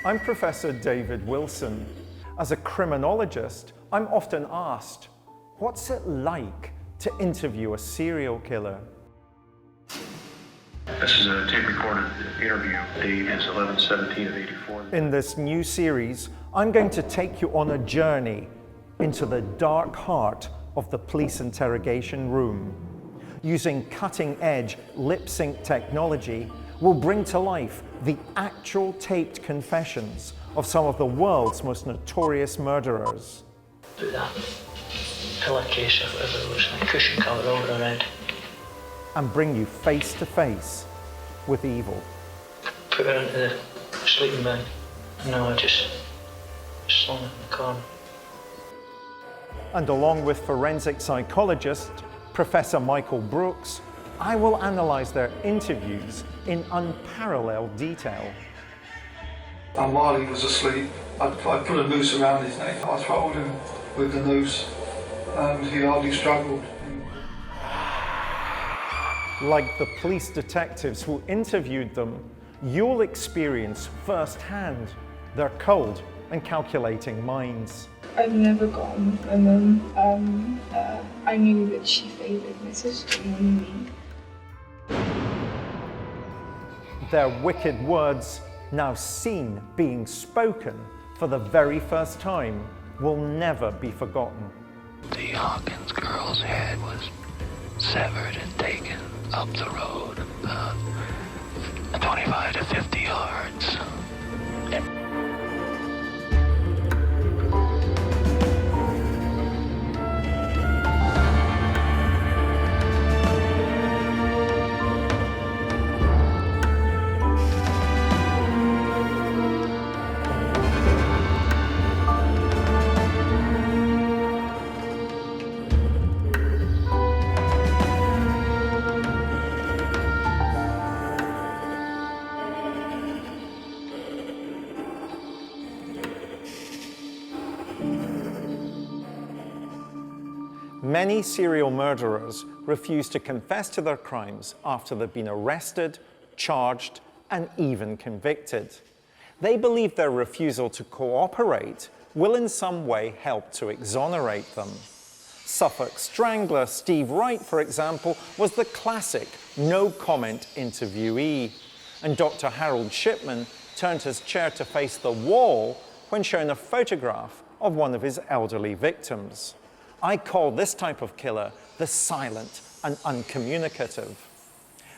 I'm Professor David Wilson. As a criminologist, I'm often asked, what's it like to interview a serial killer? This is a tape-recorded interview. Date is 11/17/84. In this new series, I'm going to take you on a journey into the dark heart of the police interrogation room. Using cutting-edge lip-sync technology, we'll bring to life the actual taped confessions of some of the world's most notorious murderers. Put that pillowcase or whatever it was, a cushion cover over around. And bring you face to face with evil. Put her into the sleeping bag. No, I just slung it in the corner. And along with forensic psychologist Professor Michael Brooks, I will analyse their interviews in unparalleled detail. And while he was asleep, I put a noose around his neck. I throttled him with the noose and he hardly struggled. Like the police detectives who interviewed them, you'll experience firsthand their cold and calculating minds. I've never got on with my mum. I knew that she favoured my sister more than me. Their wicked words, now seen being spoken for the very first time, will never be forgotten. The Hawkins girl's head was severed and taken up the road about 25 to 50 yards. Many serial murderers refuse to confess to their crimes after they've been arrested, charged, and even convicted. They believe their refusal to cooperate will in some way help to exonerate them. Suffolk Strangler Steve Wright, for example, was the classic no-comment interviewee, and Dr. Harold Shipman turned his chair to face the wall when shown a photograph of one of his elderly victims. I call this type of killer the silent and uncommunicative.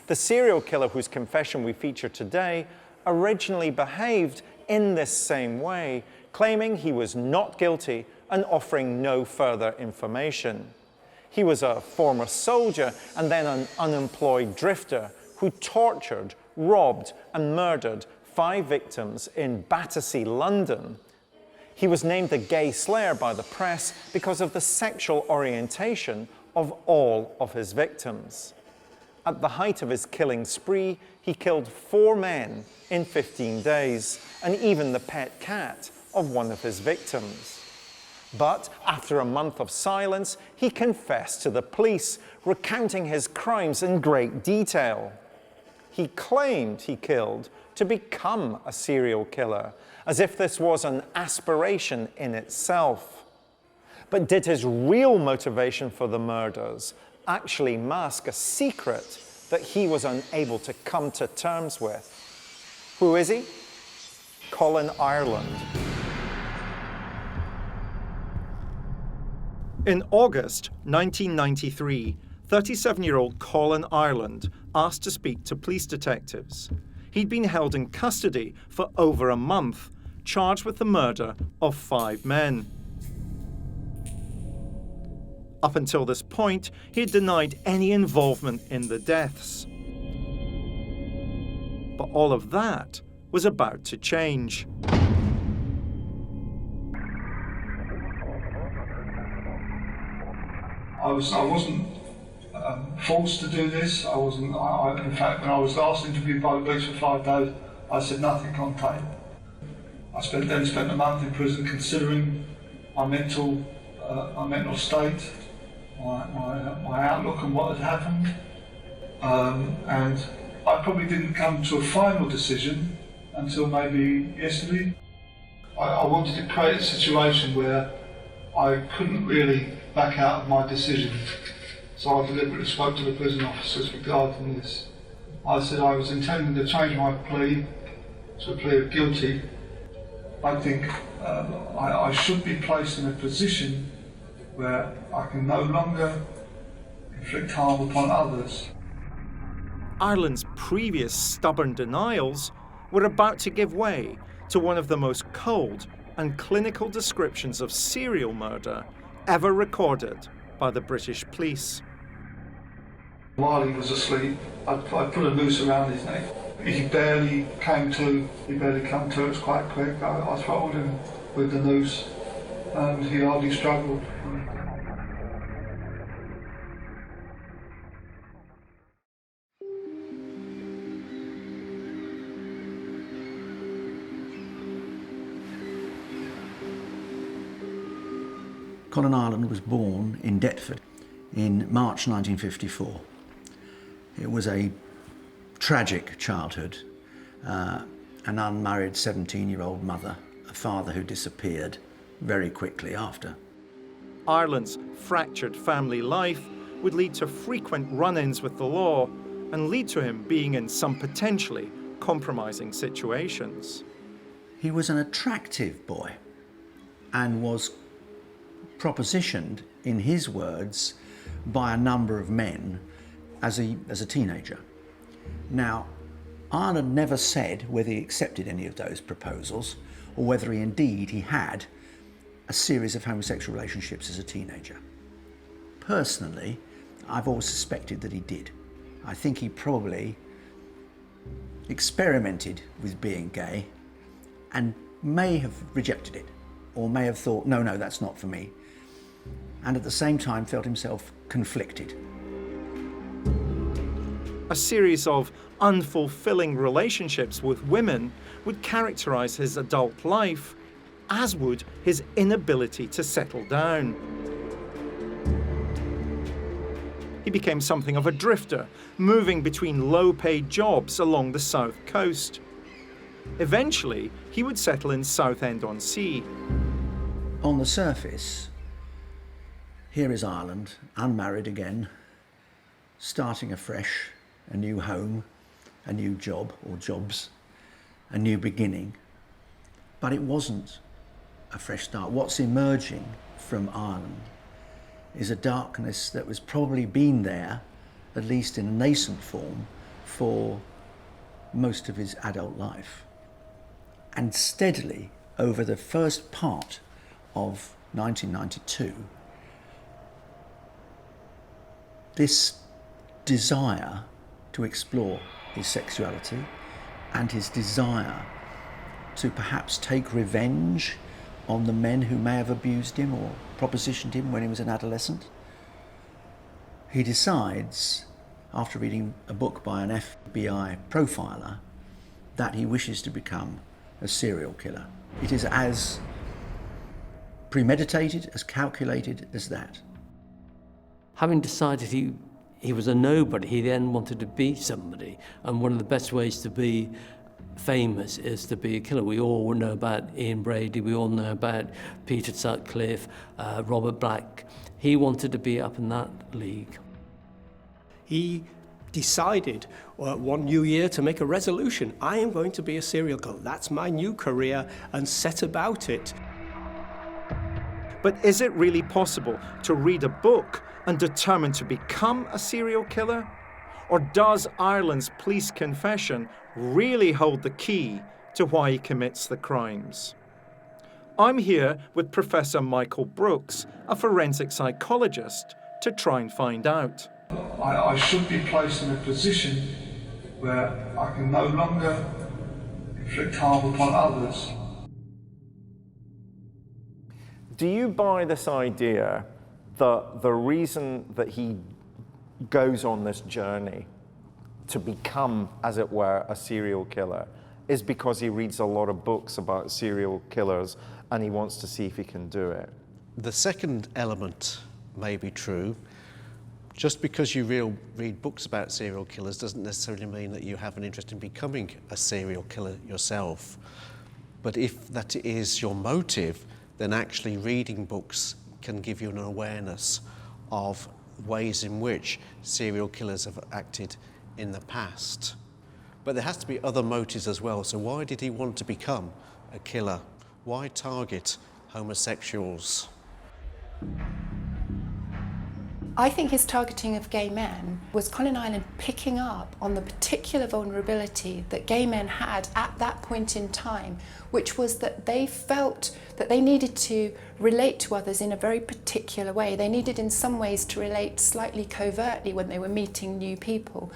The serial killer whose confession we feature today originally behaved in this same way, claiming he was not guilty and offering no further information. He was a former soldier and then an unemployed drifter who tortured, robbed, and murdered 5 victims in Battersea, London. He was named the Gay Slayer by the press because of the sexual orientation of all of his victims. At the height of his killing spree, he killed 4 men in 15 days, and even the pet cat of one of his victims. But after a month of silence, he confessed to the police, recounting his crimes in great detail. He claimed he killed to become a serial killer, as if this was an aspiration in itself. But did his real motivation for the murders actually mask a secret that he was unable to come to terms with? Who is he? Colin Ireland. In August 1993, 37-year-old Colin Ireland asked to speak to police detectives. He'd been held in custody for over a month, charged with the murder of 5 men. Up until this point, he had denied any involvement in the deaths. But all of that was about to change. I wasn't forced to do this. In fact, when I was last interviewed by the police for 5 days, I said nothing on tape. I then spent a month in prison considering my mental state, my outlook on what had happened, and I probably didn't come to a final decision until maybe yesterday. I wanted to create a situation where I couldn't really back out of my decision. So I deliberately spoke to the prison officers regarding this. I said I was intending to change my plea to a plea of guilty. I think I should be placed in a position where I can no longer inflict harm upon others. Ireland's previous stubborn denials were about to give way to one of the most cold and clinical descriptions of serial murder ever recorded by the British police. While he was asleep, I put a noose around his neck. He barely came to. It was quite quick. I throttled him with the noose and he hardly struggled. Colin Ireland was born in Deptford in March 1954. It was a tragic childhood, an unmarried 17-year-old mother, a father who disappeared very quickly after. Ireland's fractured family life would lead to frequent run-ins with the law and lead to him being in some potentially compromising situations. He was an attractive boy and was propositioned, in his words, by a number of men as a teenager. Now, Ireland never said whether he accepted any of those proposals or whether he had a series of homosexual relationships as a teenager. Personally, I've always suspected that he did. I think he probably experimented with being gay and may have rejected it, or may have thought, no, that's not for me, and at the same time felt himself conflicted. A series of unfulfilling relationships with women would characterize his adult life, as would his inability to settle down. He became something of a drifter, moving between low-paid jobs along the south coast. Eventually, he would settle in Southend-on-Sea. On the surface, here is Ireland, unmarried again, starting afresh, a new home, a new job or jobs, a new beginning. But it wasn't a fresh start. What's emerging from Ireland is a darkness that was probably been there, at least in a nascent form, for most of his adult life. And steadily, over the first part of 1992, this desire to explore his sexuality and his desire to perhaps take revenge on the men who may have abused him or propositioned him when he was an adolescent. He decides, after reading a book by an FBI profiler, that he wishes to become a serial killer. It is as premeditated, as calculated as that. Having decided he was a nobody, he then wanted to be somebody. And one of the best ways to be famous is to be a killer. We all know about Ian Brady, we all know about Peter Sutcliffe, Robert Black. He wanted to be up in that league. He decided one new year to make a resolution. I am going to be a serial killer. That's my new career, and set about it. But is it really possible to read a book and determine to become a serial killer? Or does Ireland's police confession really hold the key to why he commits the crimes? I'm here with Professor Michael Brooks, a forensic psychologist, to try and find out. I should be placed in a position where I can no longer inflict harm upon others. Do you buy this idea that the reason that he goes on this journey to become, as it were, a serial killer is because he reads a lot of books about serial killers and he wants to see if he can do it? The second element may be true. Just because you read books about serial killers doesn't necessarily mean that you have an interest in becoming a serial killer yourself. But if that is your motive, then actually reading books can give you an awareness of ways in which serial killers have acted in the past. But there has to be other motives as well. So why did he want to become a killer? Why target homosexuals? I think his targeting of gay men was Colin Ireland picking up on the particular vulnerability that gay men had at that point in time, which was that they felt that they needed to relate to others in a very particular way. They needed in some ways to relate slightly covertly when they were meeting new people.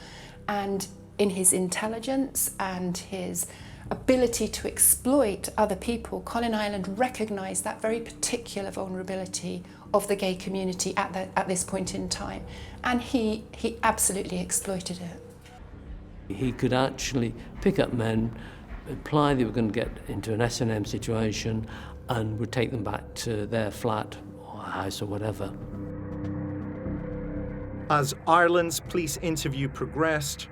And in his intelligence and his ability to exploit other people, Colin Ireland recognised that very particular vulnerability of the gay community at this point in time, and he absolutely exploited it. He could actually pick up men, imply they were going to get into an S&M situation, and would take them back to their flat or house or whatever. As Ireland's police interview progressed,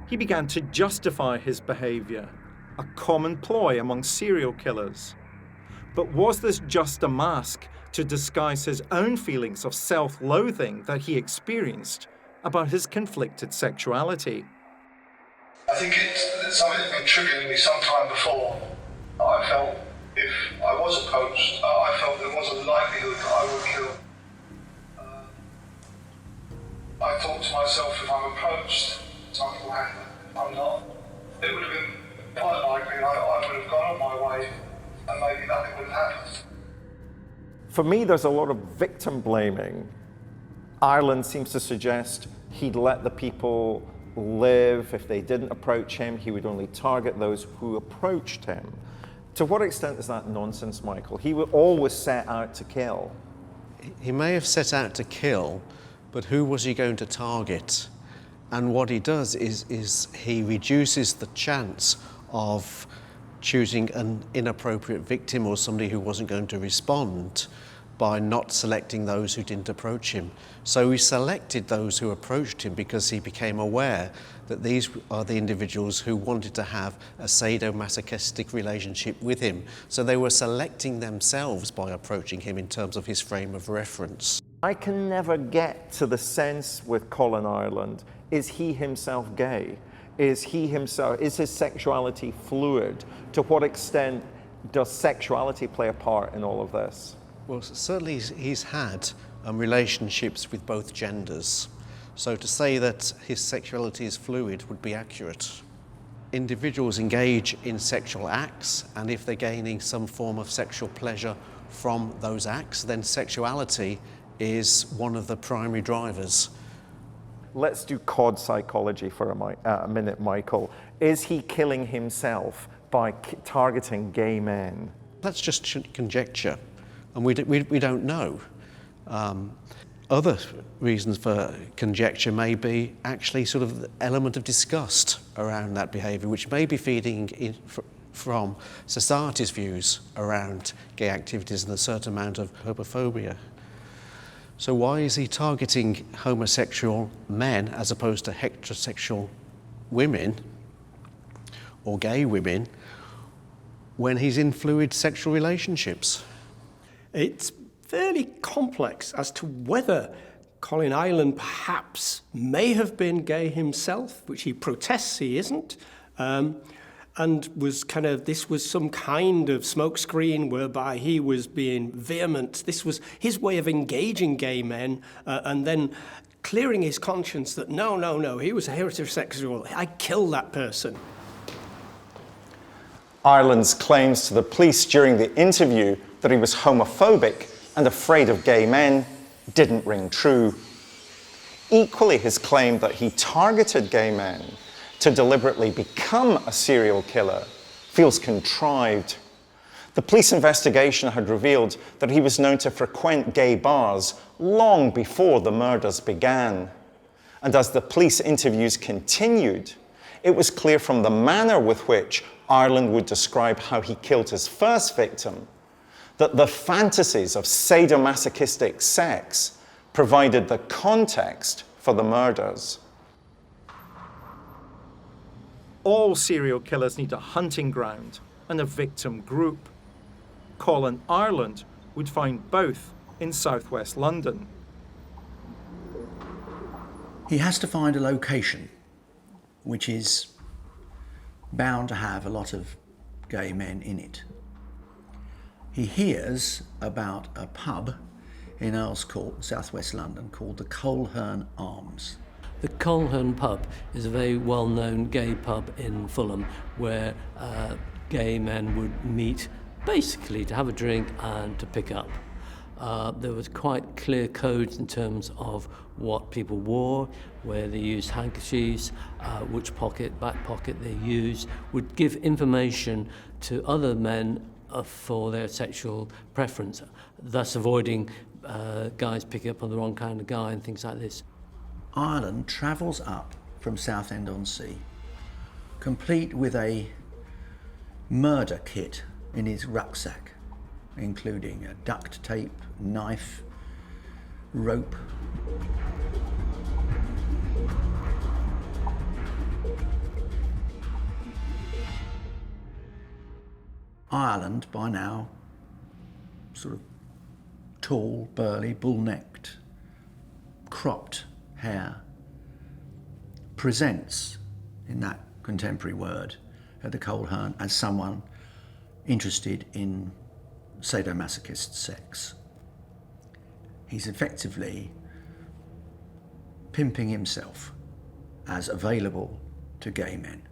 he began to justify his behaviour, a common ploy among serial killers. But was this just a mask to disguise his own feelings of self-loathing that he experienced about his conflicted sexuality? I think it's something that's been triggering me some time before. I felt if I was approached, I felt there was a likelihood that I would kill. I thought to myself, if I'm approached, something will happen. I'm not. It would have been quite likely I would have gone on my way and maybe nothing would have happened. For me, there's a lot of victim blaming. Ireland seems to suggest he'd let the people live. If they didn't approach him, he would only target those who approached him. To what extent is that nonsense, Michael? He would always set out to kill. He may have set out to kill, but who was he going to target? And what he does is he reduces the chance of choosing an inappropriate victim or somebody who wasn't going to respond by not selecting those who didn't approach him. So he selected those who approached him because he became aware that these are the individuals who wanted to have a sadomasochistic relationship with him. So they were selecting themselves by approaching him in terms of his frame of reference. I can never get to the sense with Colin Ireland, is he himself gay? Is his sexuality fluid? To what extent does sexuality play a part in all of this? Well, certainly he's had relationships with both genders. So to say that his sexuality is fluid would be accurate. Individuals engage in sexual acts, and if they're gaining some form of sexual pleasure from those acts, then sexuality is one of the primary drivers. Let's do COD psychology for a minute, Michael. Is he killing himself by targeting gay men? That's just conjecture, and we don't know. Other reasons for conjecture may be actually sort of the element of disgust around that behaviour, which may be feeding in from society's views around gay activities and a certain amount of homophobia. So why is he targeting homosexual men as opposed to heterosexual women or gay women when he's in fluid sexual relationships? It's fairly complex as to whether Colin Ireland perhaps may have been gay himself, which he protests he isn't, and this was some kind of smokescreen whereby he was being vehement. This was his way of engaging gay men and then clearing his conscience that no, he was a heterosexual. I killed that person. Ireland's claims to the police during the interview that he was homophobic and afraid of gay men didn't ring true. Equally, his claim that he targeted gay men to deliberately become a serial killer feels contrived. The police investigation had revealed that he was known to frequent gay bars long before the murders began. And as the police interviews continued, it was clear from the manner with which Ireland would describe how he killed his first victim that the fantasies of sadomasochistic sex provided the context for the murders. All serial killers need a hunting ground and a victim group. Colin Ireland would find both in southwest London. He has to find a location which is bound to have a lot of gay men in it. He hears about a pub in Earl's Court, southwest London, called the Coldhearted Arms. The Coldhearted pub is a very well-known gay pub in Fulham where gay men would meet basically to have a drink and to pick up. There was quite clear codes in terms of what people wore, where they used handkerchiefs, which pocket, back pocket they used, would give information to other men for their sexual preference, thus avoiding guys picking up on the wrong kind of guy and things like this. Ireland travels up from Southend-on-Sea, complete with a murder kit in his rucksack, including a duct tape, knife, rope. Ireland, by now, sort of tall, burly, bull-necked, cropped hair, presents, in that contemporary word, at the Coldhearted as someone interested in sadomasochist sex. He's effectively pimping himself as available to gay men,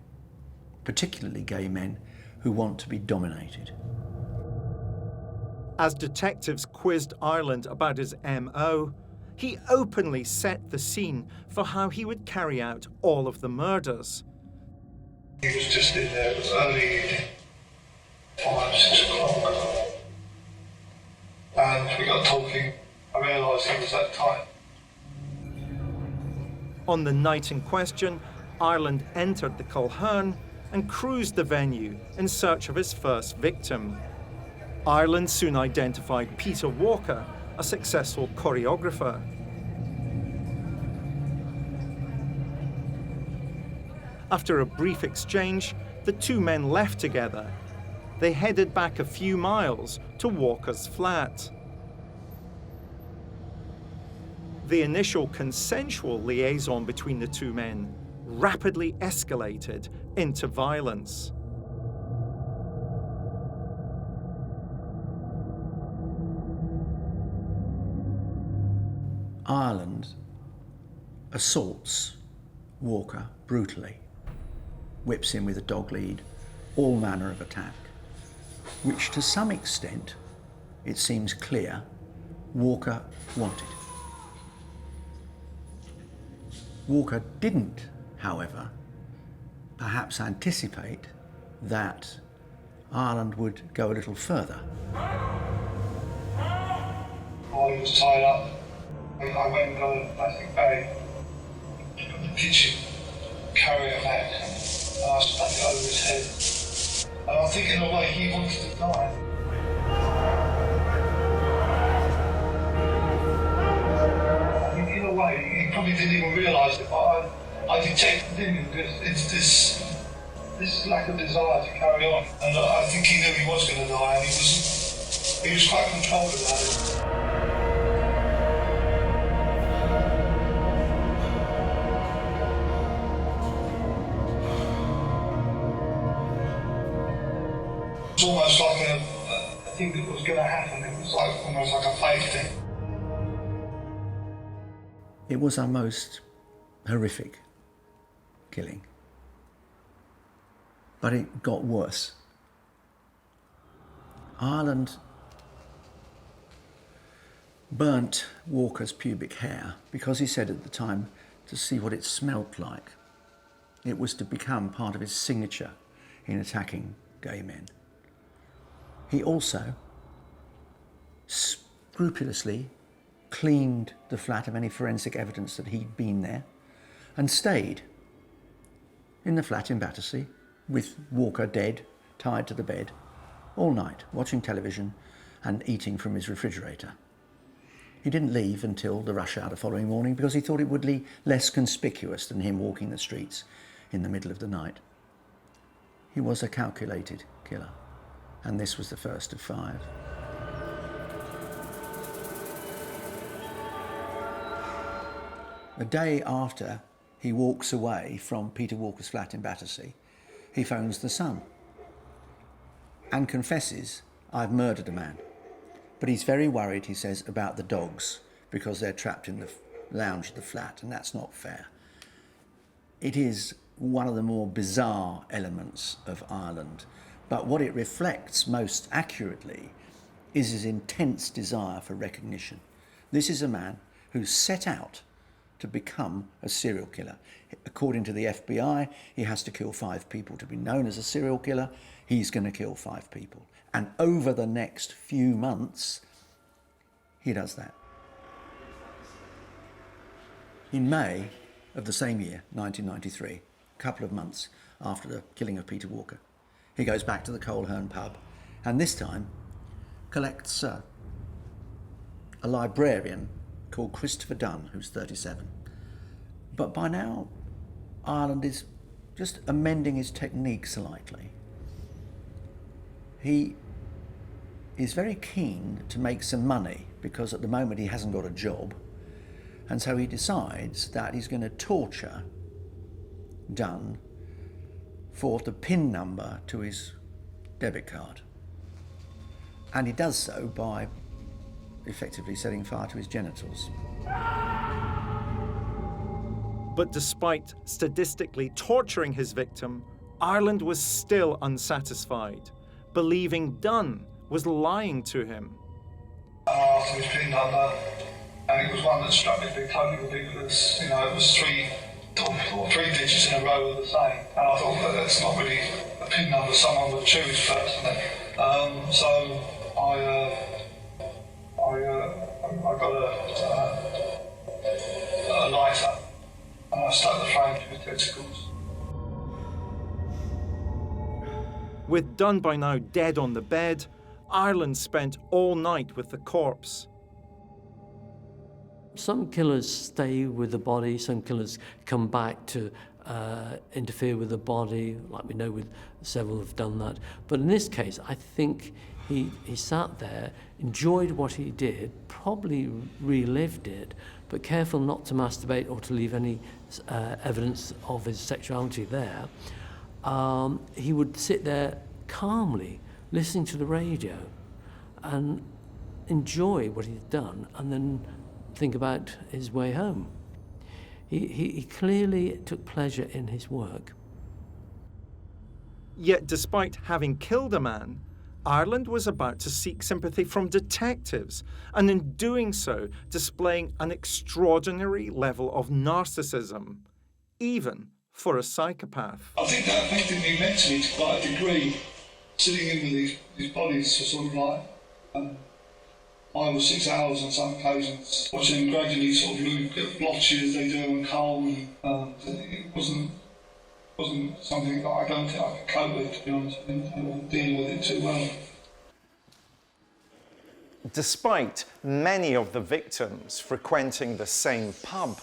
particularly gay men who want to be dominated. As detectives quizzed Ireland about his MO, he openly set the scene for how he would carry out all of the murders. He was just in there, it was early evening, 5, 6 o'clock. And we got talking, I realised he was that type. On the night in question, Ireland entered the Coldhearted and cruised the venue in search of his first victim. Ireland soon identified Peter Walker, a successful choreographer. After a brief exchange, the two men left together. They headed back a few miles to Walker's flat. The initial consensual liaison between the two men rapidly escalated into violence. Ireland assaults Walker brutally, whips him with a dog lead, all manner of attack, which to some extent, it seems clear, Walker wanted. Walker didn't, however, perhaps anticipate that Ireland would go a little further. While he was tied up, I went and got a plastic bag from the kitchen, carrier bag, and I stuck it over his head. And I think in a way he wanted to die. I mean, in a way, he probably didn't even realise it, but I detected in him this lack of desire to carry on. And I think he knew he was going to die, and he was quite controlled about it. It was almost like a thing that was going to happen. It was like almost like a fake thing. It was a most horrific killing. But it got worse. Ireland burnt Walker's pubic hair because he said at the time to see what it smelt like. It was to become part of his signature in attacking gay men. He also scrupulously cleaned the flat of any forensic evidence that he'd been there and stayed in the flat in Battersea with Walker dead, tied to the bed, all night, watching television and eating from his refrigerator. He didn't leave until the rush hour the following morning because he thought it would be less conspicuous than him walking the streets in the middle of the night. He was a calculated killer, and this was the first of 5. The day after he walks away from Peter Walker's flat in Battersea, he phones the Sun and confesses, "I've murdered a man." But he's very worried, he says, about the dogs because they're trapped in the lounge of the flat, and that's not fair. It is one of the more bizarre elements of Ireland, but what it reflects most accurately is his intense desire for recognition. This is a man who set out to become a serial killer. According to the FBI, he has to kill 5 people to be known as a serial killer. He's going to kill 5 people. And over the next few months, he does that. In May of the same year, 1993, a couple of months after the killing of Peter Walker, he goes back to the Coldhearted pub and this time collects a librarian called Christopher Dunn, who's 37. But by now, Ireland is just amending his technique slightly. He is very keen to make some money because at the moment he hasn't got a job, and so he decides that he's going to torture Dunn for the PIN number to his debit card. And he does so by effectively setting fire to his genitals. But despite statistically torturing his victim, Ireland was still unsatisfied, believing Dunn was lying to him. After his PIN number, and it was one that struck me to be totally ridiculous. You know, it was 3 digits in a row of the same. And I thought, well, that's not really a PIN number someone would choose personally. So I got a lighter and I stuck the flame to his testicles. With Dunn by now dead on the bed, Ireland spent all night with the corpse. Some killers stay with the body, some killers come back to interfere with the body, like we know with several have done that. But in this case, I think he sat there, enjoyed what he did, probably relived it, but careful not to masturbate or to leave any evidence of his sexuality there. He would sit there calmly, listening to the radio and enjoy what he'd done and then think about his way home. He clearly took pleasure in his work. Yet despite having killed a man, Ireland was about to seek sympathy from detectives, and in doing so, displaying an extraordinary level of narcissism, even for a psychopath. I think that affected me mentally to quite a degree, sitting in with these bodies for sort of like 5 or 6 hours on some occasions, watching them gradually sort of look at blotches as they do on coal, and it wasn't something that I don't think I could cope with, to be honest. I wasn't dealing with it too well. Despite many of the victims frequenting the same pub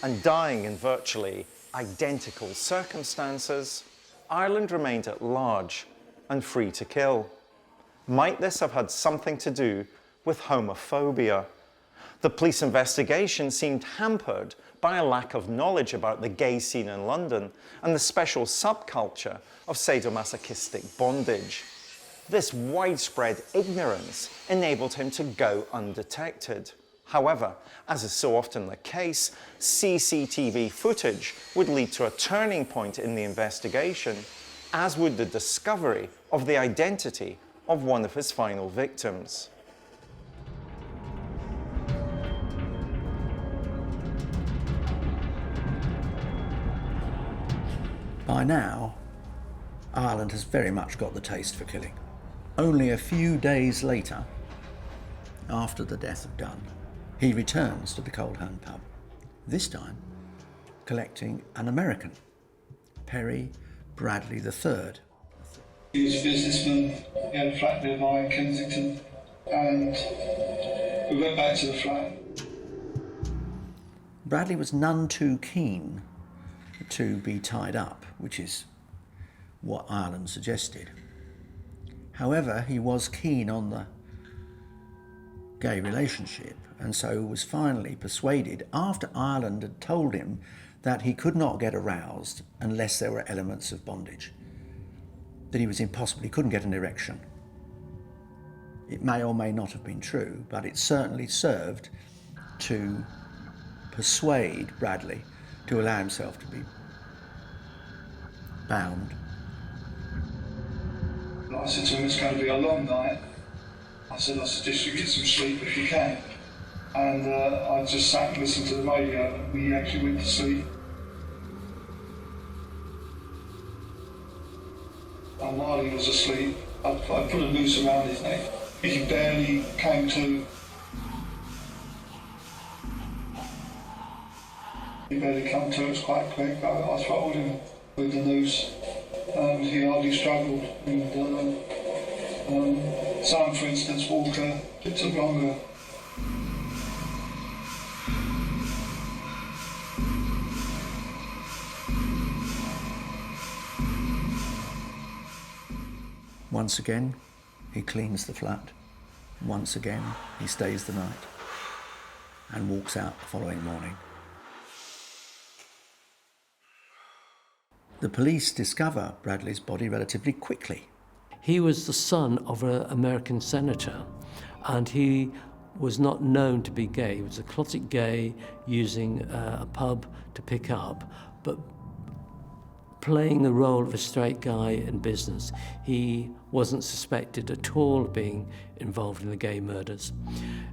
and dying in virtually identical circumstances, Ireland remained at large and free to kill. Might this have had something to do with homophobia? The police investigation seemed hampered by a lack of knowledge about the gay scene in London and the special subculture of sadomasochistic bondage. This widespread ignorance enabled him to go undetected. However, as is so often the case, CCTV footage would lead to a turning point in the investigation, as would the discovery of the identity of one of his final victims. By now, Ireland has very much got the taste for killing. Only a few days later, after the death of Dunn, he returns to the Coldhearted pub, this time collecting an American, Perry Bradley III. He was a businessman, he had a flat nearby in Kensington, and we went back to the flat. Bradley was none too keen to be tied up, which is what Ireland suggested. However, he was keen on the gay relationship, and so was finally persuaded, after Ireland had told him that he could not get aroused unless there were elements of bondage, that he was impossible, he couldn't get an erection. It may or may not have been true, but it certainly served to persuade Bradley to allow himself to be bound. I said to him, it's going to be a long night. I suggest you get some sleep if you can. And I just sat and listened to the radio, and we actually went to sleep. And while he was asleep, I put a noose around his neck. He barely came to. He barely came to, it was quite quick. I throttled him with the noose, and he hardly struggled. And some, for instance, Walker, it took longer. Once again, he cleans the flat. Once again, he stays the night and walks out the following morning. The police discover Bradley's body relatively quickly. He was the son of an American senator, and he was not known to be gay. He was a closet gay, using a pub to pick up, but playing the role of a straight guy in business. He wasn't suspected at all of being involved in the gay murders.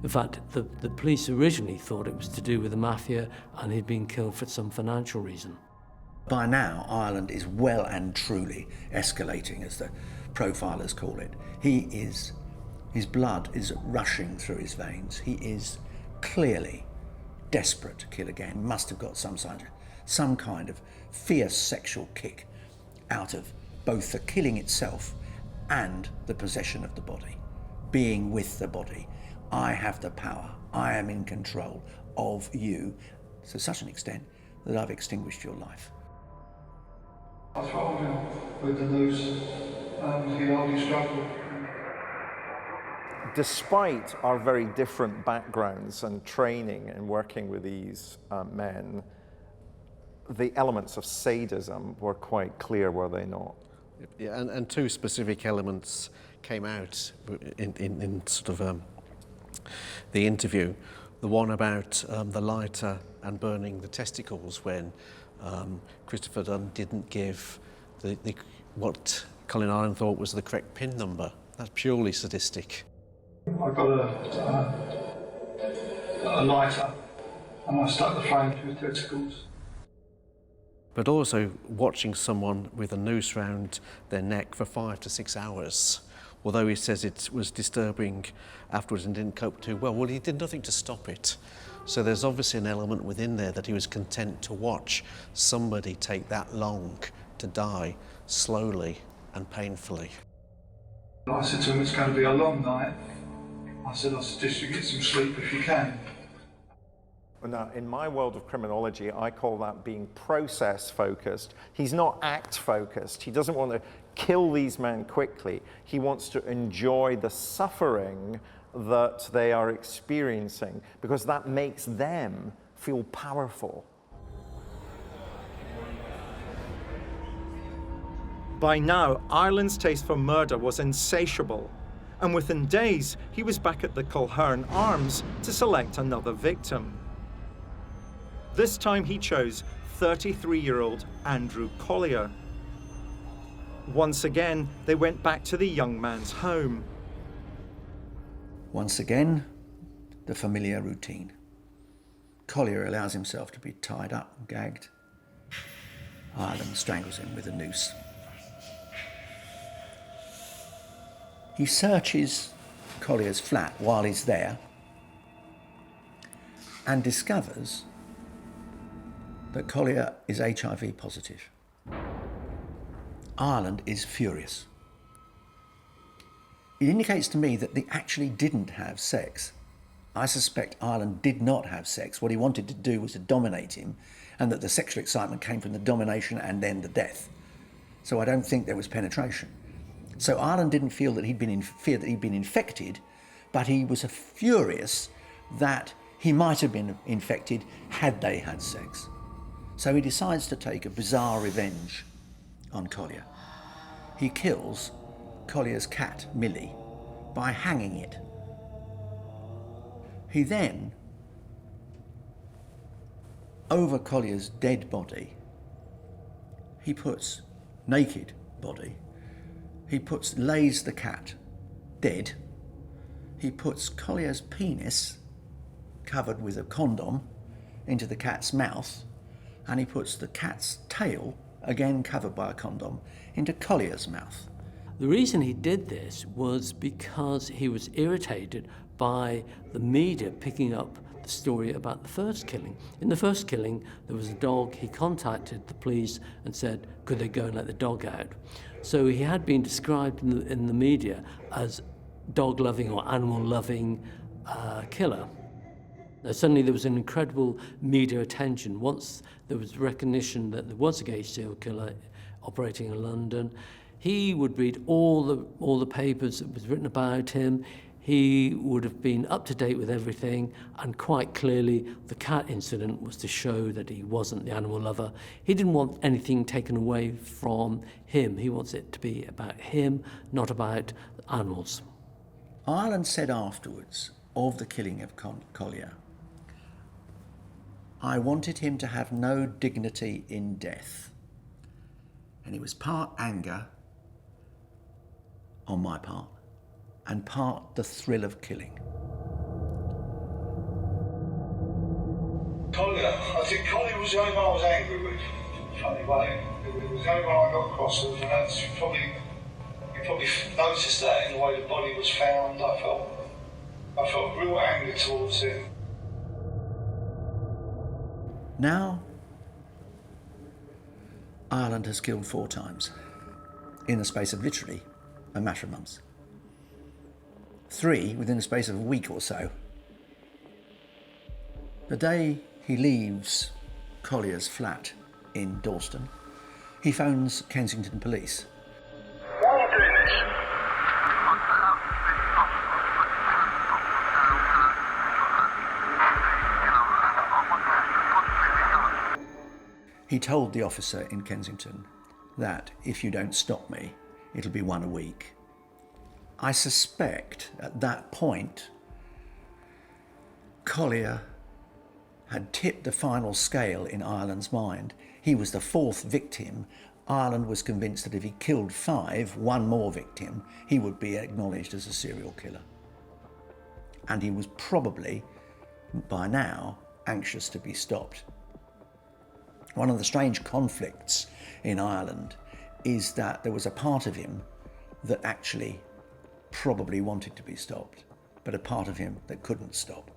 In fact, the police originally thought it was to do with the mafia, and he'd been killed for some financial reason. By now, Ireland is well and truly escalating, as the profilers call it. His blood is rushing through his veins. He is clearly desperate to kill again. Must have got some kind of fierce sexual kick out of both the killing itself and the possession of the body. Being with the body. I have the power. I am in control of you, to such an extent that I've extinguished your life. I throttled him with the noose, and he hardly struggled. Despite our very different backgrounds and training in working with these men, the elements of sadism were quite clear, were they not? Yeah, and two specific elements came out in sort of the interview. The one about the lighter and burning the testicles when Christopher Dunn didn't give what Colin Ireland thought was the correct PIN number. That's purely sadistic. I got a lighter and I stuck the flame to his testicles. But also watching someone with a noose round their neck for 5 to 6 hours, although he says it was disturbing afterwards and didn't cope too well. Well, he did nothing to stop it. So there's obviously an element within there that he was content to watch somebody take that long to die slowly and painfully. I said to him, it's going to be a long night. I suggest you get some sleep if you can. Now, in my world of criminology, I call that being process-focused. He's not act-focused. He doesn't want to kill these men quickly. He wants to enjoy the suffering that they are experiencing, because that makes them feel powerful. By now, Ireland's taste for murder was insatiable, and within days, he was back at the Colquhoun Arms to select another victim. This time he chose 33-year-old Andrew Collier. Once again, they went back to the young man's home. Once again, the familiar routine. Collier allows himself to be tied up and gagged. Ireland strangles him with a noose. He searches Collier's flat while he's there and discovers that Collier is HIV positive. Ireland is furious. It indicates to me that they actually didn't have sex I suspect Ireland did not have sex. What he wanted to do was to dominate him, and that the sexual excitement came from the domination and then the death. So I don't think there was penetration. So Ireland didn't feel that he'd been infected, but he was furious that he might have been infected had they had sex. So he decides to take a bizarre revenge on Collier. He kills Collier's cat, Millie, by hanging it. He then, over Collier's dead body, he puts, naked body, lays the cat dead. He puts Collier's penis, covered with a condom, into the cat's mouth, and he puts the cat's tail, again covered by a condom, into Collier's mouth. The reason he did this was because he was irritated by the media picking up the story about the first killing. In the first killing, there was a dog. He contacted the police and said, could they go and let the dog out? So he had been described in the media as dog-loving or animal-loving killer. Now, suddenly there was an incredible media attention. Once there was recognition that there was a gay serial killer operating in London, he would read all the papers that was written about him. He would have been up to date with everything, and quite clearly the cat incident was to show that he wasn't the animal lover. He didn't want anything taken away from him. He wants it to be about him, not about animals. Ireland said afterwards of the killing of Collier, I wanted him to have no dignity in death. And it was part anger on my part, and part the thrill of killing. Collier, I think Collier was the only one I was angry with, funny way. It was the only one I got across with, and that's you probably noticed that in the way the body was found. I felt real angry towards him. Now, Ireland has killed 4 times, in the space of literally a matter of months. 3 within the space of a week or so. The day he leaves Collier's flat in Dalston, he phones Kensington Police. Why are you doing this? He told the officer in Kensington that if you don't stop me, it'll be 1 a week. I suspect at that point, Collier had tipped the final scale in Ireland's mind. He was the 4th victim. Ireland was convinced that if he killed 5, 1 more victim, he would be acknowledged as a serial killer. And he was probably, by now, anxious to be stopped. One of the strange conflicts in Ireland is that there was a part of him that actually probably wanted to be stopped, but a part of him that couldn't stop.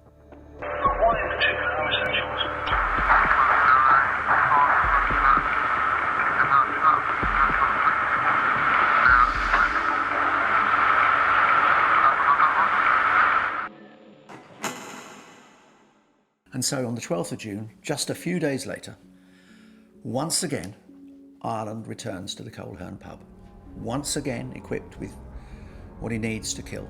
And so on the 12th of June, just a few days later, once again, Ireland returns to the Coldhearted pub, once again equipped with what he needs to kill.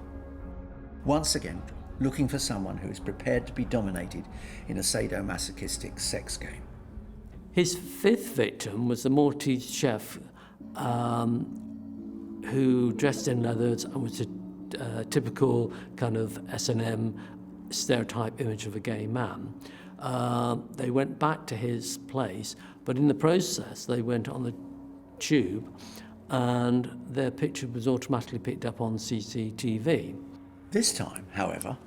Once again, looking for someone who is prepared to be dominated in a sadomasochistic sex game. His 5th victim was the Maltese chef who dressed in leathers and was a typical kind of S&M stereotype image of a gay man. They went back to his place, but in the process they went on the tube and their picture was automatically picked up on CCTV. This time, however,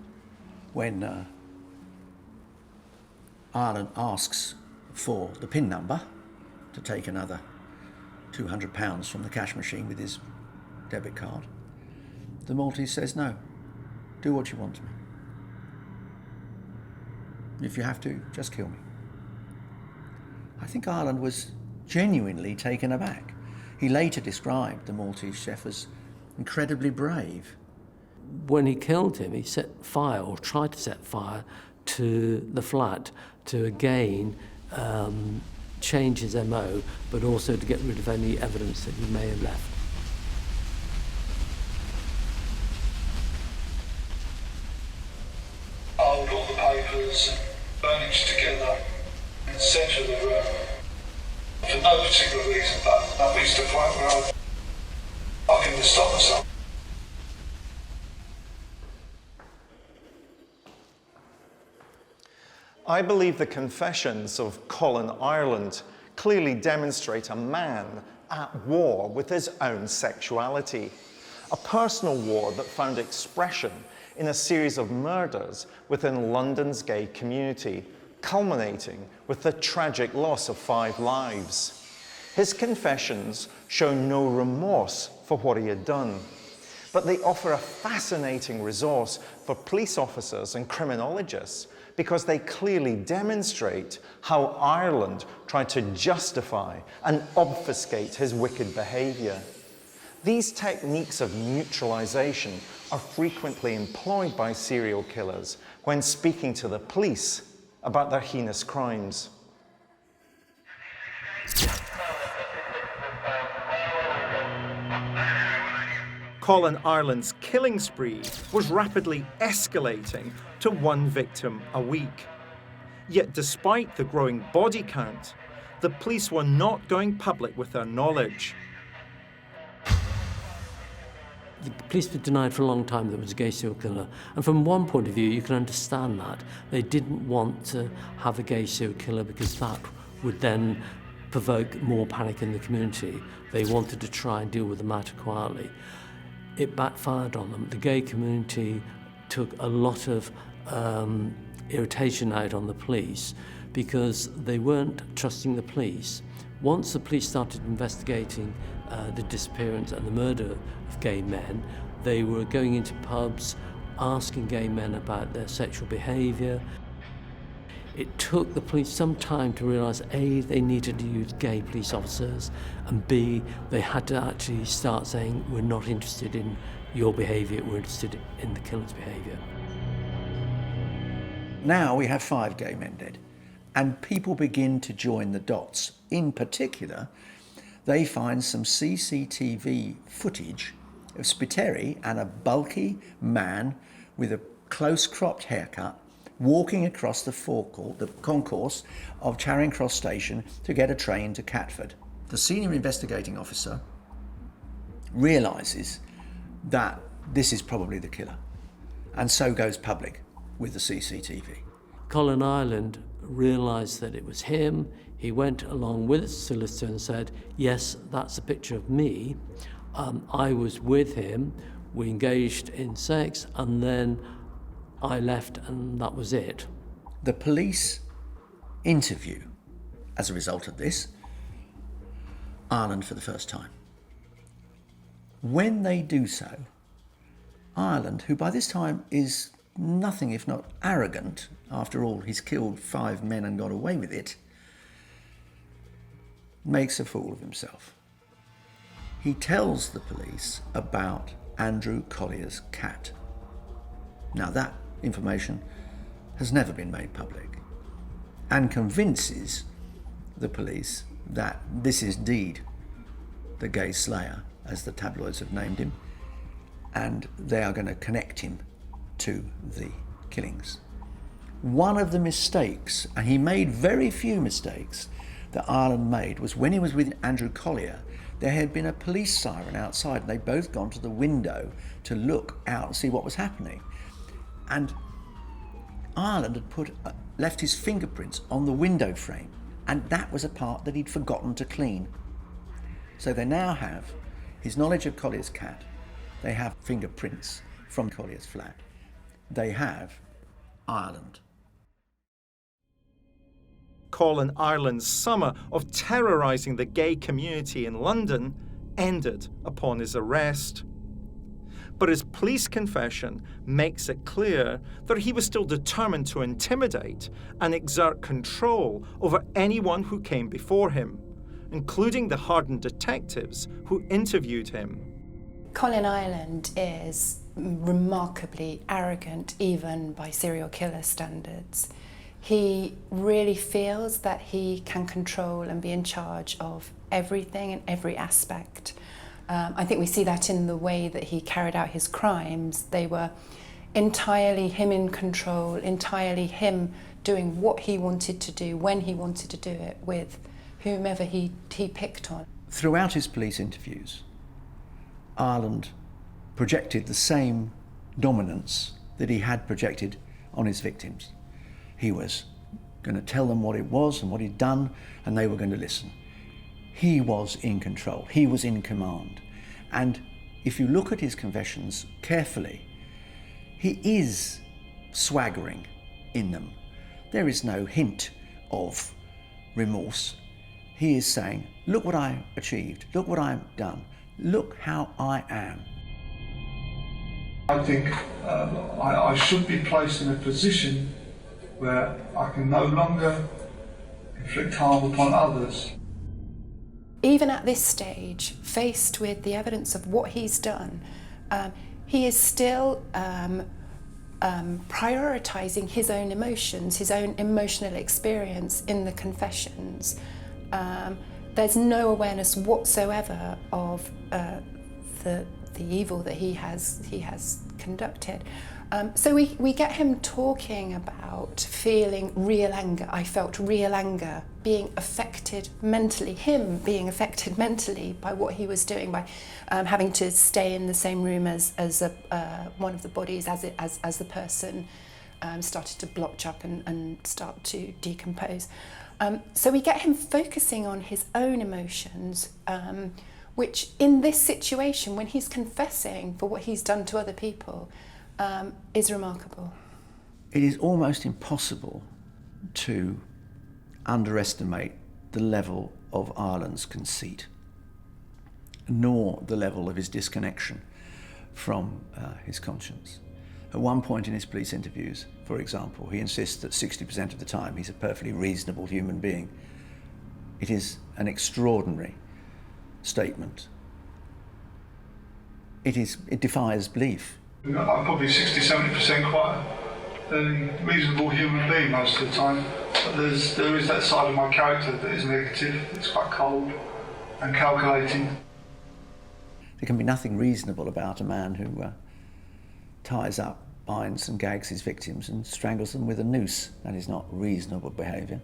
when Ireland asks for the PIN number to take another £200 from the cash machine with his debit card, the Maltese says, no, do what you want to me. If you have to, just kill me. I think Ireland was genuinely taken aback. He later described the Maltese chef as incredibly brave. when he killed him, he set fire, or tried to set fire, to the flat to again change his MO, but also to get rid of any evidence that he may have left. Hold all the papers, burnished together in the centre of the room, for no particular reason, but I've reached a point where I can just stop myself. I believe the confessions of Colin Ireland clearly demonstrate a man at war with his own sexuality. A personal war that found expression in a series of murders within London's gay community, culminating with the tragic loss of 5 lives. His confessions show no remorse for what he had done, but they offer a fascinating resource for police officers and criminologists because they clearly demonstrate how Ireland tried to justify and obfuscate his wicked behaviour. These techniques of neutralization are frequently employed by serial killers when speaking to the police about their heinous crimes. Colin Ireland's killing spree was rapidly escalating to 1 victim a week. Yet despite the growing body count, the police were not going public with their knowledge. The police were denied for a long time there was a gay serial killer. And from one point of view, you can understand that. They didn't want to have a gay serial killer because that would then provoke more panic in the community. They wanted to try and deal with the matter quietly. It backfired on them. The gay community took a lot of irritation out on the police because they weren't trusting the police. Once the police started investigating the disappearance and the murder of gay men, they were going into pubs, asking gay men about their sexual behaviour. It took the police some time to realise, A, they needed to use gay police officers, and B, they had to actually start saying, we're not interested in your behaviour, we're interested in the killer's behaviour. Now we have 5 gay men dead, and people begin to join the dots. In particular, they find some CCTV footage of Spiteri and a bulky man with a close-cropped haircut walking across the concourse of Charing Cross Station to get a train to Catford. The senior investigating officer realises that this is probably the killer, and so goes public with the CCTV. Colin Ireland realised that it was him. He went along with his solicitor and said, yes, that's a picture of me. I was with him, we engaged in sex, and then I left and that was it. The police interview, as a result of this, Ireland for the first time. When they do so, Ireland, who by this time is nothing if not arrogant, after all, he's killed 5 men and got away with it, makes a fool of himself. He tells the police about Andrew Collier's cat. Now that information has never been made public, and convinces the police that this is indeed the gay slayer, as the tabloids have named him, and they are going to connect him to the killings. One of the mistakes, and he made very few mistakes, that Ireland made was when he was with Andrew Collier, there had been a police siren outside, and they'd both gone to the window to look out and see what was happening. And Ireland had left his fingerprints on the window frame, and that was a part that he'd forgotten to clean. So they now have his knowledge of Collier's cat, they have fingerprints from Collier's flat, they have Ireland. Colin Ireland's summer of terrorising the gay community in London ended upon his arrest. But his police confession makes it clear that he was still determined to intimidate and exert control over anyone who came before him, including the hardened detectives who interviewed him. Colin Ireland is remarkably arrogant, even by serial killer standards. He really feels that he can control and be in charge of everything and every aspect. I think we see that in the way that he carried out his crimes. They were entirely him in control, entirely him doing what he wanted to do, when he wanted to do it, with whomever he picked on. Throughout his police interviews, Ireland projected the same dominance that he had projected on his victims. He was going to tell them what it was and what he'd done, and they were going to listen. He was in control, he was in command. And if you look at his confessions carefully, he is swaggering in them. There is no hint of remorse. He is saying, look what I achieved, look what I've done, look how I am. I think I should be placed in a position where I can no longer inflict harm upon others. Even at this stage, faced with the evidence of what he's done, he is still prioritising his own emotions, his own emotional experience in the confessions. There's no awareness whatsoever of the evil that he has conducted. So we get him talking about feeling real anger. I felt real anger, being affected mentally, him being affected mentally by what he was doing, by having to stay in the same room as one of the bodies as the person started to blotch up and start to decompose. So we get him focusing on his own emotions, which in this situation, when he's confessing for what he's done to other people, is remarkable. It is almost impossible to underestimate the level of Ireland's conceit, nor the level of his disconnection from his conscience. At one point in his police interviews, for example, he insists that 60% of the time he's a perfectly reasonable human being. It is an extraordinary statement. It defies belief. I'm probably 60-70% quite a reasonable human being most of the time. But there is that side of my character that is negative. It's quite cold and calculating. There can be nothing reasonable about a man who ties up, binds and gags his victims and strangles them with a noose. That is not reasonable behaviour.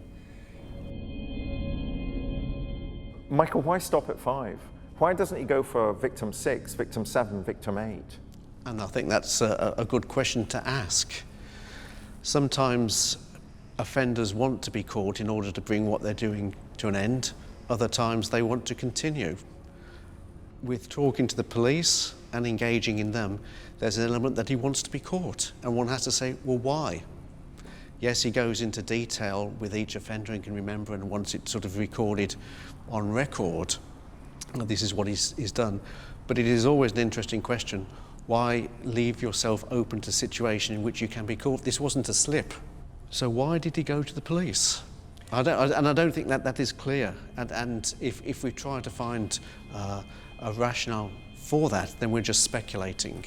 Michael, why stop at 5? Why doesn't he go for victim 6, victim 7, victim 8? And I think that's a good question to ask. Sometimes offenders want to be caught in order to bring what they're doing to an end. Other times they want to continue. With talking to the police and engaging in them, there's an element that he wants to be caught, and one has to say, well, why? Yes, he goes into detail with each offender and can remember and wants it sort of recorded on record. This is what he's done. But it is always an interesting question. Why leave yourself open to a situation in which you can be caught? This wasn't a slip. So why did he go to the police? I don't think that is clear. And if we try to find a rationale for that, then we're just speculating.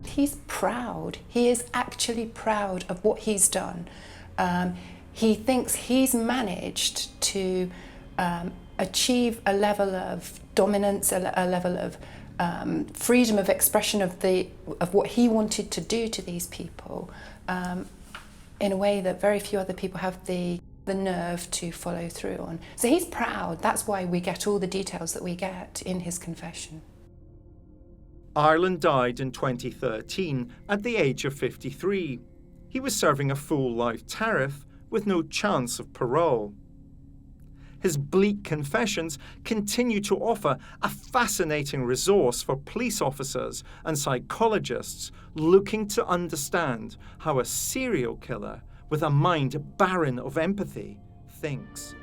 He's proud. He is actually proud of what he's done. He thinks he's managed to achieve a level of dominance, a level of freedom of expression of what he wanted to do to these people, in a way that very few other people have the nerve to follow through on. So he's proud. That's why we get all the details that we get in his confession. Ireland died in 2013 at the age of 53. He was serving a full life tariff with no chance of parole. His bleak confessions continue to offer a fascinating resource for police officers and psychologists looking to understand how a serial killer with a mind barren of empathy thinks.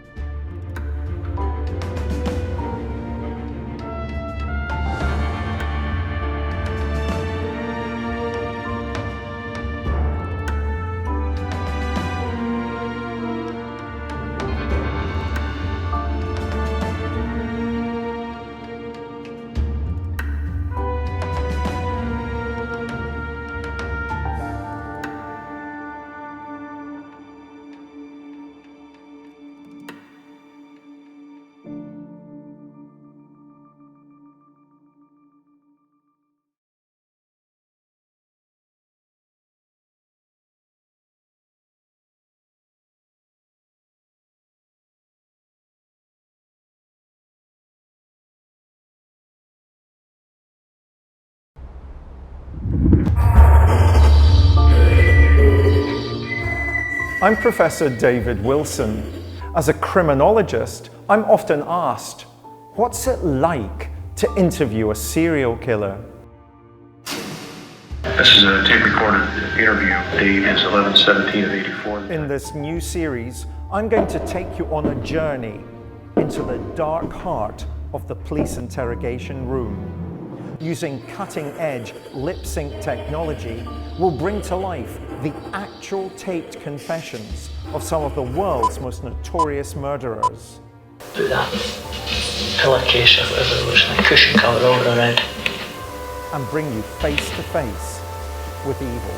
I'm Professor David Wilson. As a criminologist, I'm often asked, what's it like to interview a serial killer? This is a tape-recorded interview. Date is 11/17 of '84. In this new series, I'm going to take you on a journey into the dark heart of the police interrogation room. Using cutting-edge lip-sync technology, we'll bring to life the actual taped confessions of some of the world's most notorious murderers. Put that pillowcase or whatever it was, like cushion cover over her head. And bring you face to face with evil.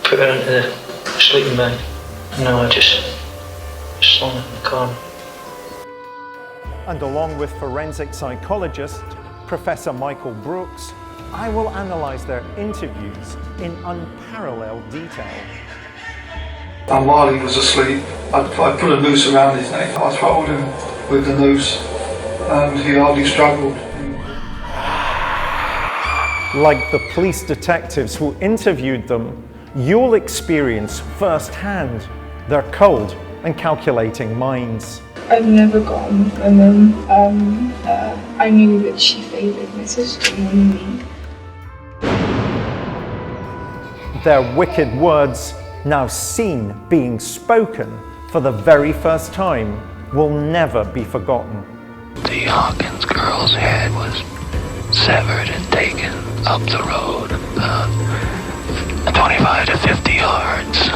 Put her into the sleeping bag. No, I just slung her in the corner. And along with forensic psychologist Professor Michael Brooks, I will analyse their interviews in unparalleled detail. And while he was asleep, I put a noose around his neck. I throttled him with the noose and he hardly struggled. Like the police detectives who interviewed them, you'll experience firsthand their cold and calculating minds. I've never got on with my mum. I knew that she favoured my sister more than me. Their wicked words, now seen being spoken for the very first time, will never be forgotten. The Hawkins girl's head was severed and taken up the road about 25 to 50 yards.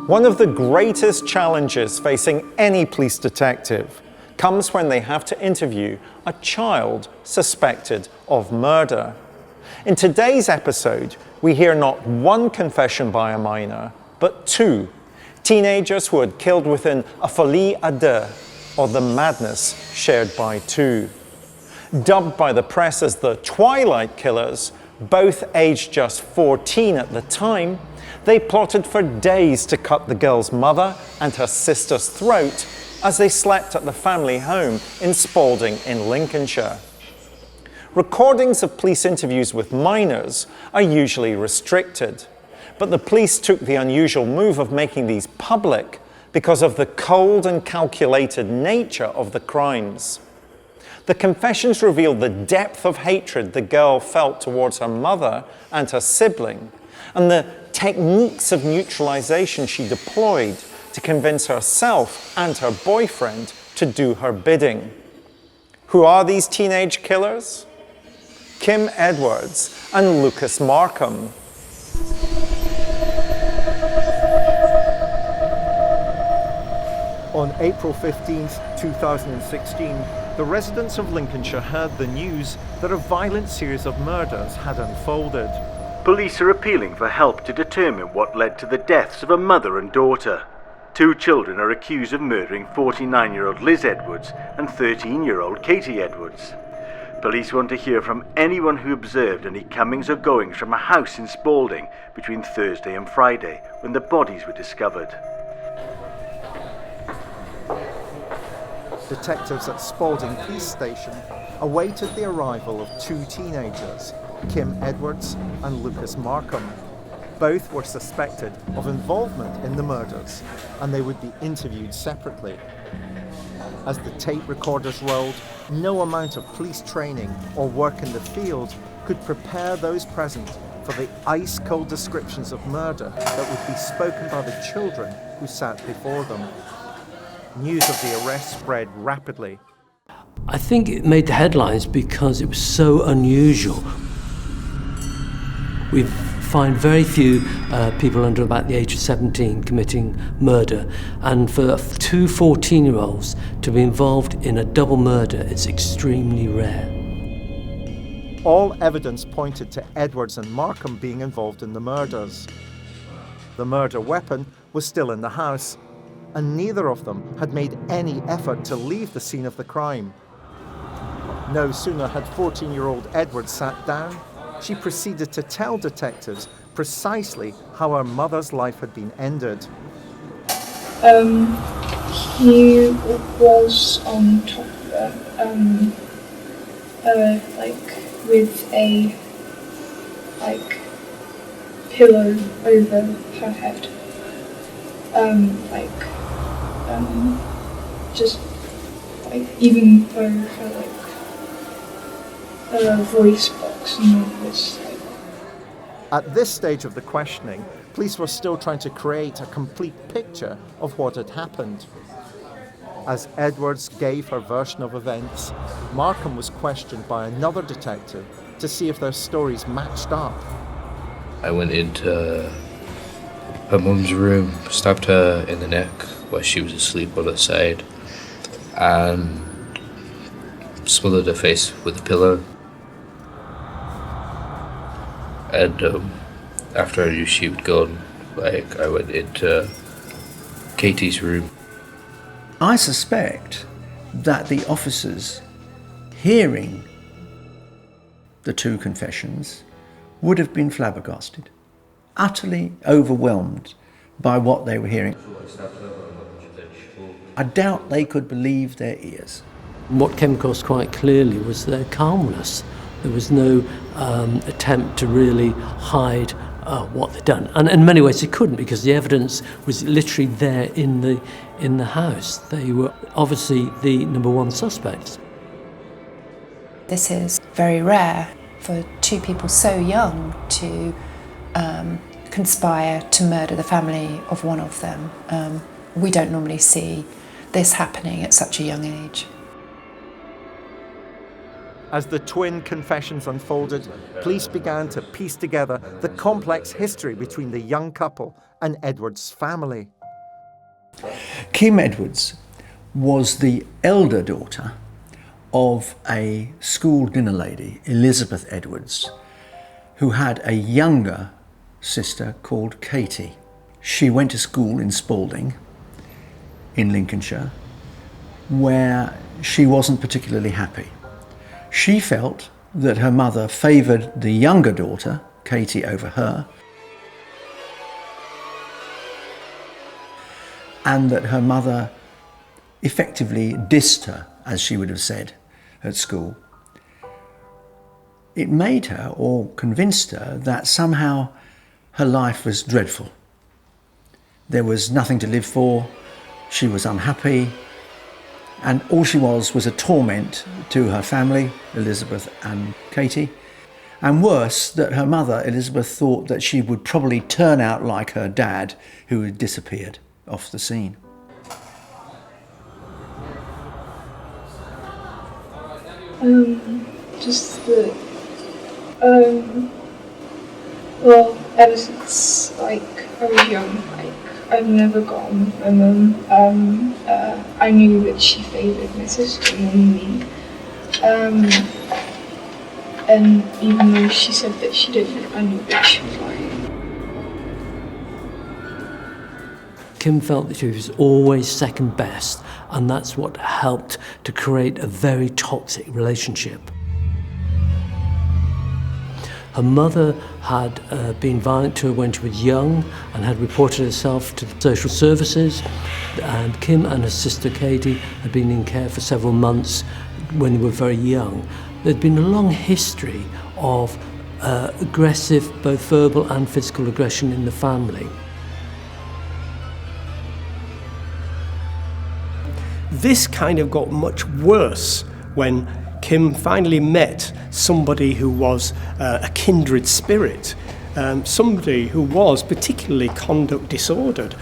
One of the greatest challenges facing any police detective comes when they have to interview a child suspected of murder. In today's episode, we hear not one confession by a minor, but two. Teenagers who had killed within a folie à deux, or the madness shared by two. Dubbed by the press as the Twilight Killers, both aged just 14 at the time, they plotted for days to cut the girl's mother and her sister's throat as they slept at the family home in Spalding in Lincolnshire. Recordings of police interviews with minors are usually restricted, but the police took the unusual move of making these public because of the cold and calculated nature of the crimes. The confessions revealed the depth of hatred the girl felt towards her mother and her sibling, and the techniques of neutralization she deployed to convince herself and her boyfriend to do her bidding. Who are these teenage killers? Kim Edwards and Lucas Markham. On April 15th, 2016, the residents of Lincolnshire heard the news that a violent series of murders had unfolded. Police are appealing for help to determine what led to the deaths of a mother and daughter. Two children are accused of murdering 49-year-old Liz Edwards and 13-year-old Katie Edwards. Police want to hear from anyone who observed any comings or goings from a house in Spalding between Thursday and Friday when the bodies were discovered. Detectives at Spalding Police Station awaited the arrival of two teenagers, Kim Edwards and Lucas Markham. Both were suspected of involvement in the murders, and they would be interviewed separately. As the tape recorders rolled, no amount of police training or work in the field could prepare those present for the ice-cold descriptions of murder that would be spoken by the children who sat before them. News of the arrest spread rapidly. I think it made the headlines because it was so unusual. We find very few people under about the age of 17 committing murder, and for two 14-year-olds to be involved in a double murder, it's extremely rare. All evidence pointed to Edwards and Markham being involved in the murders. The murder weapon was still in the house, and neither of them had made any effort to leave the scene of the crime. No sooner had 14-year-old Edwards sat down, she proceeded to tell detectives precisely how her mother's life had been ended. He was on top of her, with a pillow over her head. Even though her voice box and all was At this stage of the questioning, police were still trying to create a complete picture of what had happened. As Edwards gave her version of events, Markham was questioned by another detective to see if their stories matched up. I went into her mum's room, stabbed her in the neck where she was asleep on her side, and smothered her face with a pillow. And after I knew she was gone, I went into Katie's room. I suspect that the officers, hearing the two confessions, would have been flabbergasted, utterly overwhelmed by what they were hearing. I doubt they could believe their ears. What came across quite clearly was their calmness. There was no attempt to really hide what they'd done. And in many ways they couldn't, because the evidence was literally there in the house. They were obviously the number one suspects. This is very rare for two people so young to conspire to murder the family of one of them. We don't normally see this happening at such a young age. As the twin confessions unfolded, police began to piece together the complex history between the young couple and Edwards' family. Kim Edwards was the elder daughter of a school dinner lady, Elizabeth Edwards, who had a younger sister called Katie. She went to school in Spalding, in Lincolnshire, where she wasn't particularly happy. She felt that her mother favoured the younger daughter, Katie, over her, and that her mother effectively dissed her, as she would have said at school. It made her, or convinced her, that somehow her life was dreadful. There was nothing to live for, she was unhappy, and all she was a torment to her family, Elizabeth and Katie. And worse, that her mother, Elizabeth, thought that she would probably turn out like her dad, who had disappeared off the scene. Just that, well, ever since, I was young, I've never gotten with my mum. I knew that she favoured my sister more than me. And even though she said that she didn't, I knew that she was lying. Kim felt that she was always second best, and that's what helped to create a very toxic relationship. Her mother had been violent to her when she was young and had reported herself to the social services, and Kim and her sister Katie had been in care for several months when they were very young. There'd been a long history of aggressive, both verbal and physical aggression in the family. This kind of got much worse when Kim finally met somebody who was a kindred spirit, somebody who was particularly conduct disordered.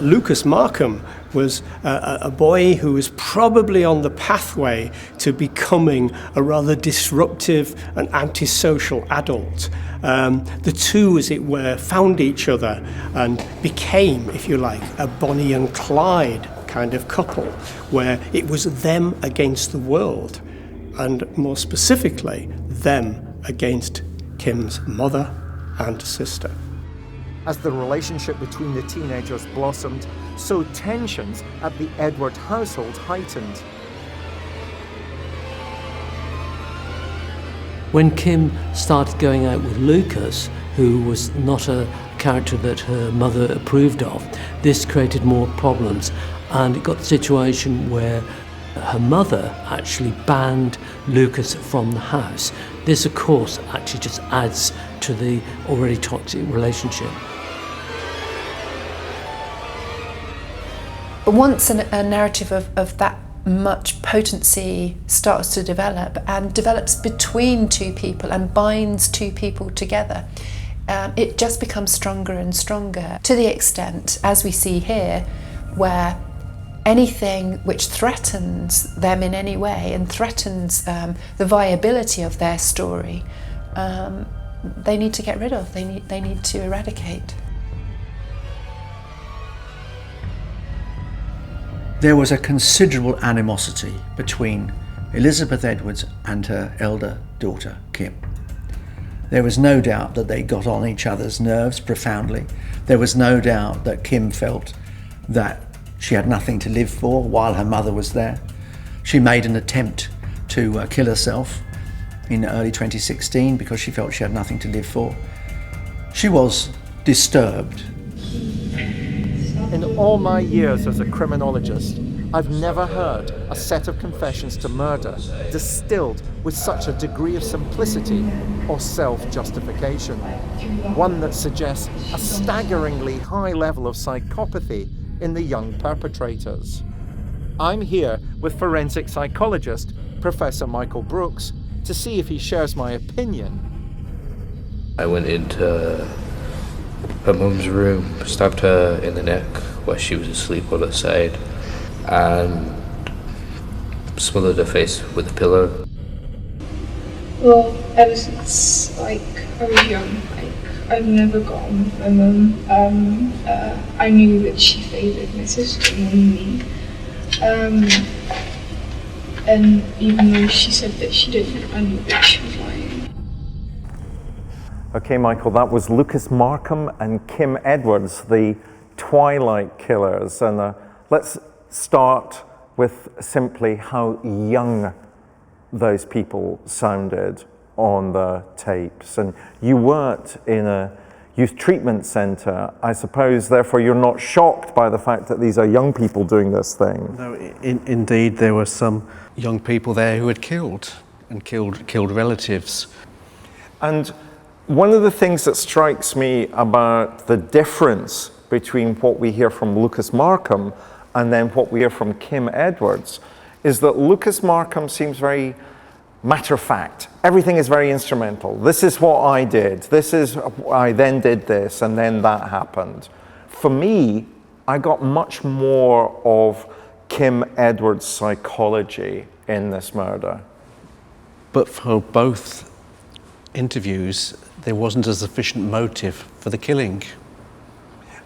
Lucas Markham was a boy who was probably on the pathway to becoming a rather disruptive and antisocial adult. The two, as it were, found each other and became, if you like, a Bonnie and Clyde kind of couple, where it was them against the world. and more specifically, them against Kim's mother and sister. As the relationship between the teenagers blossomed, so tensions at the Edward household heightened. When Kim started going out with Lucas, who was not a character that her mother approved of, this created more problems, and it got the situation where her mother actually banned Lucas from the house. This, of course, actually just adds to the already toxic relationship. Once a narrative of that much potency starts to develop and develops between two people and binds two people together, it just becomes stronger and stronger, to the extent, as we see here, where anything which threatens them in any way and threatens the viability of their story, they need to get rid of, they need to eradicate. There was a considerable animosity between Elizabeth Edwards and her elder daughter, Kim. There was no doubt that they got on each other's nerves profoundly. There was no doubt that Kim felt that she had nothing to live for while her mother was there. She made an attempt to kill herself in early 2016 because she felt she had nothing to live for. She was disturbed. In all my years as a criminologist, I've never heard a set of confessions to murder distilled with such a degree of simplicity or self-justification. One that suggests a staggeringly high level of psychopathy in the young perpetrators. I'm here with forensic psychologist Professor Michael Brooks to see if he shares my opinion. I went into her mum's room, stabbed her in the neck where she was asleep on her side, and smothered her face with a pillow. Well, ever since I was young, I've never got on with my mum. I knew that she favoured my sister more than me. And even though she said that she didn't, I knew that she was lying. Okay, Michael, that was Lucas Markham and Kim Edwards, the Twilight killers. And let's start with simply how young those people sounded on the tapes. And you weren't in a youth treatment centre, I suppose, therefore you're not shocked by the fact that these are young people doing this thing. No, indeed, there were some young people there who had killed relatives. And one of the things that strikes me about the difference between what we hear from Lucas Markham and then what we hear from Kim Edwards is that Lucas Markham seems very matter of fact. Everything is very instrumental. This is what I did. I then did this, and then that happened. For me, I got much more of Kim Edwards' psychology in this murder. But for both interviews, there wasn't a sufficient motive for the killing.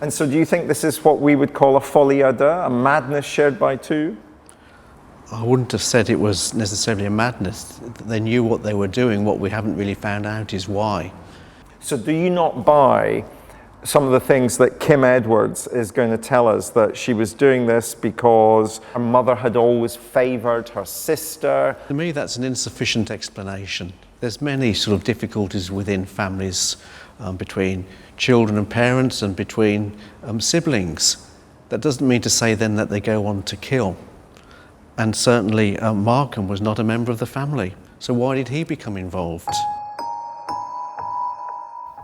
And so do you think this is what we would call a folie à deux, a madness shared by two? I wouldn't have said it was necessarily a madness. They knew what they were doing. What we haven't really found out is why. So do you not buy some of the things that Kim Edwards is going to tell us, that she was doing this because her mother had always favoured her sister? To me, that's an insufficient explanation. There's many sort of difficulties within families, between children and parents and between siblings. That doesn't mean to say then that they go on to kill. And certainly Markham was not a member of the family. So why did he become involved?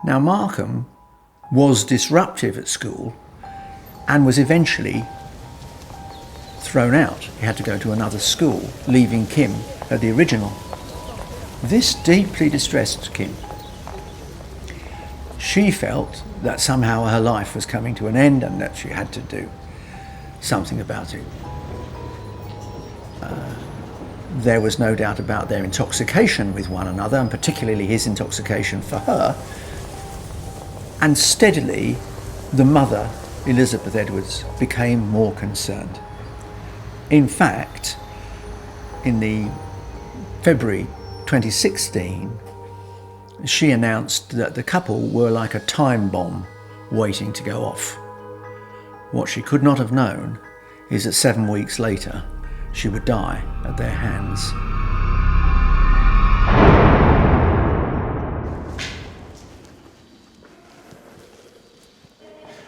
Now Markham was disruptive at school and was eventually thrown out. He had to go to another school, leaving Kim at the original. This deeply distressed Kim. She felt that somehow her life was coming to an end and that she had to do something about it. There was no doubt about their intoxication with one another, and particularly his intoxication for her. And steadily, the mother, Elizabeth Edwards, became more concerned. In fact, in the February 2016, she announced that the couple were like a time bomb waiting to go off. What she could not have known is that 7 weeks later, she would die at their hands.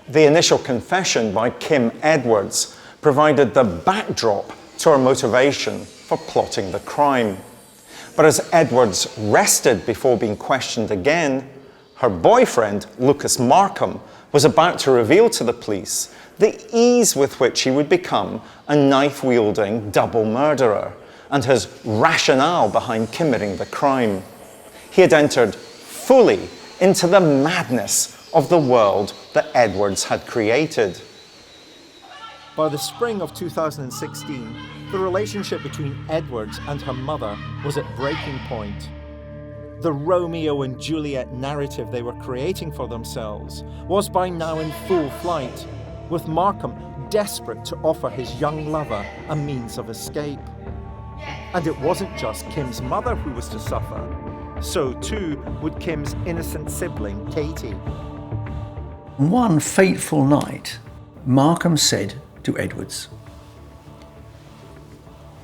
The initial confession by Kim Edwards provided the backdrop to her motivation for plotting the crime. But as Edwards rested before being questioned again, her boyfriend, Lucas Markham, was about to reveal to the police the ease with which he would become a knife-wielding double murderer and his rationale behind committing the crime. He had entered fully into the madness of the world that Edwards had created. By the spring of 2016, the relationship between Edwards and her mother was at breaking point. The Romeo and Juliet narrative they were creating for themselves was by now in full flight, with Markham desperate to offer his young lover a means of escape. And it wasn't just Kim's mother who was to suffer. So too would Kim's innocent sibling, Katie. One fateful night, Markham said to Edwards,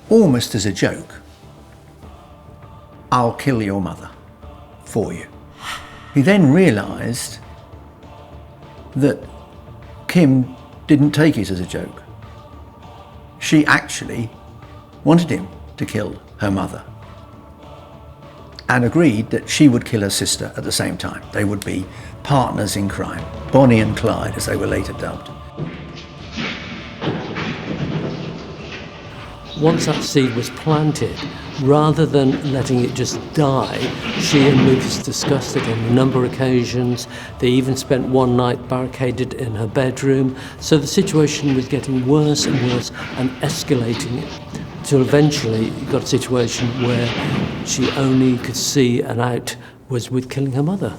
almost as a joke, "I'll kill your mother for you." He then realised that Kim didn't take it as a joke. She actually wanted him to kill her mother and agreed that she would kill her sister at the same time. They would be partners in crime, Bonnie and Clyde as they were later dubbed. Once that seed was planted, rather than letting it just die, she and Lucas discussed it on a number of occasions. They even spent one night barricaded in her bedroom. So the situation was getting worse and worse and escalating until eventually you got a situation where she only could see an out was with killing her mother.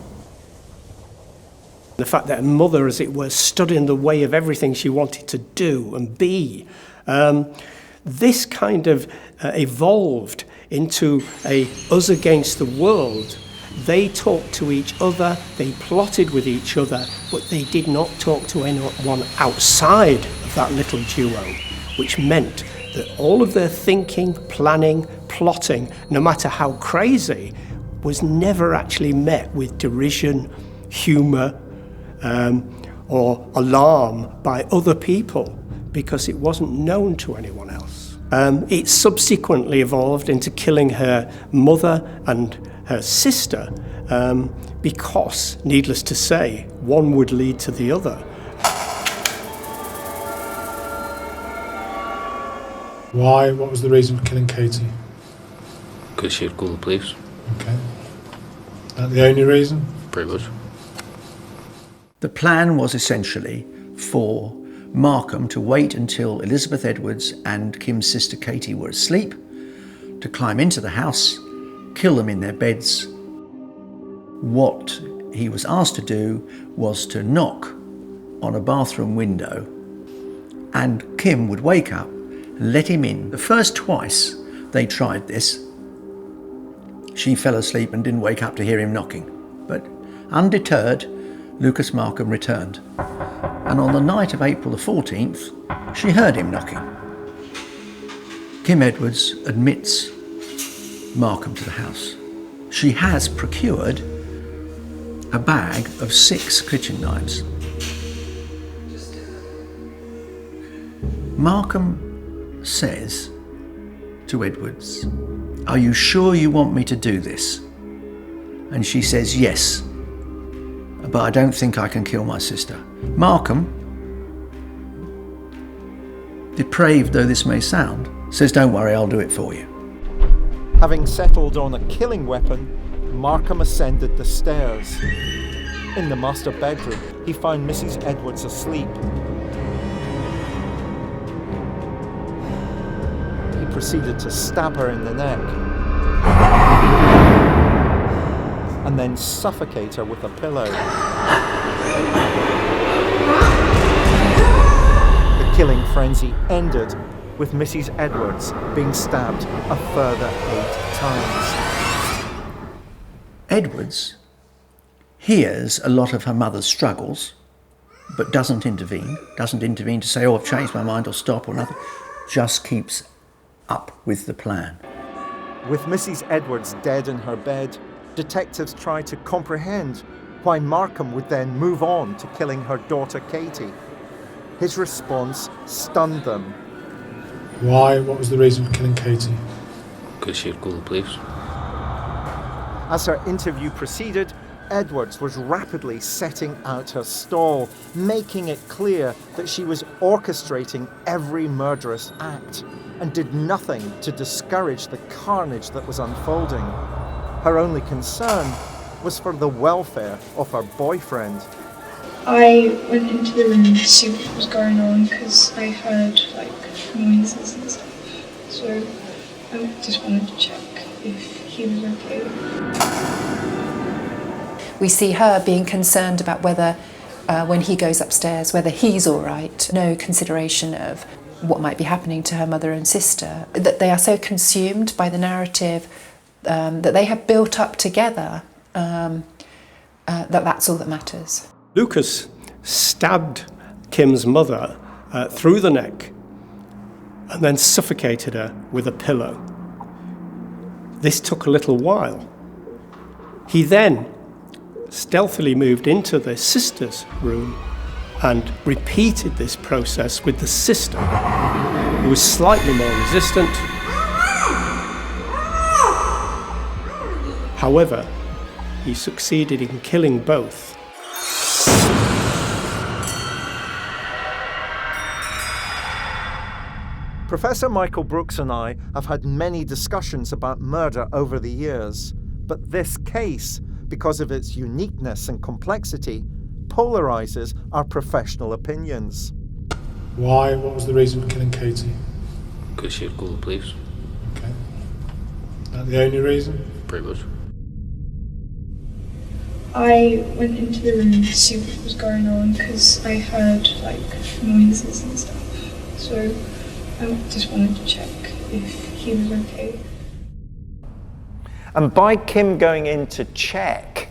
The fact that her mother, as it were, stood in the way of everything she wanted to do and be. This kind of evolved into a us against the world. They talked to each other, they plotted with each other, but they did not talk to anyone outside of that little duo, which meant that all of their thinking, planning, plotting, no matter how crazy, was never actually met with derision, humour, or alarm by other people, because it wasn't known to anyone else. It subsequently evolved into killing her mother and her sister, because, needless to say, one would lead to the other. Why? What was the reason for killing Katie? Because she had called the police. Okay. That the only reason? Pretty much. The plan was essentially for Markham to wait until Elizabeth Edwards and Kim's sister Katie were asleep, to climb into the house, kill them in their beds. What he was asked to do was to knock on a bathroom window, and Kim would wake up and let him in. The first twice they tried this, she fell asleep and didn't wake up to hear him knocking. But undeterred, Lucas Markham returned. And on the night of April the 14th, she heard him knocking. Kim Edwards admits Markham to the house. She has procured a bag of 6 kitchen knives. Markham says to Edwards, "Are you sure you want me to do this?" And she says, "Yes, but I don't think I can kill my sister." Markham, depraved though this may sound, says, "Don't worry, I'll do it for you." Having settled on a killing weapon, Markham ascended the stairs. In the master bedroom, he found Mrs. Edwards asleep. He proceeded to stab her in the neck and then suffocate her with a pillow. The killing frenzy ended with Mrs. Edwards being stabbed a further 8 times. Edwards hears a lot of her mother's struggles, but doesn't intervene to say, oh, I've changed my mind, or stop, or nothing. Just keeps up with the plan. With Mrs. Edwards dead in her bed, detectives try to comprehend why Markham would then move on to killing her daughter Katie. His response stunned them. Why? What was the reason for killing Katie? Because she'd call the police. As her interview proceeded, Edwards was rapidly setting out her stall, making it clear that she was orchestrating every murderous act and did nothing to discourage the carnage that was unfolding. Her only concern was for the welfare of her boyfriend. I went into the room to see what was going on because I heard noises and stuff. So I just wanted to check if he was okay. We see her being concerned about whether, when he goes upstairs, whether he's all right. No consideration of what might be happening to her mother and sister. That they are so consumed by the narrative that they have built up together that's all that matters. Lucas stabbed Kim's mother through the neck and then suffocated her with a pillow. This took a little while. He then stealthily moved into the sister's room and repeated this process with the sister, who was slightly more resistant. However, he succeeded in killing both. Professor Michael Brooks and I have had many discussions about murder over the years, but this case, because of its uniqueness and complexity, polarizes our professional opinions. Why? What was the reason for killing Katie? Because she'd call the police. Okay. Is that the only reason? Pretty much. I went into the room to see what was going on because I heard noises and stuff. So I just wanted to check if he was okay. And by Kim going in to check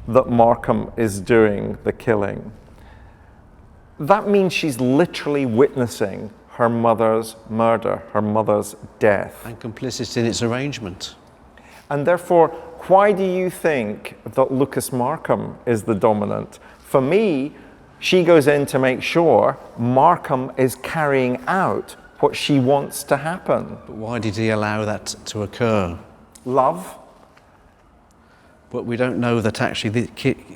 that Markham is doing the killing, that means she's literally witnessing her mother's murder, her mother's death. And complicit in its arrangement. And therefore, why do you think that Lucas Markham is the dominant? For me, she goes in to make sure Markham is carrying out what she wants to happen. But why did he allow that to occur? Love. But we don't know that actually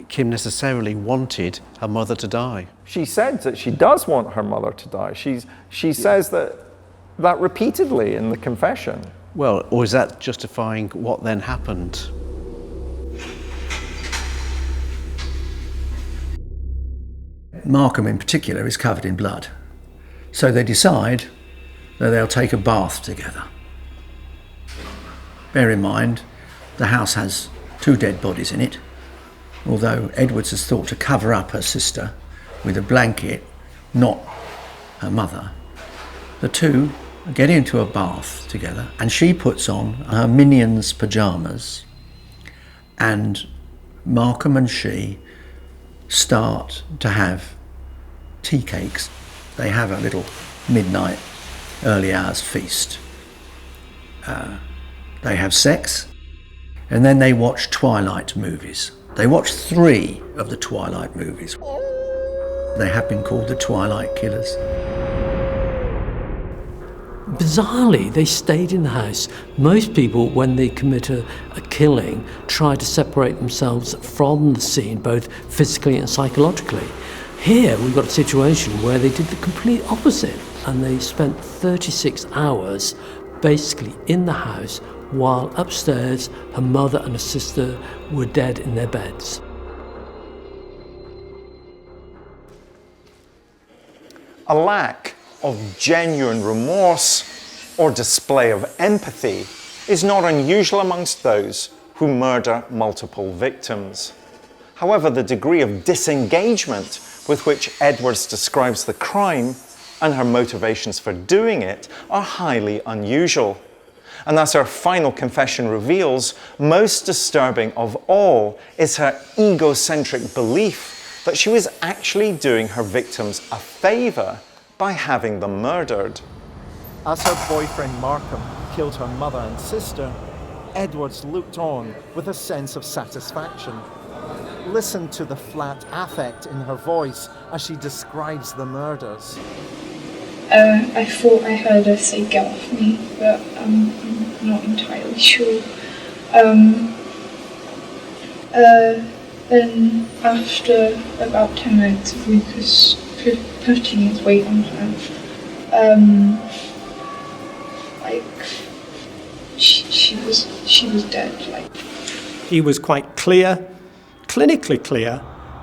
Kim necessarily wanted her mother to die. She said that she does want her mother to die. She says that repeatedly in the confession. Well, or is that justifying what then happened? Markham in particular is covered in blood. So they decide that they'll take a bath together. Bear in mind, the house has 2 dead bodies in it, although Edwards has thought to cover up her sister with a blanket, not her mother. The two get into a bath together and she puts on her minion's pyjamas and Markham and she start to have tea cakes. They have a little midnight, early hours feast. They have sex and then they watch Twilight movies. They watch 3 of the Twilight movies. They have been called the Twilight Killers. Bizarrely, they stayed in the house. Most people, when they commit a killing, try to separate themselves from the scene, both physically and psychologically. Here, we've got a situation where they did the complete opposite, and they spent 36 hours basically in the house while upstairs her mother and her sister were dead in their beds. A lack of genuine remorse or display of empathy is not unusual amongst those who murder multiple victims. However, the degree of disengagement with which Edwards describes the crime and her motivations for doing it are highly unusual. And as her final confession reveals, most disturbing of all is her egocentric belief that she was actually doing her victims a favour by having them murdered. As her boyfriend Markham killed her mother and sister, Edwards looked on with a sense of satisfaction. Listen to the flat affect in her voice as she describes the murders. I thought I heard her say "get off me," but I'm not entirely sure. Then after about 10 minutes of Lucas putting his weight on her, she was dead. He was quite clear, clinically clear,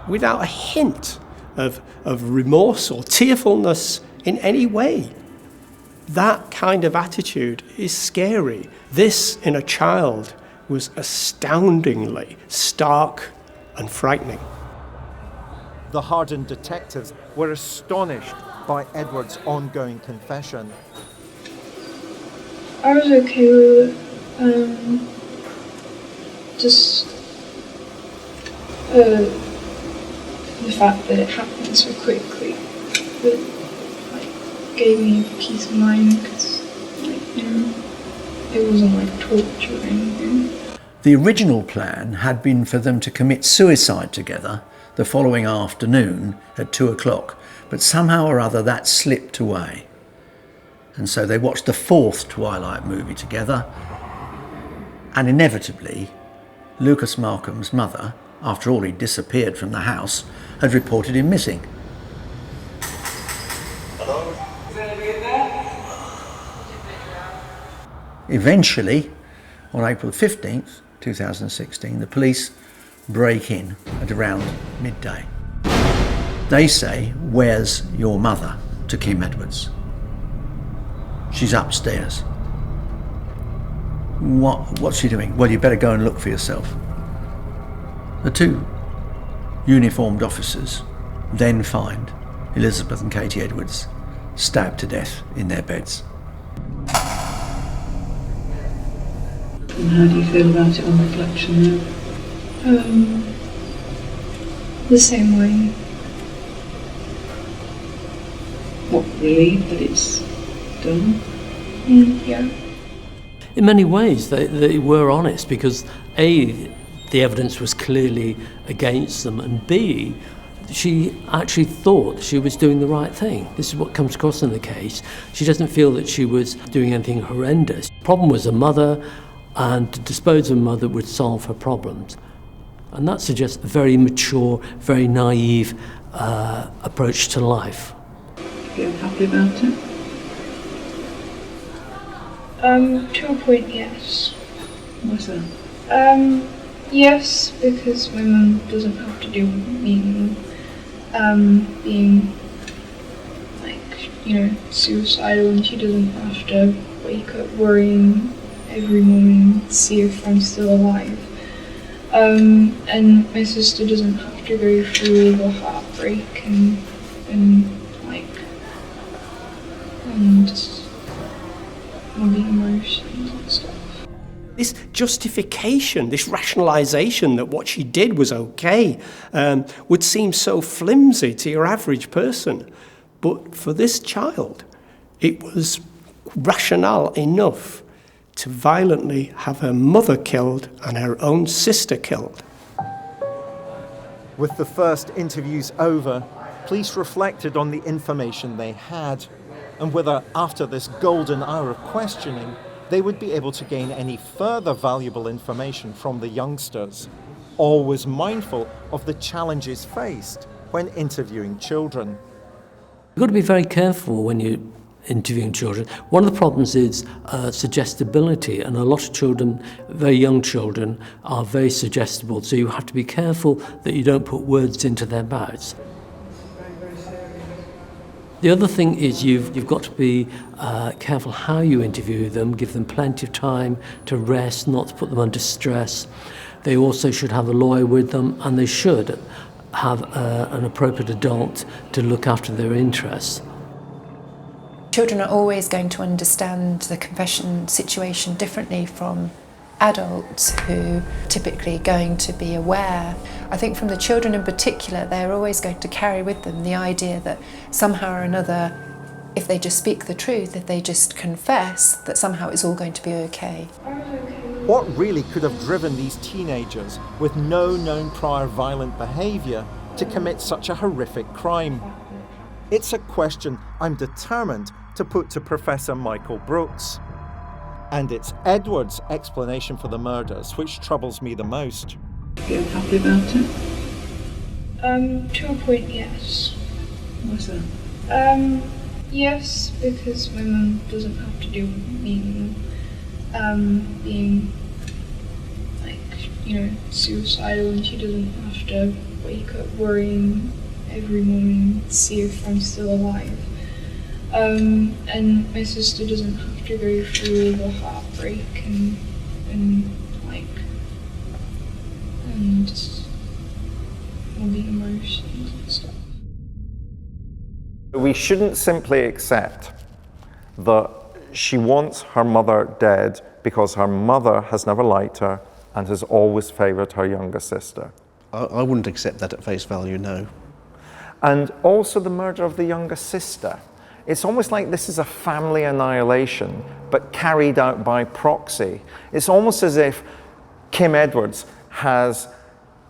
without a hint of remorse or tearfulness in any way. That kind of attitude is scary. This, in a child, was astoundingly stark and frightening. The hardened detectives were astonished by Edward's ongoing confession. I was okay with it. Just the fact that it happened so quickly, that gave me peace of mind because, it wasn't torture or anything. The original plan had been for them to commit suicide together the following afternoon at 2 o'clock, but somehow or other that slipped away. And so they watched the 4th Twilight movie together, and inevitably, Lucas Markham's mother, after all he'd disappeared from the house, had reported him missing. Hello? Is anybody in there? Eventually, on April 15th, 2016, the police break in at around midday. They say, "Where's your mother?" to Kim Edwards. "She's upstairs." What's she doing? "Well, you better go and look for yourself." The two uniformed officers then find Elizabeth and Katie Edwards stabbed to death in their beds. And how do you feel about it on reflection now? The same way. What, relieved that it's done? Yeah. In many ways, they were honest because A, the evidence was clearly against them, and B, she actually thought she was doing the right thing. This is what comes across in the case. She doesn't feel that she was doing anything horrendous. The problem was her mother, and to dispose of her mother would solve her problems. And that suggests a very mature, very naive approach to life. Feel happy about it? To a point, yes. What's that? Yes, because my mum doesn't have to do being suicidal, and she doesn't have to wake up worrying every morning to see if I'm still alive. And my sister doesn't have to go through all the heartbreak and all the emotions and stuff. This justification, this rationalisation that what she did was okay, would seem so flimsy to your average person. But for this child, it was rationale enough to violently have her mother killed and her own sister killed. With the first interviews over, police reflected on the information they had and whether after this golden hour of questioning, they would be able to gain any further valuable information from the youngsters, always mindful of the challenges faced when interviewing children. You've got to be very careful when you're interviewing children. One of the problems is suggestibility, and a lot of children, very young children, are very suggestible, so you have to be careful that you don't put words into their mouths. The other thing is you've got to be careful how you interview them, give them plenty of time to rest, not to put them under stress. They also should have a lawyer with them, and they should have an appropriate adult to look after their interests. Children are always going to understand the confession situation differently from adults who typically going to be aware. I think from the children in particular, they're always going to carry with them the idea that somehow or another, if they just speak the truth, if they just confess, that somehow it's all going to be okay. What really could have driven these teenagers with no known prior violent behaviour to commit such a horrific crime? It's a question I'm determined to put to Professor Michael Brooks. And it's Edward's explanation for the murders which troubles me the most. You're happy about it? To a point, yes. What's that? Yes, because my mum doesn't have to deal with me being, suicidal, and she doesn't have to wake up worrying every morning to see if I'm still alive. And my sister doesn't have to go through all the heartbreak and all the emotions and stuff. We shouldn't simply accept that she wants her mother dead because her mother has never liked her and has always favoured her younger sister. I wouldn't accept that at face value, no. And also the murder of the younger sister. It's almost like this is a family annihilation, but carried out by proxy. It's almost as if Kim Edwards has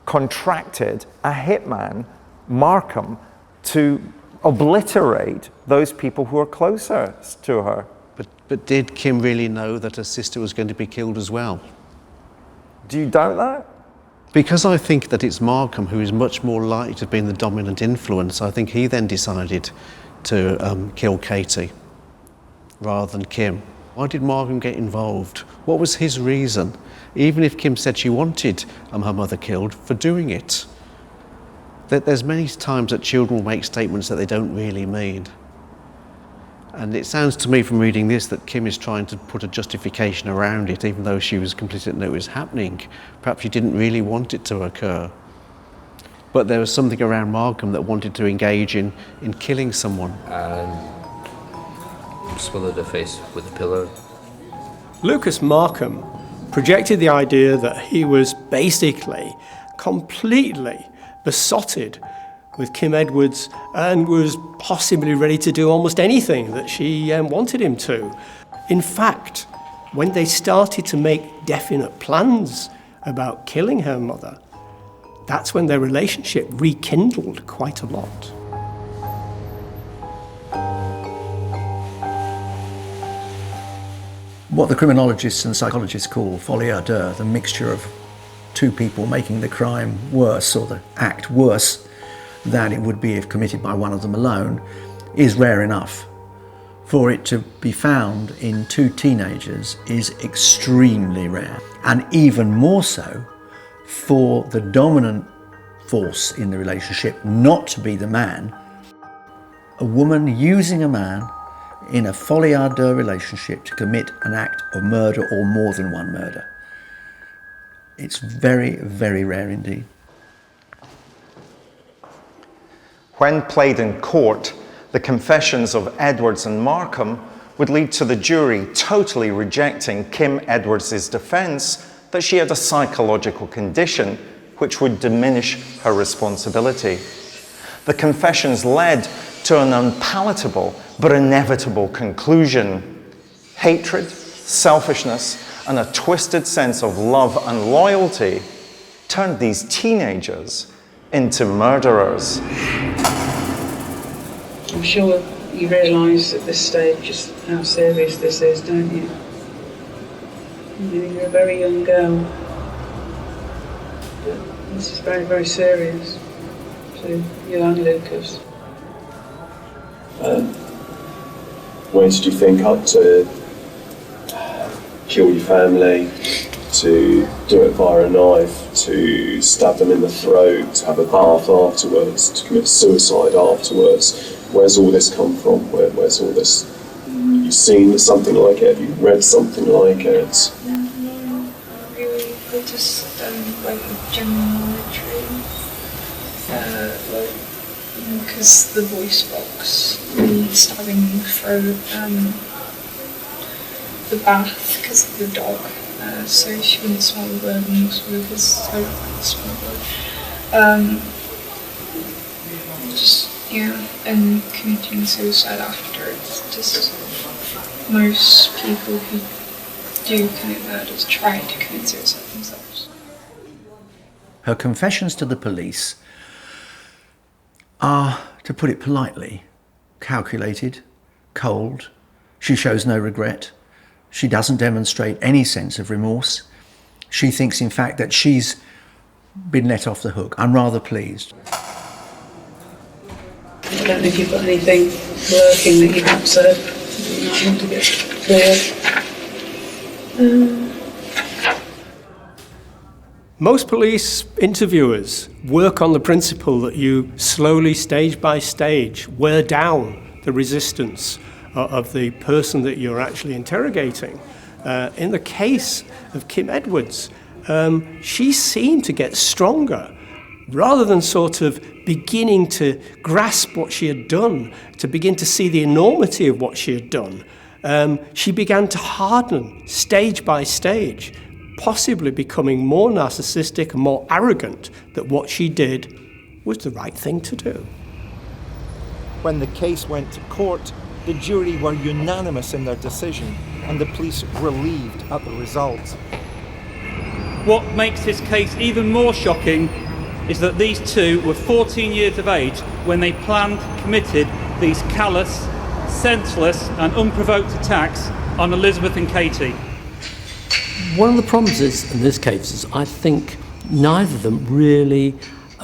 contracted a hitman, Markham, to obliterate those people who are closest to her. But did Kim really know that her sister was going to be killed as well? Do you doubt that? Because I think that it's Markham who is much more likely to have been the dominant influence. I think he then decided to kill Katie rather than Kim. Why did Markham get involved? What was his reason? Even if Kim said she wanted her mother killed, for doing it. There's many times that children will make statements that they don't really mean. And it sounds to me from reading this that Kim is trying to put a justification around it, even though she was completely didn't know it was happening. Perhaps she didn't really want it to occur. But there was something around Markham that wanted to engage in killing someone. Smothered her face with a pillow. Lucas Markham projected the idea that he was basically completely besotted with Kim Edwards and was possibly ready to do almost anything that she wanted him to. In fact, when they started to make definite plans about killing her mother, that's when their relationship rekindled quite a lot. What the criminologists and psychologists call folie à deux, the mixture of two people making the crime worse, or the act worse than it would be if committed by one of them alone, is rare enough. For it to be found in two teenagers is extremely rare, and even more so for the dominant force in the relationship not to be the man. A woman using a man in a folie à deux relationship to commit an act of murder or more than one murder. It's very, very rare indeed. When played in court, the confessions of Edwards and Markham would lead to the jury totally rejecting Kim Edwards' defense that she had a psychological condition which would diminish her responsibility. The confessions led to an unpalatable but inevitable conclusion. Hatred, selfishness, and a twisted sense of love and loyalty turned these teenagers into murderers. I'm sure you realise at this stage just how serious this is, don't you? You're a very young girl, but this is very, very serious. So you and Lucas. Where did you think up to kill your family, to do it via a knife, to stab them in the throat, to have a bath afterwards, to commit suicide afterwards? Where's all this come from? Where's all this? Have you seen something like it? Have you read something like it? No, really. I just like a general knowledge, really. Because the voice box really stabbing the throat, the bath because of the dog, so she wouldn't smell the blood and also because I don't smell blood. And committing suicide afterwards. Just most people who do commit murders try to commit suicide themselves. Her confessions to the police are, to put it politely, calculated, cold. She shows no regret. She doesn't demonstrate any sense of remorse. She thinks, in fact, that she's been let off the hook. I'm rather pleased. I don't know if you've got anything working that you perhaps might want to get cleared. Most police interviewers work on the principle that you slowly, stage by stage, wear down the resistance of the person that you're actually interrogating. In the case of Kim Edwards, she seemed to get stronger rather than sort of beginning to grasp what she had done, to begin to see the enormity of what she had done. She began to harden stage by stage, possibly becoming more narcissistic and more arrogant that what she did was the right thing to do. When the case went to court, the jury were unanimous in their decision, and the police relieved at the result. What makes this case even more shocking is that these two were 14 years of age when they planned, committed these callous, senseless and unprovoked attacks on Elizabeth and Katie. One of the problems is, in this case, is I think neither of them really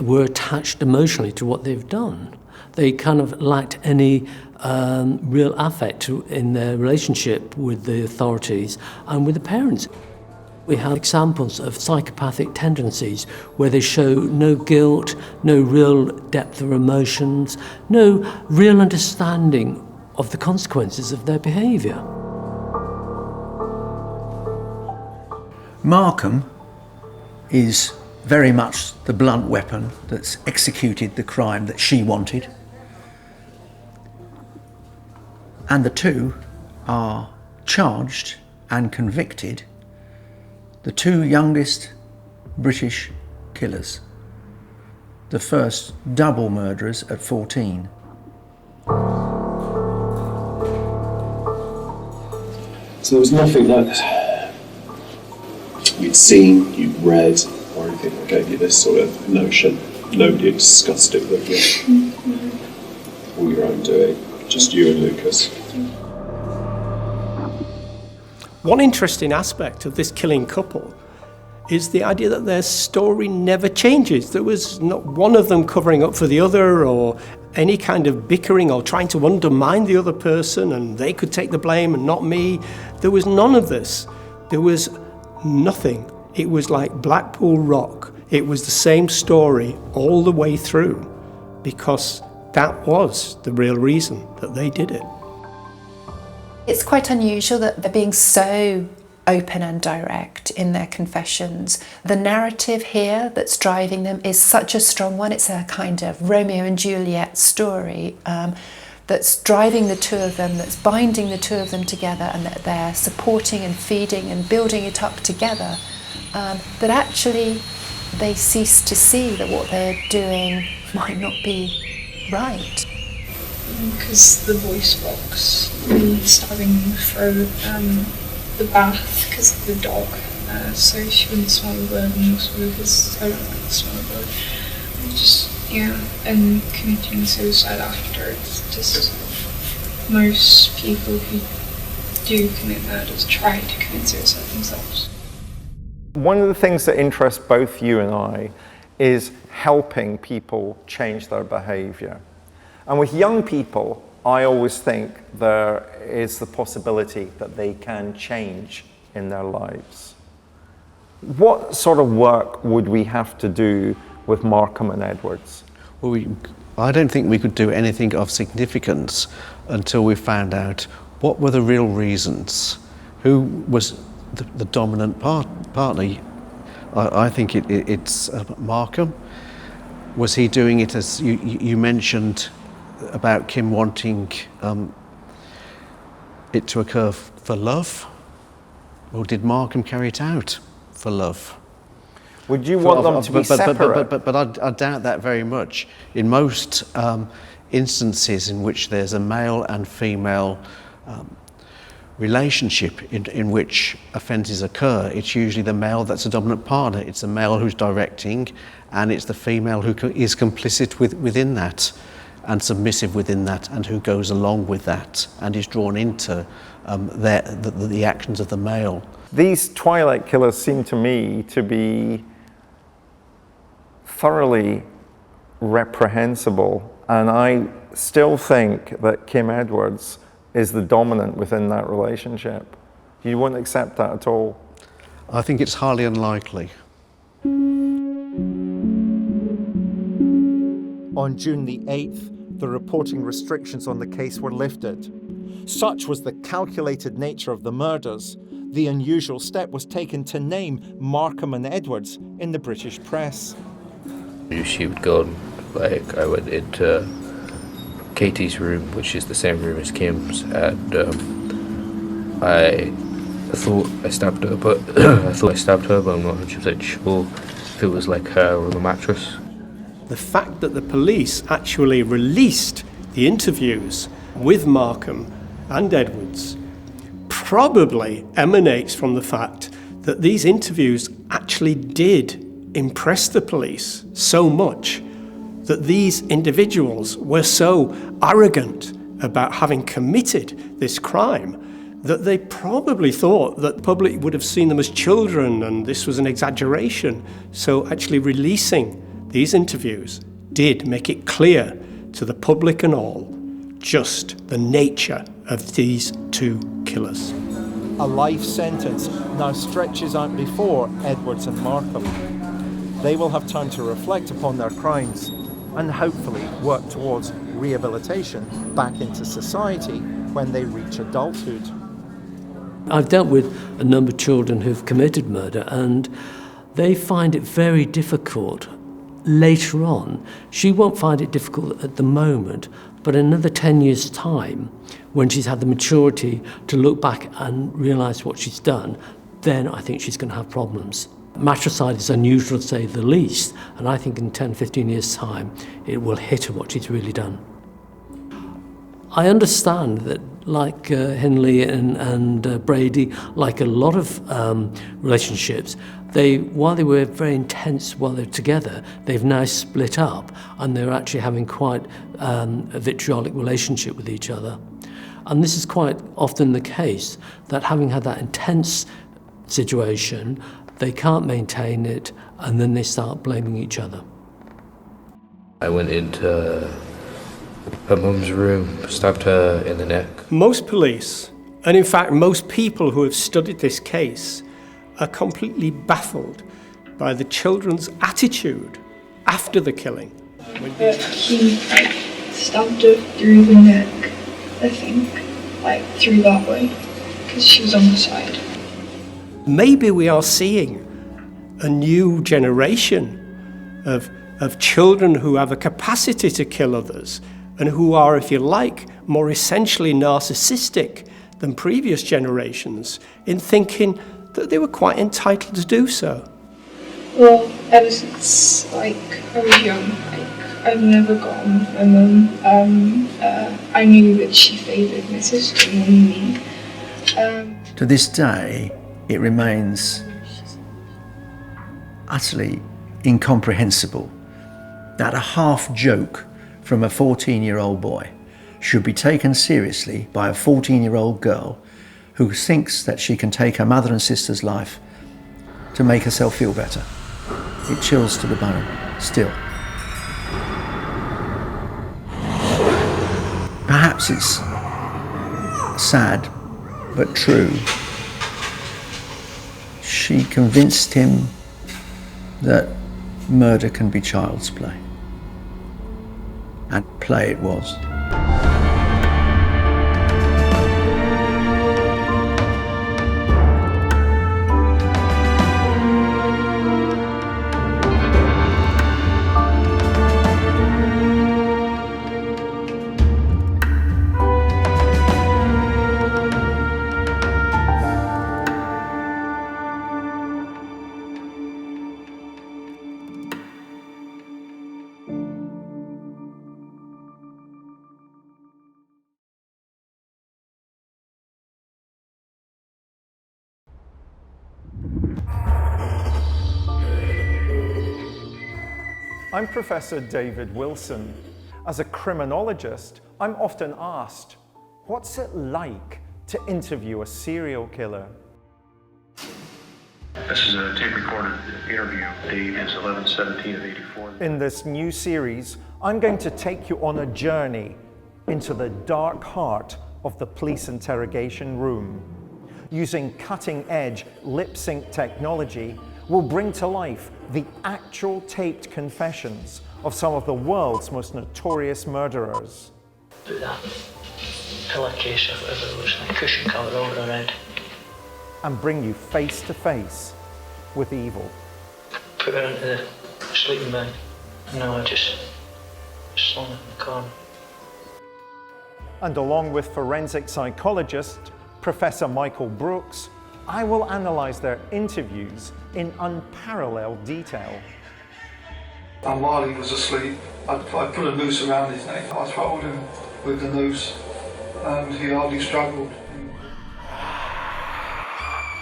were attached emotionally to what they've done. They kind of lacked any real affect in their relationship with the authorities and with the parents. We have examples of psychopathic tendencies where they show no guilt, no real depth of emotions, no real understanding of the consequences of their behaviour. Markham is very much the blunt weapon that's executed the crime that she wanted. And the two are charged and convicted, the two youngest British killers, the first double murderers at 14. So there was nothing that you'd seen, you'd read, or anything that gave you this sort of notion. Nobody had discussed it with you. All your own doing, just you and Lucas. One interesting aspect of this killing couple is the idea that their story never changes. There was not one of them covering up for the other or any kind of bickering or trying to undermine the other person and they could take the blame and not me. There was none of this. There was nothing. It was like Blackpool Rock. It was the same story all the way through because that was the real reason that they did it. It's quite unusual that they're being so open and direct in their confessions. The narrative here that's driving them is such a strong one. It's a kind of Romeo and Juliet story that's driving the two of them, that's binding the two of them together, and that they're supporting and feeding and building it up together. But actually, they cease to see that what they're doing might not be right. Because the voice box, the stabbing in the throat, the bath because of the dog, so she wouldn't smell the blood and also because I don't like the smell of blood. And committing suicide afterwards. Just most people who do commit murders try to commit suicide themselves. One of the things that interests both you and I is helping people change their behaviour. And with young people, I always think there is the possibility that they can change in their lives. What sort of work would we have to do with Markham and Edwards? Well, I don't think we could do anything of significance until we found out what were the real reasons. Who was the dominant partner? I think it's Markham. Was he doing it as you mentioned? about Kim wanting it to occur for love, or did Markham carry it out for love? Would you want them to be separate? But I doubt that very much. In most instances in which there's a male and female relationship in which offences occur, it's usually the male that's a dominant partner. It's the male who's directing, and it's the female who is complicit within that and submissive within that, and who goes along with that and is drawn into the actions of the male. These Twilight killers seem to me to be thoroughly reprehensible, and I still think that Kim Edwards is the dominant within that relationship. You wouldn't accept that at all? I think it's highly unlikely. On June the 8th, the reporting restrictions on the case were lifted. Such was the calculated nature of the murders, the unusual step was taken to name Markham and Edwards in the British press. She would go, like, I went into Katie's room, which is the same room as Kim's, and I thought I stabbed her, but I'm not 100% sure if it was like her or the mattress. The fact that the police actually released the interviews with Markham and Edwards probably emanates from the fact that these interviews actually did impress the police so much that these individuals were so arrogant about having committed this crime that they probably thought that the public would have seen them as children and this was an exaggeration. So actually releasing these interviews did make it clear to the public and all just the nature of these two killers. A life sentence now stretches out before Edwards and Markham. They will have time to reflect upon their crimes and hopefully work towards rehabilitation back into society when they reach adulthood. I've dealt with a number of children who've committed murder, and they find it very difficult later on. She won't find it difficult at the moment, but in another 10 years' time, when she's had the maturity to look back and realise what she's done, then I think she's going to have problems. Matricide is unusual to say the least, and I think in 10, 15 years' time, it will hit her what she's really done. I understand that, like Henley and Brady, like a lot of relationships, while they were very intense while they were together, they've now split up, and they're actually having quite a vitriolic relationship with each other. And this is quite often the case, that having had that intense situation, they can't maintain it, and then they start blaming each other. I went into her mum's room, stabbed her in the neck. Most police, and in fact most people who have studied this case, are completely baffled by the children's attitude after the killing. He stabbed her through the neck, I think, through that way, because she was on the side. Maybe we are seeing a new generation of children who have a capacity to kill others and who are, if you like, more essentially narcissistic than previous generations in thinking that they were quite entitled to do so. Well, ever since I was young, I've never got on with my mum. I knew that she favoured my sister more than me. To this day, it remains utterly incomprehensible that a half joke from a 14-year-old boy should be taken seriously by a 14-year-old girl who thinks that she can take her mother and sister's life to make herself feel better. It chills to the bone, still. Perhaps it's sad, but true. She convinced him that murder can be child's play. And play it was. I'm Professor David Wilson. As a criminologist, I'm often asked, what's it like to interview a serial killer? This is a tape-recorded interview. Date is 11/17 of 84. In this new series, I'm going to take you on a journey into the dark heart of the police interrogation room. Using cutting-edge lip-sync technology, we'll bring to life the actual taped confessions of some of the world's most notorious murderers. Put that pillowcase or whatever it was, like cushion cover over her head. And bring you face to face with evil. Put her into the sleeping bag. No, I just slung her in the corner. And along with forensic psychologist Professor Michael Brooks, I will analyse their interviews in unparalleled detail. And while he was asleep, I put a noose around his neck. I throttled him with the noose, and he hardly struggled.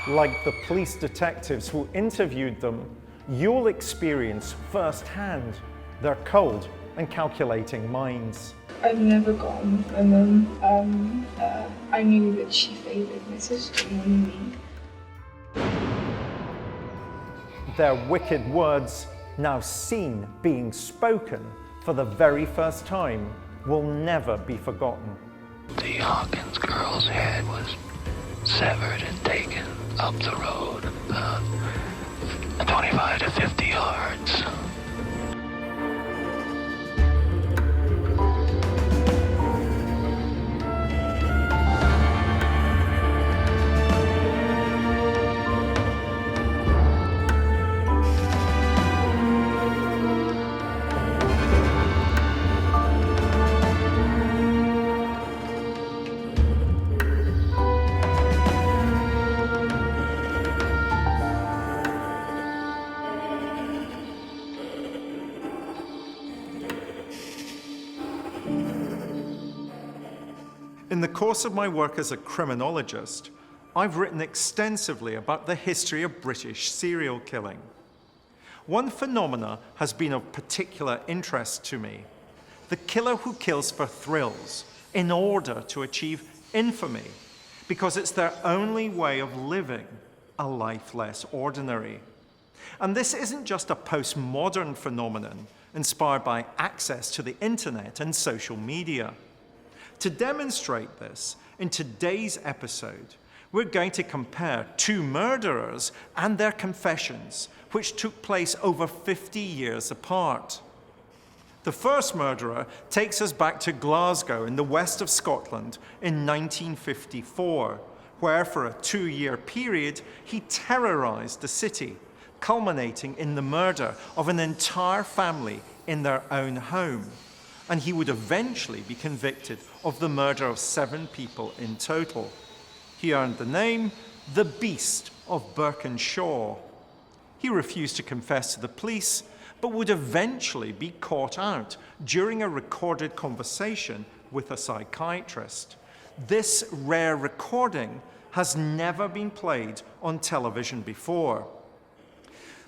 Like the police detectives who interviewed them, you'll experience firsthand their cold and calculating minds. I've never gotten with my mum. I knew that she favoured my sister more than me. Their wicked words, now seen being spoken for the very first time, will never be forgotten. The Hawkins girl's head was severed and taken up the road about 25 to 50 yards. In the course of my work as a criminologist, I've written extensively about the history of British serial killing. One phenomena has been of particular interest to me: the killer who kills for thrills in order to achieve infamy, because it's their only way of living a life less ordinary. And this isn't just a postmodern phenomenon inspired by access to the internet and social media. To demonstrate this, in today's episode, we're going to compare two murderers and their confessions, which took place over 50 years apart. The first murderer takes us back to Glasgow in the west of Scotland in 1954, where for a 2-year period he terrorized the city, culminating in the murder of an entire family in their own home. And he would eventually be convicted of the murder of 7 people in total. He earned the name the Beast of Birkenshaw. He refused to confess to the police, but would eventually be caught out during a recorded conversation with a psychiatrist. This rare recording has never been played on television before.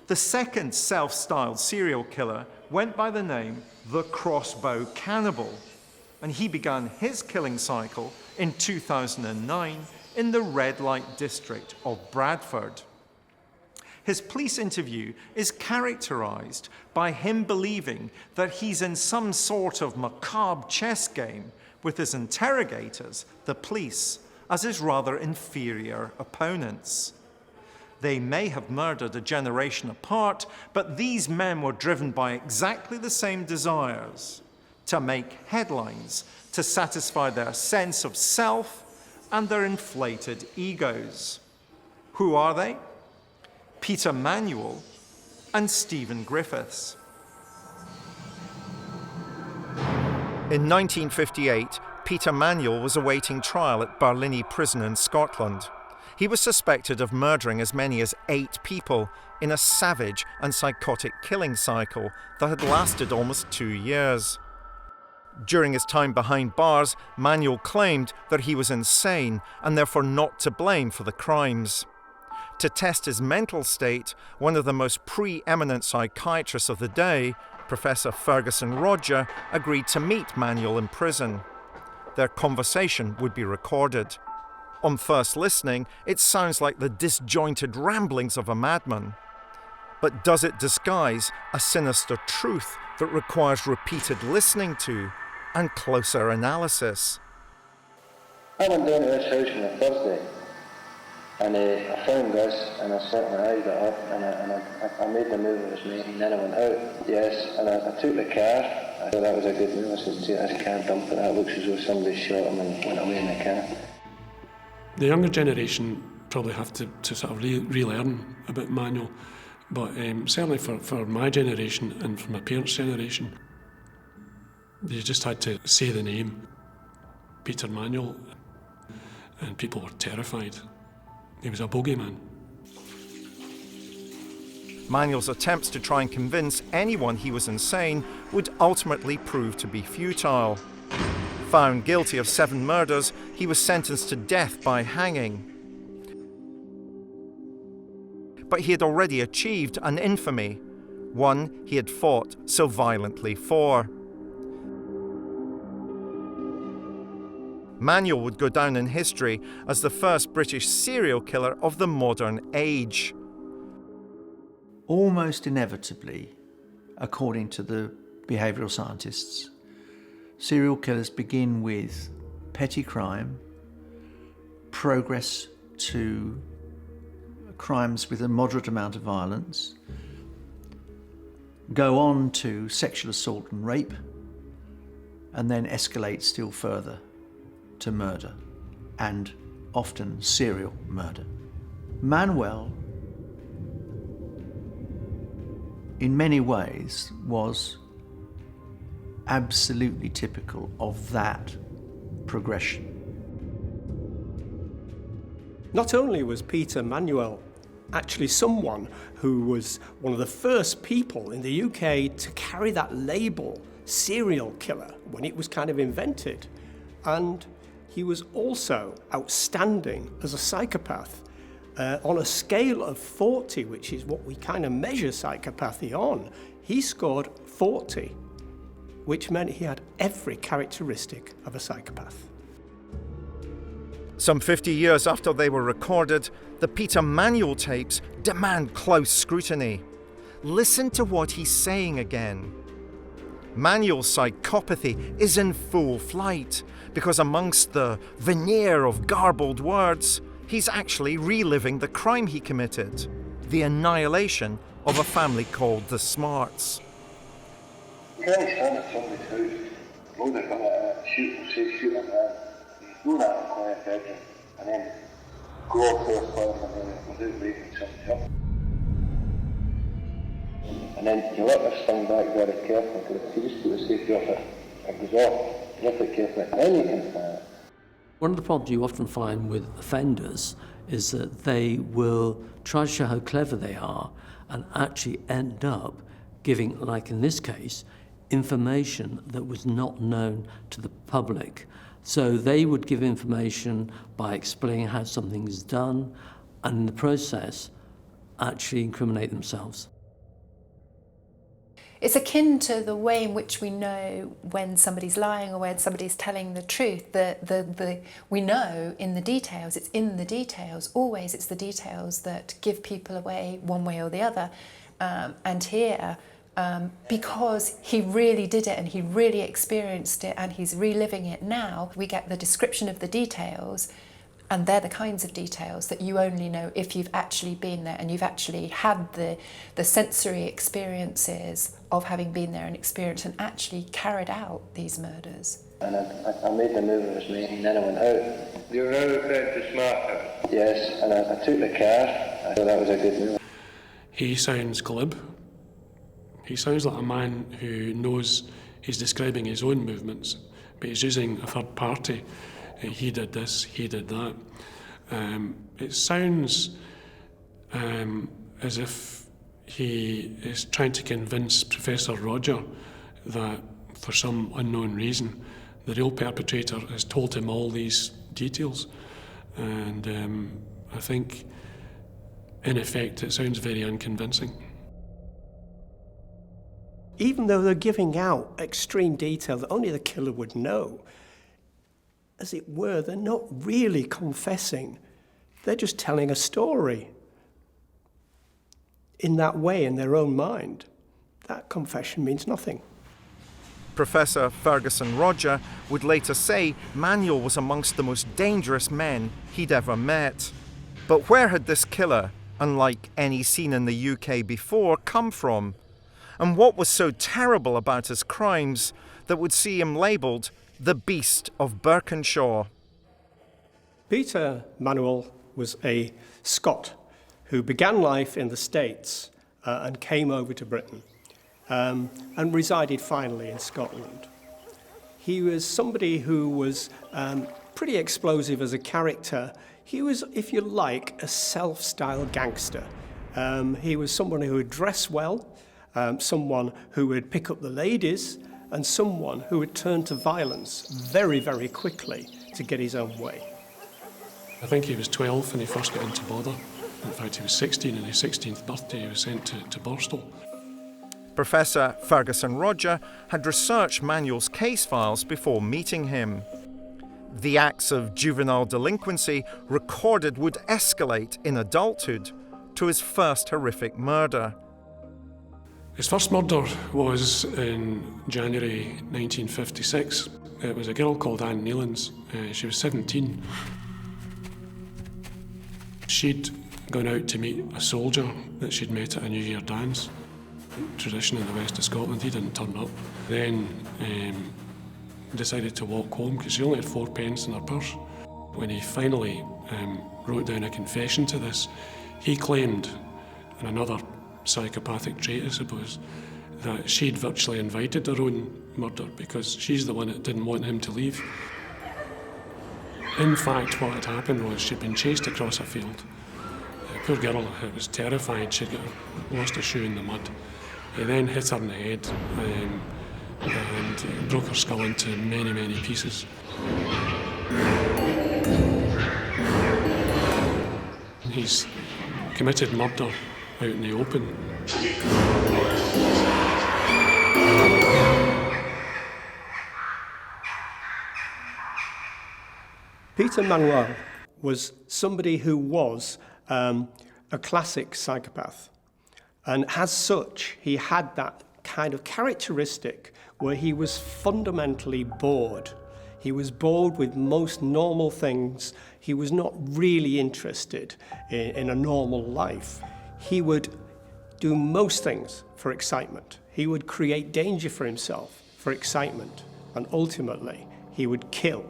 The second self-styled serial killer went by the name the Crossbow Cannibal, and he began his killing cycle in 2009 in the red light district of Bradford. His police interview is characterized by him believing that he's in some sort of macabre chess game with his interrogators, the police, as his rather inferior opponents. They may have murdered a generation apart, but these men were driven by exactly the same desires: to make headlines, to satisfy their sense of self and their inflated egos. Who are they? Peter Manuel and Stephen Griffiths. In 1958, Peter Manuel was awaiting trial at Barlinnie Prison in Scotland. He was suspected of murdering as many as 8 people in a savage and psychotic killing cycle that had lasted almost 2 years. During his time behind bars, Manuel claimed that he was insane and therefore not to blame for the crimes. To test his mental state, one of the most preeminent psychiatrists of the day, Professor Ferguson Roger agreed to meet Manuel in prison. Their conversation would be recorded. On first listening, it sounds like the disjointed ramblings of a madman. But does it disguise a sinister truth that requires repeated listening to and closer analysis? I went down to this house on a Thursday, and I found this, and I set my eyes up, and I made the move I was making, then I went out. Yes, and I took the car. I thought that was a good move. I said, see, this car dump it. That looks as though somebody shot him and went away in the car. The younger generation probably have to sort of relearn about Manuel, but certainly for my generation and for my parents' generation, they just had to say the name, Peter Manuel, and people were terrified. He was a bogeyman. Manuel's attempts to try and convince anyone he was insane would ultimately prove to be futile. Found guilty of 7 murders, he was sentenced to death by hanging. But he had already achieved an infamy, one he had fought so violently for. Manuel would go down in history as the first British serial killer of the modern age. Almost inevitably, according to the behavioural scientists, serial killers begin with petty crime, progress to crimes with a moderate amount of violence, go on to sexual assault and rape, and then escalate still further to murder, and often serial murder. Manuel, in many ways, was absolutely typical of that progression. Not only was Peter Manuel actually someone who was one of the first people in the UK to carry that label, serial killer, when it was kind of invented, and he was also outstanding as a psychopath. On a scale of 40, which is what we kind of measure psychopathy on, he scored 40, which meant he had every characteristic of a psychopath. Some 50 years after they were recorded, the Peter Manuel tapes demand close scrutiny. Listen to what he's saying again. Manuel's psychopathy is in full flight because amongst the veneer of garbled words, he's actually reliving the crime he committed, the annihilation of a family called the Smarts. You can't stand at somebody's house, load a gun at it, shoot at that, do that in a quiet bedroom, and then go off there for a minute without waking somebody up. And then you let this thing back very carefully, because if you just do the safety of it goes off, lift it carefully, then you can fire it. One of the problems you often find with offenders is that they will try to show how clever they are and actually end up giving, like in this case, information that was not known to the public. So they would give information by explaining how something is done, and in the process, actually incriminate themselves. It's akin to the way in which we know when somebody's lying or when somebody's telling the truth. We know in the details, it's in the details. Always it's the details that give people away one way or the other. And here, because he really did it and he really experienced it and he's reliving it now, we get the description of the details, and they're the kinds of details that you only know if you've actually been there and you've actually had the sensory experiences of having been there and experienced and actually carried out these murders. And I made the move I was making, then I went out. You were now prepared to smart? Yes, and I took the car. I thought that was a good move. He sounds glib. He sounds like a man who knows he's describing his own movements, but he's using a third party. He did this, he did that. It sounds as if he is trying to convince Professor Roger that for some unknown reason the real perpetrator has told him all these details. And I think in effect it sounds very unconvincing. even though they're giving out extreme detail that only the killer would know, as it were, they're not really confessing. They're just telling a story in that way, in their own mind. That confession means nothing. Professor Ferguson Roger would later say Manuel was amongst the most dangerous men he'd ever met. But where had this killer, unlike any seen in the UK before, come from? And what was so terrible about his crimes that would see him labelled the Beast of Birkenshaw? Peter Manuel was a Scot who began life in the States and came over to Britain and resided finally in Scotland. He was somebody who was pretty explosive as a character. He was, if you like, a self-styled gangster. He was someone who would dress well, someone who would pick up the ladies, and someone who would turn to violence very, very quickly to get his own way. I think he was 12 when he first got into Bother. In fact, he was 16, and his 16th birthday he was sent to Borstal. Professor Ferguson Roger had researched Manuel's case files before meeting him. The acts of juvenile delinquency recorded would escalate in adulthood to his first horrific murder. His first murder was in January 1956. It was a girl called Anne Nealons. She was 17. She'd gone out to meet a soldier that she'd met at a New Year dance. Tradition in the west of Scotland, he didn't turn up. Then decided to walk home because she only had 4 pence in her purse. When he finally wrote down a confession to this, he claimed, and another psychopathic trait I suppose, that she'd virtually invited her own murder because she's the one that didn't want him to leave. In fact, what had happened was she'd been chased across a field. Poor girl was terrified. She'd lost a shoe in the mud. He then hit her in the head and broke her skull into many, many pieces. He's committed murder out in the open. Peter Manuel was somebody who was a classic psychopath. And as such, he had that kind of characteristic where he was fundamentally bored. He was bored with most normal things. He was not really interested in a normal life. He would do most things for excitement. He would create danger for himself for excitement. And ultimately, he would kill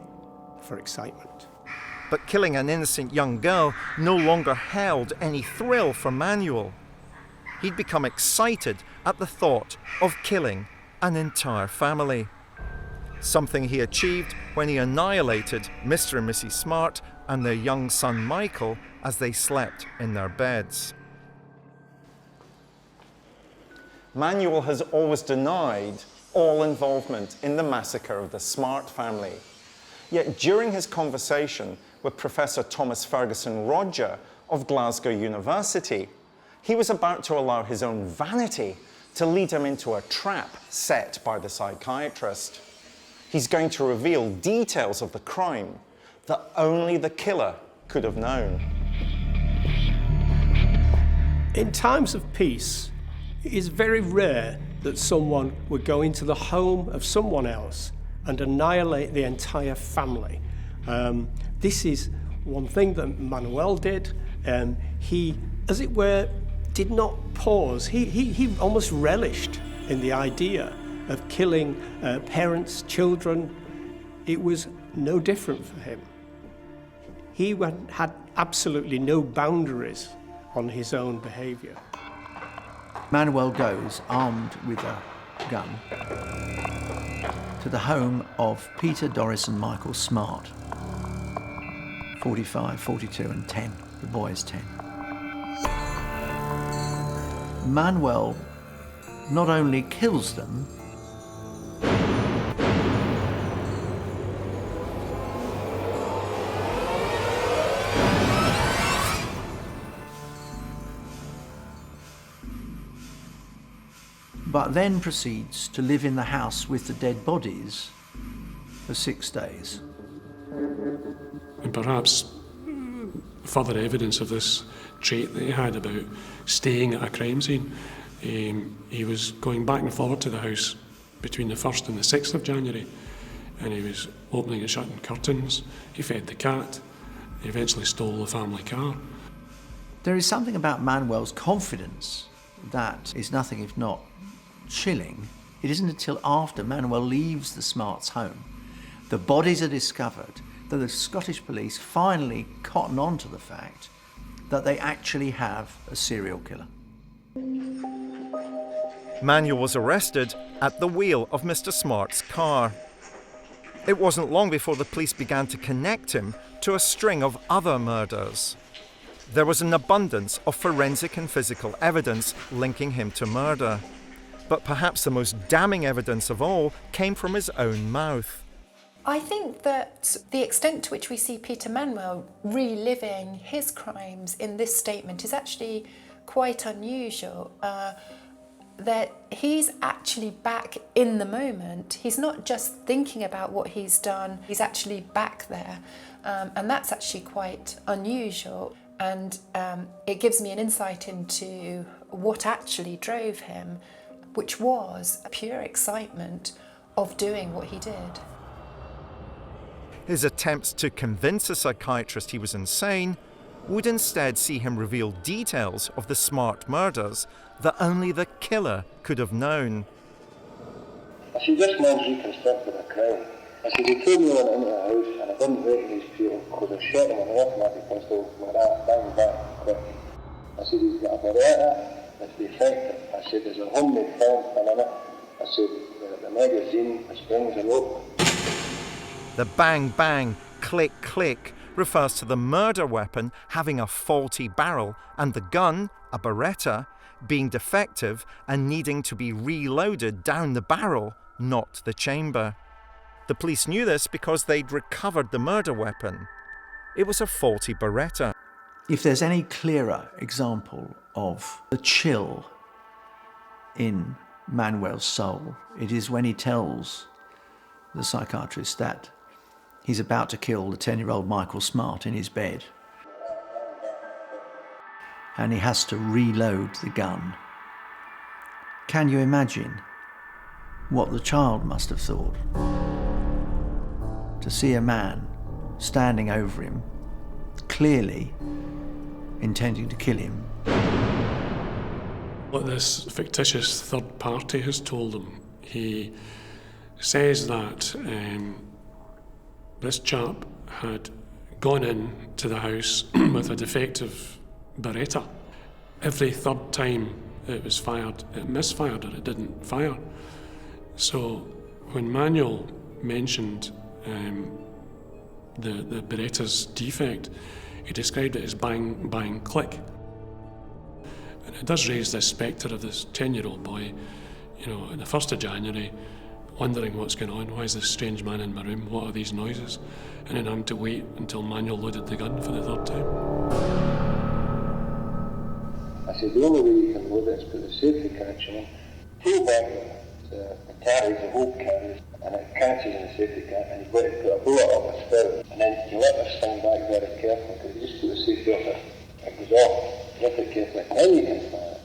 for excitement. But killing an innocent young girl no longer held any thrill for Manuel. He'd become excited at the thought of killing an entire family. Something he achieved when he annihilated Mr. and Mrs. Smart and their young son Michael as they slept in their beds. Manuel has always denied all involvement in the massacre of the Smart family. Yet during his conversation with Professor Thomas Ferguson Roger of Glasgow University, he was about to allow his own vanity to lead him into a trap set by the psychiatrist. He's going to reveal details of the crime that only the killer could have known. In times of peace, it is very rare that someone would go into the home of someone else and annihilate the entire family. This is one thing that Manuel did. He, as it were, did not pause. He almost relished in the idea of killing parents, children. It was no different for him. He had absolutely no boundaries on his own behaviour. Manuel goes, armed with a gun, to the home of Peter, Doris and Michael Smart. 45, 42 and 10. The boy is 10. Manuel not only kills them, but then proceeds to live in the house with the dead bodies for 6 days. And perhaps further evidence of this trait that he had about staying at a crime scene. He was going back and forward to the house between the 1st and the 6th of January, and he was opening and shutting curtains, he fed the cat, he eventually stole the family car. There is something about Manuel's confidence that is nothing if not chilling. It isn't until after Manuel leaves the Smarts' home, the bodies are discovered, that the Scottish police finally cotton on to the fact that they actually have a serial killer. Manuel was arrested at the wheel of Mr. Smart's car. It wasn't long before the police began to connect him to a string of other murders. There was an abundance of forensic and physical evidence linking him to murder. But perhaps the most damning evidence of all came from his own mouth. I think that the extent to which we see Peter Manuel reliving his crimes in this statement is actually quite unusual. That he's actually back in the moment. He's not just thinking about what he's done, he's actually back there. And that's actually quite unusual. And it gives me an insight into what actually drove him, which was a pure excitement of doing what he did. His attempts to convince a psychiatrist he was insane would instead see him reveal details of the Smart murders that only the killer could have known. I said, this man's reconstructed a crime. I said, he told me when I went into the house and I didn't recognise Peter because I shot him with an automatic pistol like that, bang, bang, quick. I said, he's got a Beretta, it's defective. I said, there's a homemade film in it. I said, the magazine, the springs are open. The bang bang, click click refers to the murder weapon having a faulty barrel and the gun, a Beretta, being defective and needing to be reloaded down the barrel, not the chamber. The police knew this because they'd recovered the murder weapon. It was a faulty Beretta. If there's any clearer example of the chill in Manuel's soul, it is when he tells the psychiatrist that he's about to kill the 10-year-old Michael Smart in his bed. And he has to reload the gun. Can you imagine what the child must have thought? To see a man standing over him, clearly intending to kill him. What this fictitious third party has told him, he says that this chap had gone in to the house with a defective Beretta. Every third time it was fired, it misfired or it didn't fire. So when Manuel mentioned the Beretta's defect, he described it as bang, bang, click. And it does raise this spectre of this 10-year-old boy, you know, on the 1st of January, wondering what's going on, why is this strange man in my room, what are these noises? And then having to wait until Manuel loaded the gun for the third time. I said, the only way you can load it is put the safety catch on, pull back the carriage, the whole carriage, and it catches in the safety catch, and you've got to put a bullet up a spout, and then you let this thing back very carefully, because you just put the safety off it goes off, lift it carefully, and then you can fire it.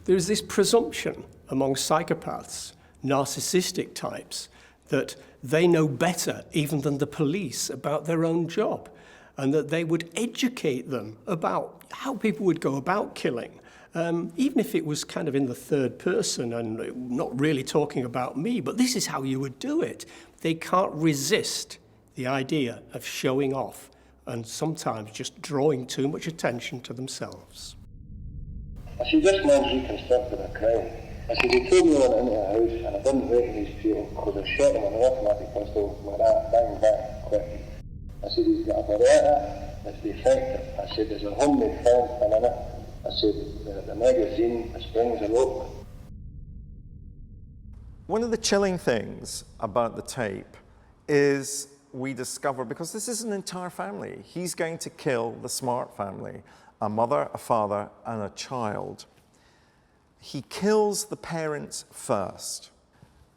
There's this presumption among psychopaths, narcissistic types, that they know better even than the police about their own job, and that they would educate them about how people would go about killing, even if it was kind of in the third person and not really talking about me, but this is how you would do it. They can't resist the idea of showing off and sometimes just drawing too much attention to themselves. I said, this man's reconstructed a crime. I said, he told me when I went into the house and I didn't recognise Peter because I shot him with an automatic pistol like that, bang, bang, quick. I said, he's got a Beretta, it's defective. I said, there's a homemade film in it. I said, the magazine, the springs are open. One of the chilling things about the tape is we discover, because this is an entire family, he's going to kill the Smart family, a mother, a father, and a child. He kills the parents first.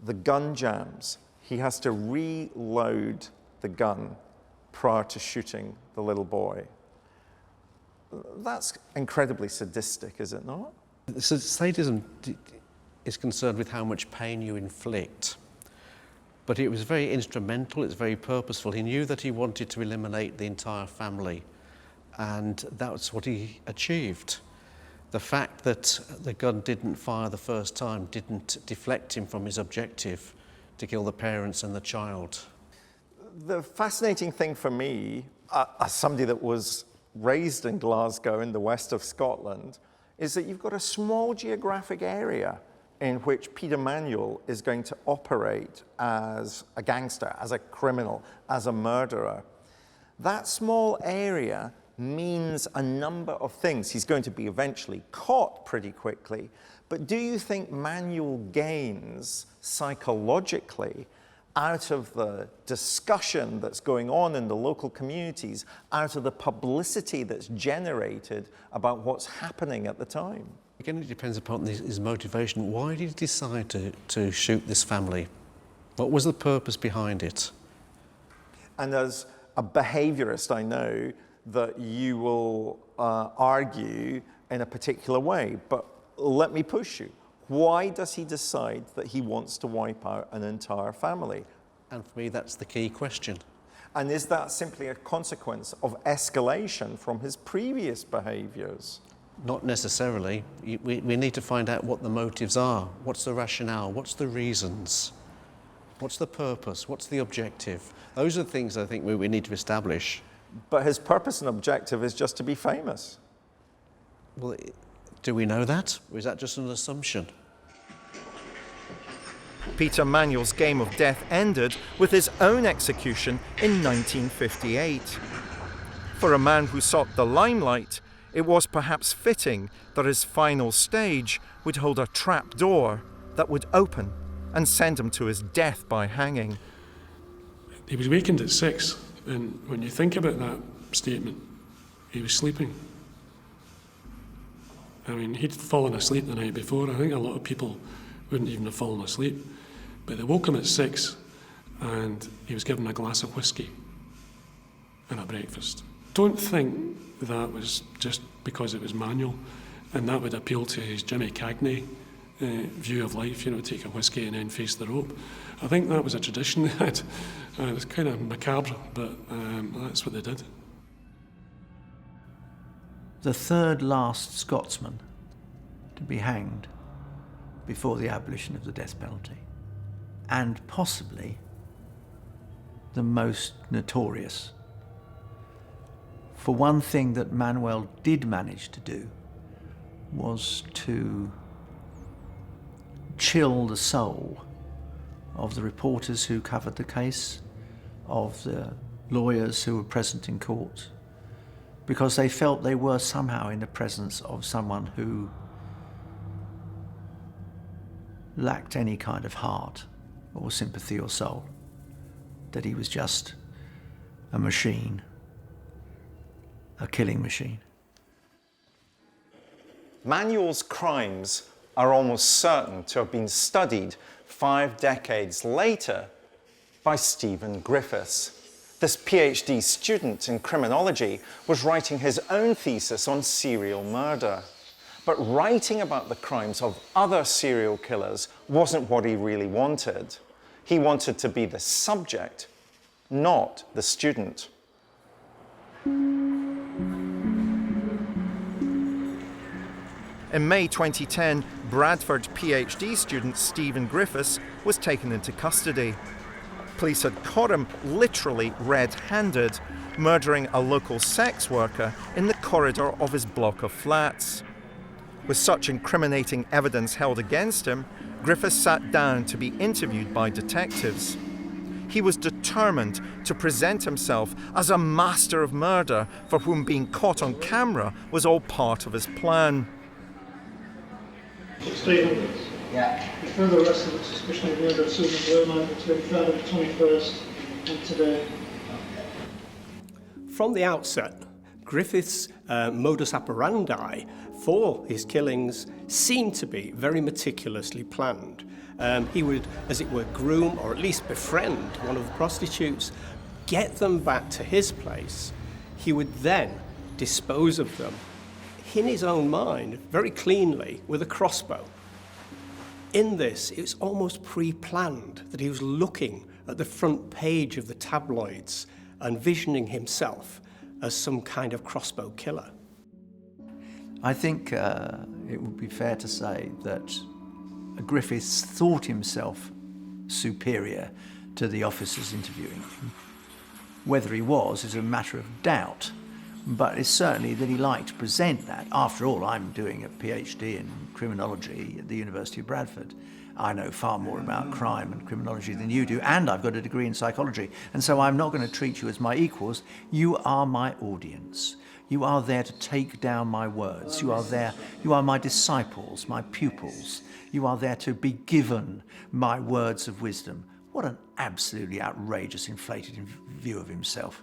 The gun jams. He has to reload the gun prior to shooting the little boy. That's incredibly sadistic, is it not? So sadism is concerned with how much pain you inflict. But it was very instrumental, it's very purposeful. He knew that he wanted to eliminate the entire family, and that's what he achieved. The fact that the gun didn't fire the first time didn't deflect him from his objective to kill the parents and the child. The fascinating thing for me, as somebody that was raised in Glasgow in the west of Scotland, is that you've got a small geographic area in which Peter Manuel is going to operate as a gangster, as a criminal, as a murderer. That small area means a number of things. He's going to be eventually caught pretty quickly, but do you think Manuel gains psychologically out of the discussion that's going on in the local communities, out of the publicity that's generated about what's happening at the time? Again, it depends upon his motivation. Why did he decide to shoot this family? What was the purpose behind it? And as a behaviorist, I know that you will argue in a particular way, but let me push you. Why does he decide that he wants to wipe out an entire family? And for me, that's the key question. And is that simply a consequence of escalation from his previous behaviors? Not necessarily. We need to find out what the motives are. What's the rationale? What's the reasons? What's the purpose? What's the objective? Those are the things I think we need to establish. But his purpose and objective is just to be famous. Well, do we know that? Or is that just an assumption? Peter Manuel's game of death ended with his own execution in 1958. For a man who sought the limelight, it was perhaps fitting that his final stage would hold a trap door that would open and send him to his death by hanging. He was wakened at 6, and when you think about that statement, he was sleeping. I mean, he'd fallen asleep the night before. I think a lot of people wouldn't even have fallen asleep. But they woke him at 6, and he was given a glass of whiskey and a breakfast. Don't think that was just because it was Manuel, and that would appeal to his Jimmy Cagney view of life, you know, take a whiskey and then face the rope. I think that was a tradition they had. It was kind of macabre, but that's what they did. The third last Scotsman to be hanged before the abolition of the death penalty, and possibly the most notorious. For one thing that Manuel did manage to do was to chill the soul of the reporters who covered the case, of the lawyers who were present in court, because they felt they were somehow in the presence of someone who lacked any kind of heart or sympathy or soul, that he was just a machine, a killing machine. Manuel's crimes are almost certain to have been studied 5 decades later by Stephen Griffiths. This PhD student in criminology was writing his own thesis on serial murder. But writing about the crimes of other serial killers wasn't what he really wanted. He wanted to be the subject, not the student. In May 2010, Bradford PhD student Stephen Griffiths was taken into custody. Police had caught him literally red-handed, murdering a local sex worker in the corridor of his block of flats. With such incriminating evidence held against him, Griffiths sat down to be interviewed by detectives. He was determined to present himself as a master of murder for whom being caught on camera was all part of his plan. Stephen, you further arrested with suspicion of murder of Susan Blue between Friday the 21st and today. From the outset, Griffiths' modus operandi for his killings seemed to be very meticulously planned. He would, as it were, groom or at least befriend one of the prostitutes, get them back to his place. He would then dispose of them in his own mind, very cleanly, with a crossbow. In this, it's almost pre-planned that he was looking at the front page of the tabloids and envisioning himself as some kind of crossbow killer. I think it would be fair to say that Griffiths thought himself superior to the officers interviewing him. Whether he was is a matter of doubt, but it's certainly that he liked to present that. After all, I'm doing a PhD in criminology at the University of Bradford. I know far more about crime and criminology than you do, and I've got a degree in psychology, and so I'm not going to treat you as my equals. You are my audience. You are there to take down my words. You are my disciples, my pupils. You are there to be given my words of wisdom. What an absolutely outrageous, inflated view of himself.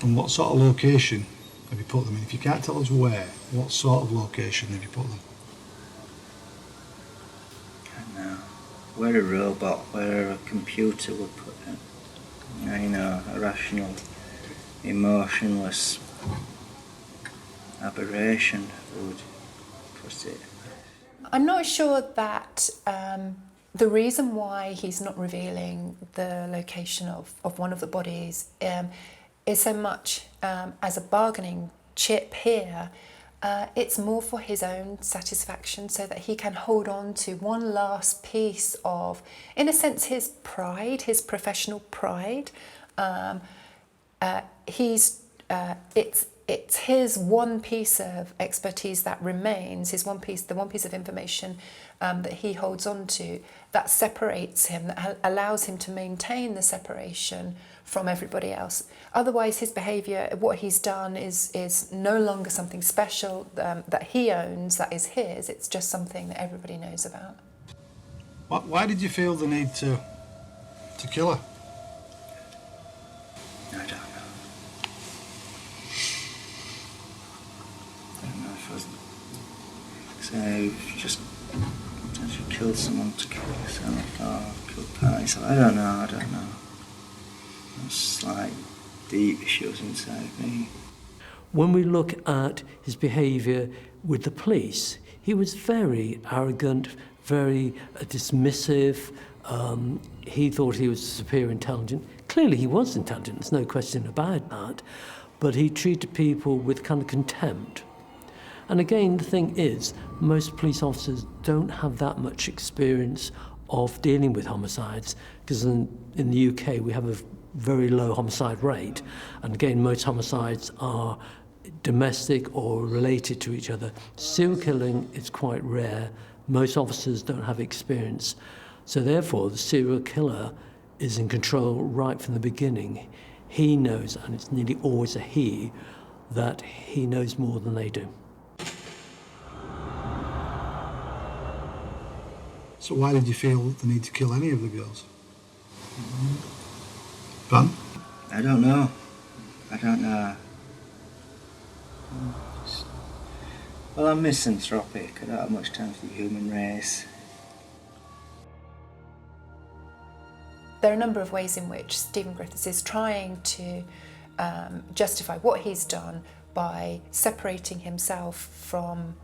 And what sort of location have you put them in? If you can't tell us where, what sort of location have you put them? I don't know. Where a robot, where a computer would put it. You know, a rational, emotionless aberration would put it. I'm not sure that the reason why he's not revealing the location of one of the bodies is so much as a bargaining chip here. It's more for his own satisfaction, so that he can hold on to one last piece of, in a sense, his pride, his professional pride. It's his one piece of expertise that remains, the one piece of information that he holds on to, that separates him, that allows him to maintain the separation from everybody else. Otherwise, his behaviour, what he's done is no longer something special that he owns, that is his. It's just something that everybody knows about. Why did you feel the need to kill her? I don't know. If I was, say, just killed someone to kill yourself, or killed parties. I don't know. It's like deep issues inside me. When we look at his behaviour with the police, he was very arrogant, very dismissive. He thought he was superior intelligent. Clearly he was intelligent, there's no question about that. But he treated people with kind of contempt. And again, the thing is, most police officers don't have that much experience of dealing with homicides, because in the UK we have a very low homicide rate. And again, most homicides are domestic or related to each other. Serial killing is quite rare. Most officers don't have experience. So therefore, the serial killer is in control right from the beginning. He knows, and it's nearly always a he, that he knows more than they do. So why did you feel the need to kill any of the girls? Ben? I don't know. Well, I'm misanthropic. I don't have much time for the human race. There are a number of ways in which Stephen Griffiths is trying to justify what he's done by separating himself from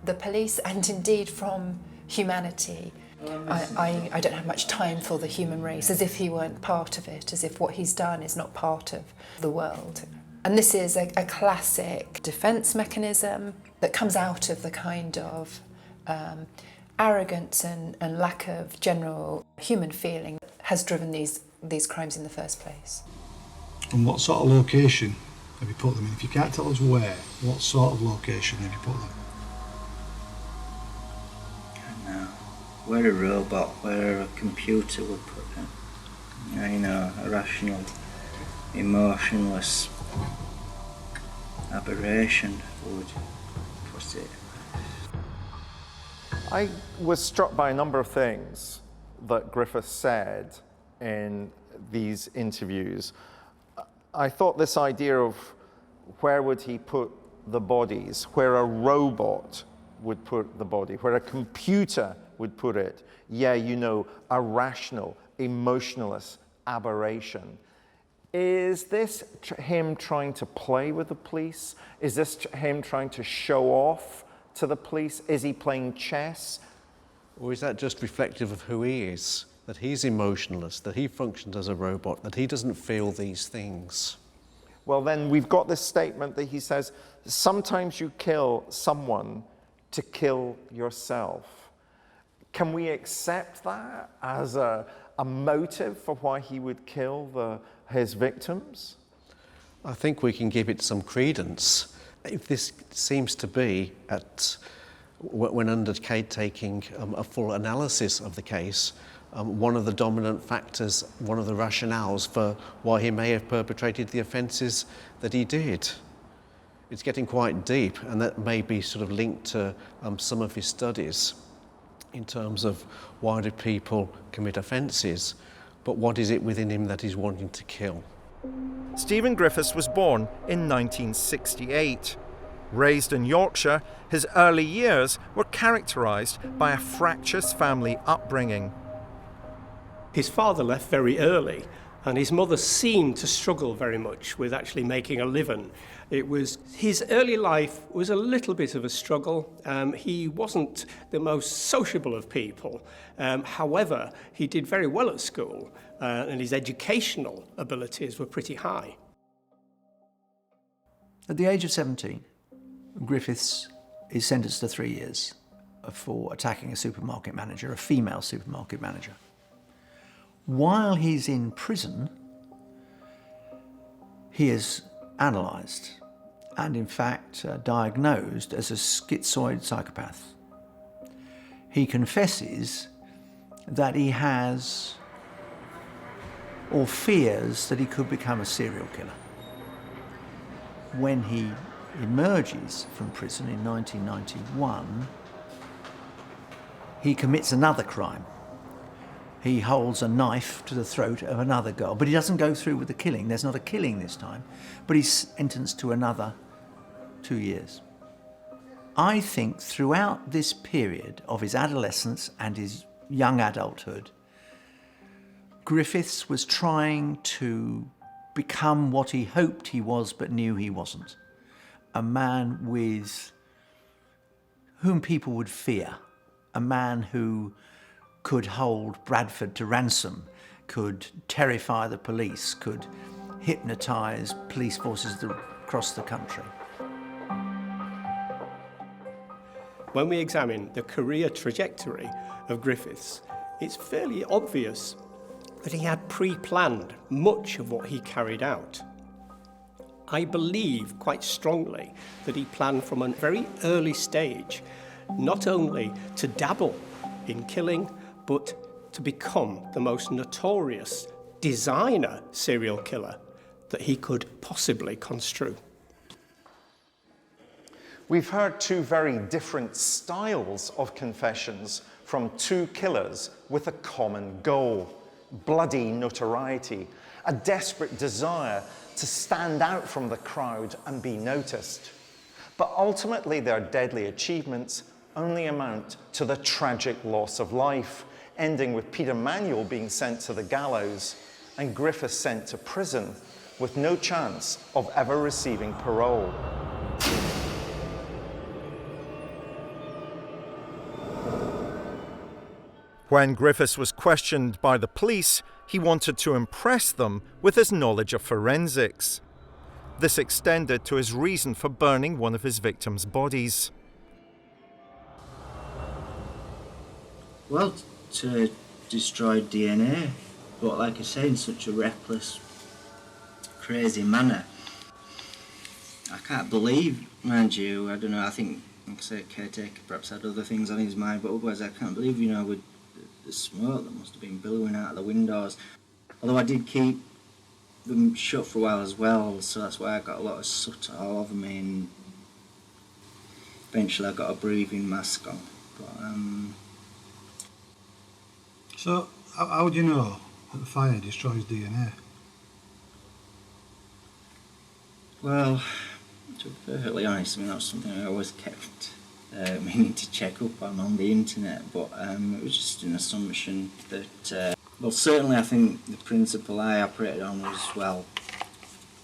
the police and indeed from humanity. I don't have much time for the human race, as if he weren't part of it, as if what he's done is not part of the world. And this is a classic defence mechanism that comes out of the kind of arrogance and lack of general human feeling that has driven these crimes in the first place. And what sort of location have you put them in? If you can't tell us where, what sort of location have you put them? Where a robot, where a computer would put it. You know, a rational, emotionless aberration would put it. I was struck by a number of things that Griffiths said in these interviews. I thought this idea of where would he put the bodies? Where a robot would put the body, where a computer would put it. Yeah, you know, a rational, emotionless aberration. Is this him trying to play with the police? Is this him trying to show off to the police? Is he playing chess? Or is that just reflective of who he is? That he's emotionless, that he functions as a robot, that he doesn't feel these things? Well, then we've got this statement that he says, sometimes you kill someone to kill yourself. Can we accept that as a motive for why he would kill his victims? I think we can give it some credence. If this seems to be, when undertaking a full analysis of the case, one of the dominant factors, one of the rationales for why he may have perpetrated the offences that he did. It's getting quite deep, and that may be sort of linked to some of his studies in terms of why do people commit offences, but what is it within him that he's wanting to kill? Stephen Griffiths was born in 1968. Raised in Yorkshire, his early years were characterised by a fractious family upbringing. His father left very early, and his mother seemed to struggle very much with actually making a living. His early life was a little bit of a struggle. He wasn't the most sociable of people. However, he did very well at school, and his educational abilities were pretty high. At the age of 17, Griffiths is sentenced to 3 years for attacking a supermarket manager, a female supermarket manager. While he's in prison, he is analysed and in fact diagnosed as a schizoid psychopath. He confesses that he has or fears that he could become a serial killer. When he emerges from prison in 1991, he commits another crime. He holds a knife to the throat of another girl, but he doesn't go through with the killing. There's not a killing this time, but he's sentenced to another 2 years. I think throughout this period of his adolescence and his young adulthood, Griffiths was trying to become what he hoped he was but knew he wasn't. A man with whom people would fear, a man who could hold Bradford to ransom, could terrify the police, could hypnotise police forces across the country. When we examine the career trajectory of Griffiths, it's fairly obvious that he had pre-planned much of what he carried out. I believe quite strongly that he planned from a very early stage, not only to dabble in killing, but to become the most notorious designer serial killer that he could possibly construe. We've heard two very different styles of confessions from two killers with a common goal: bloody notoriety, a desperate desire to stand out from the crowd and be noticed. But ultimately, their deadly achievements only amount to the tragic loss of life, ending with Peter Manuel being sent to the gallows and Griffiths sent to prison with no chance of ever receiving parole. When Griffiths was questioned by the police, he wanted to impress them with his knowledge of forensics. This extended to his reason for burning one of his victims' bodies. Well, to destroy DNA, but like I say, in such a reckless, crazy manner. I can't believe, mind you, I don't know, I think, like I say, caretaker perhaps had other things on his mind, but otherwise I can't believe, you know, with the smoke that must have been billowing out of the windows. Although I did keep them shut for a while as well, so that's why I got a lot of soot all over me, and eventually I got a breathing mask on. But, So, how do you know that the fire destroys DNA? well, To be perfectly honest, I mean, that was something I always kept meaning to check up on the internet, but it was just an assumption that, well, certainly I think the principle I operated on was, well,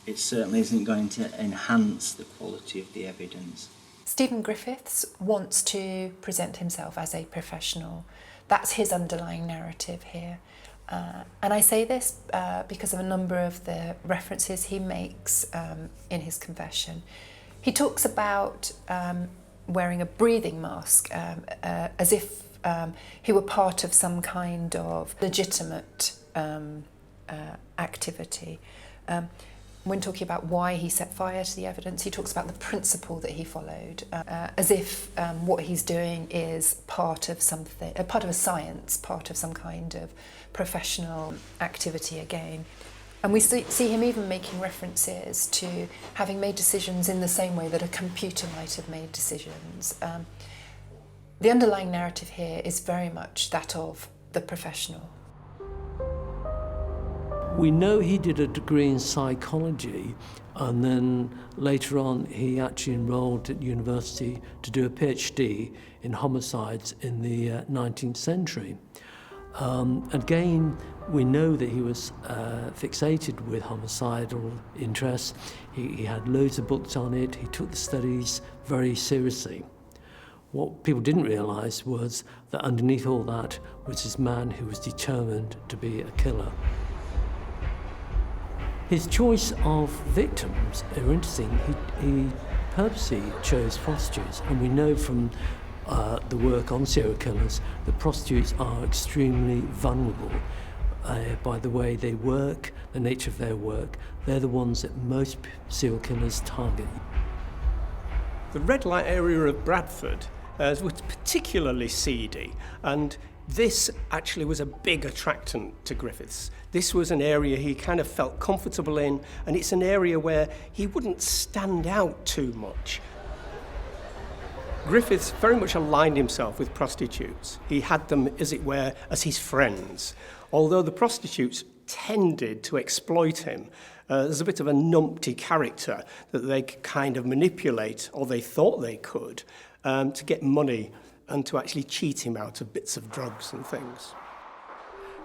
it certainly isn't going to enhance the quality of the evidence. Stephen Griffiths wants to present himself as a professional. That's his underlying narrative here. And I say this because of a number of the references he makes in his confession. He talks about wearing a breathing mask as if he were part of some kind of legitimate activity. When talking about why he set fire to the evidence, he talks about the principle that he followed, as if what he's doing is part of something, part of a science, part of some kind of professional activity again. And we see him even making references to having made decisions in the same way that a computer might have made decisions. The underlying narrative here is very much that of the professional. We know he did a degree in psychology, and then later on he actually enrolled at university to do a PhD in homicides in the 19th century. Again, we know that he was fixated with homicidal interests. He had loads of books on it. He took the studies very seriously. What people didn't realise was that underneath all that was this man who was determined to be a killer. His choice of victims are interesting. He purposely chose prostitutes, and we know from the work on serial killers that prostitutes are extremely vulnerable by the way they work, the nature of their work. They're the ones that most serial killers target. The red light area of Bradford was particularly seedy, and this actually was a big attractant to Griffiths. This was an area he kind of felt comfortable in, and it's an area where he wouldn't stand out too much. Griffiths very much aligned himself with prostitutes. He had them, as it were, as his friends. Although the prostitutes tended to exploit him, there's a bit of a numpty character that they could kind of manipulate, or they thought they could, to get money and to actually cheat him out of bits of drugs and things.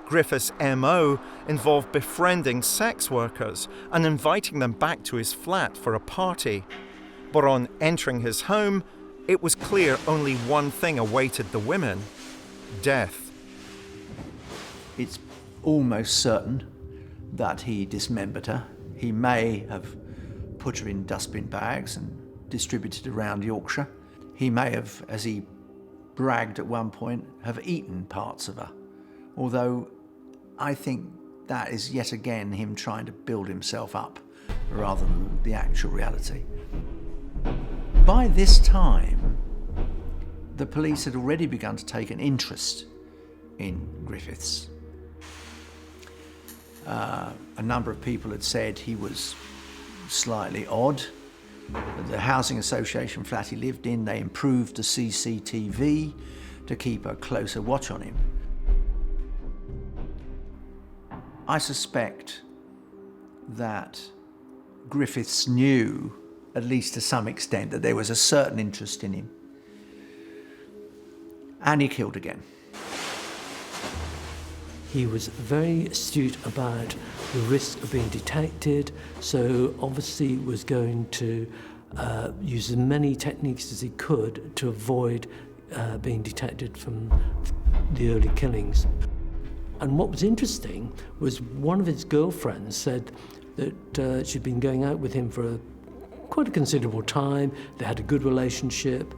Griffiths' MO involved befriending sex workers and inviting them back to his flat for a party. But on entering his home, it was clear only one thing awaited the women: death. It's almost certain that he dismembered her. He may have put her in dustbin bags and distributed around Yorkshire. He may have, as he bragged at one point, have eaten parts of her. Although I think that is yet again him trying to build himself up rather than the actual reality. By this time, the police had already begun to take an interest in Griffiths. A number of people had said he was slightly odd. The housing association flat he lived in, they improved the CCTV to keep a closer watch on him. I suspect that Griffiths knew, at least to some extent, that there was a certain interest in him. And he killed again. He was very astute about the risk of being detected, so obviously was going to use as many techniques as he could to avoid being detected from the early killings. And what was interesting was one of his girlfriends said that she'd been going out with him for quite a considerable time. They had a good relationship,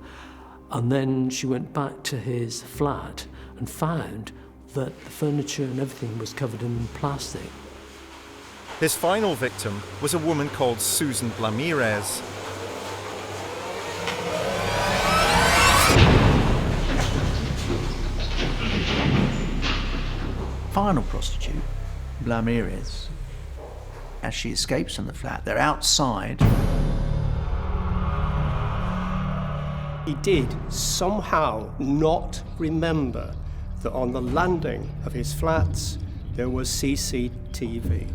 and then she went back to his flat and found that the furniture and everything was covered in plastic. His final victim was a woman called Susan Blamirez. Final prostitute, Blamirez, as she escapes from the flat, they're outside. He did somehow not remember that on the landing of his flats there was CCTV.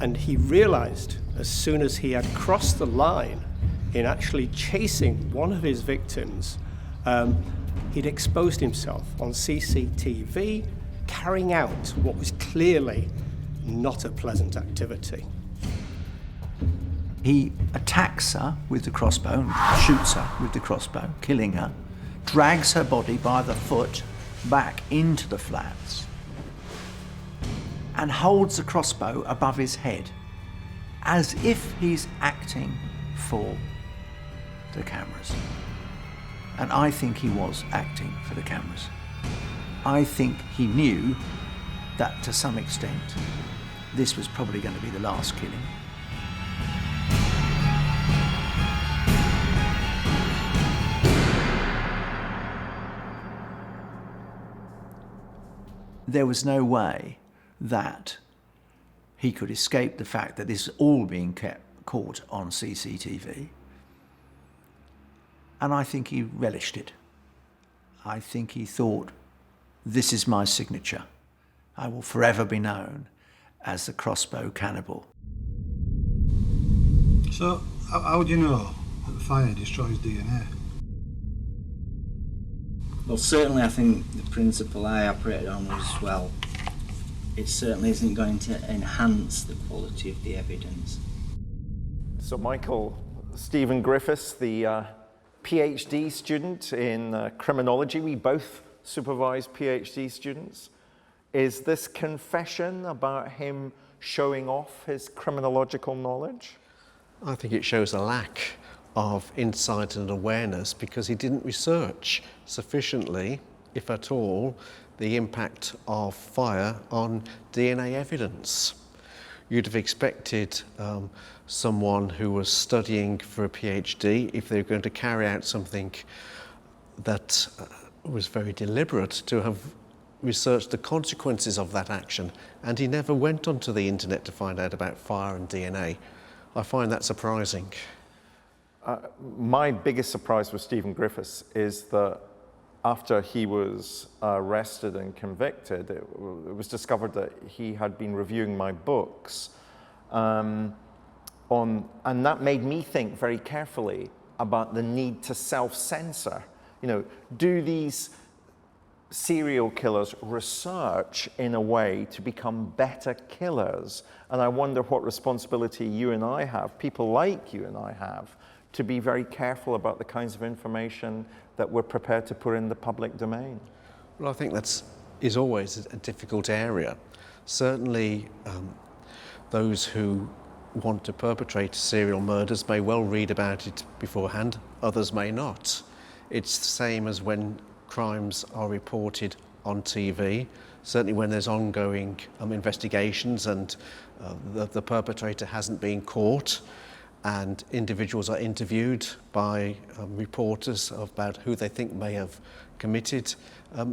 And he realised as soon as he had crossed the line in actually chasing one of his victims, he'd exposed himself on CCTV, carrying out what was clearly not a pleasant activity. He attacks her with the crossbow, shoots her with the crossbow, killing her, drags her body by the foot back into the flats, and holds the crossbow above his head, as if he's acting for the cameras. And I think he was acting for the cameras. I think he knew that to some extent this was probably going to be the last killing. There was no way that he could escape the fact that this is all being caught on CCTV. And I think he relished it. I think he thought, this is my signature. I will forever be known as the crossbow cannibal. So, how do you know that the fire destroys DNA? Well, certainly I think the principle I operated on was, well, it certainly isn't going to enhance the quality of the evidence. So Michael, Stephen Griffiths, the PhD student in criminology, we both supervise PhD students. Is this confession about him showing off his criminological knowledge? I think it shows a lack of insight and awareness because he didn't research sufficiently, if at all, the impact of fire on DNA evidence. You'd have expected someone who was studying for a PhD, if they were going to carry out something that was very deliberate, to have researched the consequences of that action. And he never went onto the internet to find out about fire and DNA. I find that surprising. My biggest surprise with Stephen Griffiths is that after he was arrested and convicted, it was discovered that he had been reviewing my books, and that made me think very carefully about the need to self-censor. You know, do these serial killers research in a way to become better killers? And I wonder what responsibility you and I have, people like you and I have, to be very careful about the kinds of information that we're prepared to put in the public domain. Well, I think that is always a difficult area. Certainly, those who want to perpetrate serial murders may well read about it beforehand, others may not. It's the same as when crimes are reported on TV, certainly when there's ongoing investigations and the perpetrator hasn't been caught, and individuals are interviewed by reporters about who they think may have committed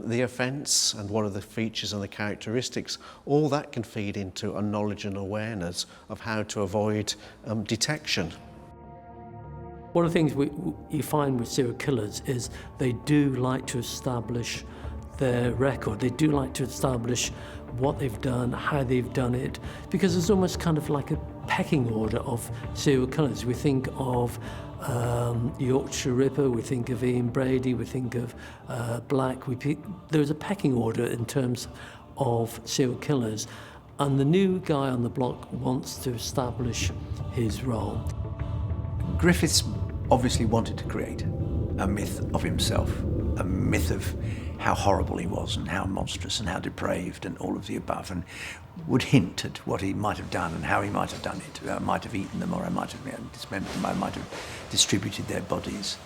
the offence and what are the features and the characteristics. All that can feed into a knowledge and awareness of how to avoid detection. One of the things you find with serial killers is they do like to establish their record. They do like to establish what they've done, how they've done it, because there's almost kind of like a pecking order of serial killers. We think of Yorkshire Ripper, we think of Ian Brady, we think of Black. There's a pecking order in terms of serial killers, and the new guy on the block wants to establish his role. Griffiths obviously wanted to create a myth of himself, a myth of how horrible he was and how monstrous and how depraved and all of the above, and would hint at what he might have done and how he might have done it. I might have eaten them, or I might have dismembered them, I might have distributed their bodies.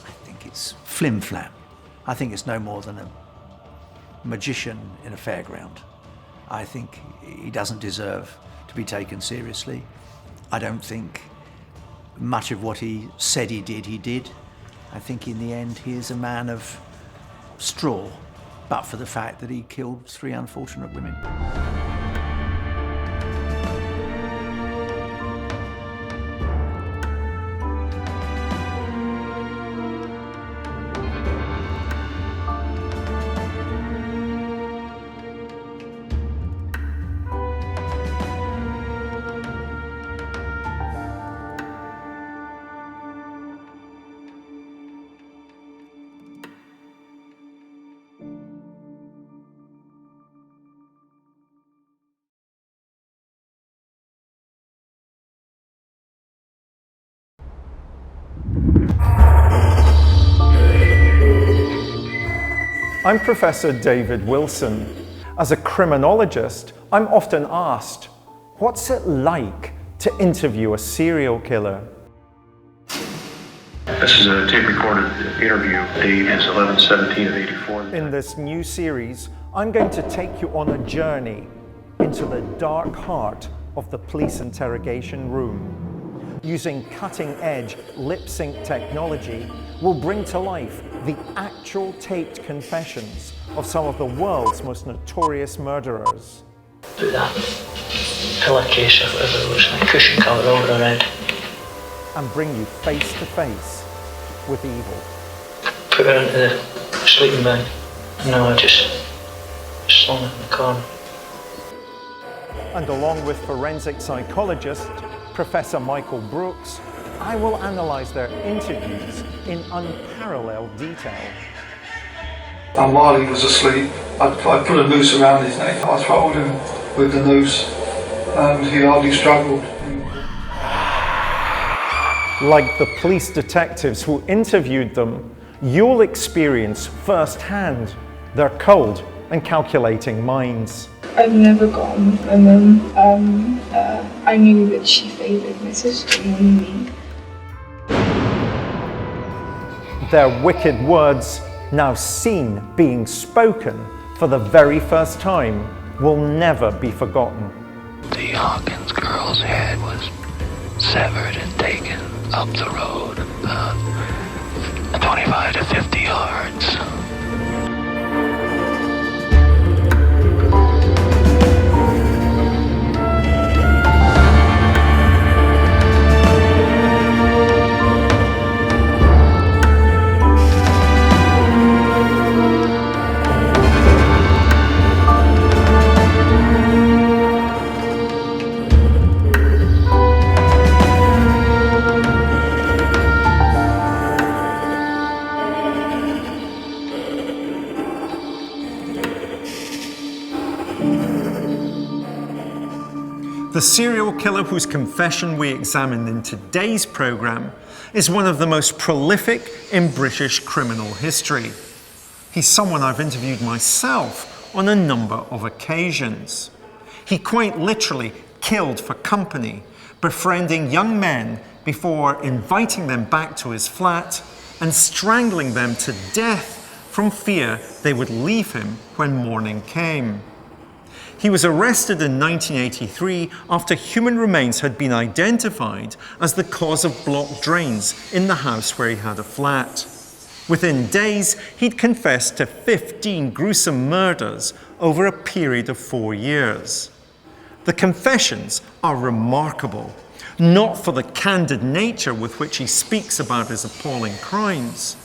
I think it's flim-flam. I think it's no more than a magician in a fairground. I think he doesn't deserve to be taken seriously. I don't think much of what he said he did. I think in the end he is a man of straw, but for the fact that he killed 3 unfortunate women. I'm Professor David Wilson. As a criminologist, I'm often asked, what's it like to interview a serial killer? This is a tape-recorded interview. Date is 11/17 of 84. In this new series, I'm going to take you on a journey into the dark heart of the police interrogation room. Using cutting-edge lip-sync technology, we'll bring to life the actual taped confessions of some of the world's most notorious murderers. Put that pillowcase or whatever it was, like cushion cover over her head. And bring you face to face with evil. Put her into the sleeping bag. No, I just slung her in the corner. And along with forensic psychologist Professor Michael Brooks, I will analyse their interviews in unparalleled detail. And while he was asleep, I put a noose around his neck. I throttled him with the noose and he hardly struggled. Like the police detectives who interviewed them, you'll experience firsthand their cold and calculating minds. I've never got on with my mum. I knew that she favoured my sister more than me. Their wicked words, now seen being spoken for the very first time, will never be forgotten. The Hawkins girl's head was severed and taken up the road about 25 to 50 yards. The serial killer whose confession we examine in today's programme is one of the most prolific in British criminal history. He's someone I've interviewed myself on a number of occasions. He quite literally killed for company, befriending young men before inviting them back to his flat and strangling them to death from fear they would leave him when morning came. He was arrested in 1983 after human remains had been identified as the cause of blocked drains in the house where he had a flat. Within days, he'd confessed to 15 gruesome murders over a period of 4 years. The confessions are remarkable, not for the candid nature with which he speaks about his appalling crimes,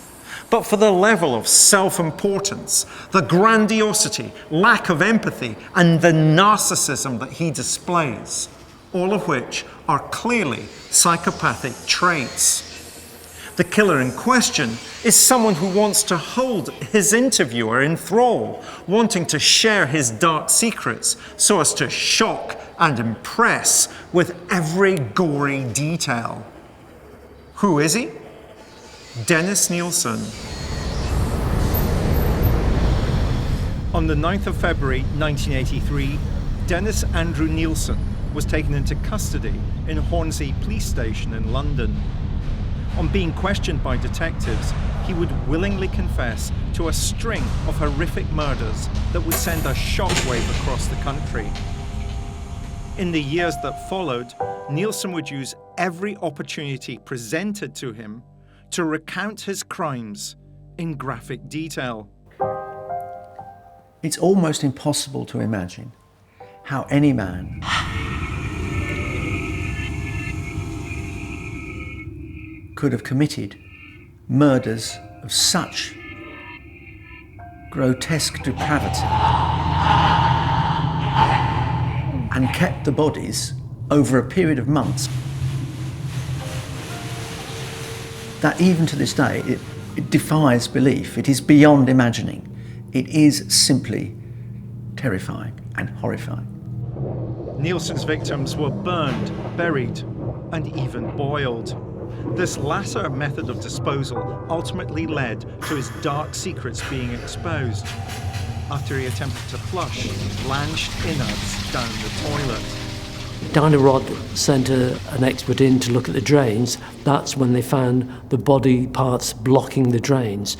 but for the level of self-importance, the grandiosity, lack of empathy, and the narcissism that he displays, all of which are clearly psychopathic traits. The killer in question is someone who wants to hold his interviewer in thrall, wanting to share his dark secrets so as to shock and impress with every gory detail. Who is he? Dennis Nilsen. On the 9th of February 1983, Dennis Andrew Nilsen was taken into custody in Hornsey Police Station in London. On being questioned by detectives, he would willingly confess to a string of horrific murders that would send a shockwave across the country. In the years that followed, Nilsen would use every opportunity presented to him to recount his crimes in graphic detail. It's almost impossible to imagine how any man could have committed murders of such grotesque depravity and kept the bodies over a period of months that even to this day it defies belief. It is beyond imagining. It is simply terrifying and horrifying. Nilsen's victims were burned, buried, and even boiled. This latter method of disposal ultimately led to his dark secrets being exposed after he attempted to flush blanched innards down the toilet. Dinah Rod sent an expert in to look at the drains. That's when they found the body parts blocking the drains.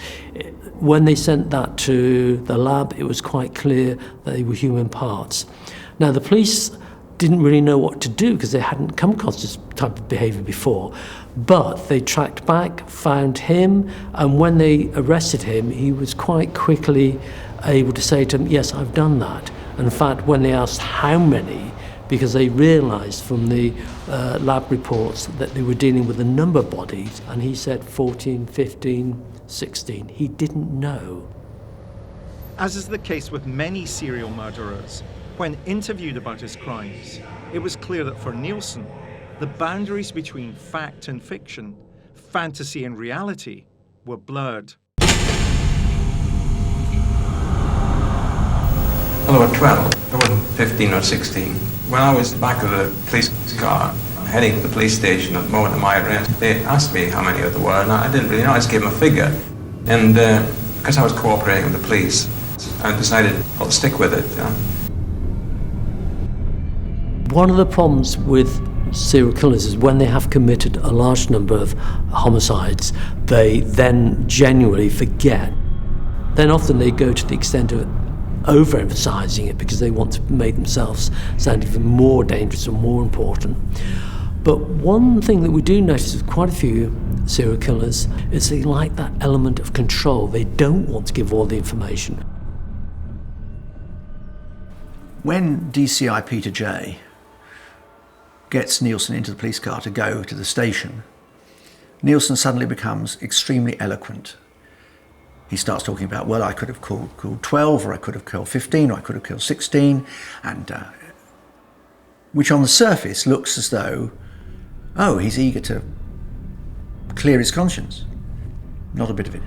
When they sent that to the lab, it was quite clear that they were human parts. Now, the police didn't really know what to do because they hadn't come across this type of behaviour before. But they tracked back, found him, and when they arrested him, he was quite quickly able to say to them, yes, I've done that. And in fact, when they asked how many, because they realised from the lab reports that they were dealing with a number of bodies, and he said 14, 15, 16. He didn't know. As is the case with many serial murderers, when interviewed about his crimes, it was clear that for Nilsen, the boundaries between fact and fiction, fantasy and reality, were blurred. Well, I was 12. I wasn't 15 or 16. When I was back of the police car, heading to the police station at the moment of my arrest, they asked me how many there were, and I didn't really know. I just gave them a figure. And because I was cooperating with the police, I decided I'll stick with it. You know? One of the problems with serial killers is when they have committed a large number of homicides, they then genuinely forget. Then often they go to the extent of overemphasizing it because they want to make themselves sound even more dangerous and more important. But one thing that we do notice with quite a few serial killers is they like that element of control. They don't want to give all the information. When DCI Peter J gets Nilsen into the police car to go to the station, Nilsen suddenly becomes extremely eloquent. He starts talking about, well, I could have killed 12, or I could have killed 15, or I could have killed 16, and which on the surface looks as though, oh, he's eager to clear his conscience. Not a bit of it.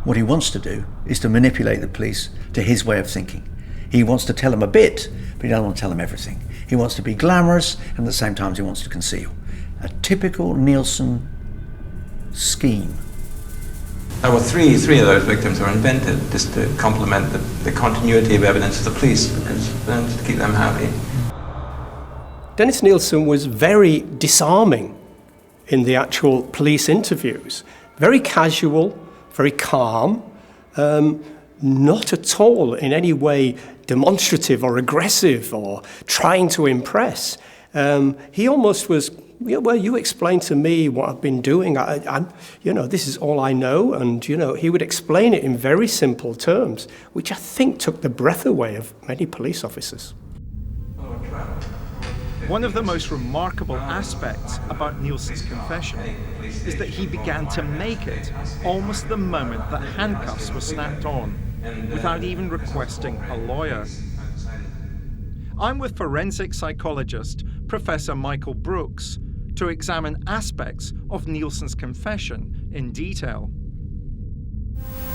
What he wants to do is to manipulate the police to his way of thinking. He wants to tell them a bit, but he doesn't want to tell them everything. He wants to be glamorous, and at the same time he wants to conceal. A typical Nilsen scheme. There were three of those victims were invented just to complement the continuity of evidence of the police, because then to keep them happy. Dennis Nilsen was very disarming in the actual police interviews. Very casual, very calm, not at all in any way demonstrative or aggressive or trying to impress. He almost was, well, you explain to me what I've been doing. I'm, this is all I know. And, he would explain it in very simple terms, which I think took the breath away of many police officers. One of the most remarkable aspects about Nilsen's confession is that he began to make it almost the moment that handcuffs were snapped on, without even requesting a lawyer. I'm with forensic psychologist Professor Michael Brooks to examine aspects of Nilsen's confession in detail.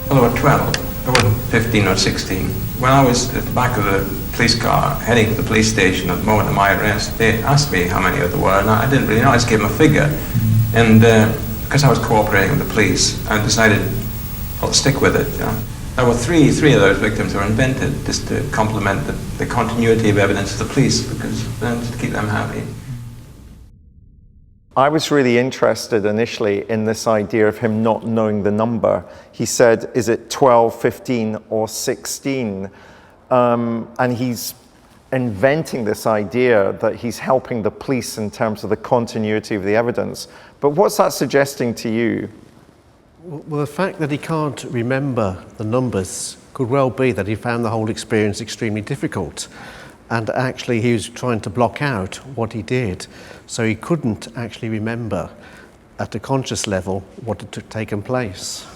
Well, I was 12. I wasn't 15 or 16. When I was at the back of the police car, heading to the police station at the moment of my arrest, they asked me how many there were, and I didn't really know. I just gave them a figure. And because I was cooperating with the police, I decided I'll stick with it. You know? There were three of those victims were invented just to complement the continuity of evidence of the police, because then to keep them happy. I was really interested initially in this idea of him not knowing the number. He said, is it 12, 15, or 16? And he's inventing this idea that he's helping the police in terms of the continuity of the evidence. But what's that suggesting to you? Well, the fact that he can't remember the numbers could well be that he found the whole experience extremely difficult. And actually he was trying to block out what he did. So he couldn't actually remember at a conscious level what had taken place.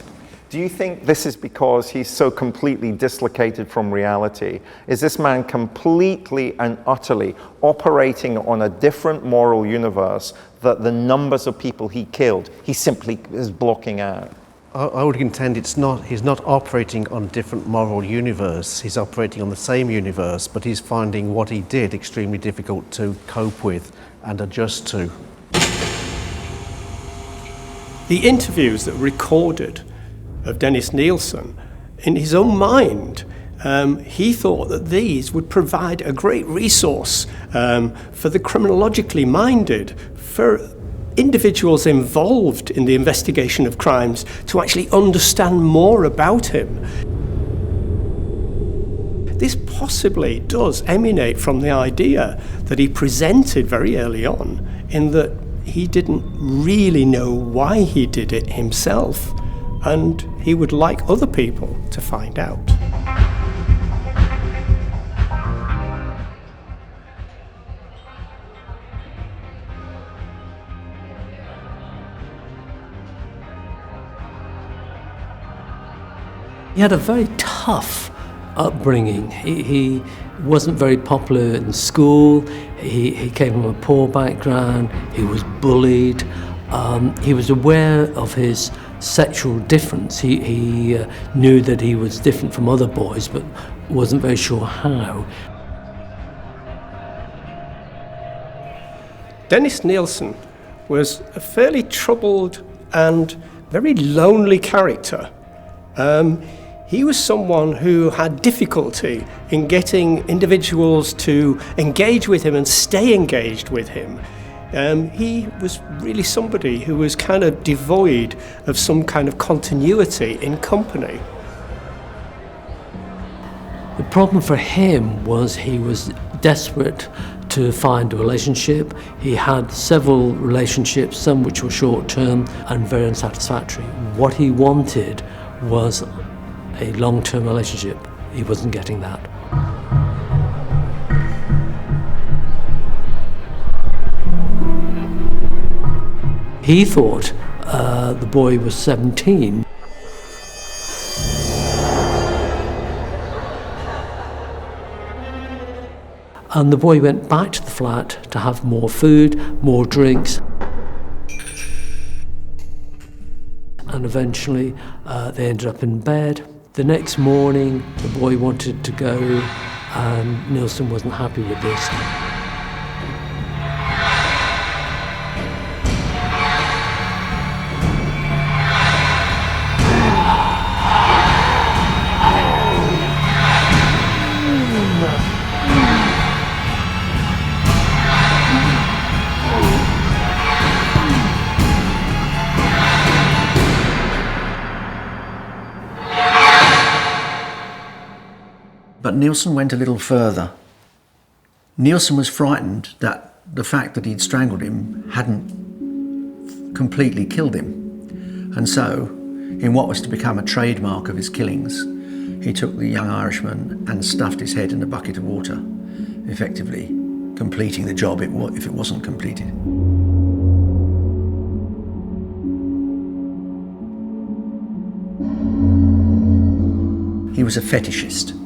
Do you think this is because he's so completely dislocated from reality? Is this man completely and utterly operating on a different moral universe that the numbers of people he killed, he simply is blocking out? I would contend he's not operating on a different moral universe. He's operating on the same universe, but he's finding what he did extremely difficult to cope with and adjust to. The interviews that were recorded of Dennis Nilsen, in his own mind, he thought that these would provide a great resource for the criminologically minded, for individuals involved in the investigation of crimes to actually understand more about him. This possibly does emanate from the idea that he presented very early on, in that he didn't really know why he did it himself, and he would like other people to find out. He had a very tough upbringing. He wasn't very popular in school. He came from a poor background. He was bullied. He was aware of his sexual difference. He knew that he was different from other boys, but wasn't very sure how. Dennis Nilsen was a fairly troubled and very lonely character. He was someone who had difficulty in getting individuals to engage with him and stay engaged with him. He was really somebody who was kind of devoid of some kind of continuity in company. The problem for him was he was desperate to find a relationship. He had several relationships, some which were short-term and very unsatisfactory. What he wanted was a long-term relationship. He wasn't getting that. He thought the boy was 17. And the boy went back to the flat to have more food, more drinks. And eventually they ended up in bed. The next morning, the boy wanted to go, and Nilsen wasn't happy with this. But Nilsen went a little further. Nilsen was frightened that the fact that he'd strangled him hadn't completely killed him. And so, in what was to become a trademark of his killings, he took the young Irishman and stuffed his head in a bucket of water, effectively completing the job if it wasn't completed. He was a fetishist.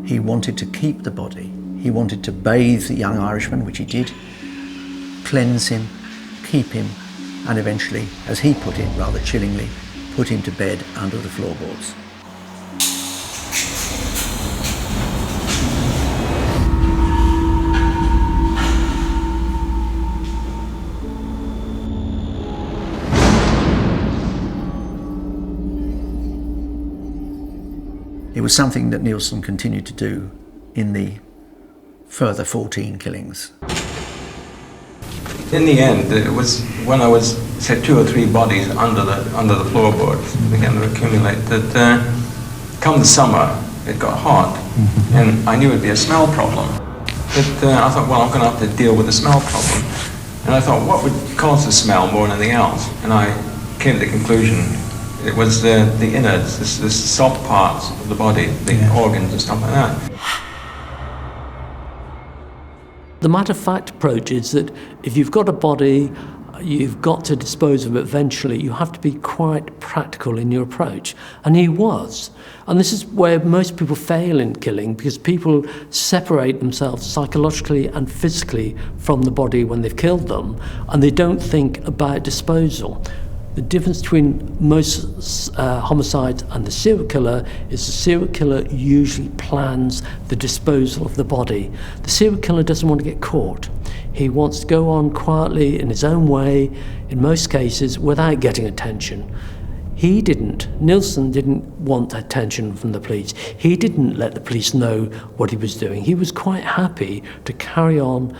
He wanted to keep the body. He wanted to bathe the young Irishman, which he did, cleanse him, keep him, and eventually, as he put it rather chillingly, put him to bed under the floorboards. It was something that Nilsen continued to do in the further 14 killings. In the end, it was when I was, say, 2 or 3 bodies under the floorboards began to accumulate that come the summer, it got hot, and I knew it'd be a smell problem. But I thought, well, I'm going to have to deal with the smell problem. And I thought, what would cause the smell more than anything else? And I came to the conclusion it was the innards, the soft parts of the body, the organs and stuff like that. The matter-of-fact approach is that if you've got a body, you've got to dispose of it eventually. You have to be quite practical in your approach. And he was. And this is where most people fail in killing, because people separate themselves psychologically and physically from the body when they've killed them, and they don't think about disposal. The difference between most homicides and the serial killer is the serial killer usually plans the disposal of the body. The serial killer doesn't want to get caught. He wants to go on quietly in his own way, in most cases, without getting attention. Nilsen didn't want attention from the police. He didn't let the police know what he was doing. He was quite happy to carry on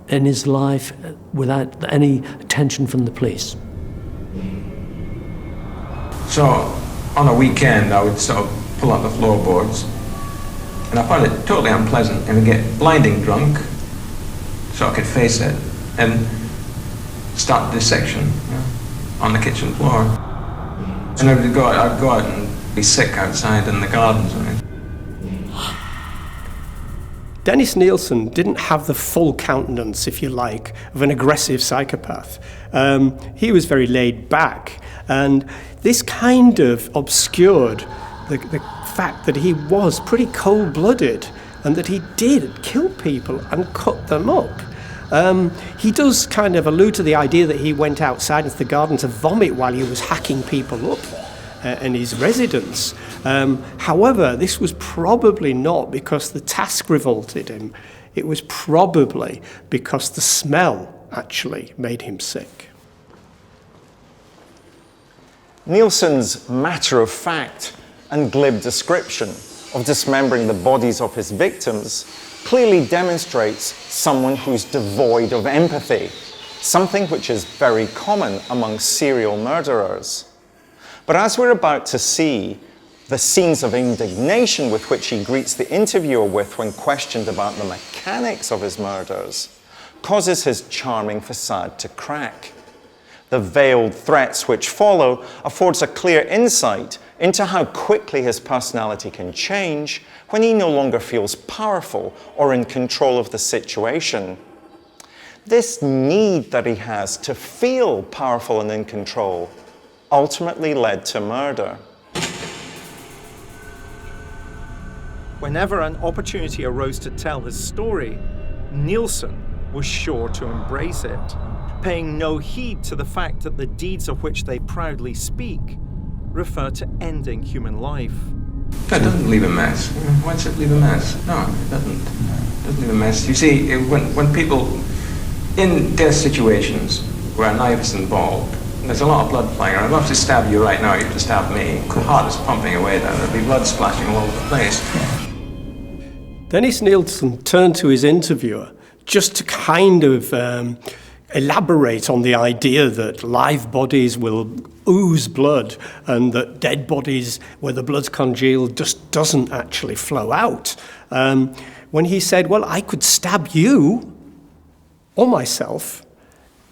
in his life without any attention from the police. So, on a weekend, I would sort of pull out the floorboards, and I found it totally unpleasant, and I'd get blinding drunk, so I could face it, and start the dissection on the kitchen floor. And I'd go out and be sick outside in the gardens. Dennis Nilsen didn't have the full countenance, if you like, of an aggressive psychopath. He was very laid back, and this kind of obscured the fact that he was pretty cold-blooded and that he did kill people and cut them up. He does kind of allude to the idea that he went outside into the garden to vomit while he was hacking people up in his residence. However, this was probably not because the task revolted him. It was probably because the smell actually made him sick. Nilsen's matter-of-fact and glib description of dismembering the bodies of his victims clearly demonstrates someone who's devoid of empathy, something which is very common among serial murderers. But as we're about to see, the scenes of indignation with which he greets the interviewer with when questioned about the mechanics of his murders causes his charming facade to crack. The veiled threats which follow affords a clear insight into how quickly his personality can change when he no longer feels powerful or in control of the situation. This need that he has to feel powerful and in control ultimately led to murder. Whenever an opportunity arose to tell his story, Nilsen was sure to embrace it, paying no heed to the fact that the deeds of which they proudly speak refer to ending human life. It doesn't leave a mess. Why does it leave a mess? No, it doesn't. It doesn't leave a mess. You see, when people in death situations where a knife is involved, there's a lot of blood flying around. I'd love to stab you right now. You have to stab me. The heart is pumping away there. There'll be blood splashing all over the place. Dennis Nilsen turned to his interviewer just to kind of elaborate on the idea that live bodies will ooze blood and that dead bodies where the blood's congealed just doesn't actually flow out. When he said, well, I could stab you or myself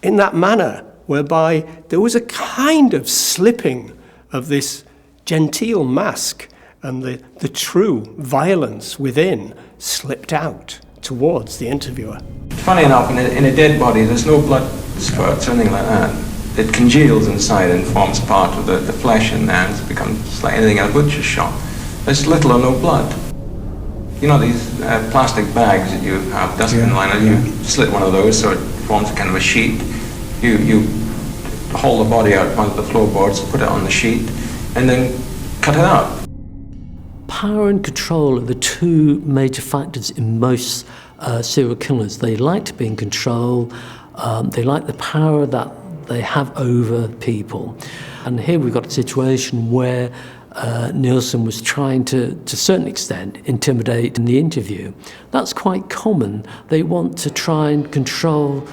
in that manner, whereby there was a kind of slipping of this genteel mask and the true violence within slipped out towards the interviewer. Funny enough, in a dead body, there's no blood spurts or anything like that. It congeals inside and forms part of the flesh in there, and it becomes like anything in a butcher's shop. There's little or no blood. You know these plastic bags that you have, dustbin liners, you slit one of those so it forms a kind of a sheet. You hold the body out onto the floorboards, put it on the sheet, and then cut it out. Power and control are the two major factors in most serial killers. They like to be in control, they like the power that they have over people. And here we've got a situation where Nilsen was trying to a certain extent, intimidate in the interview. That's quite common. They want to try and control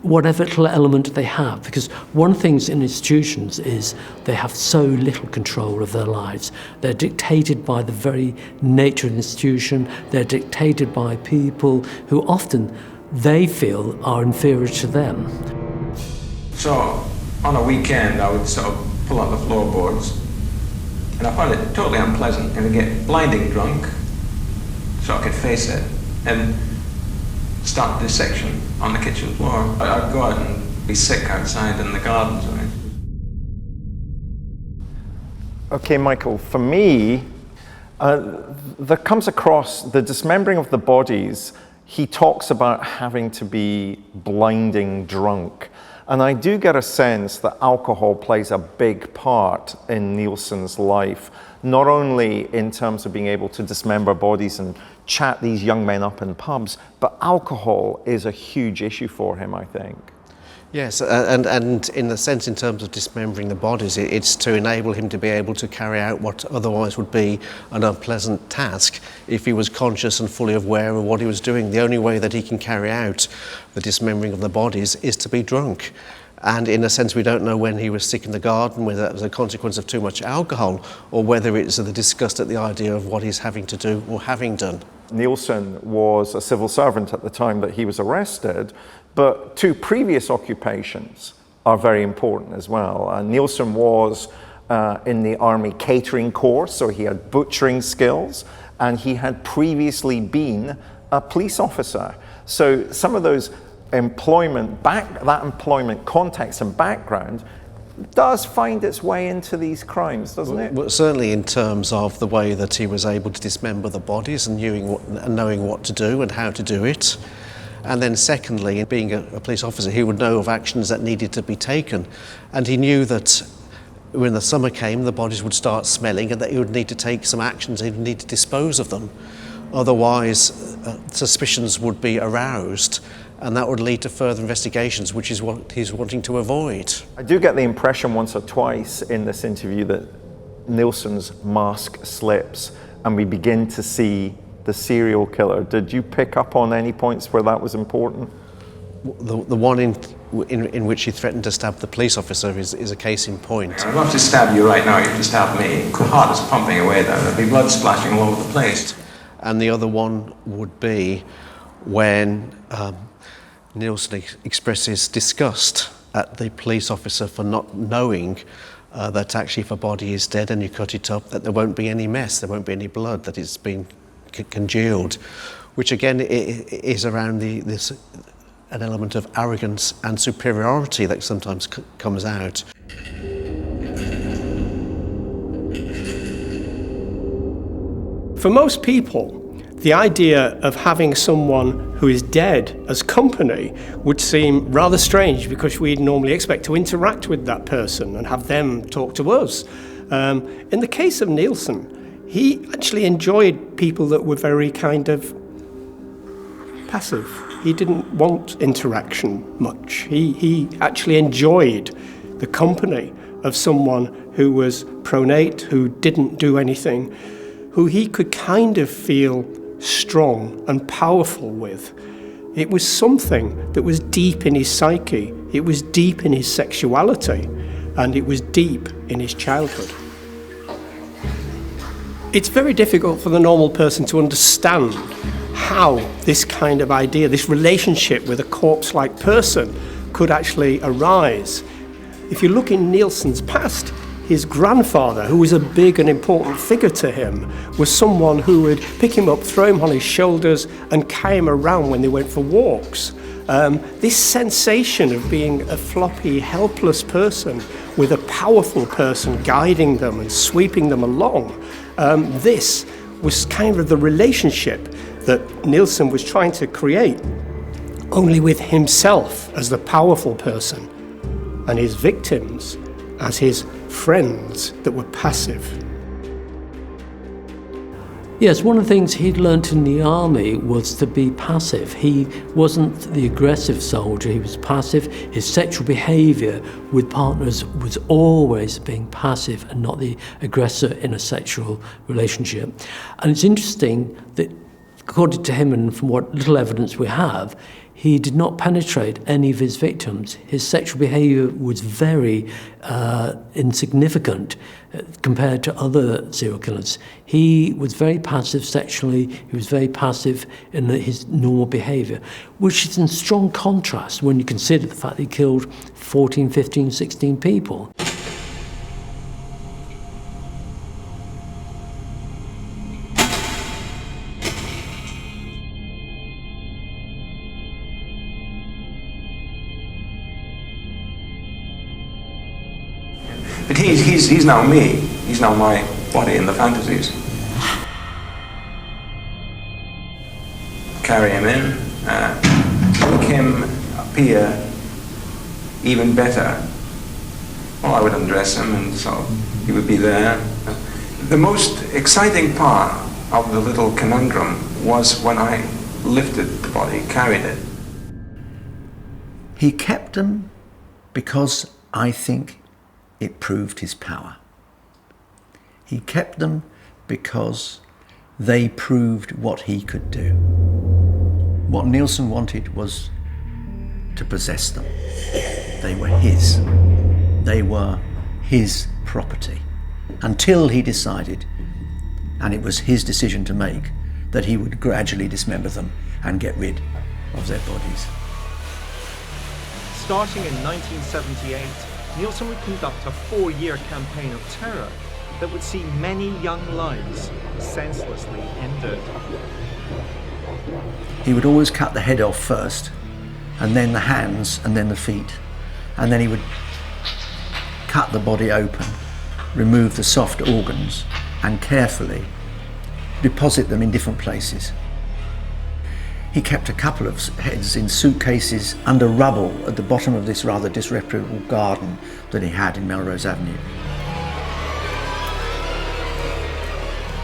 whatever little element they have, because one of the things in institutions is they have so little control of their lives. They're dictated by the very nature of the institution. They're dictated by people who often they feel are inferior to them. So on a weekend I would sort of pull out the floorboards, and I found it totally unpleasant, and I'd get blinding drunk so I could face it and start the dissection on the kitchen floor. I'd go out and be sick outside in the gardens. Okay, Michael, for me, there comes across the dismembering of the bodies he talks about having to be blinding drunk. And I do get a sense that alcohol plays a big part in Nilsen's life, not only in terms of being able to dismember bodies and chat these young men up in pubs, but alcohol is a huge issue for him, I think. Yes, and in the sense, in terms of dismembering the bodies, it's to enable him to be able to carry out what otherwise would be an unpleasant task if he was conscious and fully aware of what he was doing. The only way that he can carry out the dismembering of the bodies is to be drunk. And in a sense, we don't know when he was sick in the garden, whether that was a consequence of too much alcohol, or whether it's the disgust at the idea of what he's having to do or having done. Nilsen was a civil servant at the time that he was arrested, but 2 previous occupations are very important as well. Nilsen was in the Army catering corps, so he had butchering skills, and he had previously been a police officer. So some of those that employment context and background does find its way into these crimes, doesn't it? Well, certainly in terms of the way that he was able to dismember the bodies and knowing what to do and how to do it. And then secondly, being a police officer, he would know of actions that needed to be taken. And he knew that when the summer came, the bodies would start smelling and that he would need to take some actions, he would need to dispose of them. Otherwise, suspicions would be aroused, and that would lead to further investigations, which is what he's wanting to avoid. I do get the impression once or twice in this interview that Nilsen's mask slips and we begin to see the serial killer. Did you pick up on any points where that was important? The one in which he threatened to stab the police officer is a case in point. I'd love to stab you right now, you have to stab me. The heart is pumping away there, there'd be blood splashing all over the place. And the other one would be when Nilsen expresses disgust at the police officer for not knowing that actually if a body is dead and you cut it up, that there won't be any mess, there won't be any blood, that it's been congealed, which again is around an element of arrogance and superiority that sometimes comes out. For most people, the idea of having someone who is dead as company would seem rather strange, because we'd normally expect to interact with that person and have them talk to us. In the case of Nilsen, he actually enjoyed people that were very kind of passive. He didn't want interaction much. He actually enjoyed the company of someone who was pronate, who didn't do anything, who he could kind of feel strong and powerful with. It was something that was deep in his psyche, it was deep in his sexuality, and it was deep in his childhood. It's very difficult for the normal person to understand how this kind of idea, this relationship with a corpse-like person, could actually arise. If you look in Nilsen's past, his grandfather, who was a big and important figure to him, was someone who would pick him up, throw him on his shoulders, and carry him around when they went for walks. This sensation of being a floppy, helpless person with a powerful person guiding them and sweeping them along, this was kind of the relationship that Nilsen was trying to create, only with himself as the powerful person and his victims as his friends that were passive. Yes, one of the things he'd learnt in the army was to be passive. He wasn't the aggressive soldier, he was passive. His sexual behaviour with partners was always being passive and not the aggressor in a sexual relationship. And it's interesting that, according to him and from what little evidence we have, he did not penetrate any of his victims. His sexual behaviour was very insignificant compared to other serial killers. He was very passive sexually, he was very passive in his normal behaviour, which is in strong contrast when you consider the fact that he killed 14, 15, 16 people. But he's now me. He's now my body in the fantasies. carry him in, make him appear even better. Well, I would undress him and so he would be there. The most exciting part of the little conundrum was when I lifted the body, carried it. He kept them because I think it proved his power. He kept them because they proved what he could do. What Nilsen wanted was to possess them. They were his. They were his property. Until he decided, and it was his decision to make, that he would gradually dismember them and get rid of their bodies. Starting in 1978, Nilsen would conduct a 4-year campaign of terror that would see many young lives senselessly ended. He would always cut the head off first, and then the hands, and then the feet. And then he would cut the body open, remove the soft organs, and carefully deposit them in different places. He kept a couple of heads in suitcases under rubble at the bottom of this rather disreputable garden that he had in Melrose Avenue.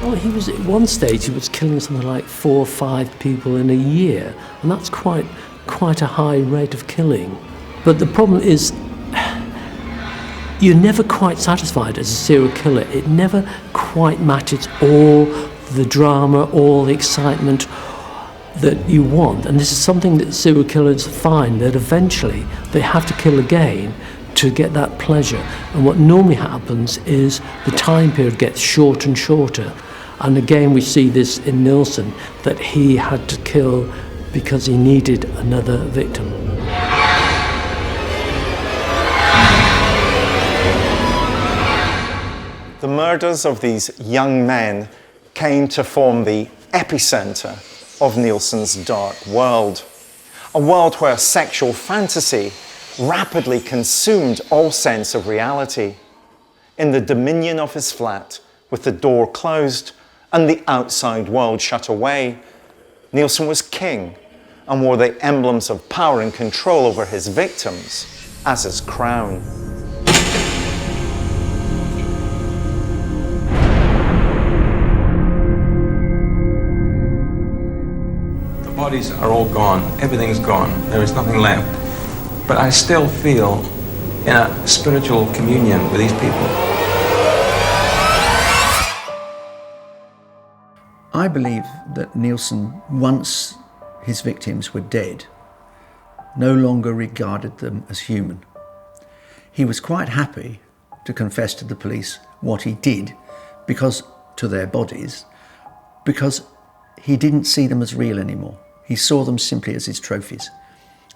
Well, he was at one stage he was killing something like 4 or 5 people in a year, and that's quite a high rate of killing. But the problem is, you're never quite satisfied as a serial killer. It never quite matches all the drama, all the excitement that you want. And this is something that serial killers find, that eventually they have to kill again to get that pleasure. And what normally happens is the time period gets shorter and shorter. And again, we see this in Nilsen, that he had to kill because he needed another victim. The murders of these young men came to form the epicenter of Nilsen's dark world. A world where sexual fantasy rapidly consumed all sense of reality. In the dominion of his flat, with the door closed and the outside world shut away, Nilsen was king and wore the emblems of power and control over his victims as his crown. The bodies are all gone, everything's gone, there is nothing left. But I still feel in a spiritual communion with these people. I believe that Nilsen, once his victims were dead, no longer regarded them as human. He was quite happy to confess to the police what he did to their bodies, because he didn't see them as real anymore. He saw them simply as his trophies.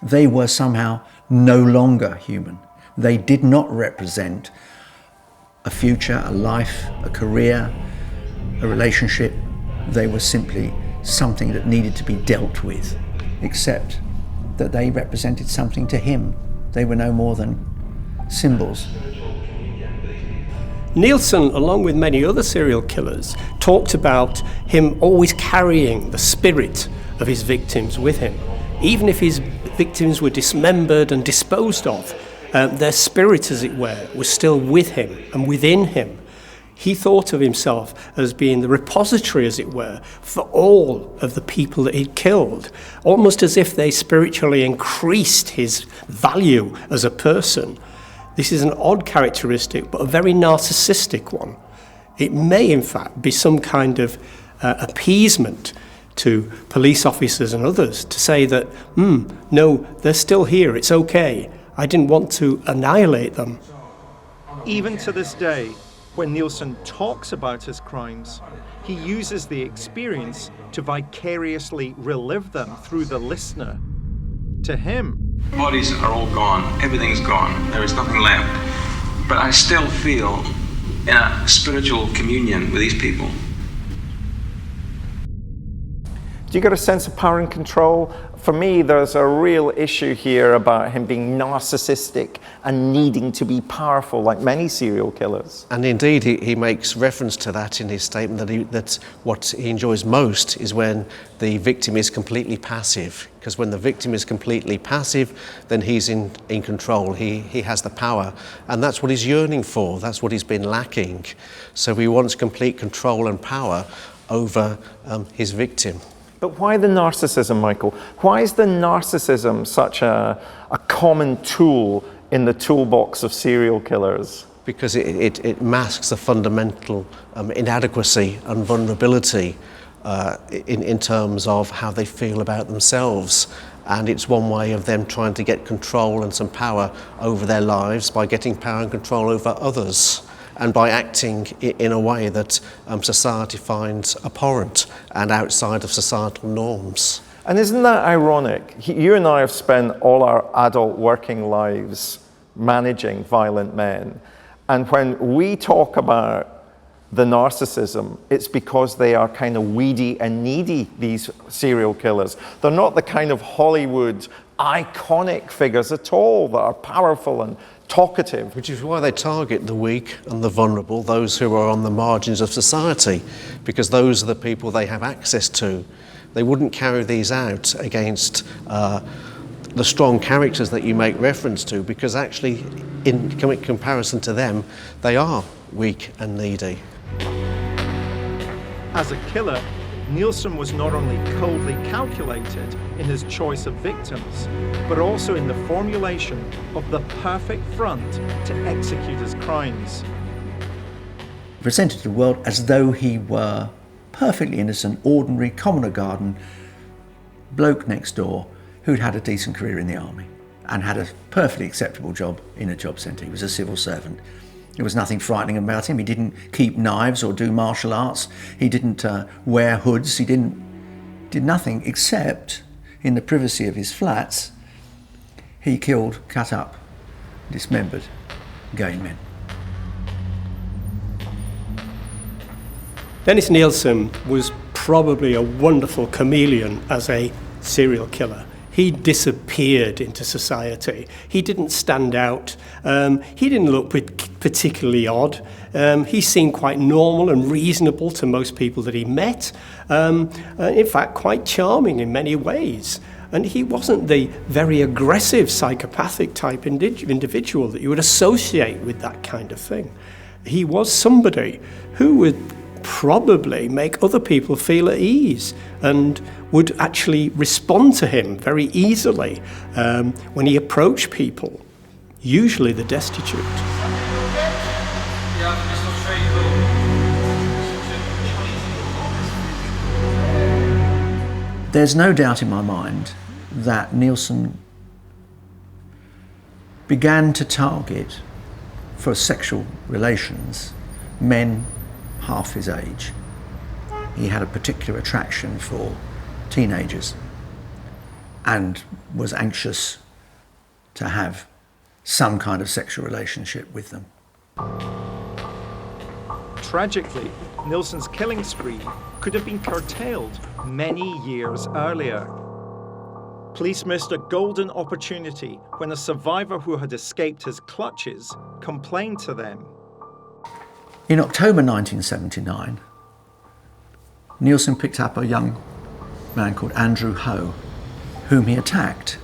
They were somehow no longer human. They did not represent a future, a life, a career, a relationship. They were simply something that needed to be dealt with, except that they represented something to him. They were no more than symbols. Nilsen, along with many other serial killers, talked about him always carrying the spirit of his victims with him. Even if his victims were dismembered and disposed of, their spirit, as it were, was still with him and within him. He thought of himself as being the repository, as it were, for all of the people that he'd killed, almost as if they spiritually increased his value as a person. This is an odd characteristic, but a very narcissistic one. It may, in fact, be some kind of appeasement to police officers and others to say that, no, they're still here, it's okay. I didn't want to annihilate them. Even to this day, when Nilsen talks about his crimes, he uses the experience to vicariously relive them through the listener. To him, The bodies are all gone, everything's gone, there is nothing left. But I still feel in a spiritual communion with these people. Do you get a sense of power and control for me, there's a real issue here about him being narcissistic and needing to be powerful, like many serial killers. And indeed, he makes reference to that in his statement, that what he enjoys most is when the victim is completely passive. Because when the victim is completely passive, then he's in control, he has the power. And that's what he's yearning for, that's what he's been lacking. So he wants complete control and power over his victim. But why the narcissism, Michael? Why is the narcissism such a common tool in the toolbox of serial killers? Because it masks a fundamental inadequacy and vulnerability in terms of how they feel about themselves. And it's one way of them trying to get control and some power over their lives by getting power and control over others, and by acting in a way that society finds abhorrent and outside of societal norms. And isn't that ironic? You and I have spent all our adult working lives managing violent men. And when we talk about the narcissism, it's because they are kind of weedy and needy, these serial killers. They're not the kind of Hollywood iconic figures at all that are powerful and talkative. Which is why they target the weak and the vulnerable, those who are on the margins of society, because those are the people they have access to. They wouldn't carry these out against the strong characters that you make reference to, because actually, in comparison to them, they are weak and needy. As a killer, Nilsen was not only coldly calculated in his choice of victims, but also in the formulation of the perfect front to execute his crimes. Presented to the world as though he were perfectly innocent, ordinary, commoner garden bloke next door who'd had a decent career in the army and had a perfectly acceptable job in a job centre. He was a civil servant. There was nothing frightening about him. He didn't keep knives or do martial arts. He didn't wear hoods. He did nothing except, in the privacy of his flats, he killed, cut up, dismembered gay men. Dennis Nilsen was probably a wonderful chameleon as a serial killer. He disappeared into society. He didn't stand out. He didn't look particularly odd. He seemed quite normal and reasonable to most people that he met. In fact, quite charming in many ways. And he wasn't the very aggressive, psychopathic type individual that you would associate with that kind of thing. He was somebody who would probably make other people feel at ease and would actually respond to him very easily when he approached people, usually the destitute. There's no doubt in my mind that Nilsen began to target for sexual relations men half his age. He had a particular attraction for teenagers and was anxious to have some kind of sexual relationship with them. Tragically, Nilsen's killing spree could have been curtailed many years earlier. Police missed a golden opportunity when a survivor who had escaped his clutches complained to them. In October 1979, Nilsen picked up a young man called Andrew Ho, whom he attacked,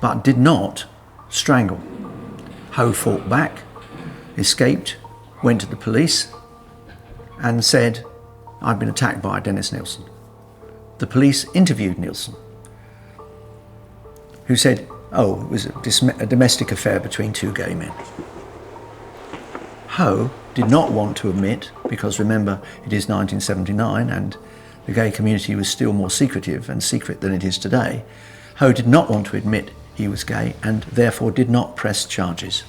but did not strangle. Ho fought back, escaped, went to the police, and said, "I've been attacked by Dennis Nilsen." The police interviewed Nilsen, who said, "Oh, it was a domestic affair between two gay men." Ho did not want to admit, because remember, it is 1979 and the gay community was still more secretive and secret than it is today. Ho did not want to admit he was gay and therefore did not press charges.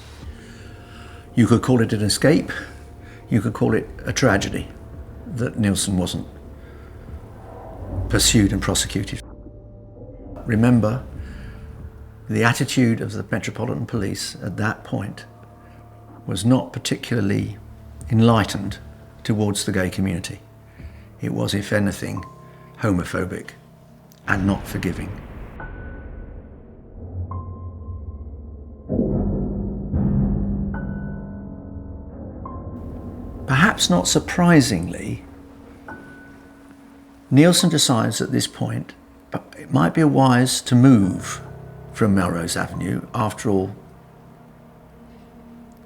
You could call it an escape, you could call it a tragedy that Nilsen wasn't pursued and prosecuted. Remember, the attitude of the Metropolitan Police at that point was not particularly enlightened towards the gay community. It was, if anything, homophobic and not forgiving. Perhaps not surprisingly, Nilsen decides at this point it might be wise to move from Melrose Avenue. After all,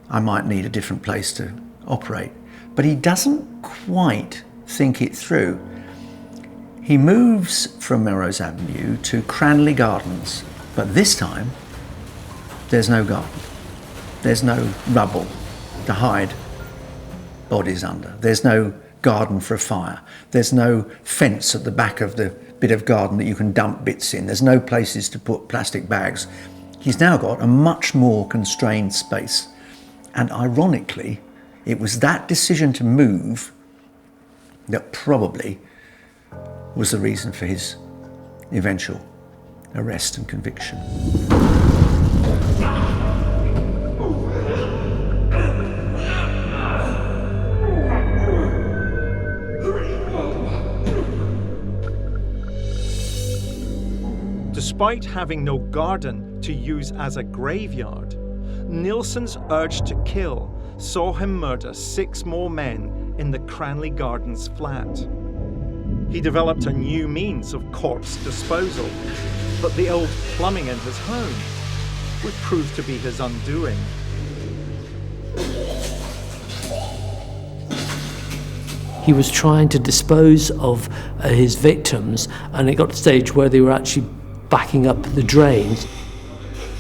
I might need a different place to operate. But he doesn't quite think it through. He moves from Melrose Avenue to Cranley Gardens, but this time there's no garden. There's no rubble to hide bodies under. There's no garden for a fire. There's no fence at the back of the bit of garden that you can dump bits in. There's no places to put plastic bags. He's now got a much more constrained space. And ironically, it was that decision to move that probably was the reason for his eventual arrest and conviction. Despite having no garden to use as a graveyard, Nilsen's urge to kill saw him murder 6 more men in the Cranley Gardens flat. He developed a new means of corpse disposal, but the old plumbing in his home would prove to be his undoing. He was trying to dispose of his victims, and it got to the stage where they were actually backing up the drains.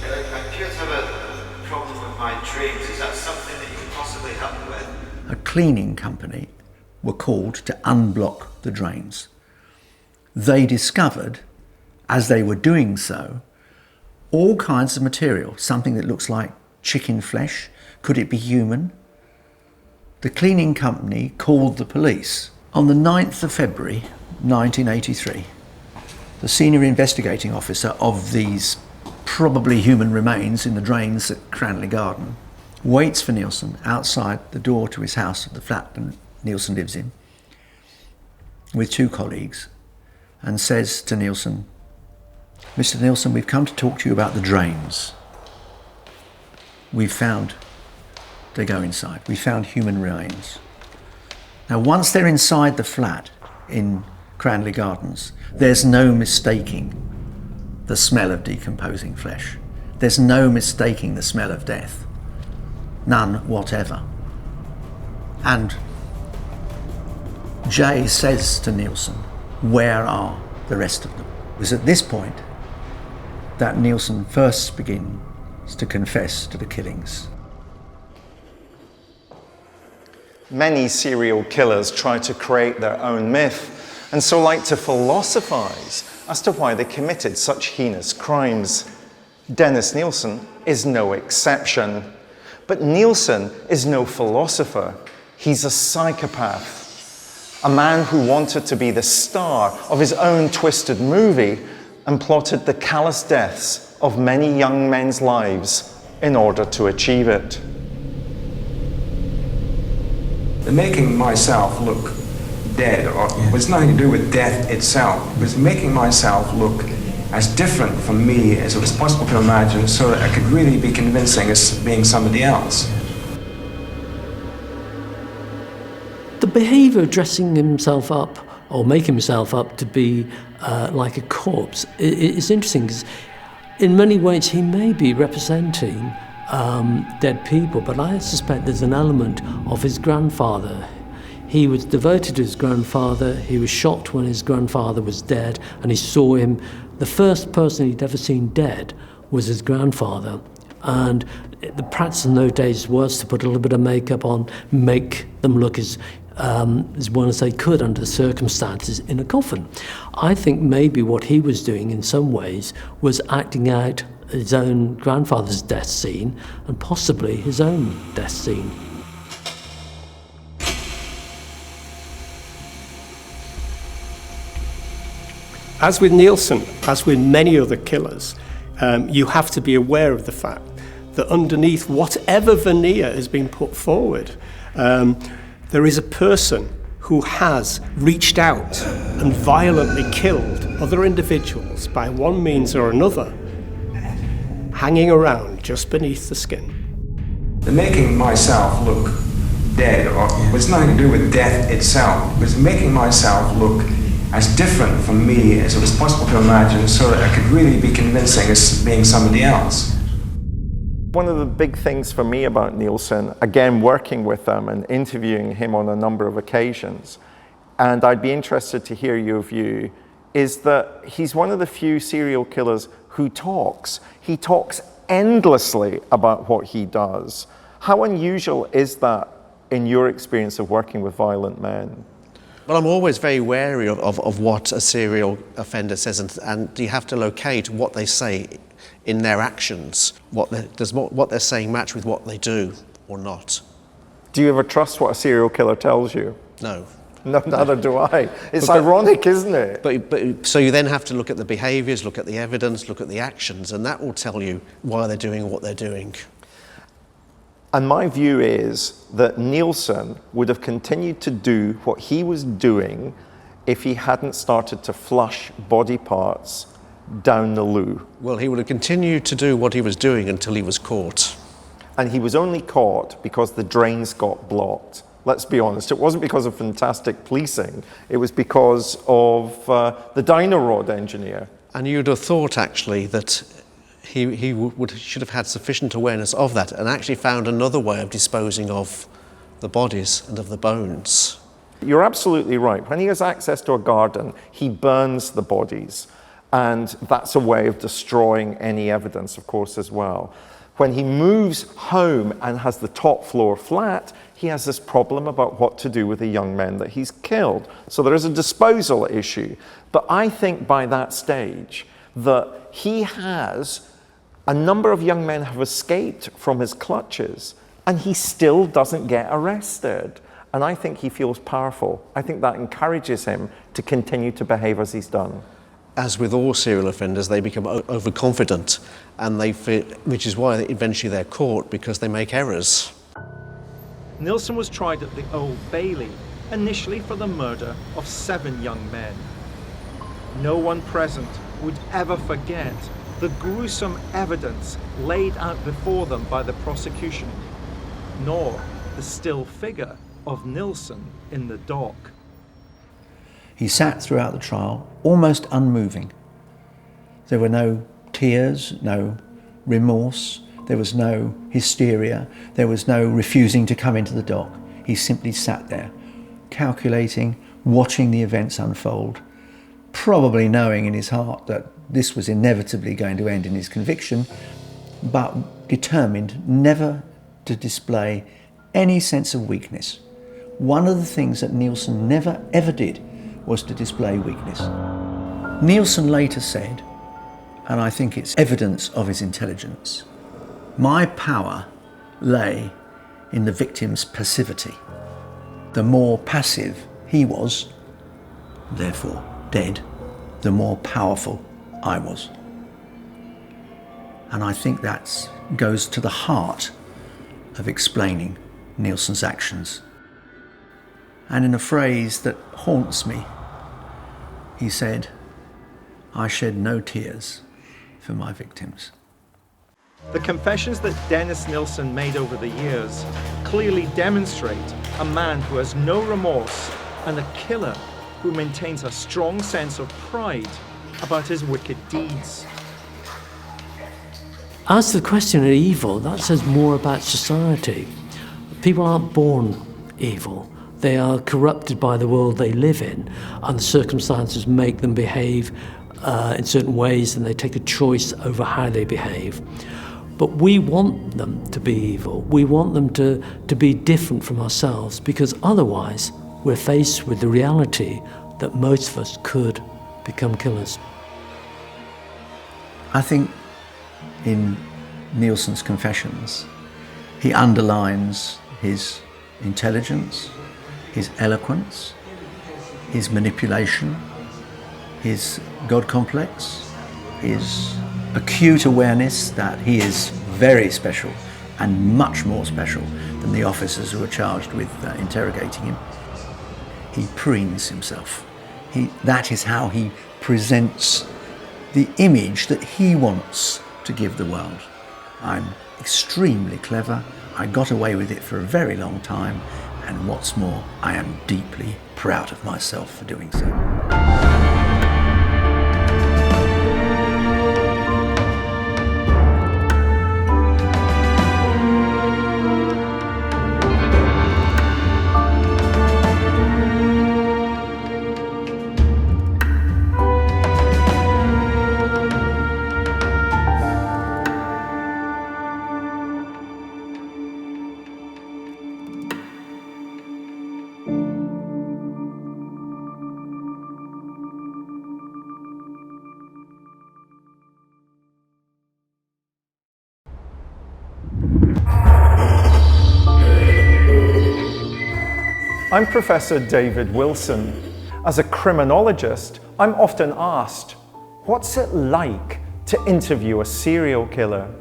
I appear to have a problem with my drains. Is that something that you can possibly help me with? A cleaning company were called to unblock the drains. They discovered, as they were doing so, all kinds of material, something that looks like chicken flesh. Could it be human? The cleaning company called the police. On the 9th of February, 1983, the senior investigating officer of these probably human remains in the drains at Cranley Garden waits for Nilsen outside the door to his house at the flat that Nilsen lives in with 2 colleagues, and says to Nilsen, "Mr. Nilsen, we've come to talk to you about the drains. We've found," they go inside, "we found human remains." Now, once they're inside the flat in Cranley Gardens, there's no mistaking the smell of decomposing flesh. There's no mistaking the smell of death. None whatever. And Jay says to Nilsen, "Where are the rest of them?" It was at this point that Nilsen first begins to confess to the killings. Many serial killers try to create their own myth, and so like to philosophize as to why they committed such heinous crimes. Dennis Nilsen is no exception. But Nilsen is no philosopher. He's a psychopath. A man who wanted to be the star of his own twisted movie and plotted the callous deaths of many young men's lives in order to achieve it. The making myself look dead was nothing to do with death itself. It was making myself look as different from me as it was possible to imagine, so that I could really be convincing as being somebody else. The behaviour of dressing himself up or making himself up to be like a corpse is interesting, because in many ways he may be representing dead people, but I suspect there's an element of his grandfather. He was devoted to his grandfather. He was shocked when his grandfather was dead, and he saw him. The first person he'd ever seen dead was his grandfather. And the practice in those days was to put a little bit of makeup on, make them look as well as they could under the circumstances in a coffin. I think maybe what he was doing in some ways was acting out his own grandfather's death scene and possibly his own death scene. As with Nilsen, as with many other killers, you have to be aware of the fact that underneath whatever veneer has been put forward, there is a person who has reached out and violently killed other individuals by one means or another, hanging around just beneath the skin. The making myself look dead, or it was nothing to do with death itself. It was making myself look as different from me as it was possible to imagine, so that I could really be convincing as being somebody else. One of the big things for me about Nilsen, again working with him and interviewing him on a number of occasions, and I'd be interested to hear your view, is that he's one of the few serial killers who talks. He talks endlessly about what he does. How unusual is that in your experience of working with violent men? Well, I'm always very wary of what a serial offender says, and you have to locate what they say in their actions. Does what they're saying match with what they do or not? Do you ever trust what a serial killer tells you? No. No, neither do I. It's ironic, isn't it? But so you then have to look at the behaviours, look at the evidence, look at the actions, and that will tell you why they're doing what they're doing. And my view is that Nilsen would have continued to do what he was doing if he hadn't started to flush body parts down the loo. Well, he would have continued to do what he was doing until he was caught. And he was only caught because the drains got blocked. Let's be honest, it wasn't because of fantastic policing, it was because of the Dynarod engineer. And you'd have thought, actually, that he should have had sufficient awareness of that and actually found another way of disposing of the bodies and of the bones. You're absolutely right. When he has access to a garden, he burns the bodies, and that's a way of destroying any evidence, of course, as well. When he moves home and has the top floor flat, he has this problem about what to do with the young men that he's killed. So there is a disposal issue. But I think by that stage that he has, a number of young men have escaped from his clutches, and he still doesn't get arrested. And I think he feels powerful. I think that encourages him to continue to behave as he's done. As with all serial offenders, they become overconfident, and they feel, which is why eventually they're caught, because they make errors. Nilsen was tried at the Old Bailey, initially for the murder of 7 young men. No one present would ever forget the gruesome evidence laid out before them by the prosecution, nor the still figure of Nilsen in the dock. He sat throughout the trial, almost unmoving. There were no tears, no remorse, there was no hysteria, there was no refusing to come into the dock. He simply sat there, calculating, watching the events unfold, probably knowing in his heart that this was inevitably going to end in his conviction, but determined never to display any sense of weakness. One of the things that Nilsen never ever did was to display weakness. Nilsen later said, and I think it's evidence of his intelligence, "My power lay in the victim's passivity. The more passive he was, therefore dead, the more powerful I was." And I think that goes to the heart of explaining Nilsen's actions. And in a phrase that haunts me, he said, "I shed no tears for my victims." The confessions that Dennis Nilsen made over the years clearly demonstrate a man who has no remorse and a killer who maintains a strong sense of pride about his wicked deeds. As to the question of evil, that says more about society. People aren't born evil. They are corrupted by the world they live in, and the circumstances make them behave in certain ways, and they take a choice over how they behave. But we want them to be evil. We want them to be different from ourselves, because otherwise we're faced with the reality that most of us could become killers. I think in Nilsen's confessions, he underlines his intelligence, his eloquence, his manipulation, his God complex, his acute awareness that he is very special and much more special than the officers who are charged with interrogating him. He preens himself. That is how he presents the image that he wants to give the world. I'm extremely clever. I got away with it for a very long time, And what's more, I am deeply proud of myself for doing so. I'm Professor David Wilson. As a criminologist, I'm often asked, what's it like to interview a serial killer?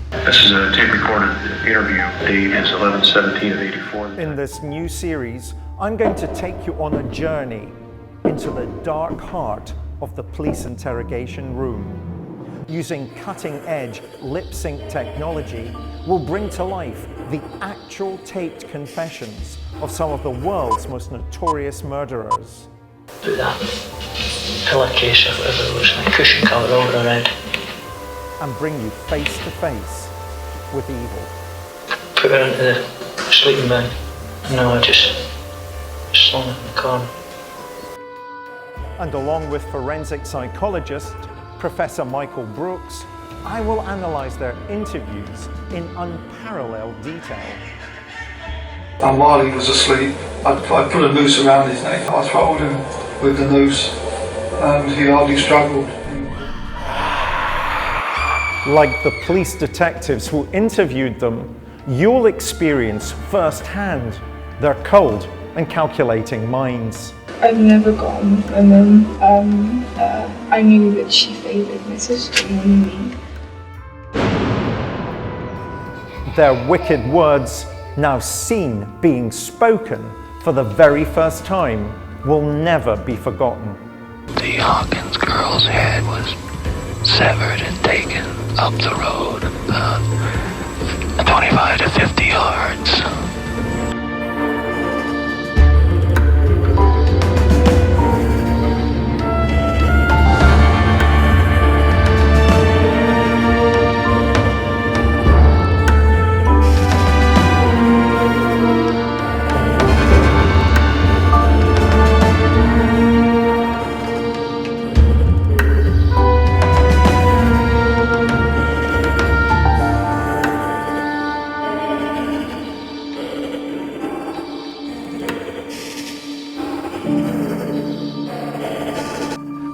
This is a tape-recorded interview. Date is 11/17/84. In this new series, I'm going to take you on a journey into the dark heart of the police interrogation room. Using cutting-edge lip-sync technology, we'll bring to life the actual taped confessions of some of the world's most notorious murderers. Put that pillowcase or whatever it was, like cushion cover over her head. And bring you face to face with evil. Put her into the sleeping bag. No, I just slung her in the corner. And along with forensic psychologist Professor Michael Brooks, I will analyse their interviews in unparalleled detail. And while he was asleep, I put a noose around his neck. I throttled him with the noose and he hardly struggled. Like the police detectives who interviewed them, you'll experience firsthand their cold and calculating minds. I've never got on with my mum. I knew that she favoured my sister more than me. Their wicked words, now seen being spoken for the very first time, will never be forgotten. The Hawkins girl's head was severed and taken up the road about 25 to 50 yards.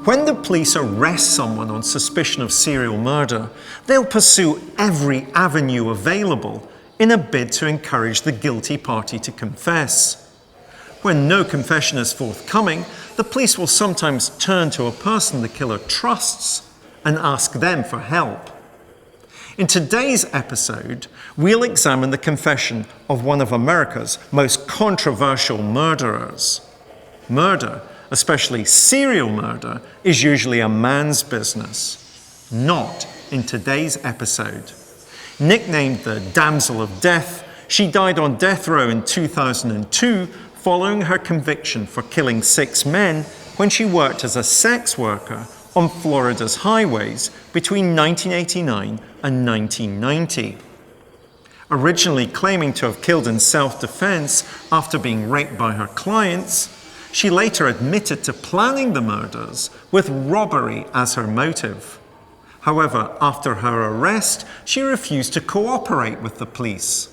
When the police arrest someone on suspicion of serial murder, they'll pursue every avenue available in a bid to encourage the guilty party to confess. When no confession is forthcoming, the police will sometimes turn to a person the killer trusts and ask them for help. In today's episode, we'll examine the confession of one of America's most controversial murderers. Murder, especially serial murder, is usually a man's business. Not in today's episode. Nicknamed the Damsel of Death, she died on death row in 2002 following her conviction for killing 6 men when she worked as a sex worker on Florida's highways between 1989 and 1990. Originally claiming to have killed in self-defense after being raped by her clients, she later admitted to planning the murders with robbery as her motive. However, after her arrest, she refused to cooperate with the police.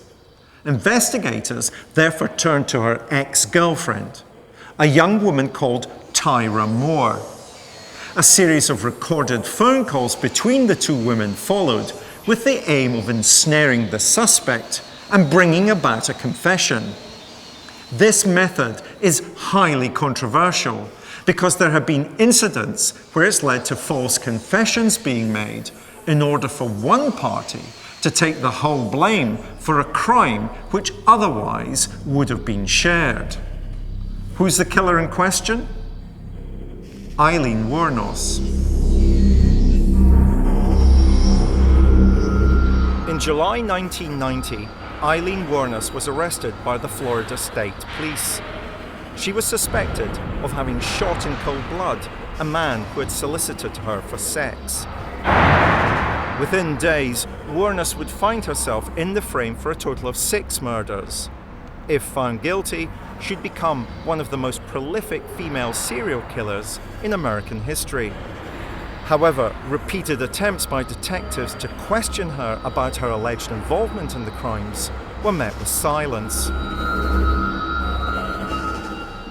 Investigators therefore turned to her ex-girlfriend, a young woman called Tyria Moore. A series of recorded phone calls between the two women followed, with the aim of ensnaring the suspect and bringing about a confession. This method is highly controversial because there have been incidents where it's led to false confessions being made in order for one party to take the whole blame for a crime which otherwise would have been shared. Who's the killer in question? Aileen Wuornos. In July 1990, Aileen Wuornos was arrested by the Florida State Police. She was suspected of having shot in cold blood a man who had solicited her for sex. Within days, Wuornos would find herself in the frame for a total of 6 murders. If found guilty, she'd become one of the most prolific female serial killers in American history. However, repeated attempts by detectives to question her about her alleged involvement in the crimes were met with silence.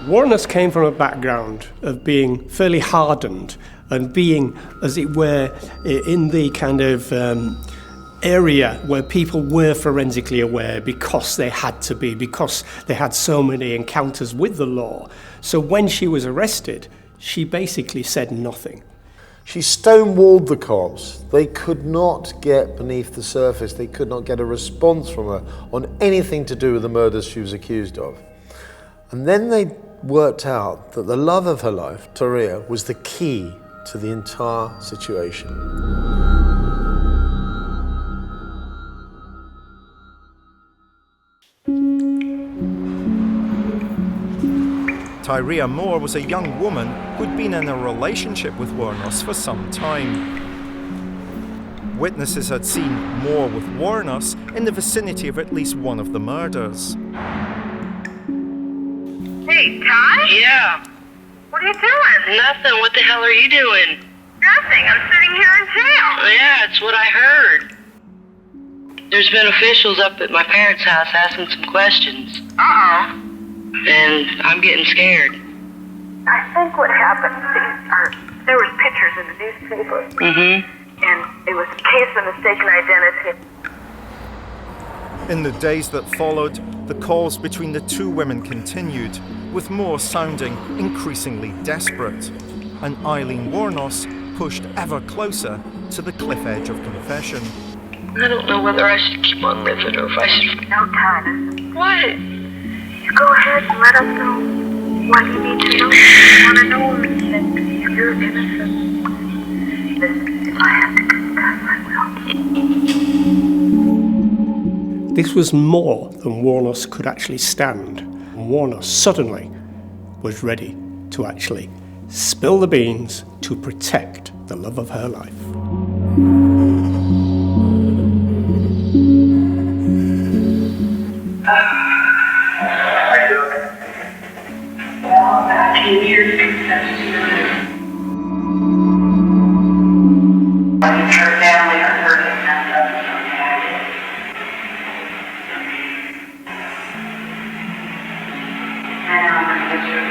Wuornos came from a background of being fairly hardened and being, as it were, in the kind of area where people were forensically aware because they had to be, because they had so many encounters with the law. So when she was arrested, she basically said nothing. She stonewalled the cops. They could not get beneath the surface. They could not get a response from her on anything to do with the murders she was accused of. And then they worked out that the love of her life, Tyria, was the key to the entire situation. Tyria Moore was a young woman who'd been in a relationship with Wuornos for some time. Witnesses had seen Moore with Wuornos in the vicinity of at least one of the murders. Hey, Ty? Yeah. What are you doing? Nothing. What the hell are you doing? Nothing. I'm sitting here in jail. Yeah, it's what I heard. There's been officials up at my parents' house asking some questions. Uh-oh. And I'm getting scared. I think what happened, there was pictures in the newspaper. Mm-hmm. And it was a case of mistaken identity. In the days that followed, the calls between the two women continued, with Moore sounding increasingly desperate, and Aileen Wuornos pushed ever closer to the cliff edge of confession. I don't know whether I should keep on living or if I should... No, Ty. What? You go ahead and let us know what you need to know. You want to know that you're innocent. Listen, if I have to confess, I will. This was more than Wuornos could actually stand. Wuornos suddenly was ready to actually spill the beans to protect the love of her life. Can you confess to your her family or her descendants? I know my sister.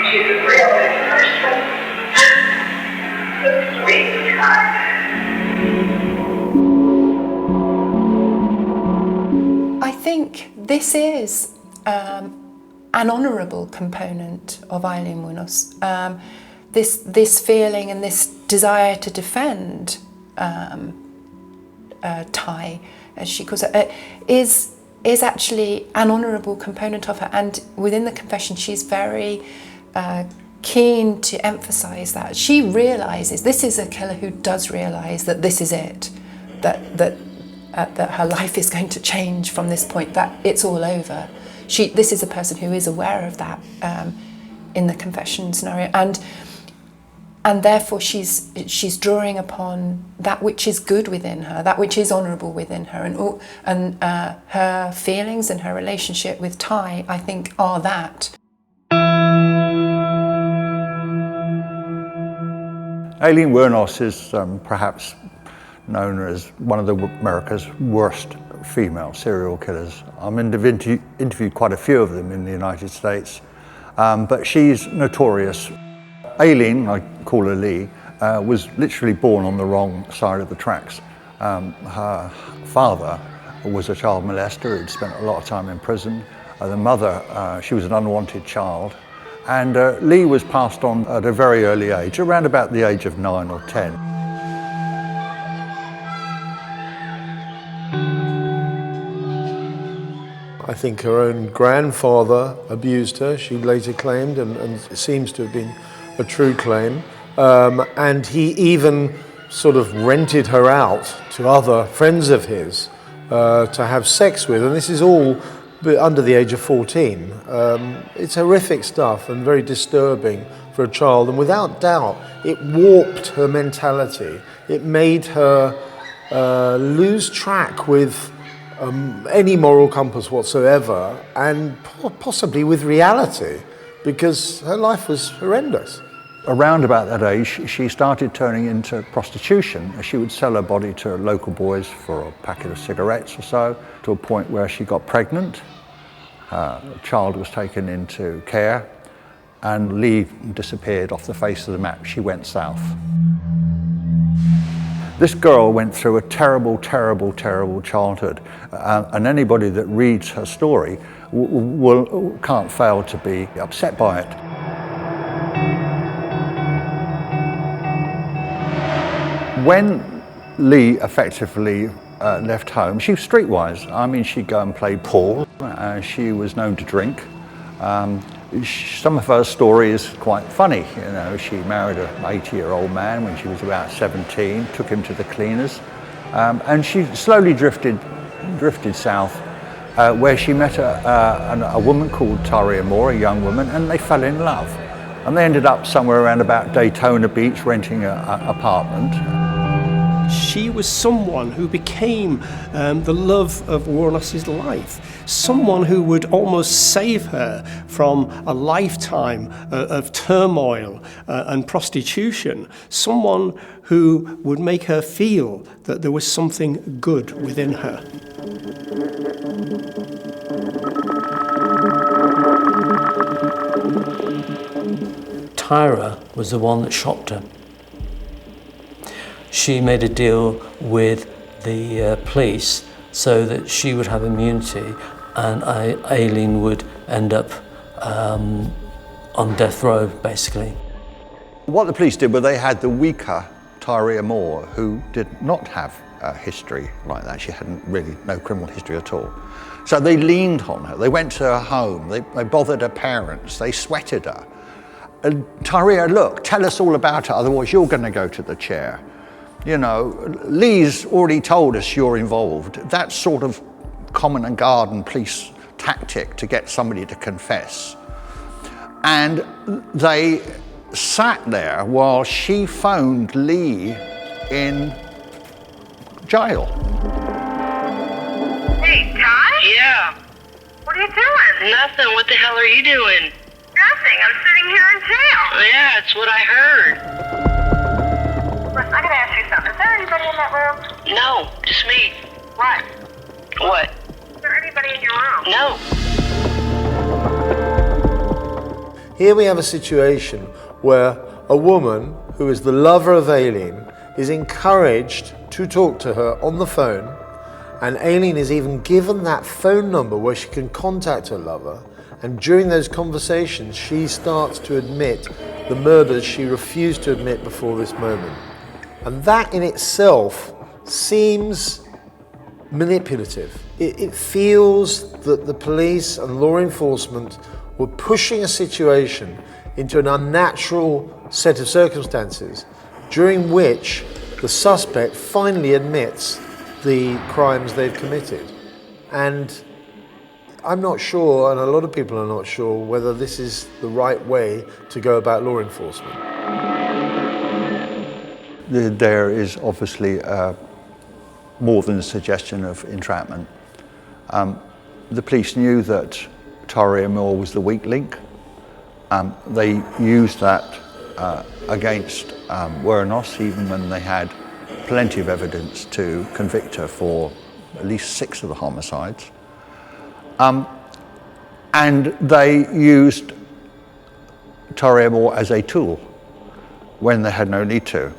She's a real good person. So sweet and kind. I think this is an honourable component of Aileen Wuornos. This feeling and this desire to defend Ty, as she calls it, is actually an honourable component of her. And within the confession, she's very keen to emphasise that. She realises, this is a killer who does realise that this is it, that her life is going to change from this point, that it's all over. This is a person who is aware of that in the confession scenario, and therefore she's drawing upon that which is good within her, that which is honourable within her, and her feelings and her relationship with Ty, I think, are that. Aileen Wuornos is perhaps known as one of America's worst female serial killers. I've interviewed quite a few of them in the United States, but she's notorious. Aileen, I call her Lee, was literally born on the wrong side of the tracks. Her father was a child molester who'd spent a lot of time in prison. The mother, she was an unwanted child. And Lee was passed on at a very early age, around about the age of 9 or 10. I think her own grandfather abused her, she later claimed, and it seems to have been a true claim. And he even sort of rented her out to other friends of his to have sex with, and this is all under the age of 14. It's horrific stuff and very disturbing for a child, and without doubt it warped her mentality. It made her lose track with any moral compass whatsoever, and possibly with reality, because her life was horrendous. Around about that age, she started turning into prostitution. She would sell her body to local boys for a packet of cigarettes or so, to a point where she got pregnant. Her child was taken into care, and Lee disappeared off the face of the map. She went south. This girl went through a terrible, terrible, terrible childhood, and anybody that reads her story can't fail to be upset by it. When Lee effectively left home, she was streetwise. I mean, she'd go and play pool. She was known to drink. Some of her story is quite funny. You know, she married an 80-year-old man when she was about 17, took him to the cleaners, and she slowly drifted south, where she met a woman called Tyria Moore, a young woman, and they fell in love. And they ended up somewhere around about Daytona Beach renting an apartment. She was someone who became the love of Wuornos' life, someone who would almost save her from a lifetime of turmoil and prostitution, someone who would make her feel that there was something good within her. Tyria was the one that shocked her. She made a deal with the police so that she would have immunity, and Aileen would end up on death row, basically. What the police did was they had the weaker Tyria Moore, who did not have a history like that. She hadn't really no criminal history at all. So they leaned on her. They went to her home. They bothered her parents. They sweated her. And Tyria, look, tell us all about it, otherwise you're going to go to the chair. You know, Lee's already told us you're involved. That sort of common and garden police tactic to get somebody to confess. And they sat there while she phoned Lee in jail. Hey, Ty? Yeah. What are you doing? Nothing. What the hell are you doing? Nothing. I'm sitting here in jail. Yeah, it's what I heard. Listen, I gotta ask you something. Is there anybody in that room? No, just me. What? What? Is there anybody in your room? No. Here we have a situation where a woman who is the lover of Aileen is encouraged to talk to her on the phone, and Aileen is even given that phone number where she can contact her lover, and during those conversations she starts to admit the murders she refused to admit before this moment. And that in itself seems manipulative. It feels that the police and law enforcement were pushing a situation into an unnatural set of circumstances during which the suspect finally admits the crimes they've committed. And I'm not sure, and a lot of people are not sure, whether this is the right way to go about law enforcement. There is obviously more than a suggestion of entrapment. The police knew that Tyria Moore was the weak link. They used that against Wuornos, even when they had plenty of evidence to convict her for at least 6 of the homicides. And they used Tyria Moore as a tool when they had no need to.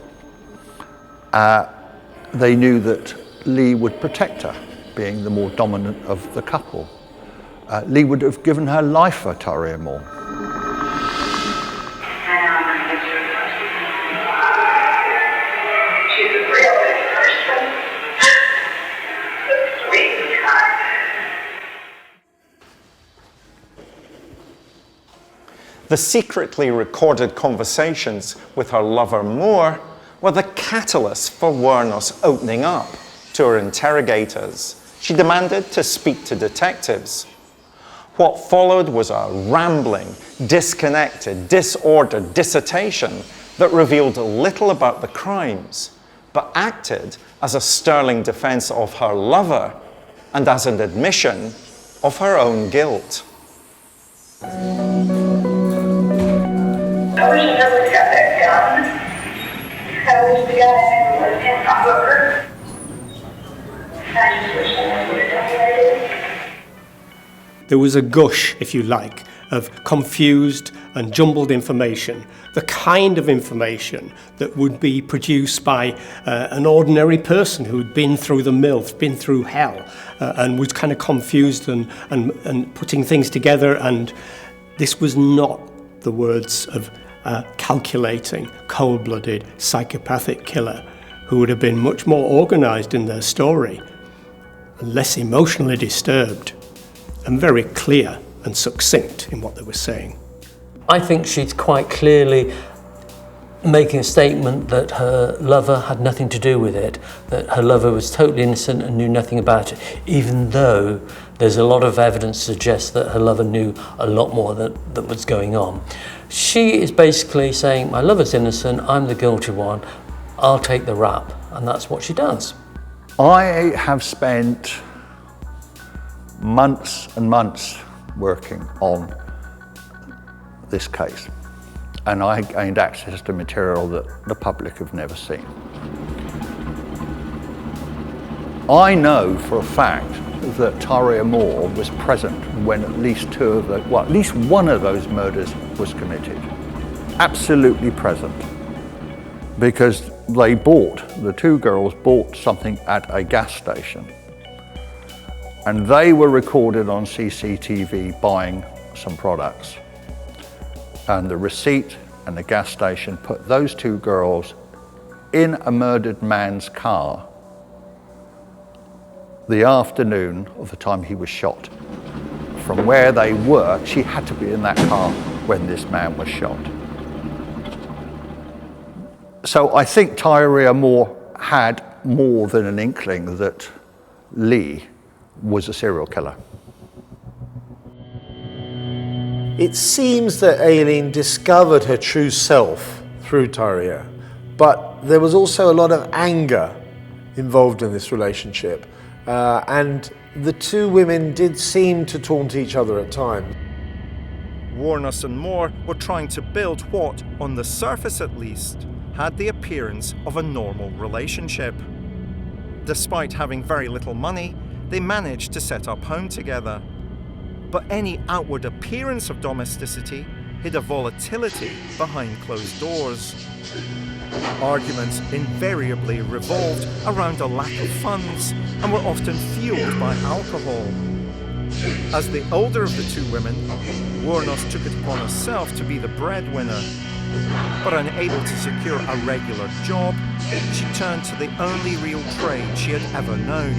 They knew that Lee would protect her, being the more dominant of the couple. Lee would have given her life for Tyria Moore. The secretly recorded conversations with her lover Moore were the catalyst for Wuornos opening up to her interrogators. She demanded to speak to detectives. What followed was a rambling, disconnected, disordered dissertation that revealed little about the crimes, but acted as a sterling defense of her lover and as an admission of her own guilt. I wish I never got that gun. I wish the guy was in my hooker. I just wish I never would have done what I did. There was a gush, if you like, of confused and jumbled information, the kind of information that would be produced by an ordinary person who'd been through the mill, been through hell, and was kind of confused and putting things together. And this was not the words of a calculating, cold-blooded, psychopathic killer who would have been much more organised in their story, less emotionally disturbed, and very clear and succinct in what they were saying. I think she's quite clearly making a statement that her lover had nothing to do with it, that her lover was totally innocent and knew nothing about it, even though there's a lot of evidence to suggest that her lover knew a lot more that was going on. She is basically saying, my lover's innocent, I'm the guilty one, I'll take the rap, and that's what she does. I have spent months and months working on this case, and I gained access to material that the public have never seen. I know for a fact that Tyria Moore was present when at least at least one of those murders was committed. Absolutely present. Because the two girls bought something at a gas station, and they were recorded on CCTV buying some products. And the receipt and the gas station put those two girls in a murdered man's car the afternoon of the time he was shot. From where they were, she had to be in that car when this man was shot. So I think Tyria Moore had more than an inkling that Lee was a serial killer. It seems that Aileen discovered her true self through Tyria, but there was also a lot of anger involved in this relationship, and the two women did seem to taunt each other at times. Wuornos and Moore were trying to build what, on the surface at least, had the appearance of a normal relationship. Despite having very little money, they managed to set up home together. But any outward appearance of domesticity hid a volatility behind closed doors. Arguments invariably revolved around a lack of funds and were often fueled by alcohol. As the older of the two women, Wuornos took it upon herself to be the breadwinner. But unable to secure a regular job, she turned to the only real trade she had ever known: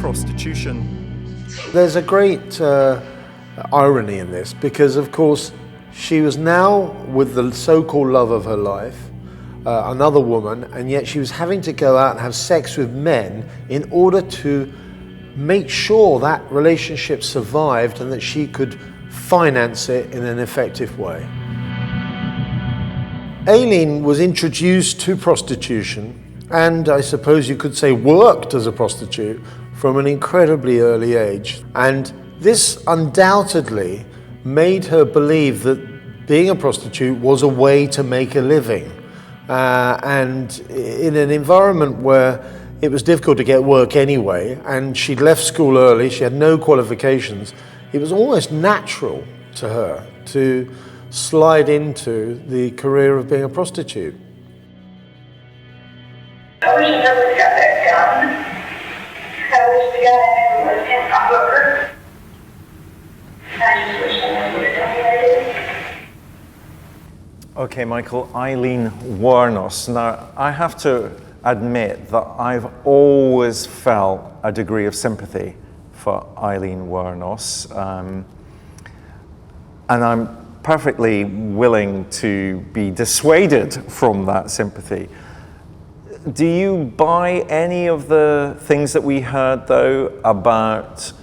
prostitution. There's a great irony in this, because of course she was now with the so-called love of her life, another woman, and yet she was having to go out and have sex with men in order to make sure that relationship survived and that she could finance it in an effective way. Aileen was introduced to prostitution, and I suppose you could say worked as a prostitute from an incredibly early age. And this undoubtedly made her believe that being a prostitute was a way to make a living. And in an environment where it was difficult to get work anyway, and she'd left school early, she had no qualifications, it was almost natural to her to slide into the career of being a prostitute. I wish I never got that gun. I wish the guy never was in my hooker. I just wish I never would have done what I did. Okay, Michael, Aileen Wuornos. Now, I have to admit that I've always felt a degree of sympathy for Aileen Wuornos, and I'm perfectly willing to be dissuaded from that sympathy. Do you buy any of the things that we heard, though, about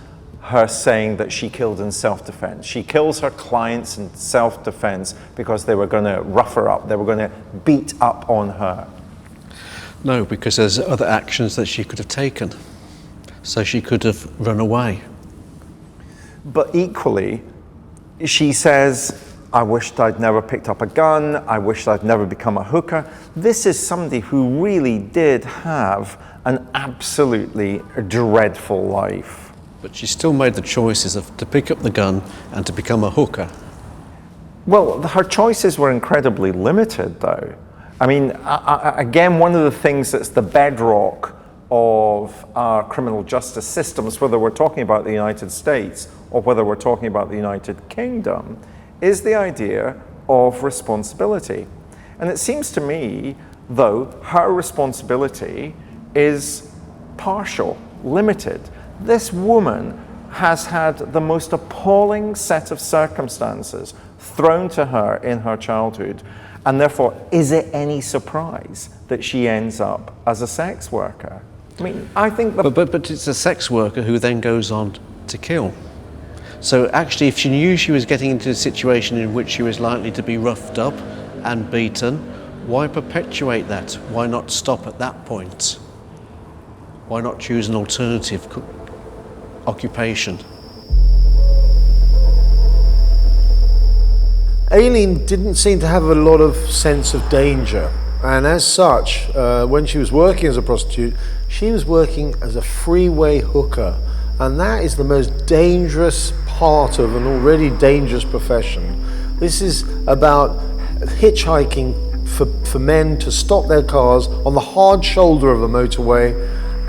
her saying that she killed in self-defense? She kills her clients in self-defense because they were going to rough her up, they were going to beat up on her. No, because there's other actions that she could have taken. So she could have run away. But equally, she says, I wished I'd never picked up a gun, I wished I'd never become a hooker. This is somebody who really did have an absolutely dreadful life. But she still made the choices to pick up the gun and to become a hooker. Well, her choices were incredibly limited, though. I mean, again, one of the things that's the bedrock of our criminal justice systems, whether we're talking about the United States or whether we're talking about the United Kingdom, is the idea of responsibility. And it seems to me, though, her responsibility is partial, limited. This woman has had the most appalling set of circumstances thrown to her in her childhood, and therefore, is it any surprise that she ends up as a sex worker? I mean, I think But it's a sex worker who then goes on to kill. So actually, if she knew she was getting into a situation in which she was likely to be roughed up and beaten, why perpetuate that? Why not stop at that point? Why not choose an alternative occupation? Aileen didn't seem to have a lot of sense of danger, and as such, when she was working as a prostitute, she was working as a freeway hooker, and that is the most dangerous part of an already dangerous profession. This is about hitchhiking for men to stop their cars on the hard shoulder of a motorway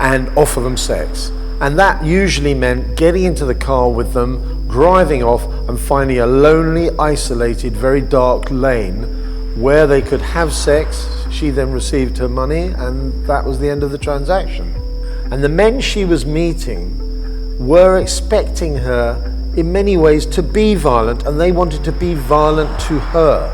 and offer them sex. And that usually meant getting into the car with them, driving off and finding a lonely, isolated, very dark lane where they could have sex. She then received her money, and that was the end of the transaction. And the men she was meeting were expecting her in many ways to be violent, and they wanted to be violent to her.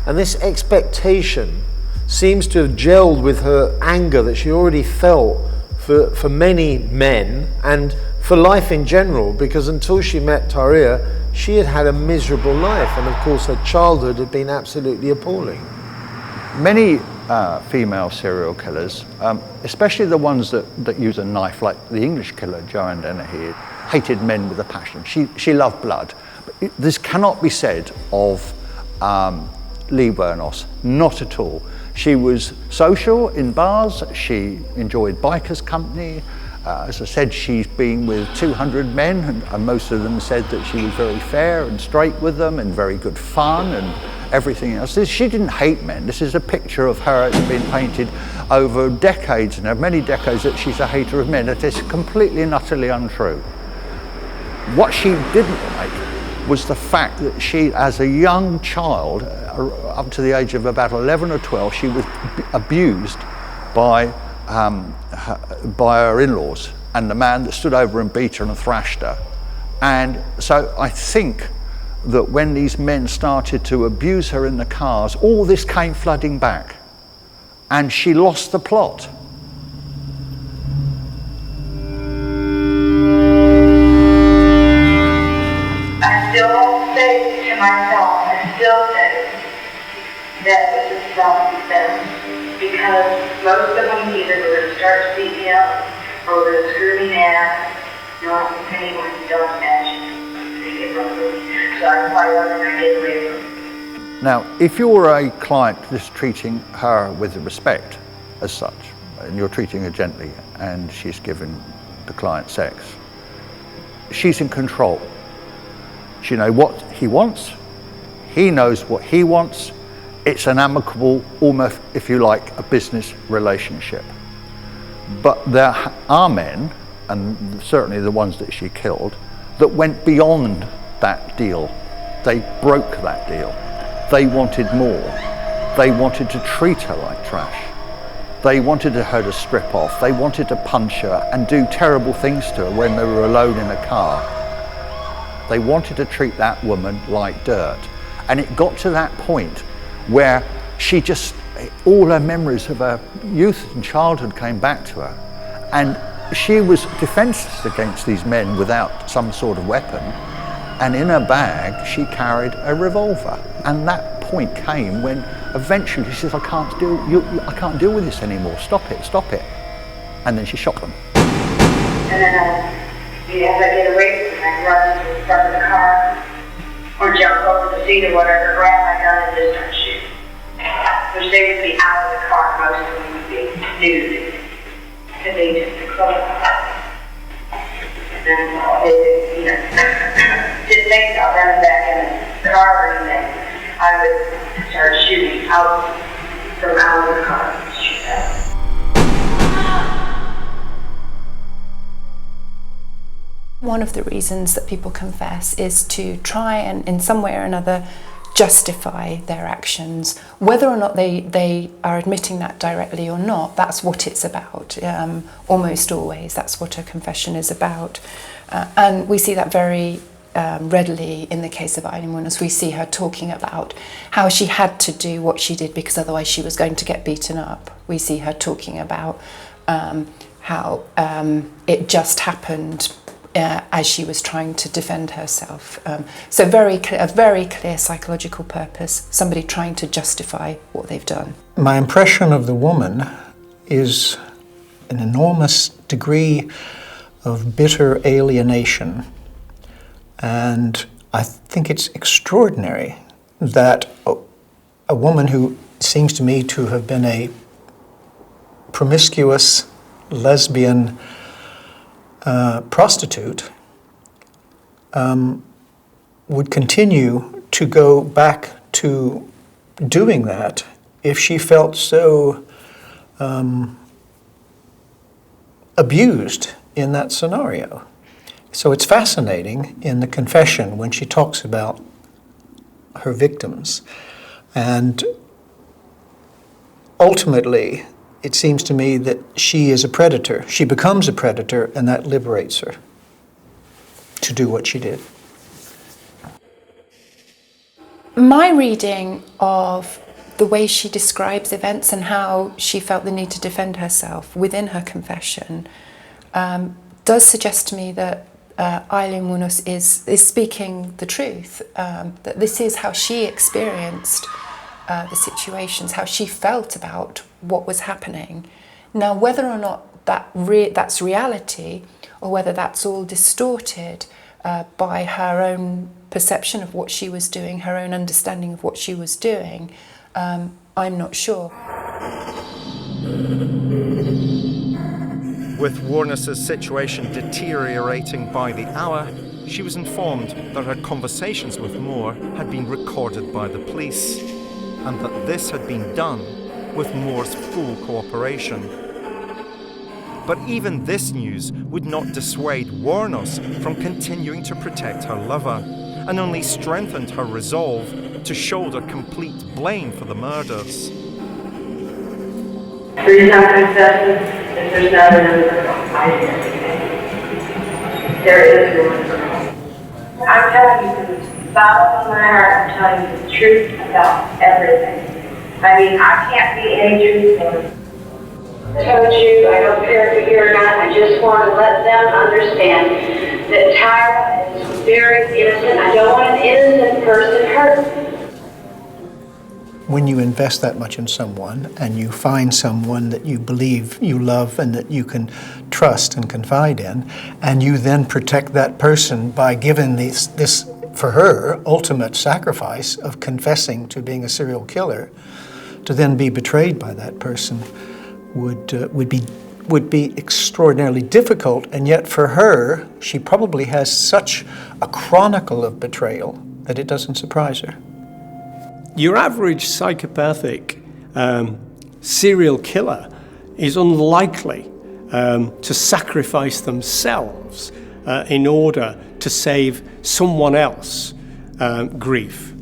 And this expectation seems to have gelled with her anger that she already felt for many men and for life in general, because until she met Tyria, she had had a miserable life, and of course her childhood had been absolutely appalling. Many female serial killers, especially the ones that use a knife, like the English killer Joanne Dennehy, hated men with a passion. She loved blood. But this cannot be said of Lee Wuornos, not at all. She was social in bars, she enjoyed bikers' company. As I said, she's been with 200 men, and most of them said that she was very fair and straight with them and very good fun and everything else. She didn't hate men. This is a picture of her that's been painted over decades, and many decades, that she's a hater of men. That is completely and utterly untrue. What she didn't like was the fact that she, as a young child, up to the age of about 11 or 12, she was abused by her in-laws and the man that stood over and beat her and thrashed her. And so I think that when these men started to abuse her in the cars, all this came flooding back, and she lost the plot. I still say to myself, I still say that this is self-defense, because most of them either going to start to beat me up or going to screw me down, not anyone don't action. So I fight on and I get away from it. Now, if you're a client just treating her with respect as such, and you're treating her gently, and she's giving the client sex, she's in control. She knows what he wants, he knows what he wants. It's an amicable, almost, if you like, a business relationship. But there are men, and certainly the ones that she killed, that went beyond that deal. They broke that deal. They wanted more. They wanted to treat her like trash. They wanted her to strip off. They wanted to punch her and do terrible things to her when they were alone in a car. They wanted to treat that woman like dirt. And it got to that point where she just, all her memories of her youth and childhood came back to her, and she was defenseless against these men without some sort of weapon, and in her bag she carried a revolver. And that point came when eventually she says, I can't deal with this anymore, stop it. And then she shot them. And then as I get away from them, I run to the front of the car or jump over the seat or whatever, grab my gun and just start shooting. Which they would be out of the car, most of them would be nude. Because they just close. And then they, didn't think about running back in the car or anything. I would start shooting out from out of the car. Shoot out. One of the reasons that people confess is to try and in some way or another justify their actions. Whether or not they are admitting that directly or not, that's what it's about. Almost always, that's what a confession is about. And we see that very readily in the case of Aileen Wuornos. We see her talking about how she had to do what she did because otherwise she was going to get beaten up. We see her talking about how it just happened as she was trying to defend herself. So a very clear psychological purpose, somebody trying to justify what they've done. My impression of the woman is an enormous degree of bitter alienation. And I think it's extraordinary that a woman who seems to me to have been a promiscuous lesbian prostitute would continue to go back to doing that if she felt so abused in that scenario. So it's fascinating in the confession when she talks about her victims. And ultimately, it seems to me that she is a predator. She becomes a predator, and that liberates her to do what she did. My reading of the way she describes events and how she felt the need to defend herself within her confession does suggest to me that Aileen Wuornos is speaking the truth, that this is how she experienced the situations, how she felt about what was happening. Now, whether or not that's reality, or whether that's all distorted by her own perception of what she was doing, her own understanding of what she was doing, I'm not sure. With Wuornos' situation deteriorating by the hour, she was informed that her conversations with Moore had been recorded by the police, and that this had been done with Moore's full cooperation. But even this news would not dissuade Wuornos from continuing to protect her lover, and only strengthened her resolve to shoulder complete blame for the murders. There's no confessing if there's not another identity. There is one girl. I'm telling you from the bottom of my heart, I'm telling you the truth about everything. I mean, I can't be any truthful. I told you, I don't care if you're here or not, I just want to let them understand that Tyra is very innocent. I don't want an innocent person hurt. When you invest that much in someone and you find someone that you believe you love and that you can trust and confide in, and you then protect that person by giving this for her, ultimate sacrifice of confessing to being a serial killer, to then be betrayed by that person would be extraordinarily difficult. And yet for her, she probably has such a chronicle of betrayal that it doesn't surprise her. Your average psychopathic serial killer is unlikely to sacrifice themselves in order to save someone else grief.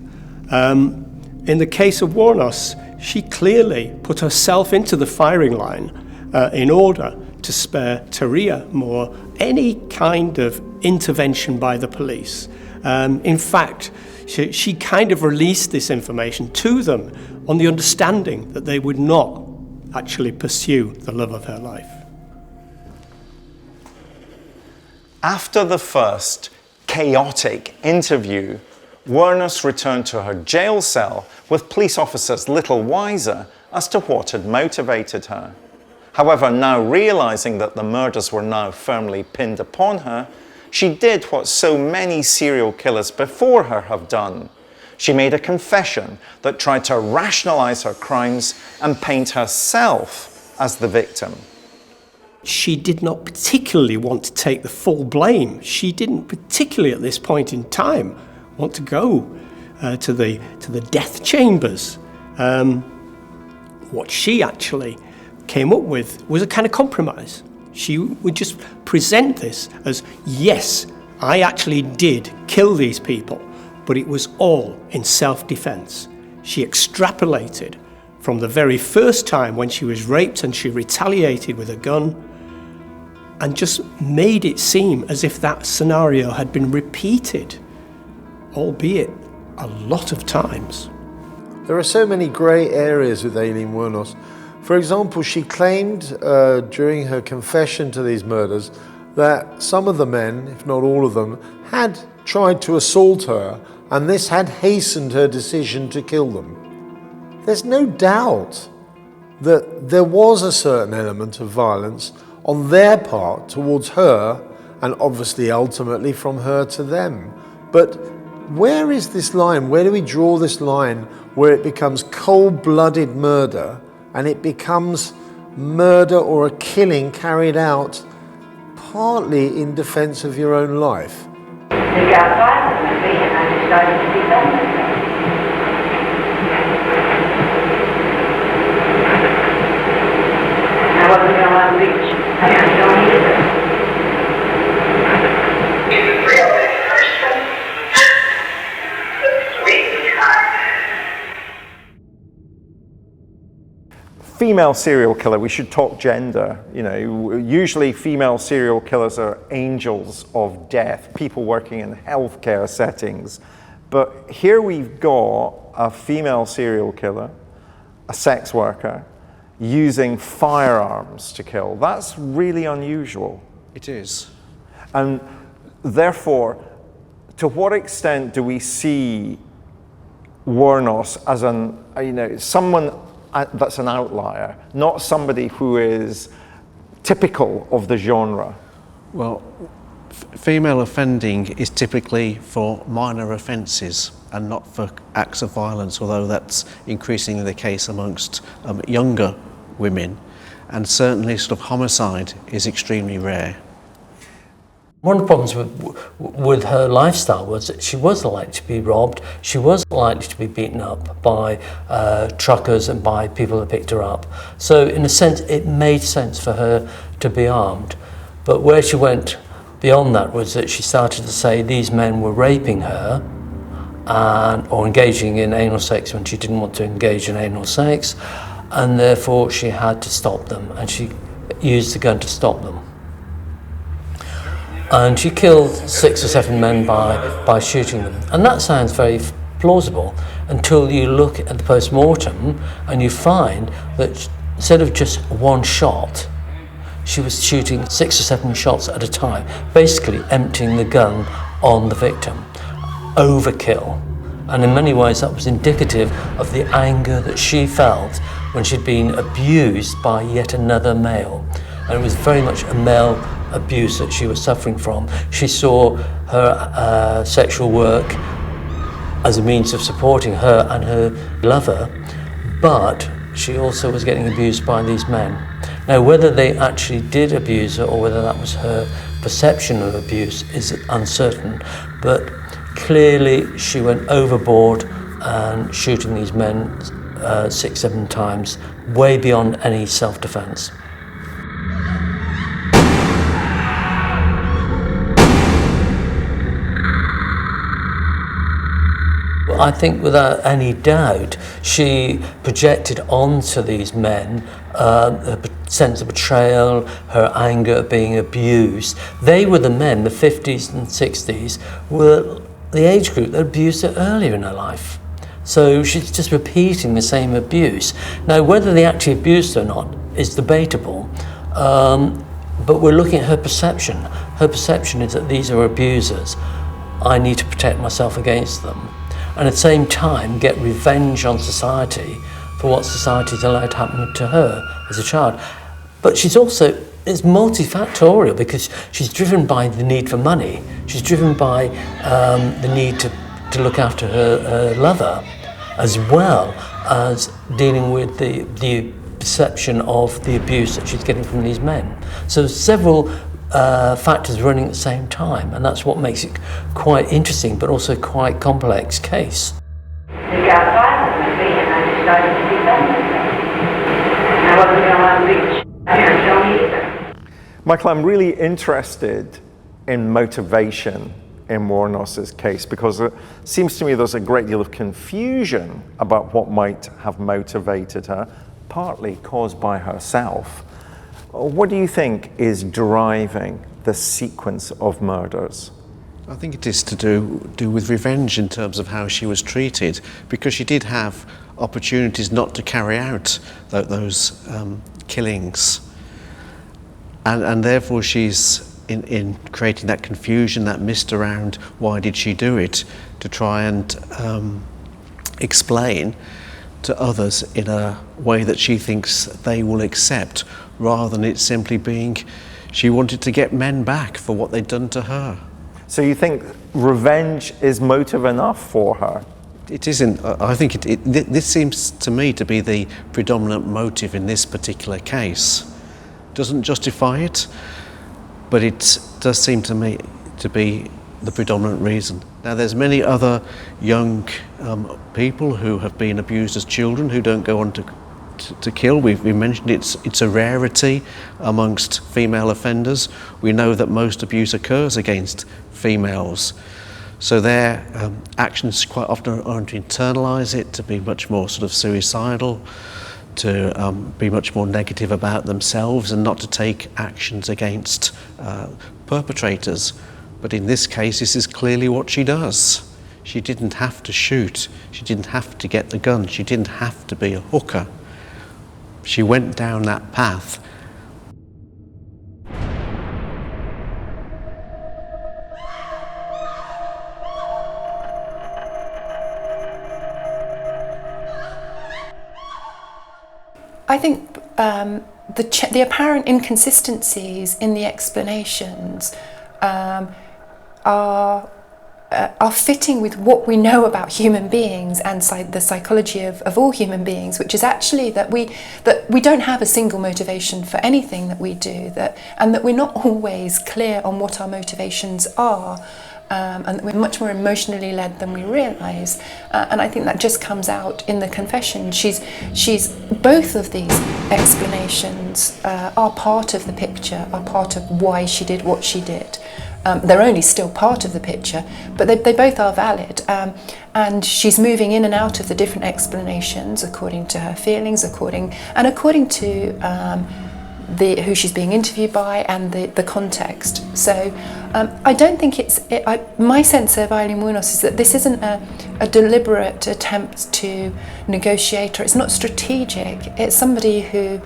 In the case of Wuornos, she clearly put herself into the firing line in order to spare Tyria Moore any kind of intervention by the police. In fact, she kind of released this information to them on the understanding that they would not actually pursue the love of her life. After the first chaotic interview, Wuornos returned to her jail cell with police officers little wiser as to what had motivated her. However, now realizing that the murders were now firmly pinned upon her, she did what so many serial killers before her have done. She made a confession that tried to rationalize her crimes and paint herself as the victim. She did not particularly want to take the full blame. She didn't particularly at this point in time want to go to the death chambers. What she actually came up with was a kind of compromise. She would just present this as, yes, I actually did kill these people, but it was all in self-defense. She extrapolated from the very first time when she was raped and she retaliated with a gun, and just made it seem as if that scenario had been repeated, albeit a lot of times. There are so many grey areas with Aileen Wuornos. For example, she claimed during her confession to these murders that some of the men, if not all of them, had tried to assault her, and this had hastened her decision to kill them. There's no doubt that there was a certain element of violence on their part towards her, and obviously ultimately from her to them. But where is this line? Where do we draw this line where it becomes cold-blooded murder and it becomes murder or a killing carried out partly in defense of your own life? They got violent with me and I decided to defend myself. I wasn't going to let them reach. I don't need it. He's a real big person. Sweetheart. Female serial killer, we should talk gender. You know, usually female serial killers are angels of death, people working in healthcare settings. But here we've got a female serial killer, a sex worker, using firearms to kill. That's really unusual. It is. And therefore, to what extent do we see Wuornos as someone that's an outlier, not somebody who is typical of the genre? Well, female offending is typically for minor offences and not for acts of violence, although that's increasingly the case amongst younger women, and certainly sort of homicide is extremely rare. One of the problems with her lifestyle was that she was likely to be robbed, she was likely to be beaten up by truckers and by people that picked her up. So in a sense, it made sense for her to be armed. But where she went beyond that was that she started to say these men were raping her or engaging in anal sex when she didn't want to engage in anal sex, and therefore she had to stop them, and she used the gun to stop them. And she killed 6 or 7 men by shooting them. And that sounds very plausible until you look at the post-mortem and you find that instead of just one shot, she was shooting 6 or 7 shots at a time, basically emptying the gun on the victim. Overkill. And in many ways that was indicative of the anger that she felt when she'd been abused by yet another male. And it was very much a male abuse that she was suffering from. She saw her sexual work as a means of supporting her and her lover, but she also was getting abused by these men. Now, whether they actually did abuse her or whether that was her perception of abuse is uncertain, but clearly she went overboard and shooting these men 6, 7 times, way beyond any self-defense. I think without any doubt she projected onto these men her sense of betrayal, her anger at being abused. They were the men, the 50s and 60s, were the age group that abused her earlier in her life. So she's just repeating the same abuse. Now, whether they actually abused her or not is debatable, but we're looking at her perception. Her perception is that these are abusers. I need to protect myself against them. And at the same time, get revenge on society for what society's allowed to happen to her as a child. But she's also, it's multifactorial because she's driven by the need for money. She's driven by the need to look after her lover, as well as dealing with the perception of the abuse that she's getting from these men. So several factors running at the same time, and that's what makes it quite interesting, but also quite complex case. They got violent with me, and I decided to be done with them. I wasn't going to let them reach. I didn't show me either. Michael, I'm really interested in motivation in Wuornos's case, because it seems to me there's a great deal of confusion about what might have motivated her, partly caused by herself. What do you think is driving the sequence of murders? I think it is to do with revenge in terms of how she was treated, because she did have opportunities not to carry out those killings, and therefore she's in creating that confusion, that mist around why did she do it, to try and explain to others in a way that she thinks they will accept, rather than it simply being she wanted to get men back for what they'd done to her. So you think revenge is motive enough for her? It isn't. I think this seems to me to be the predominant motive in this particular case. Doesn't justify it, but it does seem to me to be the predominant reason. Now, there's many other young people who have been abused as children who don't go on to kill. We mentioned it's a rarity amongst female offenders. We know that most abuse occurs against females. So their actions quite often are to internalise it, to be much more sort of suicidal, to be much more negative about themselves and not to take actions against perpetrators. But in this case, this is clearly what she does. She didn't have to shoot. She didn't have to get the gun. She didn't have to be a hooker. She went down that path. I think the apparent inconsistencies in the explanations are fitting with what we know about human beings and the psychology of all human beings, which is actually that we don't have a single motivation for anything that we do, and that we're not always clear on what our motivations are. And that we're much more emotionally led than we realise, and I think that just comes out in the confession. She's both of these explanations are part of the picture, are part of why she did what she did. They're only still part of the picture, but they both are valid, and she's moving in and out of the different explanations according to her feelings, according to who she's being interviewed by and the context. So I don't think my sense of Aileen Wuornos is that this isn't a deliberate attempt to negotiate, or it's not strategic. It's somebody who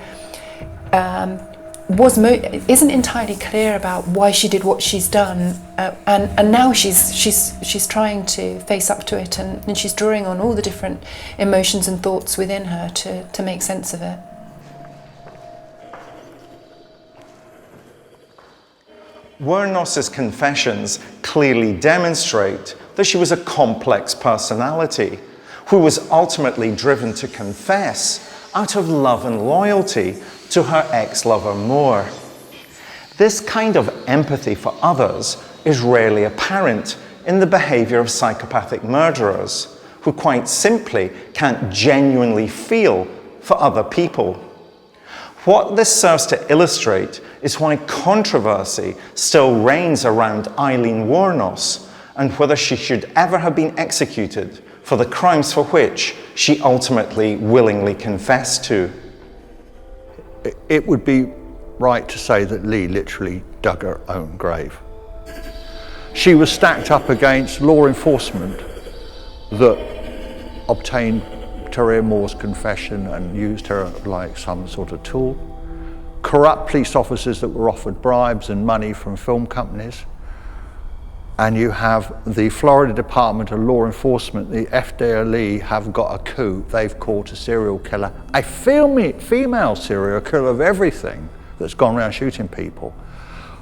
isn't entirely clear about why she did what she's done, and now she's trying to face up to it, and she's drawing on all the different emotions and thoughts within her to make sense of it. Wuornos's confessions clearly demonstrate that she was a complex personality who was ultimately driven to confess out of love and loyalty to her ex-lover Moore. This kind of empathy for others is rarely apparent in the behaviour of psychopathic murderers, who quite simply can't genuinely feel for other people. What this serves to illustrate is why controversy still reigns around Aileen Wuornos and whether she should ever have been executed for the crimes for which she ultimately willingly confessed to. It would be right to say that Lee literally dug her own grave. She was stacked up against law enforcement that obtained Tyria Moore's confession and used her like some sort of tool. Corrupt police officers that were offered bribes and money from film companies. And you have the Florida Department of Law Enforcement, the FDLE, have got a coup. They've caught a serial killer, a female serial killer of everything that's gone around shooting people.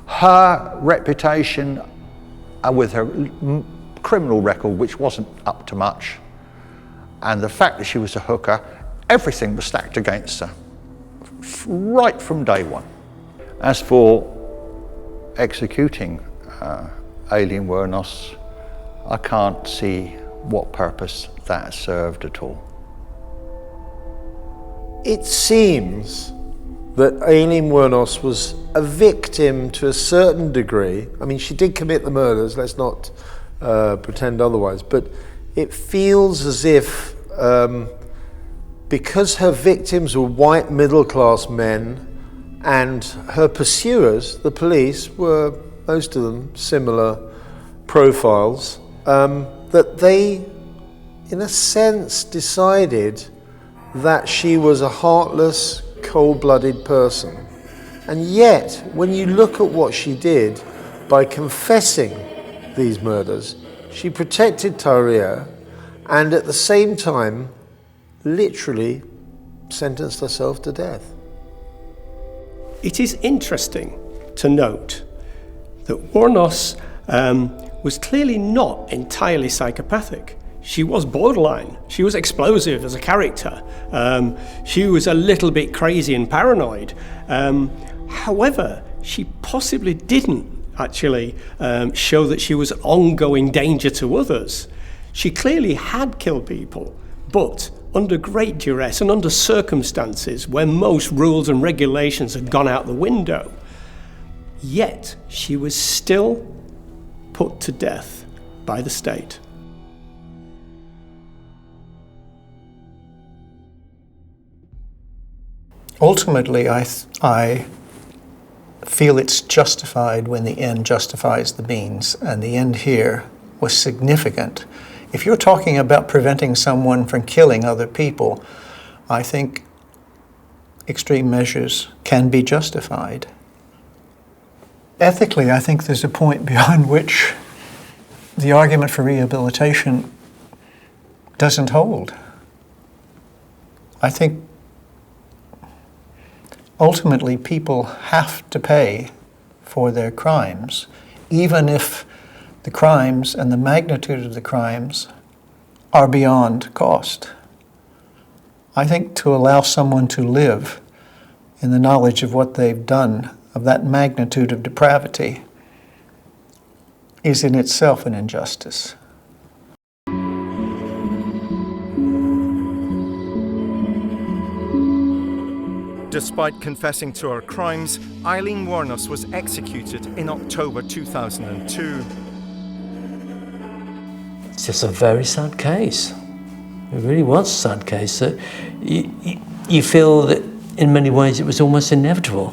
Her reputation with her criminal record, which wasn't up to much, and the fact that she was a hooker, everything was stacked against her, right from day one. As for executing Aileen Wuornos, I can't see what purpose that served at all. It seems that Aileen Wuornos was a victim to a certain degree. I mean, she did commit the murders, let's not pretend otherwise, but it feels as if because her victims were white middle-class men and her pursuers, the police, were most of them similar profiles, that they, in a sense, decided that she was a heartless, cold-blooded person. And yet, when you look at what she did by confessing these murders, she protected Tyria and at the same time literally sentenced herself to death. It is interesting to note that Wuornos was clearly not entirely psychopathic. She was borderline. She was explosive as a character. She was a little bit crazy and paranoid. However, she possibly didn't actually show that she was an ongoing danger to others. She clearly had killed people, but under great duress and under circumstances where most rules and regulations had gone out the window. Yet she was still put to death by the state. Ultimately, I feel it's justified when the end justifies the means, and the end here was significant. If you're talking about preventing someone from killing other people, I think extreme measures can be justified. Ethically, I think there's a point beyond which the argument for rehabilitation doesn't hold. I think ultimately people have to pay for their crimes, even if the crimes and the magnitude of the crimes are beyond cost. I think to allow someone to live in the knowledge of what they've done, of that magnitude of depravity, is in itself an injustice. Despite confessing to her crimes, Aileen Wuornos was executed in October 2002. It's just a very sad case. It really was a sad case. That you feel that in many ways it was almost inevitable.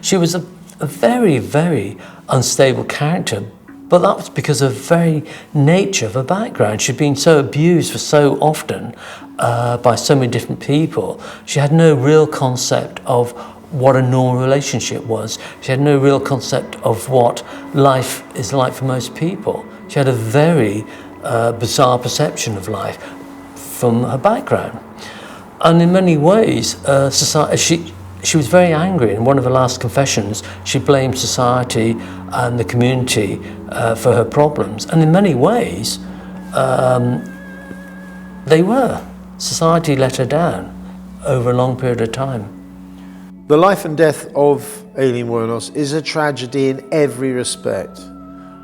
She was a very, very unstable character, but that was because of the very nature of her background. She'd been so abused for so often by so many different people. She had no real concept of what a normal relationship was. She had no real concept of what life is like for most people. She had a very bizarre perception of life from her background. And in many ways, she was very angry. In one of her last confessions, she blamed society and the community for her problems. And in many ways, they were. Society let her down over a long period of time. The life and death of Aileen Wuornos is a tragedy in every respect.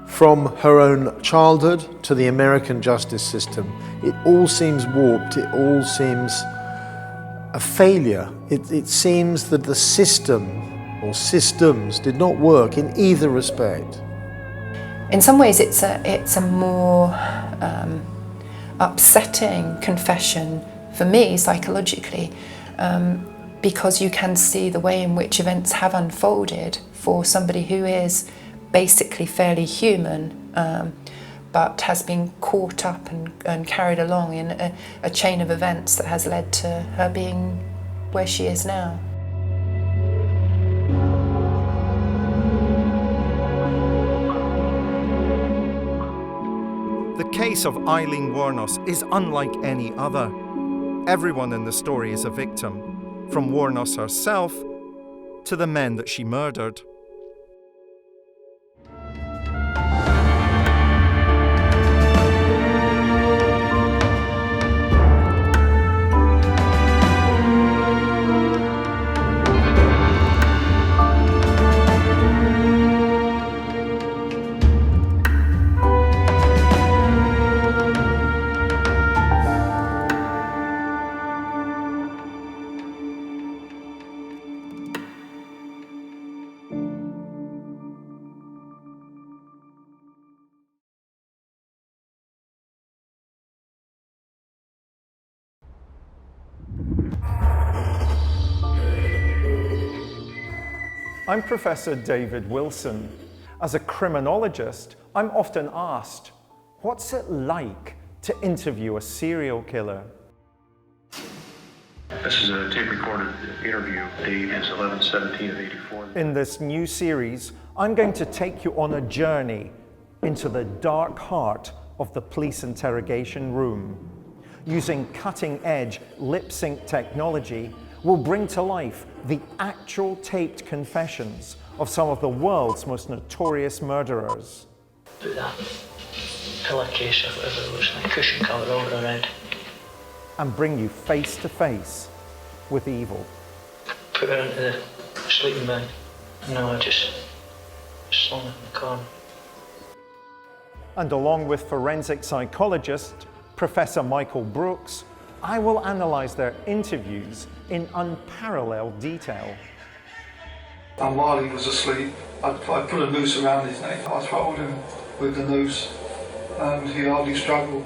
From her own childhood to the American justice system, it all seems warped, it all seems a failure. It seems that the system or systems did not work in either respect. In some ways it's a more upsetting confession for me psychologically, because you can see the way in which events have unfolded for somebody who is basically fairly human, but has been caught up and carried along in a chain of events that has led to her being where she is now. The case of Aileen Wuornos is unlike any other. Everyone in the story is a victim, from Wuornos herself to the men that she murdered. I'm Professor David Wilson. As a criminologist, I'm often asked, what's it like to interview a serial killer? This is a tape-recorded interview. Date is 11/17 of '84. In this new series, I'm going to take you on a journey into the dark heart of the police interrogation room. Using cutting-edge lip-sync technology, we'll bring to life the actual taped confessions of some of the world's most notorious murderers. Put that pillowcase or whatever it was, like cushion cover over her head. And bring you face to face with evil. Put her into the sleeping bag. No, I just slung her in the corner. And along with forensic psychologist Professor Michael Brooks, I will analyse their interviews in unparalleled detail. And while he was asleep, I put a noose around his neck. I throttled him with the noose, and he hardly struggled.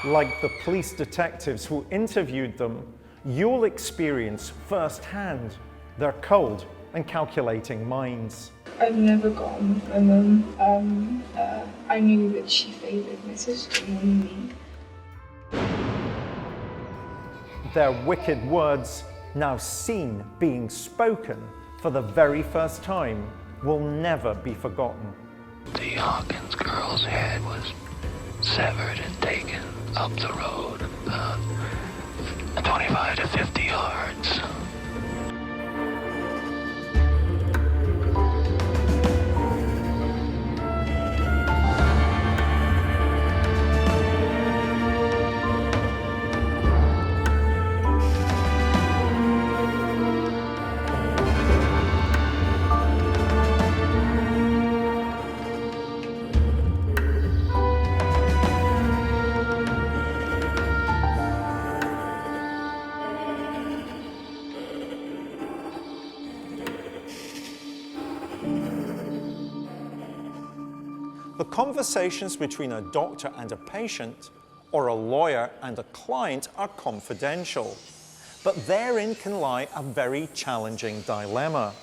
Like the police detectives who interviewed them, you'll experience firsthand their cold and calculating minds. I've never got on with my mum. I knew that she favoured my sister more than me. Their wicked words, now seen being spoken for the very first time, will never be forgotten. The Hawkins girl's head was severed and taken up the road about 25 to 50 yards. The conversations between a doctor and a patient, or a lawyer and a client, are confidential. But therein can lie a very challenging dilemma.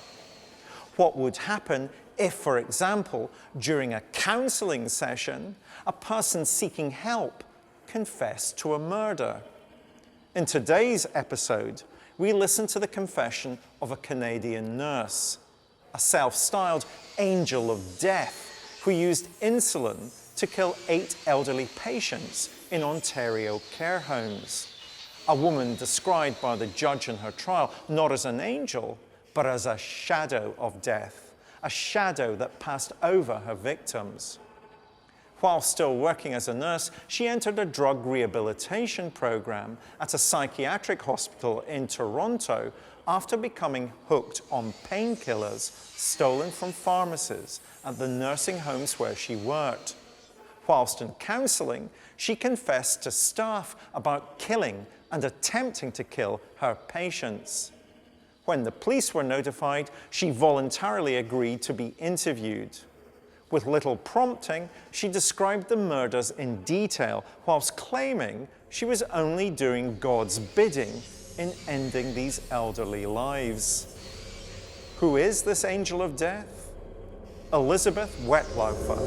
What would happen if, for example, during a counselling session, a person seeking help confessed to a murder? In today's episode, we listen to the confession of a Canadian nurse, a self-styled angel of death, who used insulin to kill 8 elderly patients in Ontario care homes. A woman described by the judge in her trial not as an angel, but as a shadow of death, a shadow that passed over her victims. While still working as a nurse, she entered a drug rehabilitation program at a psychiatric hospital in Toronto after becoming hooked on painkillers stolen from pharmacies at the nursing homes where she worked. Whilst in counselling, she confessed to staff about killing and attempting to kill her patients. When the police were notified, she voluntarily agreed to be interviewed. With little prompting, she described the murders in detail, whilst claiming she was only doing God's bidding in ending these elderly lives. Who is this angel of death? Elizabeth Wettlaufer.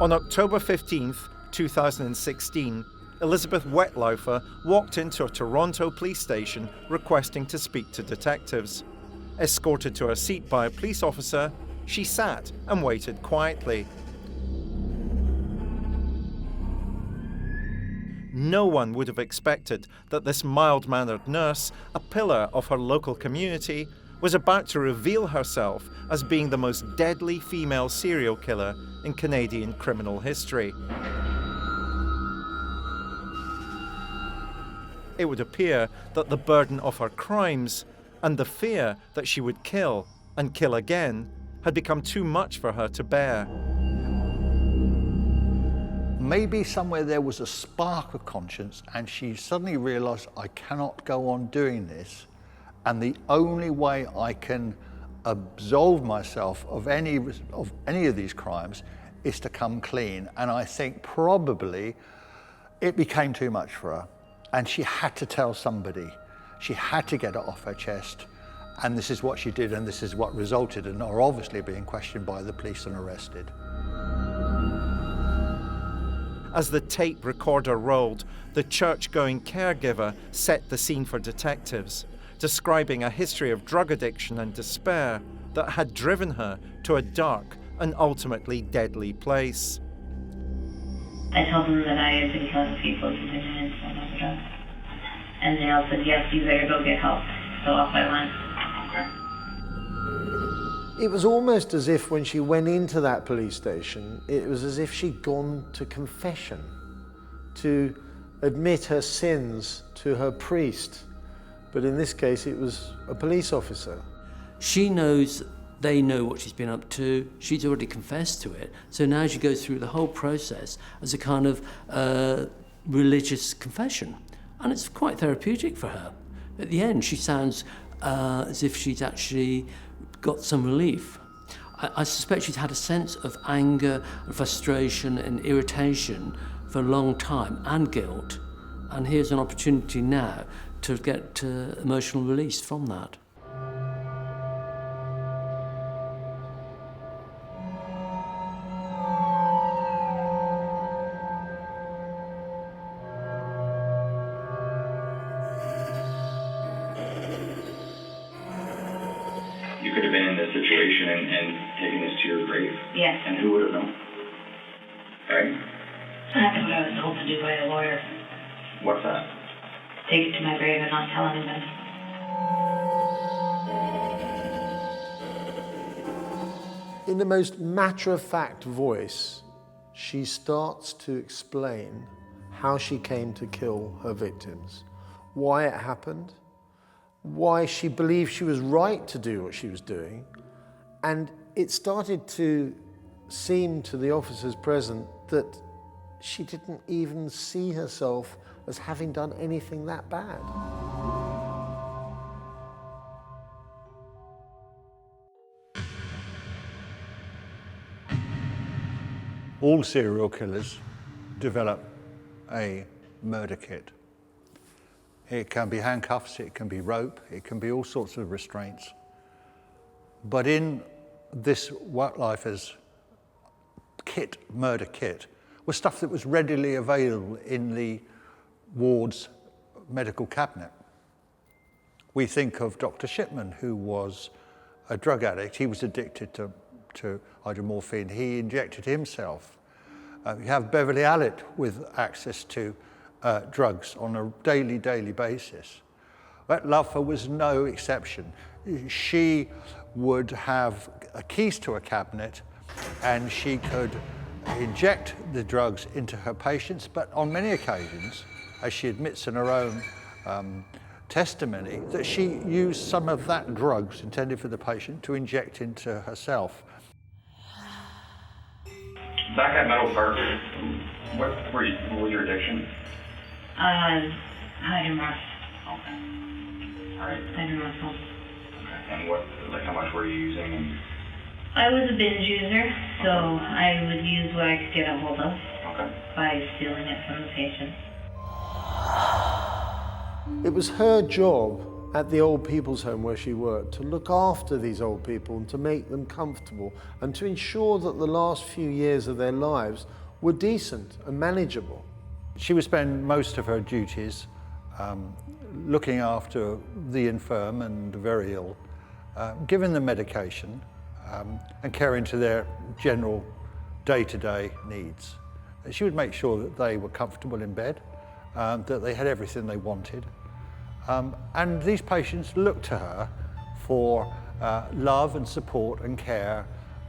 On October 15th, 2016, Elizabeth Wettlaufer walked into a Toronto police station requesting to speak to detectives. Escorted to her seat by a police officer, she sat and waited quietly. No one would have expected that this mild-mannered nurse, a pillar of her local community, was about to reveal herself as being the most deadly female serial killer in Canadian criminal history. It would appear that the burden of her crimes and the fear that she would kill and kill again had become too much for her to bear. Maybe somewhere there was a spark of conscience and she suddenly realised, I cannot go on doing this, and the only way I can absolve myself of any of these crimes is to come clean. And I think probably it became too much for her, and she had to tell somebody. She had to get it off her chest, and this is what she did, and this is what resulted in her obviously being questioned by the police and arrested. As the tape recorder rolled, the church-going caregiver set the scene for detectives, describing a history of drug addiction and despair that had driven her to a dark and ultimately deadly place. I told them that I had been killing people to continue to sell my drugs. And they all said, yes, you better go get help. So off I went. It was almost as if when she went into that police station, it was as if she'd gone to confession, to admit her sins to her priest. But in this case, it was a police officer. She knows they know what she's been up to. She's already confessed to it. So now she goes through the whole process as a kind of religious confession. And it's quite therapeutic for her. At the end, she sounds as if she's actually got some relief. I suspect she's had a sense of anger and frustration and irritation for a long time, and guilt. And here's an opportunity now to get emotional release from that. You could have been in this situation and taken this to your grave. Yes. And who would have known? Right? That's what I was told to do by a lawyer. What's that? Take it to my grave and not tell anybody. In the most matter-of-fact voice, she starts to explain how she came to kill her victims, why it happened, why she believed she was right to do what she was doing, and it started to seem to the officers present that she didn't even see herself as having done anything that bad. All serial killers develop a murder kit. It can be handcuffs, it can be rope, it can be all sorts of restraints. But in this Wettlaufer's kit, murder kit, was stuff that was readily available in the ward's medical cabinet. We think of Dr. Shipman, who was a drug addict. He was addicted to hydromorphine. He injected himself. You have Beverly Allett with access to drugs on a daily basis. Wettlaufer was no exception. She would have keys to a cabinet and she could inject the drugs into her patients, but on many occasions, as she admits in her own testimony, that she used some of that drugs intended for the patient to inject into herself. Back at Metal Park, what was your addiction? Hydromorphone. Okay. All right. Hydromorphone. Okay. And how much were you using? I was a binge user, so I would use what I could get a hold of Okay. by stealing it from the patient. It was her job at the old people's home where she worked to look after these old people and to make them comfortable and to ensure that the last few years of their lives were decent and manageable. She would spend most of her duties looking after the infirm and the very ill, giving them medication and caring to their general day-to-day needs. She would make sure that they were comfortable in bed, that they had everything they wanted. And these patients looked to her for love and support and care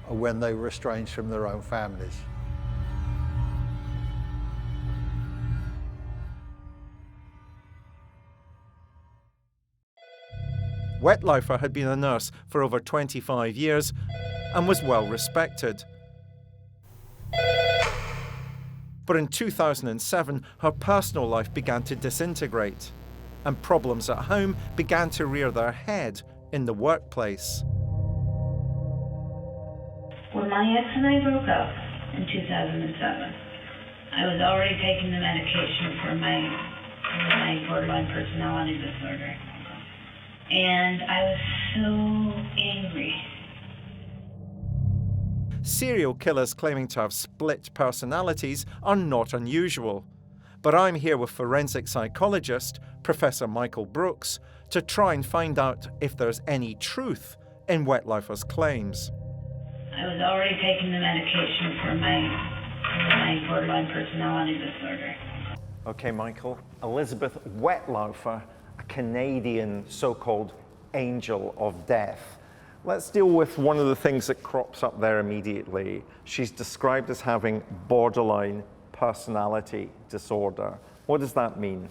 when they were estranged from their own families. Wettlaufer had been a nurse for over 25 years and was well respected. But in 2007, her personal life began to disintegrate, and problems at home began to rear their head in the workplace. When my ex and I broke up in 2007, I was already taking the medication for my borderline personality disorder. And I was so angry. Serial killers claiming to have split personalities are not unusual. But I'm here with forensic psychologist Professor Michael Brooks to try and find out if there's any truth in Wettlaufer's claims. I was already taking the medication for my borderline personality disorder. Okay, Michael. Elizabeth Wettlaufer, a Canadian so-called angel of death. Let's deal with one of the things that crops up there immediately. She's described as having borderline personality disorder. What does that mean?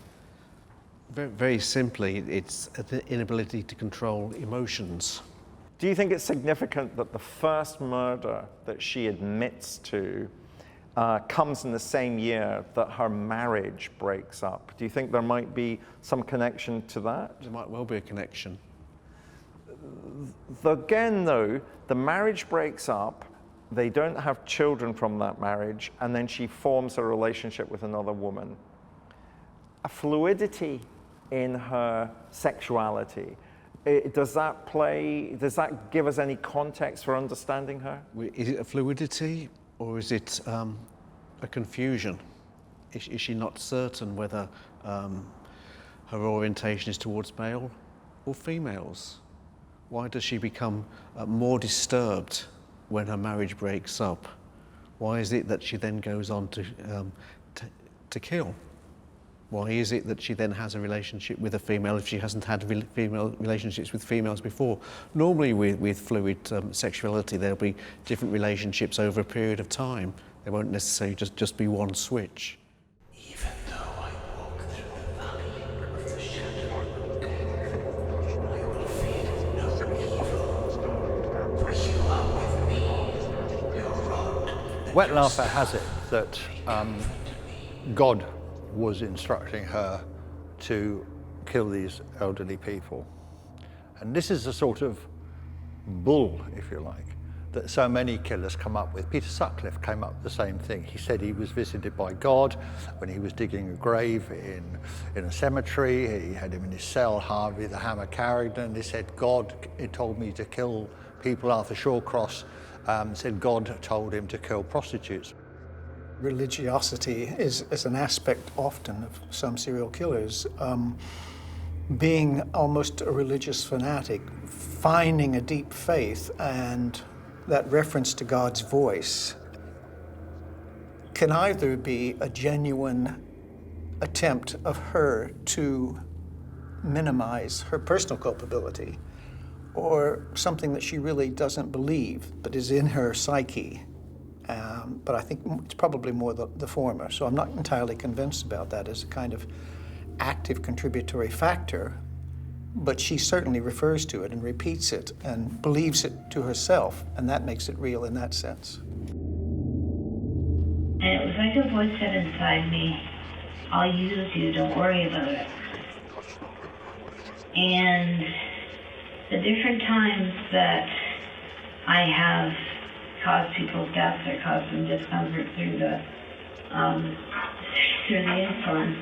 Very, very simply, it's the inability to control emotions. Do you think it's significant that the first murder that she admits to comes in the same year that her marriage breaks up? Do you think there might be some connection to that? There might well be a connection. Again, though, the marriage breaks up, they don't have children from that marriage, and then she forms a relationship with another woman. A fluidity in her sexuality. Does that give us any context for understanding her? Is it a fluidity or is it a confusion? Is she not certain whether her orientation is towards male or females? Why does she become more disturbed when her marriage breaks up? Why is it that she then goes on to kill? Why is it that she then has a relationship with a female if she hasn't had female relationships with females before? Normally with fluid sexuality, there'll be different relationships over a period of time. There won't necessarily just be one switch. Even though I walk through the valley of the shadow of death, I will fear no evil, for you are with me, your rod. Wettlaufer has it that God was instructing her to kill these elderly people. And this is a sort of bull, if you like, that so many killers come up with. Peter Sutcliffe came up with the same thing. He said he was visited by God when he was digging a grave in a cemetery. He had him in his cell, Harvey the Hammer Carrington. He said, God, it told me to kill people. Arthur Shawcross said God told him to kill prostitutes. Religiosity is an aspect often of some serial killers. Being almost a religious fanatic, finding a deep faith, and that reference to God's voice can either be a genuine attempt of her to minimize her personal culpability, or something that she really doesn't believe but is in her psyche. But I think it's probably more the former. So I'm not entirely convinced about that as a kind of active contributory factor, but she certainly refers to it and repeats it and believes it to herself, and that makes it real in that sense. And it was like a voice said inside me, I'll use you, don't worry about it. And the different times that I have caused people's deaths or caused them discomfort through the through the influence.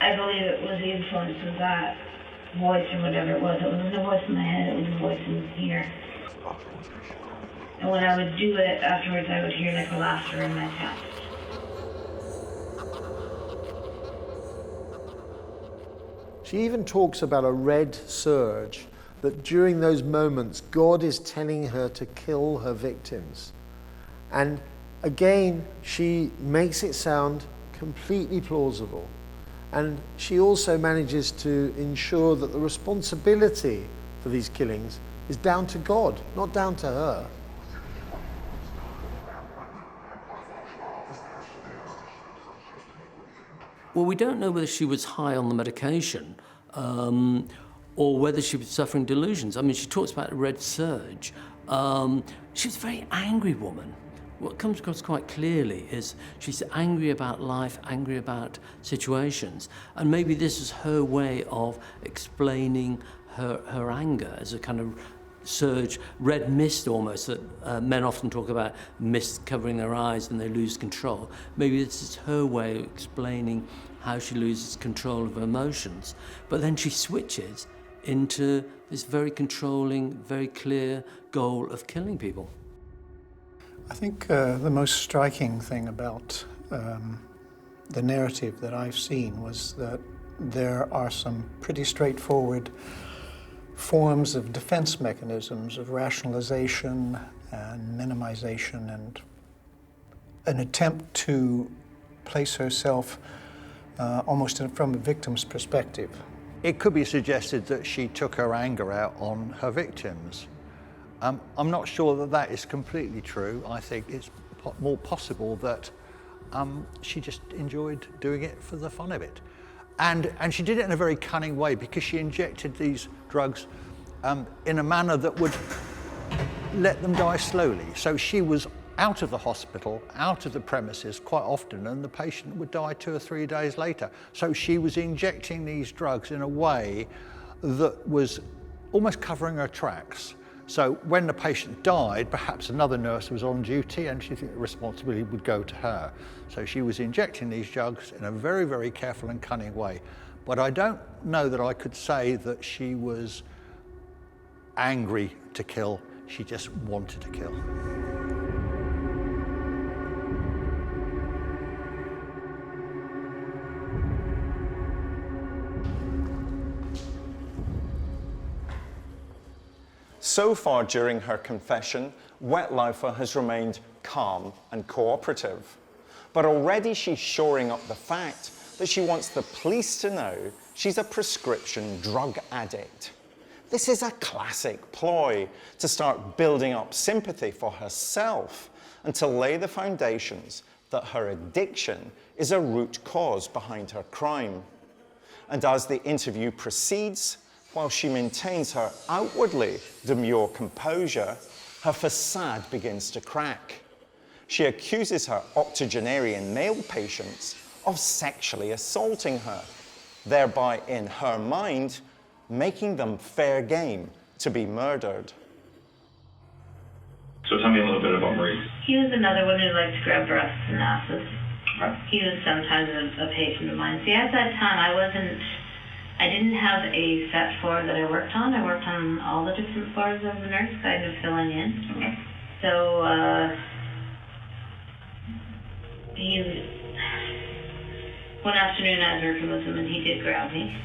I believe it was the influence of that voice or whatever it was. It wasn't a voice in my head, it was a voice in here. And when I would do it afterwards, I would hear like a laughter in my chest. She even talks about a red surge, that during those moments, God is telling her to kill her victims. And again, she makes it sound completely plausible. And she also manages to ensure that the responsibility for these killings is down to God, not down to her. Well, we don't know whether she was high on the medication or whether she was suffering delusions. I mean, she talks about a red surge. She was a very angry woman. What comes across quite clearly is she's angry about life, angry about situations, and maybe this is her way of explaining her anger as a kind of surge, red mist almost, that men often talk about mist covering their eyes and they lose control. Maybe this is her way of explaining how she loses control of her emotions. But then she switches into this very controlling, very clear goal of killing people. I think the most striking thing about the narrative that I've seen was that there are some pretty straightforward forms of defense mechanisms of rationalization and minimization and an attempt to place herself almost from a victim's perspective. It could be suggested that she took her anger out on her victims. I'm not sure that that is completely true. I think it's more possible that she just enjoyed doing it for the fun of it. And she did it in a very cunning way because she injected these drugs in a manner that would let them die slowly. So she was out of the hospital, out of the premises quite often, and the patient would die 2 or 3 days later. So she was injecting these drugs in a way that was almost covering her tracks. So when the patient died, perhaps another nurse was on duty and she thought the responsibility would go to her. So she was injecting these drugs in a very, very careful and cunning way. But I don't know that I could say that she was angry to kill, she just wanted to kill. So far during her confession, Wettlaufer has remained calm and cooperative. But already she's shoring up the fact that she wants the police to know she's a prescription drug addict. This is a classic ploy to start building up sympathy for herself and to lay the foundations that her addiction is a root cause behind her crime. And as the interview proceeds, while she maintains her outwardly demure composure, her facade begins to crack. She accuses her octogenarian male patients of sexually assaulting her, thereby, in her mind, making them fair game to be murdered. So tell me a little bit about Maurice. He was another one who liked to grab breasts and asses. He was sometimes a patient of mine. See, at that time, I didn't have a set floor that I worked on. I worked on all the different floors as a nurse, kind of filling in. Okay. So, one afternoon I was working with him and he did grab me.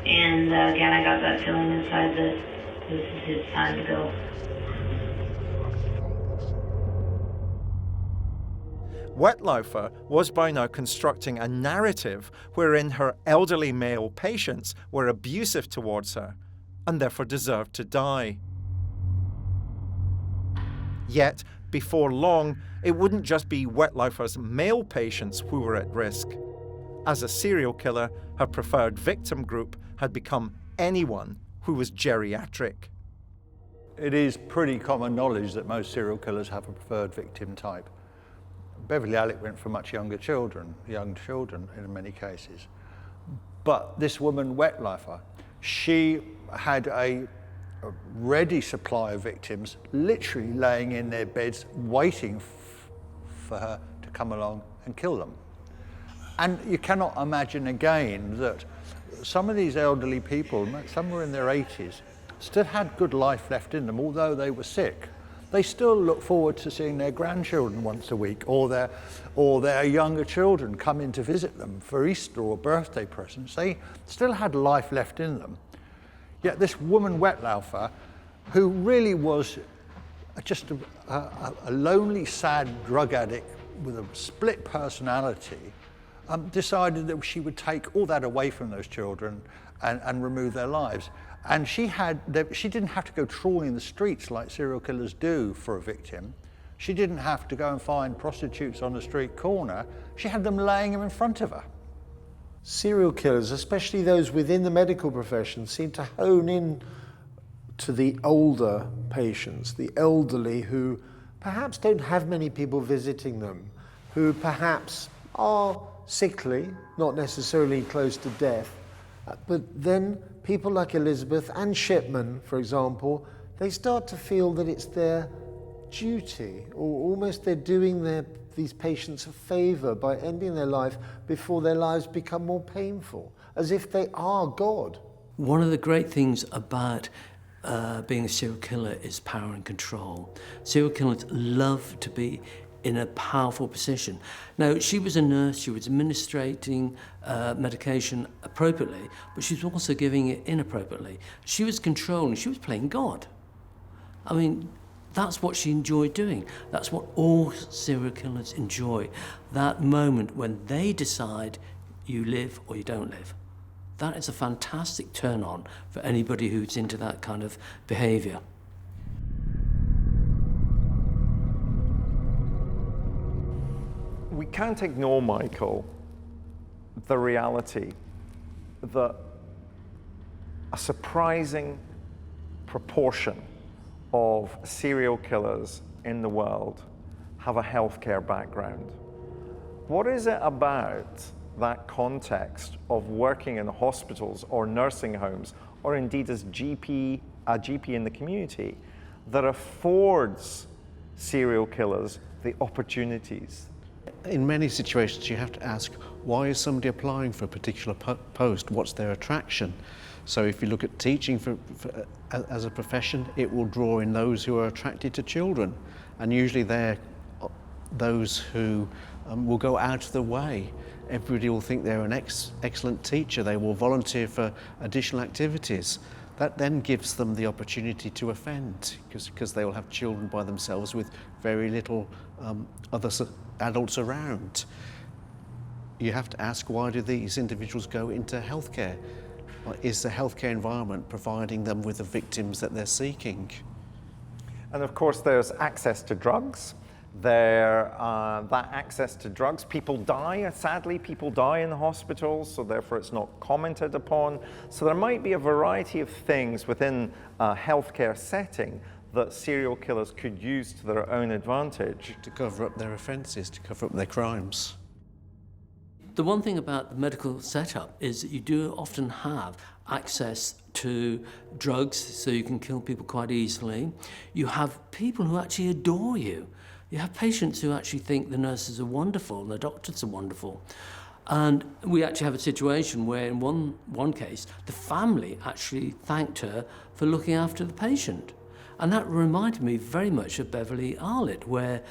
And again, I got that feeling inside that this is his time to go. Wettlaufer was by now constructing a narrative wherein her elderly male patients were abusive towards her and therefore deserved to die. Yet, before long, it wouldn't just be Wettlaufer's male patients who were at risk. As a serial killer, her preferred victim group had become anyone who was geriatric. It is pretty common knowledge that most serial killers have a preferred victim type. Beverly Alec went for much young children in many cases. But this woman, Wettlaufer, she had a ready supply of victims literally laying in their beds waiting for her to come along and kill them. And you cannot imagine again that some of these elderly people, some were in their 80s, still had good life left in them, although they were sick. They still look forward to seeing their grandchildren once a week, or their younger children come in to visit them for Easter or birthday presents. They still had life left in them. Yet this woman, Wettlaufer, who really was just a lonely, sad drug addict with a split personality, decided that she would take all that away from those children and remove their lives. And she didn't have to go trawling the streets like serial killers do for a victim. She didn't have to go and find prostitutes on the street corner. She had them laying them in front of her. Serial killers, especially those within the medical profession, seem to hone in to the older patients, the elderly who perhaps don't have many people visiting them, who perhaps are sickly, not necessarily close to death, but then people like Elizabeth and Shipman, for example, they start to feel that it's their duty, or almost they're doing these patients a favour by ending their life before their lives become more painful, as if they are God. One of the great things about being a serial killer is power and control. Serial killers love to be in a powerful position. Now, she was a nurse, she was administrating medication appropriately, but she was also giving it inappropriately. She was controlling, she was playing God. I mean, that's what she enjoyed doing. That's what all serial killers enjoy. That moment when they decide you live or you don't live. That is a fantastic turn on for anybody who's into that kind of behaviour. We can't ignore, Michael, the reality that a surprising proportion of serial killers in the world have a healthcare background. What is it about that context of working in hospitals or nursing homes, or indeed as a GP in the community, that affords serial killers the opportunities? In many situations, you have to ask, why is somebody applying for a particular post? What's their attraction? So if you look at teaching as a profession, it will draw in those who are attracted to children. And usually they're those who will go out of the way. Everybody will think they're an excellent teacher. They will volunteer for additional activities. That then gives them the opportunity to offend, because they will have children by themselves with very little other adults around. You have to ask, why do these individuals go into healthcare? Is the healthcare environment providing them with the victims that they're seeking? And of course, there's access to drugs. That access to drugs, people die, sadly people die in the hospitals, so therefore it's not commented upon. So there might be a variety of things within a healthcare setting that serial killers could use to their own advantage. To cover up their offences, to cover up their crimes. The one thing about the medical setup is that you do often have access to drugs, so you can kill people quite easily. You have people who actually adore you. You have patients who actually think the nurses are wonderful and the doctors are wonderful. And we actually have a situation where in one case, the family actually thanked her for looking after the patient. And that reminded me very much of Beverly Arlett, where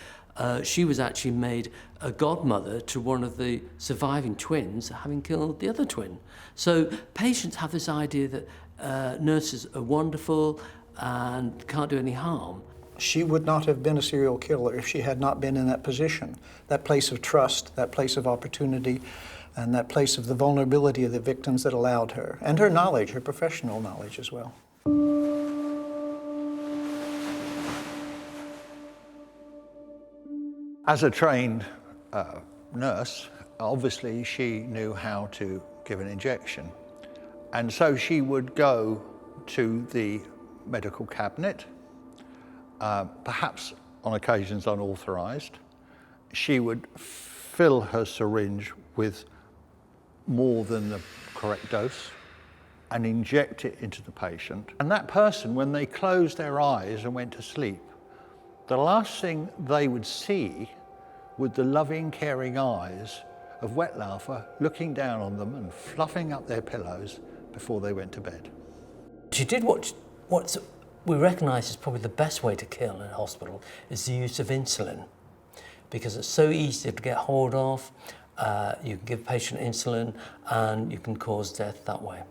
she was actually made a godmother to one of the surviving twins, having killed the other twin. So patients have this idea that nurses are wonderful and can't do any harm. She would not have been a serial killer if she had not been in that position, that place of trust, that place of opportunity, and that place of the vulnerability of the victims that allowed her, and her knowledge, her professional knowledge as well. As a trained nurse, obviously she knew how to give an injection. And so she would go to the medical cabinet, perhaps on occasions unauthorized, she would fill her syringe with more than the correct dose and inject it into the patient. And that person, when they closed their eyes and went to sleep, the last thing they would see were the loving, caring eyes of Wettlaufer looking down on them and fluffing up their pillows before they went to bed. She did what we recognise is probably the best way to kill in a hospital is the use of insulin, because it's so easy to get hold of. You can give a patient insulin and you can cause death that way.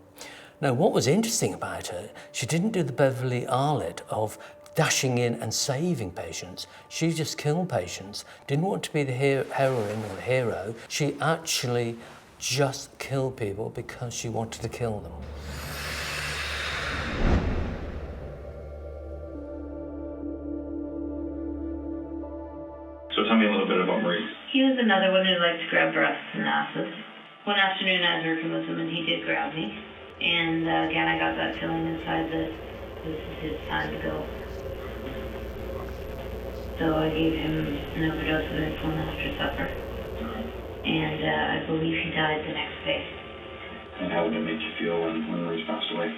Now, what was interesting about her, she didn't do the Beverly Arlett of dashing in and saving patients. She just killed patients, didn't want to be the heroine or the hero. She actually just killed people because she wanted to kill them. So tell me a little bit about Maurice. He was another one who liked to grab breasts and asses. One afternoon I was working with him and he did grab me. And again, I got that feeling inside that this is his time to go. So I gave him an overdose of insulin after supper. And I believe he died the next day. And how did it make you feel when Maurice passed away?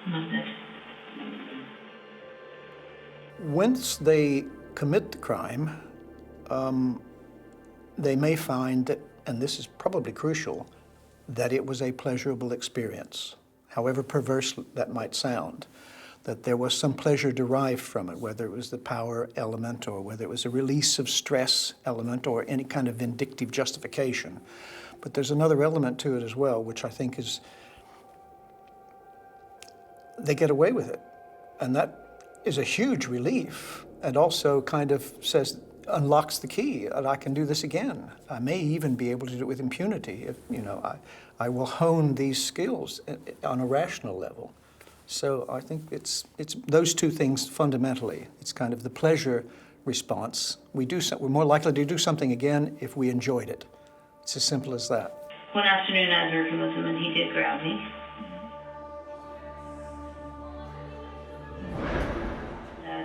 Not good. Once they commit the crime, they may find that, and this is probably crucial, that it was a pleasurable experience, however perverse that might sound, that there was some pleasure derived from it, whether it was the power element or whether it was a release of stress element or any kind of vindictive justification. But there's another element to it as well, which I think is they get away with it. And that is a huge relief, and also kind of unlocks the key, and I can do this again. I may even be able to do it with impunity if, I will hone these skills on a rational level. So I think it's those two things fundamentally. It's kind of the pleasure response. We're more likely to do something again if we enjoyed it. It's as simple as that. One afternoon I was working with him and he did grab me.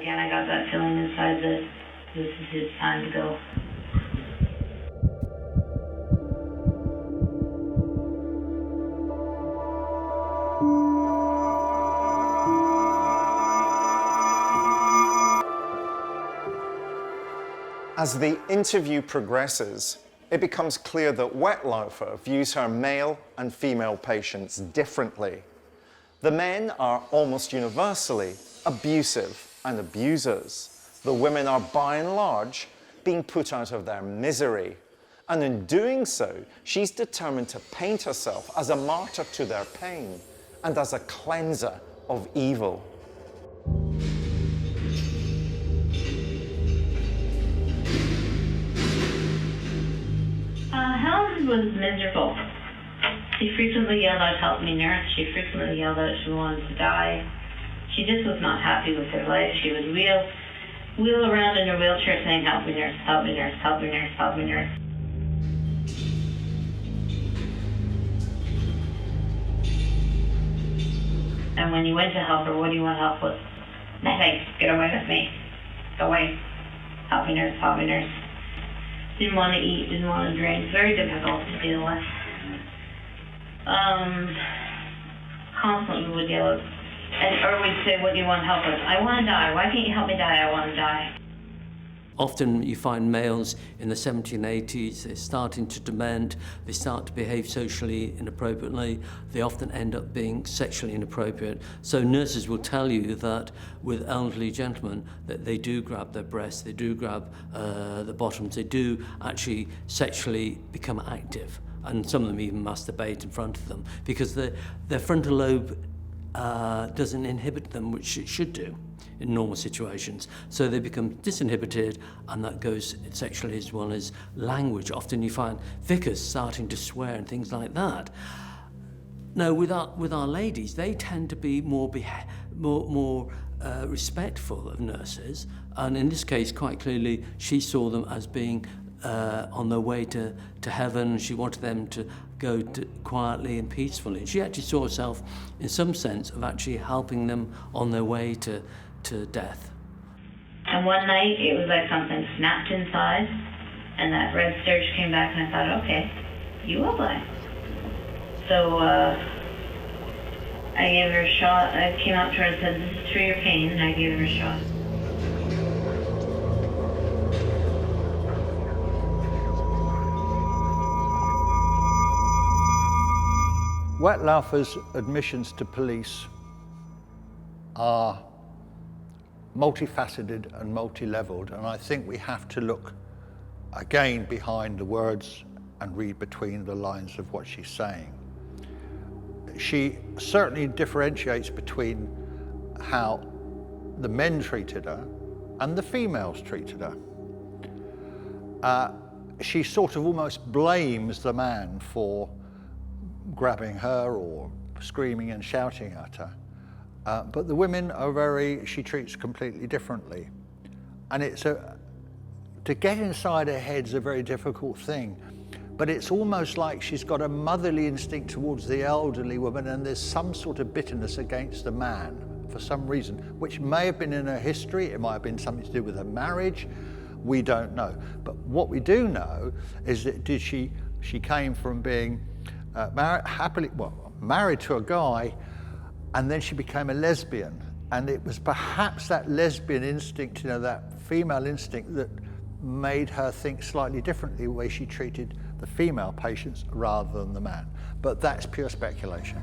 Again, I got that feeling inside that this is his time to go. As the interview progresses, it becomes clear that Wettlaufer views her male and female patients differently. The men are almost universally abusive and abusers. The women are, by and large, being put out of their misery. And in doing so, she's determined to paint herself as a martyr to their pain and as a cleanser of evil. Helen was miserable. She frequently yelled out, "Help me, nurse." She frequently yelled out she wanted to die. She just was not happy with her life. She would wheel around in her wheelchair saying, "Help me, nurse, help me, nurse, help me, nurse, help me, nurse." And when you went to help her, what do you want help with? Nothing. Get away with me. Go away. Help me, nurse, help me, nurse. Didn't want to eat, didn't want to drink. Very difficult to deal with. Constantly would yell, or we'd say, "What do you want help with?" "I want to die. Why can't you help me die? I want to die." Often you find males in the 1780s, they're starting to dement, they start to behave socially inappropriately, they often end up being sexually inappropriate. So nurses will tell you that with elderly gentlemen that they do grab their breasts, they do grab the bottoms, they do actually sexually become active. And some of them even masturbate in front of them because their frontal lobe doesn't inhibit them, which it should do in normal situations. So they become disinhibited, and that goes sexually as well as language. Often you find vicars starting to swear and things like that. Now, with our ladies, they tend to be more respectful of nurses, and in this case, quite clearly, she saw them as being on their way to heaven. She wanted them to go quietly and peacefully. She actually saw herself, in some sense, of actually helping them on their way to death. And one night, it was like something snapped inside, And that red surge came back, and I thought, okay, you will die. So I gave her a shot. I came up to her and said, this is for your pain, and I gave her a shot. Wettlaufer's admissions to police are multifaceted and multi-leveled, and I think we have to look again behind the words and read between the lines of what she's saying. She certainly differentiates between how the men treated her and the females treated her. She sort of almost blames the man for grabbing her or screaming and shouting at her. But the women are she treats completely differently. And to get inside her head's a very difficult thing. But it's almost like she's got a motherly instinct towards the elderly woman, and there's some sort of bitterness against the man for some reason, which may have been in her history, it might have been something to do with her marriage, we don't know. But what we do know is that she came from being married to a guy, and then she became a lesbian. And it was perhaps that lesbian instinct, that female instinct, that made her think slightly differently the way she treated the female patients rather than the man. But that's pure speculation.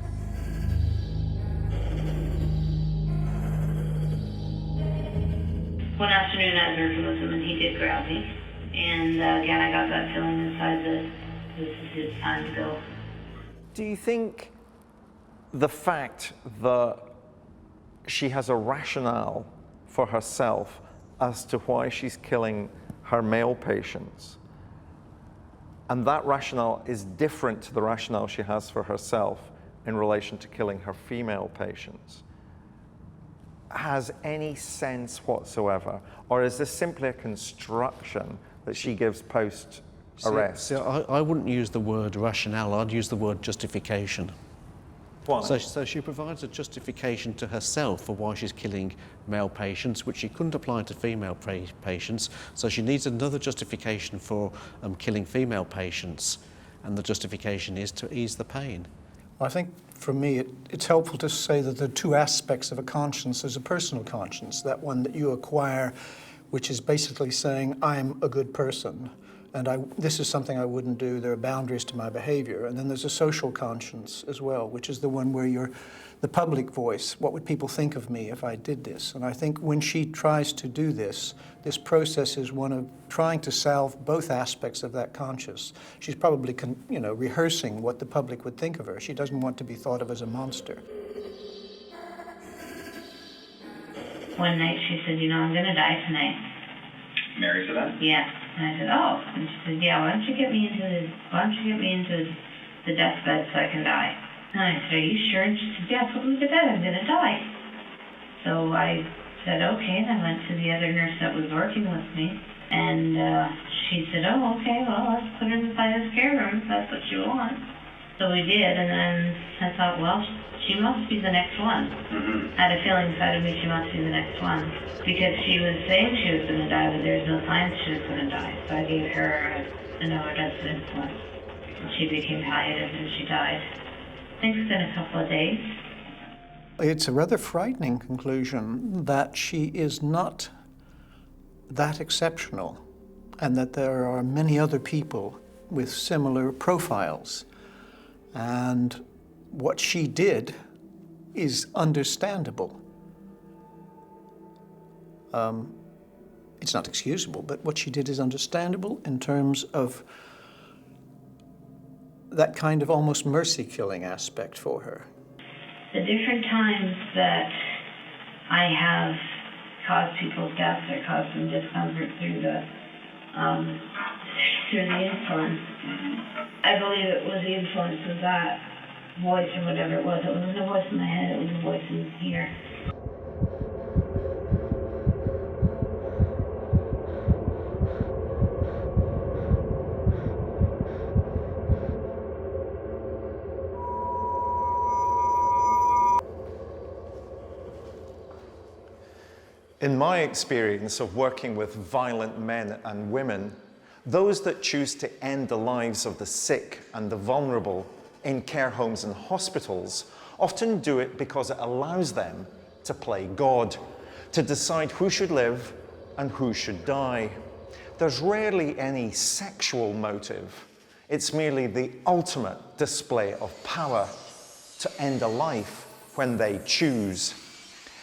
One afternoon I was working with him and he did grab me. And again, I got that feeling inside that this is his time to go. Do you think the fact that she has a rationale for herself as to why she's killing her male patients, and that rationale is different to the rationale she has for herself in relation to killing her female patients, has any sense whatsoever? Or is this simply a construction that she gives post-arrest? I wouldn't use the word rationale, I'd use the word justification. Why? So she provides a justification to herself for why she's killing male patients, which she couldn't apply to female patients. So she needs another justification for killing female patients, and the justification is to ease the pain. I think for me it's helpful to say that there are two aspects of a conscience. There's a personal conscience, that one that you acquire, which is basically saying, I'm a good person, and this is something I wouldn't do, there are boundaries to my behavior. And then there's a social conscience as well, which is the one where you're the public voice. What would people think of me if I did this? And I think when she tries to do this process is one of trying to salve both aspects of that conscience. She's probably rehearsing what the public would think of her. She doesn't want to be thought of as a monster. One night she said, I'm going to die tonight. Mary said that? Yeah. And I said, oh. And she said, yeah, why don't you get me into the deathbed so I can die? And I said, are you sure? And she said, yeah, put me to bed, I'm going to die. So I said, okay, and I went to the other nurse that was working with me. And she said, oh, okay, well, let's put her inside his care room if that's what you want. So we did, and then I thought, well, she must be the next one. I had a feeling inside of me she must be the next one. Because she was saying she was going to die, but there's no signs she was going to die. So I gave her an overdose of insulin. And she became palliative and she died. I think it's been a couple of days. It's a rather frightening conclusion that she is not that exceptional, and that there are many other people with similar profiles. And what she did is understandable. It's not excusable, but what she did is understandable in terms of that kind of almost mercy-killing aspect for her. The different times that I have caused people's deaths or caused them discomfort through the insulin, I believe it was the influence of that voice or whatever it was. It wasn't a voice in my head, it was a voice in here. In my experience of working with violent men and women, Those that choose to end the lives of the sick and the vulnerable in care homes and hospitals often do it because it allows them to play God, to decide who should live and who should die. There's rarely any sexual motive. It's merely the ultimate display of power to end a life when they choose.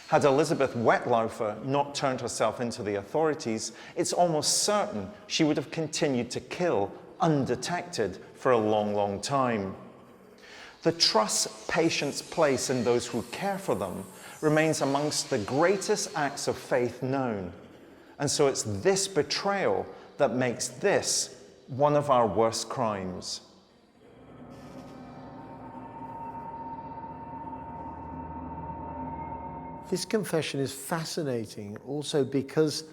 Had Elizabeth Wettlaufer not turned herself into the authorities, it's almost certain she would have continued to kill undetected for a long, long time. The trust patients place in those who care for them remains amongst the greatest acts of faith known. And so it's this betrayal that makes this one of our worst crimes. This confession is fascinating also because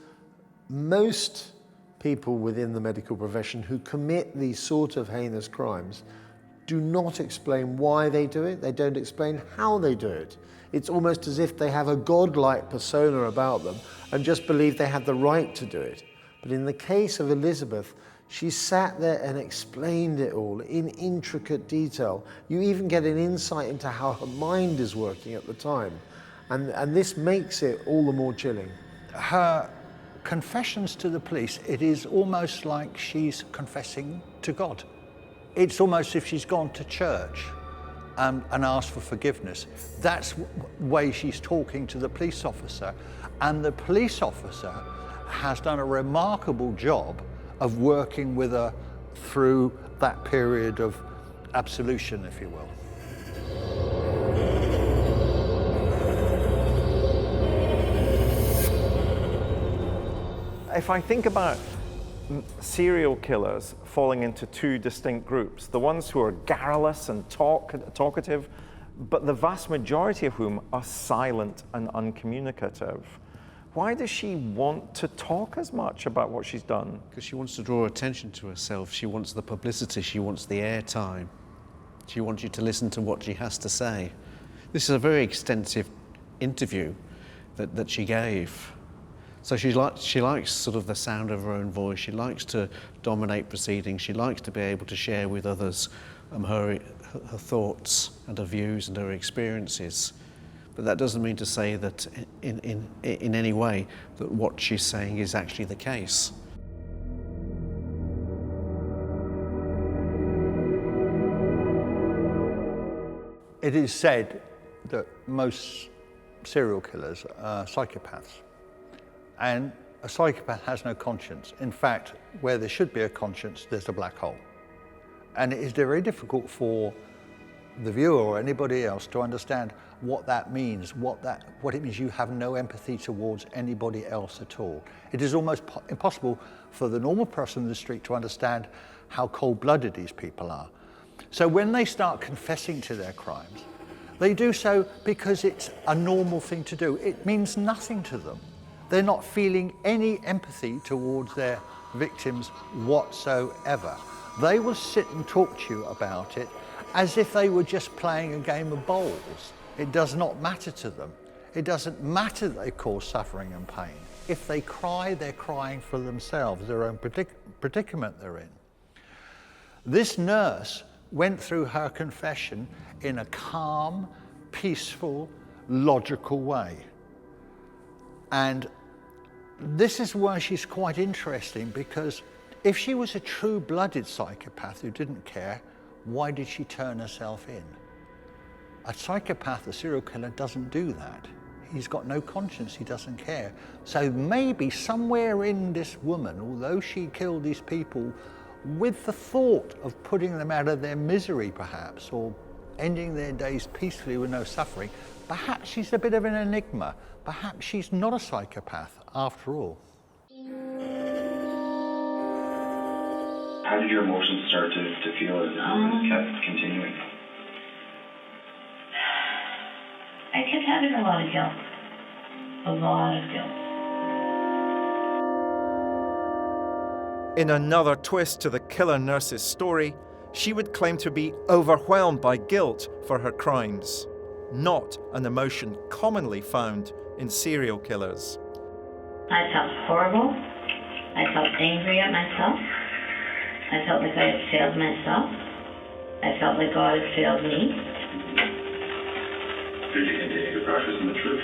most people within the medical profession who commit these sort of heinous crimes do not explain why they do it. They don't explain how they do it. It's almost as if they have a godlike persona about them and just believe they have the right to do it. But in the case of Elizabeth, she sat there and explained it all in intricate detail. You even get an insight into how her mind is working at the time. And this makes it all the more chilling. Her confessions to the police, it is almost like she's confessing to God. It's almost as if she's gone to church and asked for forgiveness. That's the way she's talking to the police officer. And the police officer has done a remarkable job of working with her through that period of absolution, if you will. If I think about serial killers falling into two distinct groups, the ones who are garrulous and talkative, but the vast majority of whom are silent and uncommunicative. Why does she want to talk as much about what she's done? Because she wants to draw attention to herself. She wants the publicity. She wants the airtime. She wants you to listen to what she has to say. This is a very extensive interview that she gave. So she likes sort of the sound of her own voice. She likes to dominate proceedings. She likes to be able to share with others her thoughts and her views and her experiences. But that doesn't mean to say that in any way that what she's saying is actually the case. It is said that most serial killers are psychopaths. And a psychopath has no conscience. In fact, where there should be a conscience, there's a black hole. And it is very difficult for the viewer or anybody else to understand what that means, what it means you have no empathy towards anybody else at all. It is almost impossible for the normal person in the street to understand how cold-blooded these people are. So when they start confessing to their crimes, they do so because it's a normal thing to do. It means nothing to them. They're not feeling any empathy towards their victims whatsoever. They will sit and talk to you about it as if they were just playing a game of bowls. It does not matter to them. It doesn't matter that they cause suffering and pain. If they cry, they're crying for themselves, their own predicament they're in. This nurse went through her confession in a calm, peaceful, logical way. And this is why she's quite interesting, because if she was a true-blooded psychopath who didn't care, why did she turn herself in? A psychopath, a serial killer, doesn't do that. He's got no conscience, he doesn't care. So maybe somewhere in this woman, although she killed these people with the thought of putting them out of their misery perhaps, or ending their days peacefully with no suffering, perhaps she's a bit of an enigma. Perhaps she's not a psychopath after all. How did your emotions start to feel as it kept continuing? I kept having a lot of guilt. A lot of guilt. In another twist to the killer nurse's story, she would claim to be overwhelmed by guilt for her crimes, not an emotion commonly found in serial killers. I felt horrible. I felt angry at myself. I felt like I had failed myself. I felt like God had failed me. Did you continue to practice in the church?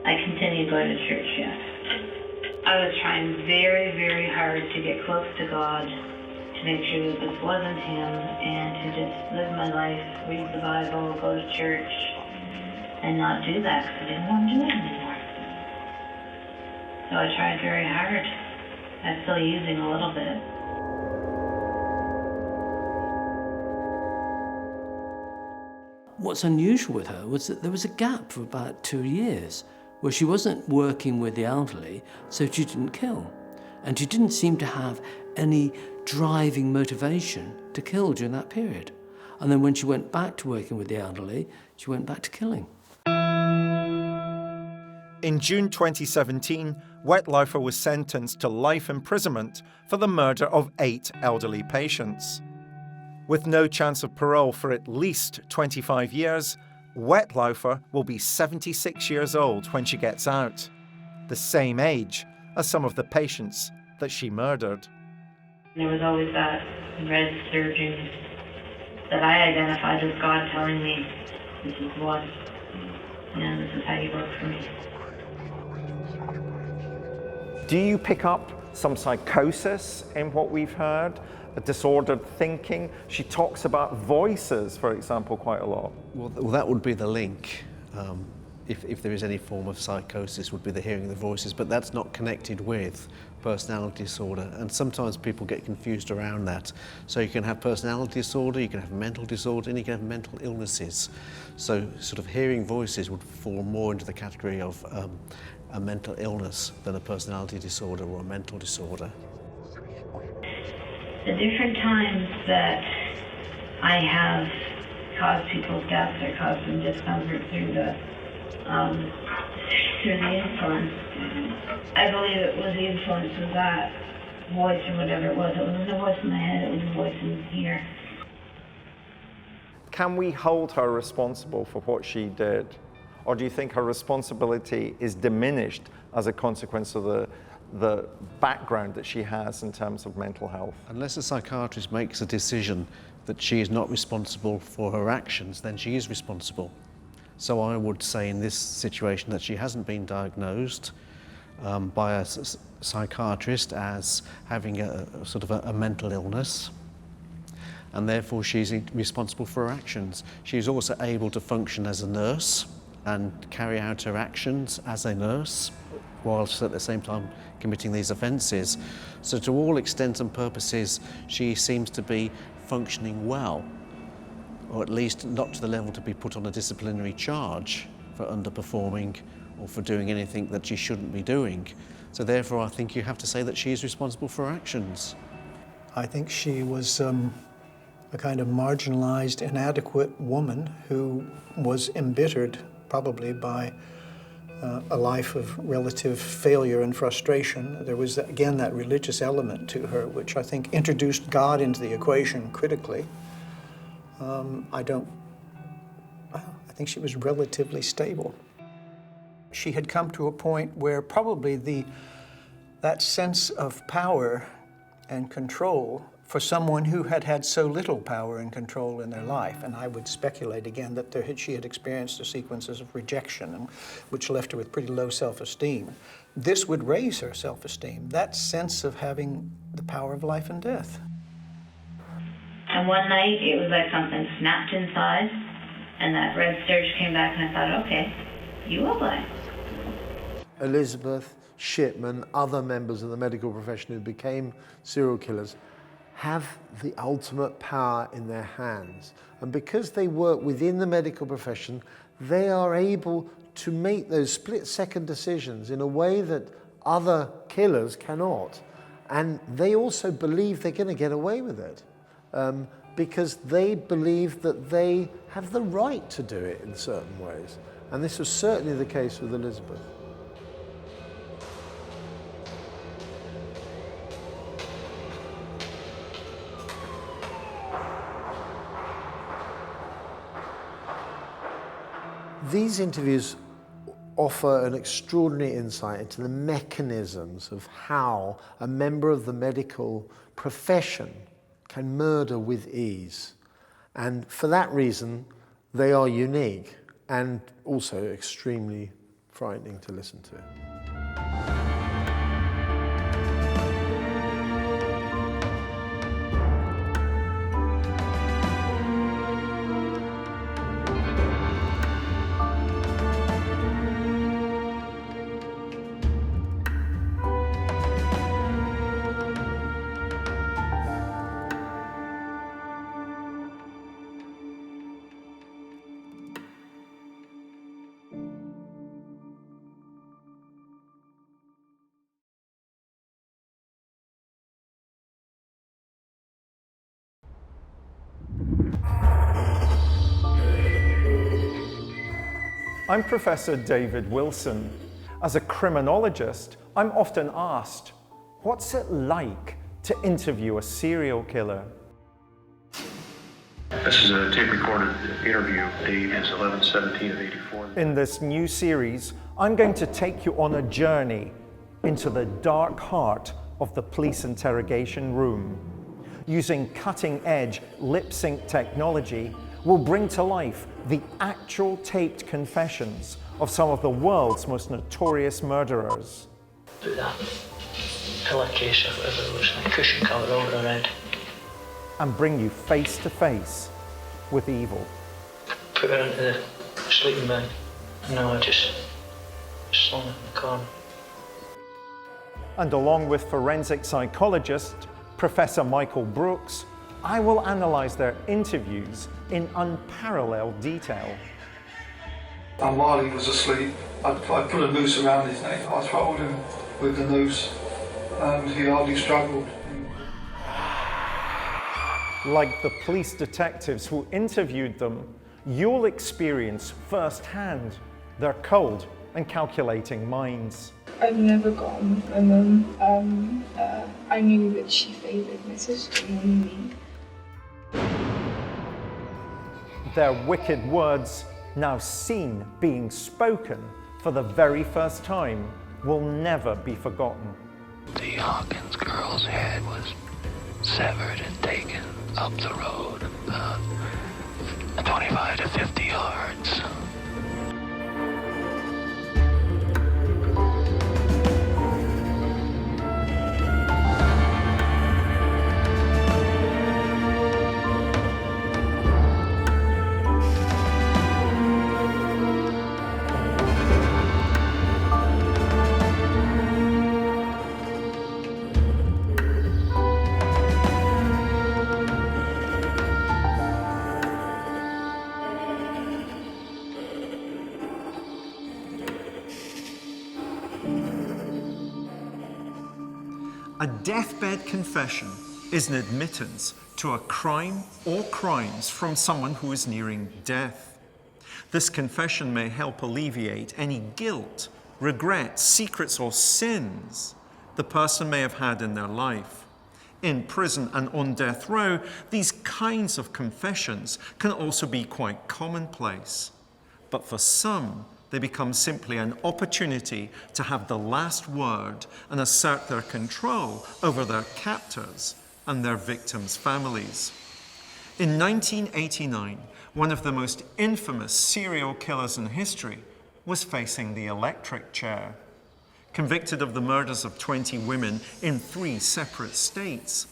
I continued going to church, yes. I was trying very, very hard to get close to God, to make sure that this wasn't Him, and to just live my life, read the Bible, go to church, and not do that because I didn't want to do it anymore. So I tried very hard. I'm still using a little bit. What's unusual with her was that there was a gap for about 2 years where she wasn't working with the elderly, so she didn't kill. And she didn't seem to have any driving motivation to kill during that period. And then when she went back to working with the elderly, she went back to killing. In June 2017, Wettlaufer was sentenced to life imprisonment for the murder of 8 elderly patients. With no chance of parole for at least 25 years, Wettlaufer will be 76 years old when she gets out, the same age as some of the patients that she murdered. There was always that red surging that I identified as God telling me, this is what, this is how you work for me. Do you pick up some psychosis in what we've heard? A disordered thinking? She talks about voices, for example, quite a lot. Well, that would be the link. If there is any form of psychosis, would be the hearing of the voices, but that's not connected with personality disorder, and sometimes people get confused around that. So you can have personality disorder, you can have mental disorder, and you can have mental illnesses. So sort of hearing voices would fall more into the category of a mental illness than a personality disorder or a mental disorder. The different times that I have caused people's deaths or caused them discomfort through the influence, I believe it was the influence of that voice or whatever it was. It wasn't a voice in my head, it was a voice in here. Can we hold her responsible for what she did? Or do you think her responsibility is diminished as a consequence of the background that she has in terms of mental health? Unless a psychiatrist makes a decision that she is not responsible for her actions, then she is responsible. So I would say in this situation that she hasn't been diagnosed by a psychiatrist as having a sort of a mental illness, and therefore she's responsible for her actions. She's also able to function as a nurse and carry out her actions as a nurse, whilst at the same time committing these offences. So to all extents and purposes, she seems to be functioning well, or at least not to the level to be put on a disciplinary charge for underperforming or for doing anything that she shouldn't be doing. So therefore I think you have to say that she is responsible for her actions. I think she was a kind of marginalized, inadequate woman who was embittered probably by a life of relative failure and frustration. There was, again, that religious element to her, which I think introduced God into the equation critically. I think she was relatively stable. She had come to a point where probably that sense of power and control for someone who had had so little power and control in their life, and I would speculate again that she had experienced a sequences of rejection, which left her with pretty low self-esteem. This would raise her self-esteem, that sense of having the power of life and death. And one night it was like something snapped inside, and that red surge came back, and I thought, okay, you will die. Elizabeth, Shipman, other members of the medical profession who became serial killers have the ultimate power in their hands. And because they work within the medical profession, they are able to make those split-second decisions in a way that other killers cannot. And they also believe they're going to get away with it because they believe that they have the right to do it in certain ways. And this was certainly the case with Elizabeth. These interviews offer an extraordinary insight into the mechanisms of how a member of the medical profession can murder with ease. And for that reason, they are unique and also extremely frightening to listen to. I'm Professor David Wilson. As a criminologist, I'm often asked, what's it like to interview a serial killer? This is a tape-recorded interview. Date is 11/17 of '84. In this new series, I'm going to take you on a journey into the dark heart of the police interrogation room. Using cutting-edge lip-sync technology, we'll bring to life the actual taped confessions of some of the world's most notorious murderers. Put that pillowcase or whatever it was, like cushion cover over her head. And bring you face to face with evil. Put her into the sleeping bag. No, I just slung her in the corner. And along with forensic psychologist Professor Michael Brooks, I will analyse their interviews in unparalleled detail. And while he was asleep, I put a noose around his neck. I throttled him with the noose, and he hardly struggled. Like the police detectives who interviewed them, you'll experience firsthand their cold and calculating minds. I've never got on with my mum. I knew that she favoured my sister more than me. Their wicked words, now seen being spoken for the very first time, will never be forgotten. The Hawkins girl's head was severed and taken up the road about 25 to 50 yards. A deathbed confession is an admittance to a crime or crimes from someone who is nearing death. This confession may help alleviate any guilt, regret, secrets, or sins the person may have had in their life. In prison and on death row, these kinds of confessions can also be quite commonplace. But for some, they become simply an opportunity to have the last word and assert their control over their captors and their victims' families. In 1989, one of the most infamous serial killers in history was facing the electric chair. Convicted of the murders of 20 women in 3 separate states,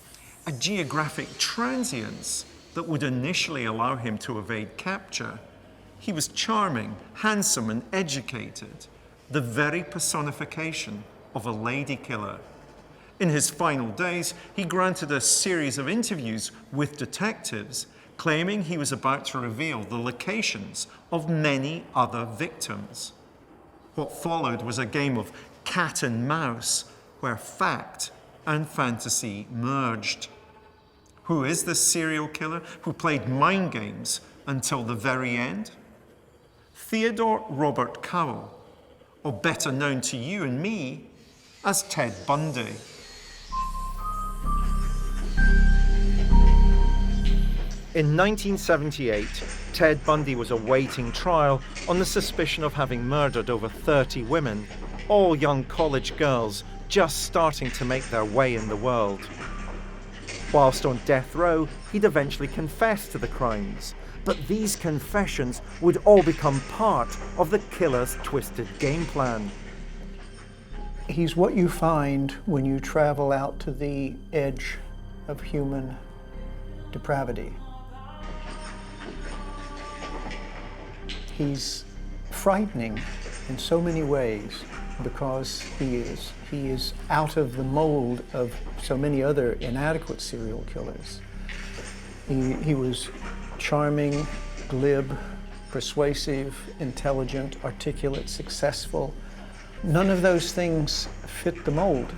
a geographic transience that would initially allow him to evade capture, he was charming, handsome, and educated, the very personification of a lady killer. In his final days, he granted a series of interviews with detectives, claiming he was about to reveal the locations of many other victims. What followed was a game of cat and mouse, where fact and fantasy merged. Who is this serial killer who played mind games until the very end? Theodore Robert Cowell, or better known to you and me as Ted Bundy. In 1978, Ted Bundy was awaiting trial on the suspicion of having murdered over 30 women, all young college girls just starting to make their way in the world. Whilst on death row, he'd eventually confess to the crimes, but these confessions would all become part of the killer's twisted game plan. He's what you find when you travel out to the edge of human depravity. He's frightening in so many ways because he is out of the mold of so many other inadequate serial killers. He was charming, glib, persuasive, intelligent, articulate, successful. None of those things fit the mold.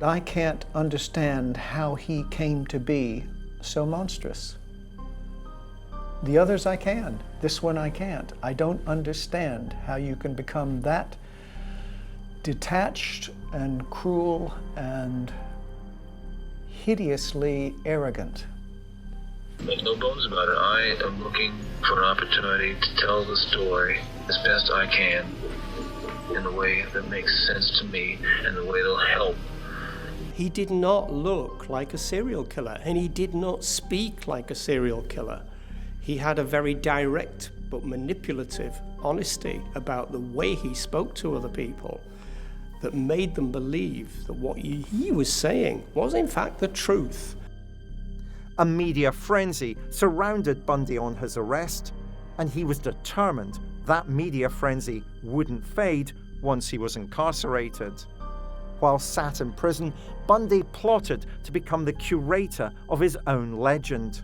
I can't understand how he came to be so monstrous. The others I can. This one I can't. I don't understand how you can become that detached and cruel and hideously arrogant. Make no bones about it. I am looking for an opportunity to tell the story as best I can in the way that makes sense to me and the way that'll help. He did not look like a serial killer, and he did not speak like a serial killer. He had a very direct but manipulative honesty about the way he spoke to other people that made them believe that what he was saying was in fact the truth. A media frenzy surrounded Bundy on his arrest, and he was determined that media frenzy wouldn't fade once he was incarcerated. While sat in prison, Bundy plotted to become the curator of his own legend,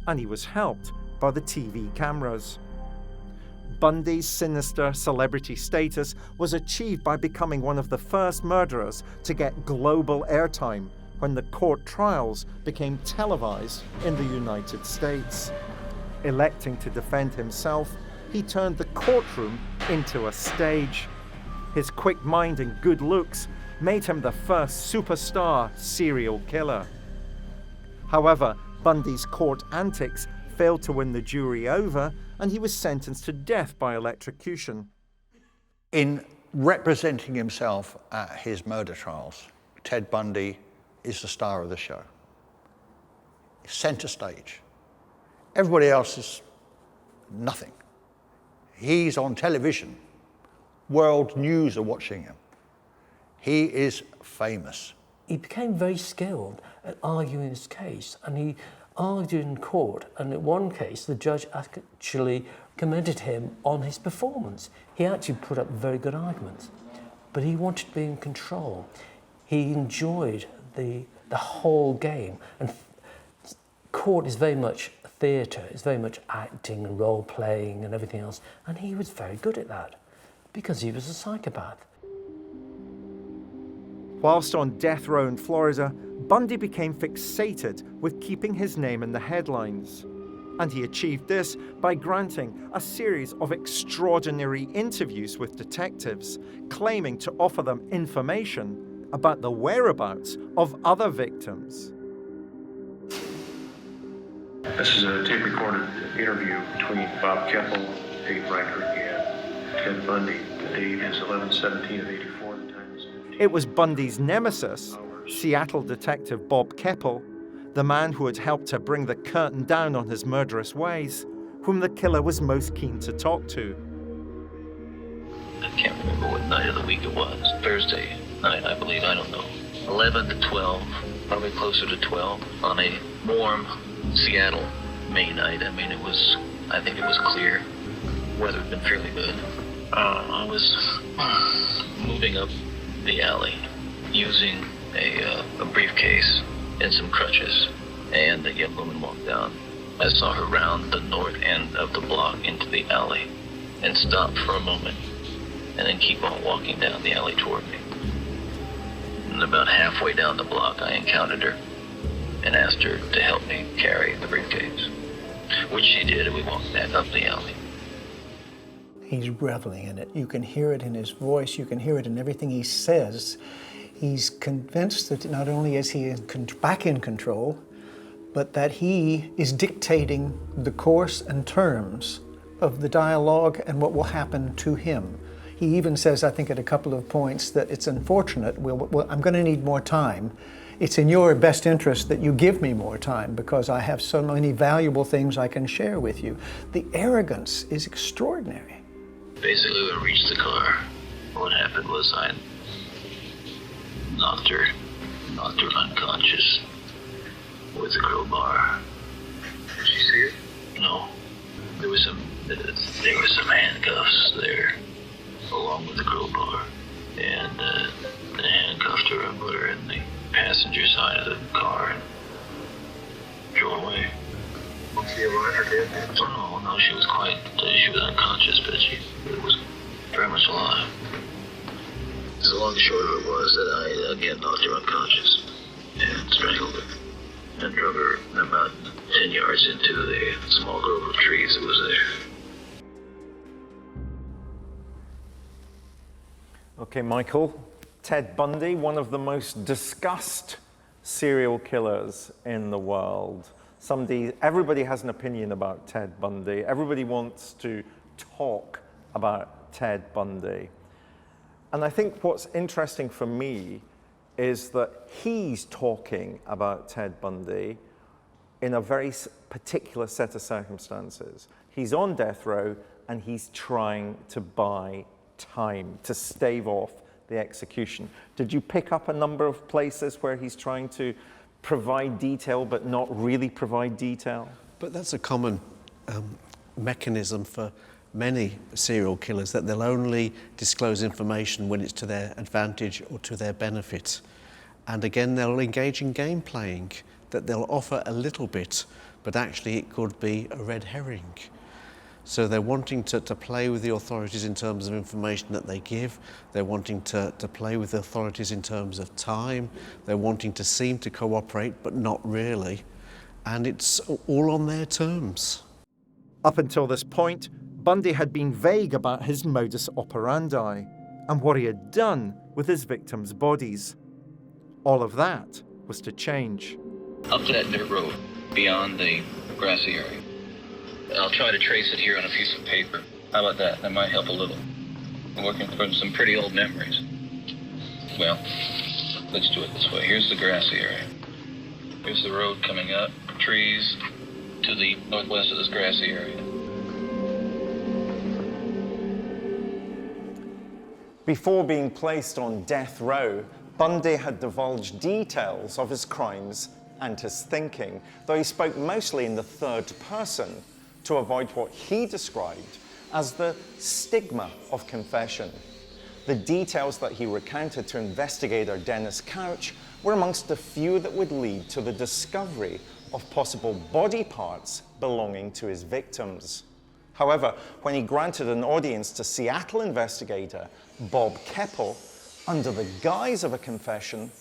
and he was helped by the TV cameras. Bundy's sinister celebrity status was achieved by becoming one of the first murderers to get global airtime when the court trials became televised in the United States. Electing to defend himself, he turned the courtroom into a stage. His quick mind and good looks made him the first superstar serial killer. However, Bundy's court antics failed to win the jury over, and he was sentenced to death by electrocution. In representing himself at his murder trials, Ted Bundy is the star of the show. Center stage. Everybody else is nothing. He's on television. World news are watching him. He is famous. He became very skilled at arguing his case, and he argued in court, and in one case the judge actually commended him on his performance. He actually put up very good arguments, but he wanted to be in control. He enjoyed the whole game, and court is very much theatre, it's very much acting and role-playing and everything else, and he was very good at that because he was a psychopath. Whilst on death row in Florida, Bundy became fixated with keeping his name in the headlines. And he achieved this by granting a series of extraordinary interviews with detectives, claiming to offer them information about the whereabouts of other victims. This is a tape-recorded interview between Bob Keppel, Dave Reichert, and Ted Bundy. The date is 11/17 of 84. The time is 15. It was Bundy's nemesis, Seattle detective Bob Keppel, the man who had helped to bring the curtain down on his murderous ways, whom the killer was most keen to talk to. I can't remember what night of the week it was. Thursday night, I believe. I don't know. 11 to 12, probably closer to 12, on a warm Seattle May night. I mean, I think it was clear. Weather had been fairly good. I was moving up the alley using a briefcase and some crutches, and a young woman walked down. I saw her round the north end of the block into the alley and stop for a moment and then keep on walking down the alley toward me. And about halfway down the block, I encountered her and asked her to help me carry the briefcase, which she did, and we walked back up the alley. He's reveling in it. You can hear it in his voice. You can hear it in everything he says. He's convinced that not only is he back in control, but that he is dictating the course and terms of the dialogue and what will happen to him. He even says, I think at a couple of points, that it's unfortunate, I'm going to need more time. It's in your best interest that you give me more time because I have so many valuable things I can share with you. The arrogance is extraordinary. Basically, when we reached the car, what happened was I knocked her unconscious with a crowbar. Did she see it? No. There was some handcuffs there, along with the crowbar. And they handcuffed her and put her in the passenger side of the car and drove away. Was she alive or dead? Oh, no, she was unconscious, but she was very much alive. The long and short of it was that I again knocked her unconscious and strangled her and drove her about 10 yards into the small grove of trees that was there. Okay, Michael. Ted Bundy, one of the most discussed serial killers in the world. Everybody has an opinion about Ted Bundy. Everybody wants to talk about Ted Bundy. And I think what's interesting for me is that he's talking about Ted Bundy in a very particular set of circumstances. He's on death row and he's trying to buy time to stave off the execution. Did you pick up a number of places where he's trying to provide detail but not really provide detail? But that's a common mechanism for many serial killers, that they'll only disclose information when it's to their advantage or to their benefit. And again, they'll engage in game playing, that they'll offer a little bit, but actually it could be a red herring. So they're wanting to play with the authorities in terms of information that they give. They're wanting to play with the authorities in terms of time. They're wanting to seem to cooperate, but not really. And it's all on their terms. Up until this point, Bundy had been vague about his modus operandi and what he had done with his victims' bodies. All of that was to change. Up to that dirt road, beyond the grassy area. I'll try to trace it here on a piece of paper. How about that? That might help a little. I'm working from some pretty old memories. Well, let's do it this way. Here's the grassy area. Here's the road coming up, trees to the northwest of this grassy area. Before being placed on death row, Bundy had divulged details of his crimes and his thinking, though he spoke mostly in the third person to avoid what he described as the stigma of confession. The details that he recounted to investigator Dennis Couch were amongst the few that would lead to the discovery of possible body parts belonging to his victims. However, when he granted an audience to Seattle investigator Bob Keppel, under the guise of a confession,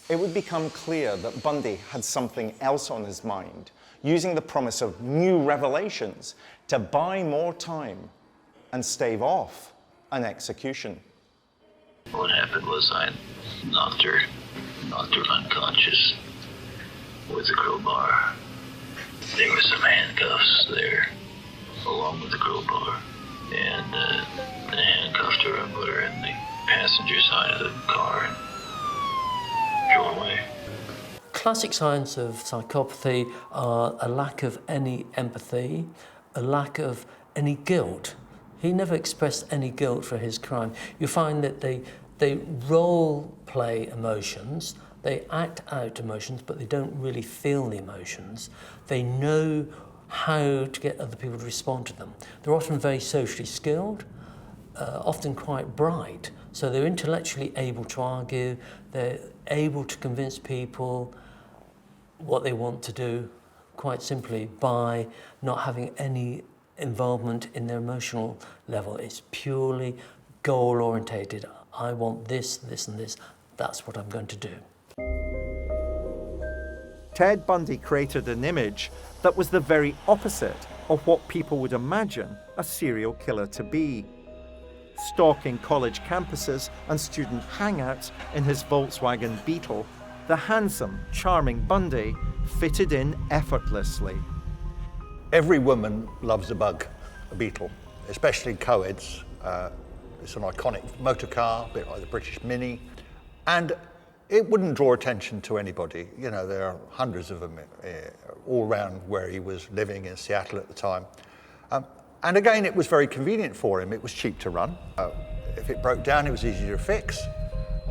it would become clear that Bundy had something else on his mind, using the promise of new revelations to buy more time and stave off an execution. What happened was I knocked her unconscious with a crowbar. There were some handcuffs there, along with the crowbar, and they handcuffed her and put her in the passenger side of the car and drove away. Classic signs of psychopathy are a lack of any empathy, a lack of any guilt. He never expressed any guilt for his crime. You find that they role play emotions, they act out emotions, but they don't really feel the emotions. They know how to get other people to respond to them. They're often very socially skilled, often quite bright, so they're intellectually able to argue, they're able to convince people what they want to do, quite simply by not having any involvement in their emotional level. It's purely goal-orientated. I want this, this and this, that's what I'm going to do. Ted Bundy created an image that was the very opposite of what people would imagine a serial killer to be. Stalking college campuses and student hangouts in his Volkswagen Beetle, the handsome, charming Bundy fitted in effortlessly. Every woman loves a bug, a beetle, especially co-eds. It's an iconic motor car, a bit like the British Mini, and it wouldn't draw attention to anybody. You know, there are hundreds of them all around where he was living in Seattle at the time. And again, it was very convenient for him. It was cheap to run. If it broke down, it was easy to fix.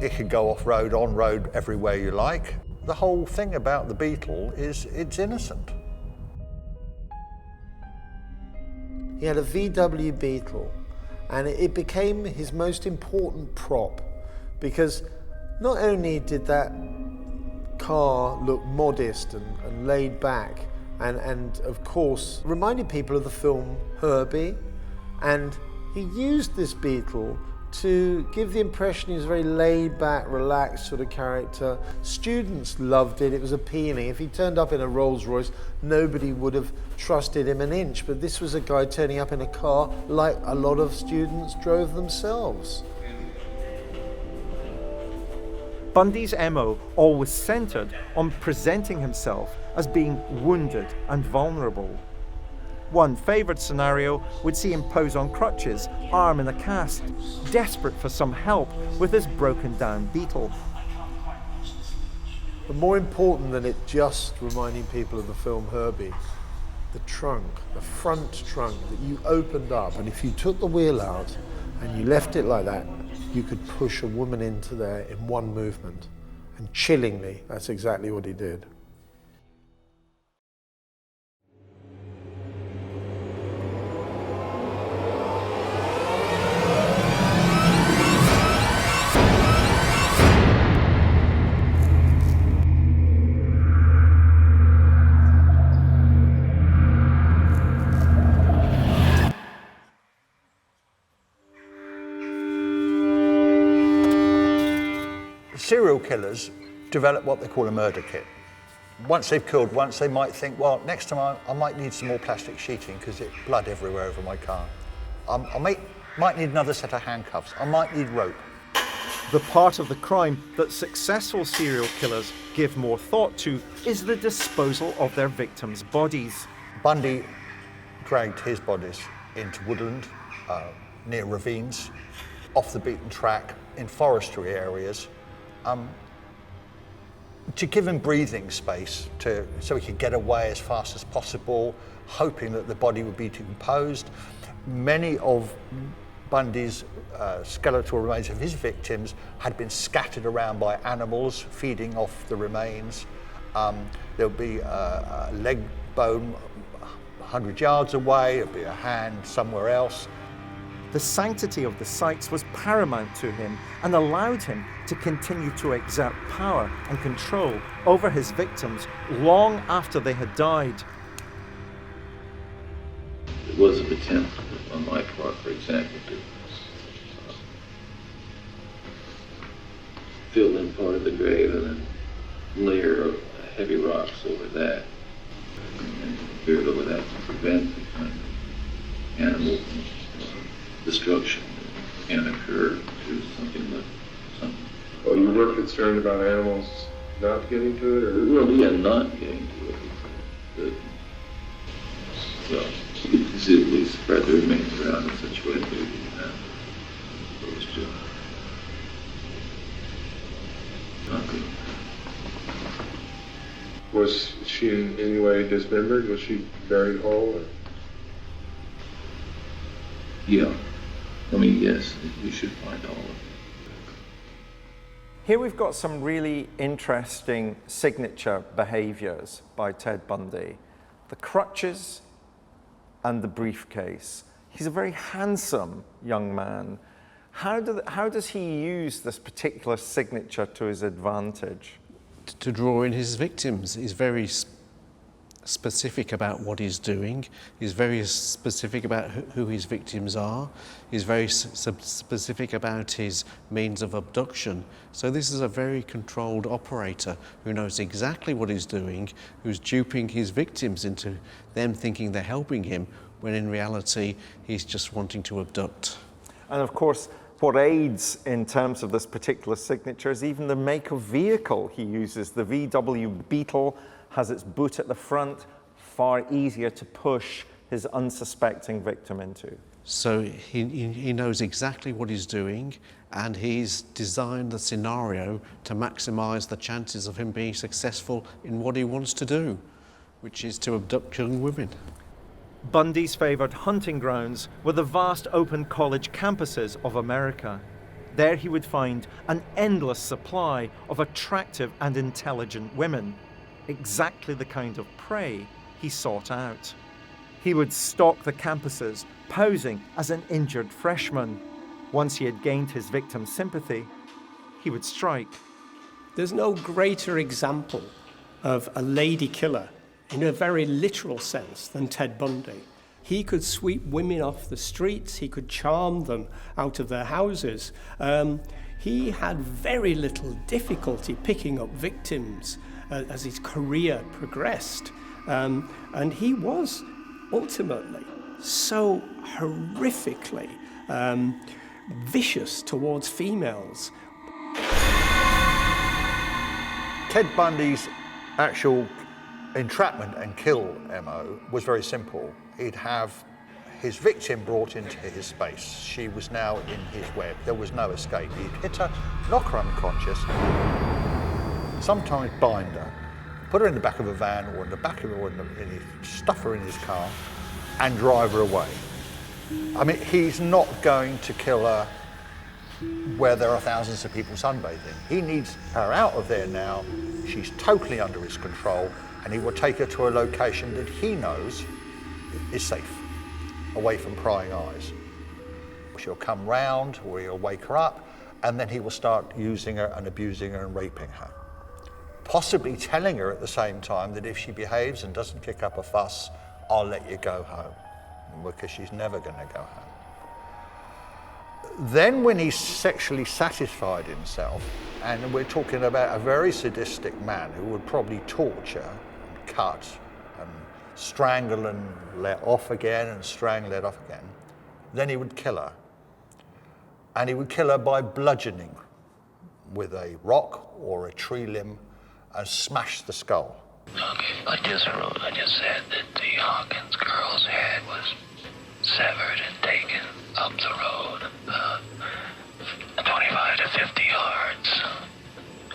It could go off-road, on-road, everywhere you like. The whole thing about the Beetle is it's innocent. He had a VW Beetle, and it became his most important prop, because not only did that car look modest and laid back, and of course reminded people of the film Herbie, and he used this Beetle to give the impression he was a very laid back, relaxed sort of character. Students loved it, it was appealing. If he turned up in a Rolls Royce, nobody would have trusted him an inch, but this was a guy turning up in a car like a lot of students drove themselves. Bundy's MO always centered on presenting himself as being wounded and vulnerable. One favoured scenario would see him pose on crutches, arm in a cast, desperate for some help with his broken down Beetle. But more important than it just reminding people of the film Herbie, the trunk, the front trunk that you opened up, and if you took the wheel out and you left it like that, you could push a woman into there in one movement. And chillingly, that's exactly what he did. Serial killers develop what they call a murder kit. Once they've killed once, they might think, well, next time I might need some more plastic sheeting because it's blood everywhere over my car. I might need another set of handcuffs. I might need rope. The part of the crime that successful serial killers give more thought to is the disposal of their victims' bodies. Bundy dragged his bodies into woodland, near ravines, off the beaten track, in forestry areas, to give him breathing space so he could get away as fast as possible, hoping that the body would be decomposed. Many of Bundy's skeletal remains of his victims had been scattered around by animals feeding off the remains. There'll be a leg bone 100 yards away, there'll be a hand somewhere else. The sanctity of the sites was paramount to him and allowed him to continue to exert power and control over his victims long after they had died. It was an attempt on my part, for example, to fill in part of the grave and then layer of heavy rocks over that, and build over that to prevent the kind of animal destruction that can occur through something like something. Oh, you were concerned about animals not getting to it, or? Well, yeah, not getting to it. Well, you could conceivably spread the remains around in such a way that we didn't have opposed to not good. Was she in any way dismembered? Was she buried whole? Or? Yeah. I mean, yes, we should find all of it. Here we've got some really interesting signature behaviors by Ted Bundy. The crutches and the briefcase. He's a very handsome young man. How does he use this particular signature to his advantage? To draw in his victims. He's very specific about what he's doing. He's very specific about who his victims are. He's very specific about his means of abduction. So this is a very controlled operator who knows exactly what he's doing, who's duping his victims into them thinking they're helping him, when in reality he's just wanting to abduct. And of course, what aids in terms of this particular signature is even the make of vehicle he uses. The VW Beetle has its boot at the front, far easier to push his unsuspecting victim into. So he knows exactly what he's doing, and he's designed the scenario to maximise the chances of him being successful in what he wants to do, which is to abduct young women. Bundy's favoured hunting grounds were the vast open college campuses of America. There he would find an endless supply of attractive and intelligent women, exactly the kind of prey he sought out. He would stalk the campuses, posing as an injured freshman. Once he had gained his victim's sympathy, he would strike. There's no greater example of a lady killer, in a very literal sense, than Ted Bundy. He could sweep women off the streets, he could charm them out of their houses. He had very little difficulty picking up victims as his career progressed. And he was ultimately so horrifically vicious towards females. Ted Bundy's actual entrapment and kill MO was very simple. He'd have his victim brought into his space. She was now in his web. There was no escape. He'd hit her, knock her unconscious, sometimes bind her, put her in the back of a van or in the back of stuff her in his car and drive her away. I mean, he's not going to kill her where there are thousands of people sunbathing. He needs her out of there now. She's totally under his control, and he will take her to a location that he knows is safe, away from prying eyes. She'll come round, or he'll wake her up, and then he will start using her and abusing her and raping her. Possibly telling her at the same time that if she behaves and doesn't kick up a fuss, I'll let you go home, because she's never going to go home. Then when he's sexually satisfied himself, and we're talking about a very sadistic man who would probably torture and cut and strangle and let off again and strangle, let off again, then he would kill her. And he would kill her by bludgeoning with a rock or a tree limb and smash the skull. Okay, I just said that the Hawkins girl's head was severed and taken up the road, 25 to 50 yards,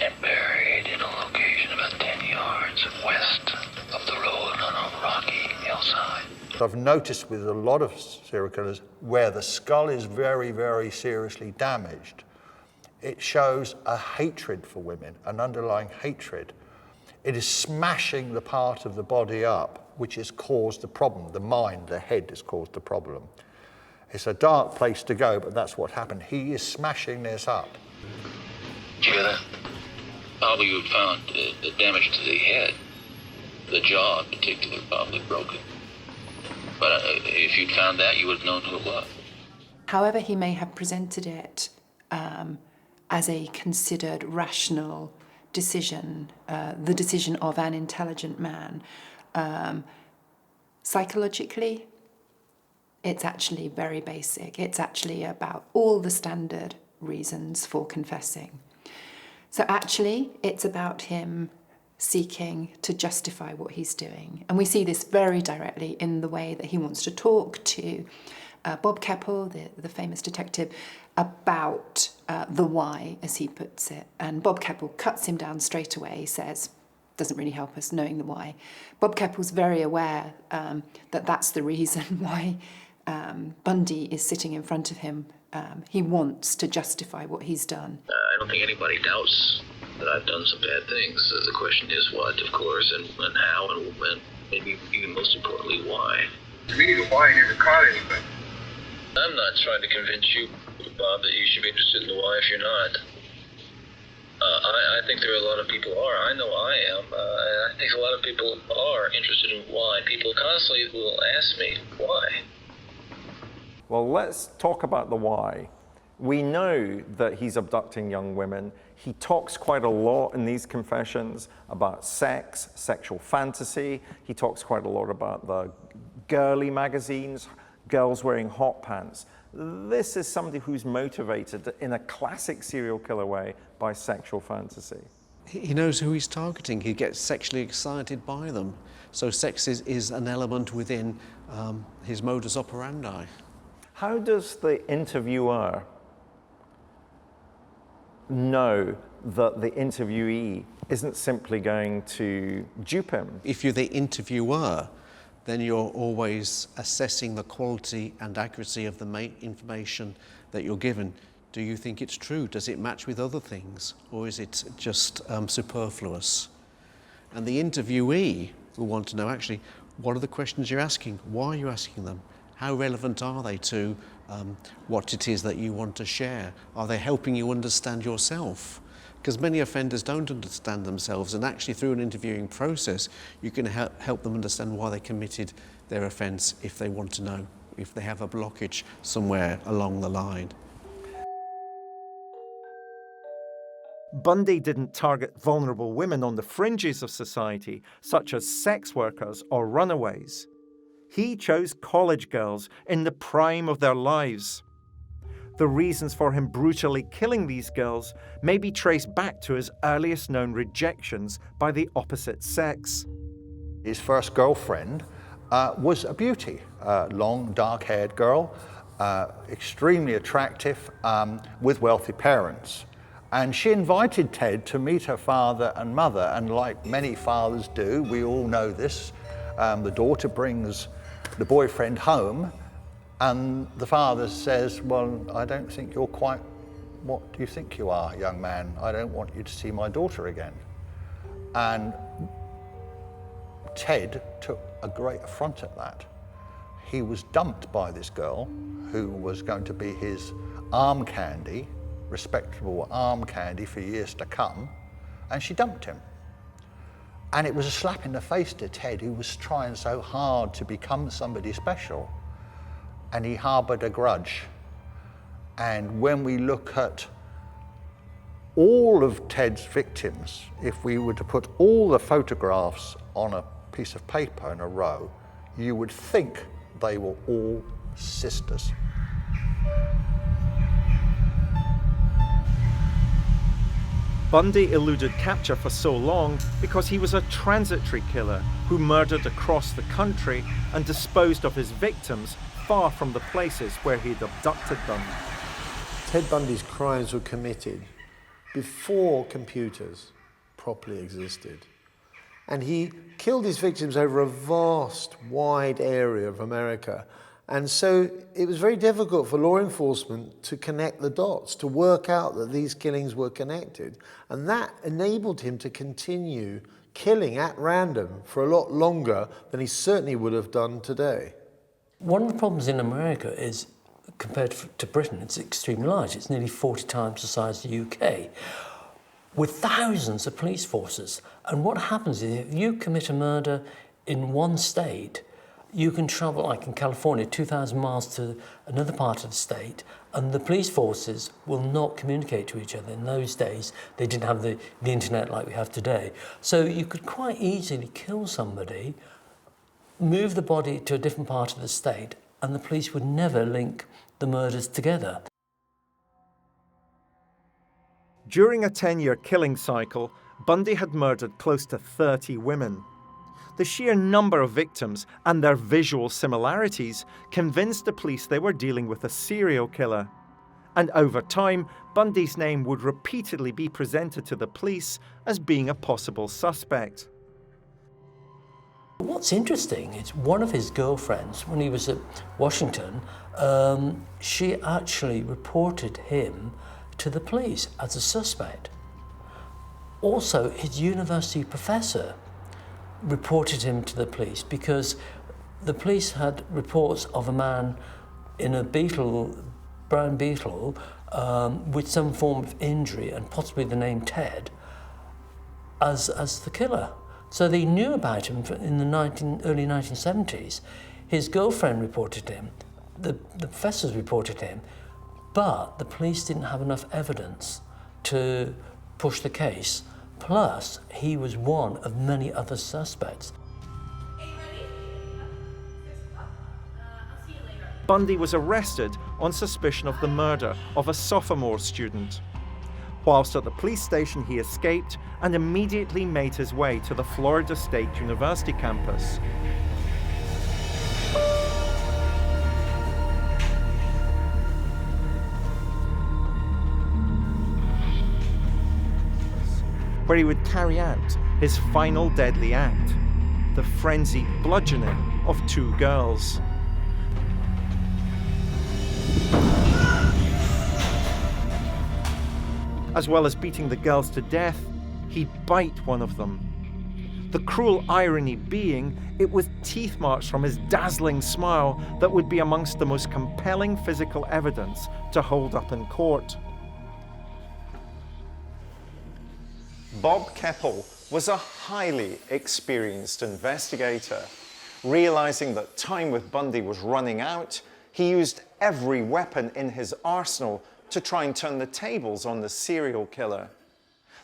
and buried in a location about 10 yards west of the road on a rocky hillside. I've noticed with a lot of serial killers where the skull is very, very seriously damaged, it shows a hatred for women, an underlying hatred. It is smashing the part of the body up which has caused the problem. The mind, the head has caused the problem. It's a dark place to go, but that's what happened. He is smashing this up. Did you hear that? Probably you found the damage to the head, the jaw in particular, probably broken. But if you'd found that, you would have known who it was. However he may have presented it as a considered rational decision, the decision of an intelligent man, psychologically, it's actually very basic. It's actually about all the standard reasons for confessing. So actually, it's about him seeking to justify what he's doing. And we see this very directly in the way that he wants to talk to Bob Keppel, the famous detective, about the why, as he puts it. And Bob Keppel cuts him down straight away, says, doesn't really help us knowing the why. Bob Keppel's very aware that that's the reason why Bundy is sitting in front of him. He wants to justify what he's done. I don't think anybody doubts that I've done some bad things. The question is what, of course, and how, and maybe even most importantly, why. To me, the why never caught anybody. I'm not trying to convince you, Bob, that you should be interested in the why if you're not. I think there are a lot of people who are. I know I am. I think a lot of people are interested in why. People constantly will ask me, why? Well, let's talk about the why. We know that he's abducting young women. He talks quite a lot in these confessions about sex, sexual fantasy. He talks quite a lot about the girly magazines, girls wearing hot pants. This is somebody who's motivated in a classic serial killer way by sexual fantasy. He knows who he's targeting. He gets sexually excited by them. So sex is an element within his modus operandi. How does the interviewer know that the interviewee isn't simply going to dupe him? If you're the interviewer, then you're always assessing the quality and accuracy of the information that you're given. Do you think it's true? Does it match with other things? Or is it just superfluous? And the interviewee will want to know, actually, what are the questions you're asking? Why are you asking them? How relevant are they to what it is that you want to share? Are they helping you understand yourself? Because many offenders don't understand themselves, and actually through an interviewing process, you can help them understand why they committed their offence if they want to know, if they have a blockage somewhere along the line. Bundy didn't target vulnerable women on the fringes of society, such as sex workers or runaways. He chose college girls in the prime of their lives. The reasons for him brutally killing these girls may be traced back to his earliest known rejections by the opposite sex. His first girlfriend was a beauty, long, dark-haired girl, extremely attractive, with wealthy parents. And she invited Ted to meet her father and mother, and like many fathers do, we all know this, the daughter brings the boyfriend home, and the father says, well, I don't think you're quite what do you think you are, young man? I don't want you to see my daughter again. And Ted took a great affront at that. He was dumped by this girl who was going to be his arm candy, respectable arm candy for years to come, and she dumped him. And it was a slap in the face to Ted, who was trying so hard to become somebody special, and he harbored a grudge. And when we look at all of Ted's victims, if we were to put all the photographs on a piece of paper in a row, you would think they were all sisters. Bundy eluded capture for so long because he was a transitory killer who murdered across the country and disposed of his victims far from the places where he'd abducted them. Ted Bundy's crimes were committed before computers properly existed. And he killed his victims over a vast, wide area of America. And so it was very difficult for law enforcement to connect the dots, to work out that these killings were connected. And that enabled him to continue killing at random for a lot longer than he certainly would have done today. One of the problems in America is, compared to Britain, it's extremely large. It's nearly 40 times the size of the UK, with thousands of police forces. And what happens is if you commit a murder in one state, you can travel, like in California, 2,000 miles to another part of the state, and the police forces will not communicate to each other. In those days, they didn't have the internet like we have today. So you could quite easily kill somebody, move the body to a different part of the state, and the police would never link the murders together. During a 10-year killing cycle, Bundy had murdered close to 30 women. The sheer number of victims and their visual similarities convinced the police they were dealing with a serial killer. And over time, Bundy's name would repeatedly be presented to the police as being a possible suspect. What's interesting is one of his girlfriends, when he was at Washington, she actually reported him to the police as a suspect. Also, his university professor reported him to the police because the police had reports of a man in a brown beetle, with some form of injury and possibly the name Ted as the killer. So they knew about him in the early 1970s. His girlfriend reported him, the professors reported him, but the police didn't have enough evidence to push the case. Plus, he was one of many other suspects. Bundy was arrested on suspicion of the murder of a sophomore student. Whilst at the police station, he escaped and immediately made his way to the Florida State University campus. Where he would carry out his final deadly act, the frenzied bludgeoning of 2 girls. As well as beating the girls to death, he'd bite one of them. The cruel irony being, it was teeth marks from his dazzling smile that would be amongst the most compelling physical evidence to hold up in court. Bob Keppel was a highly experienced investigator. Realizing that time with Bundy was running out, he used every weapon in his arsenal to try and turn the tables on the serial killer.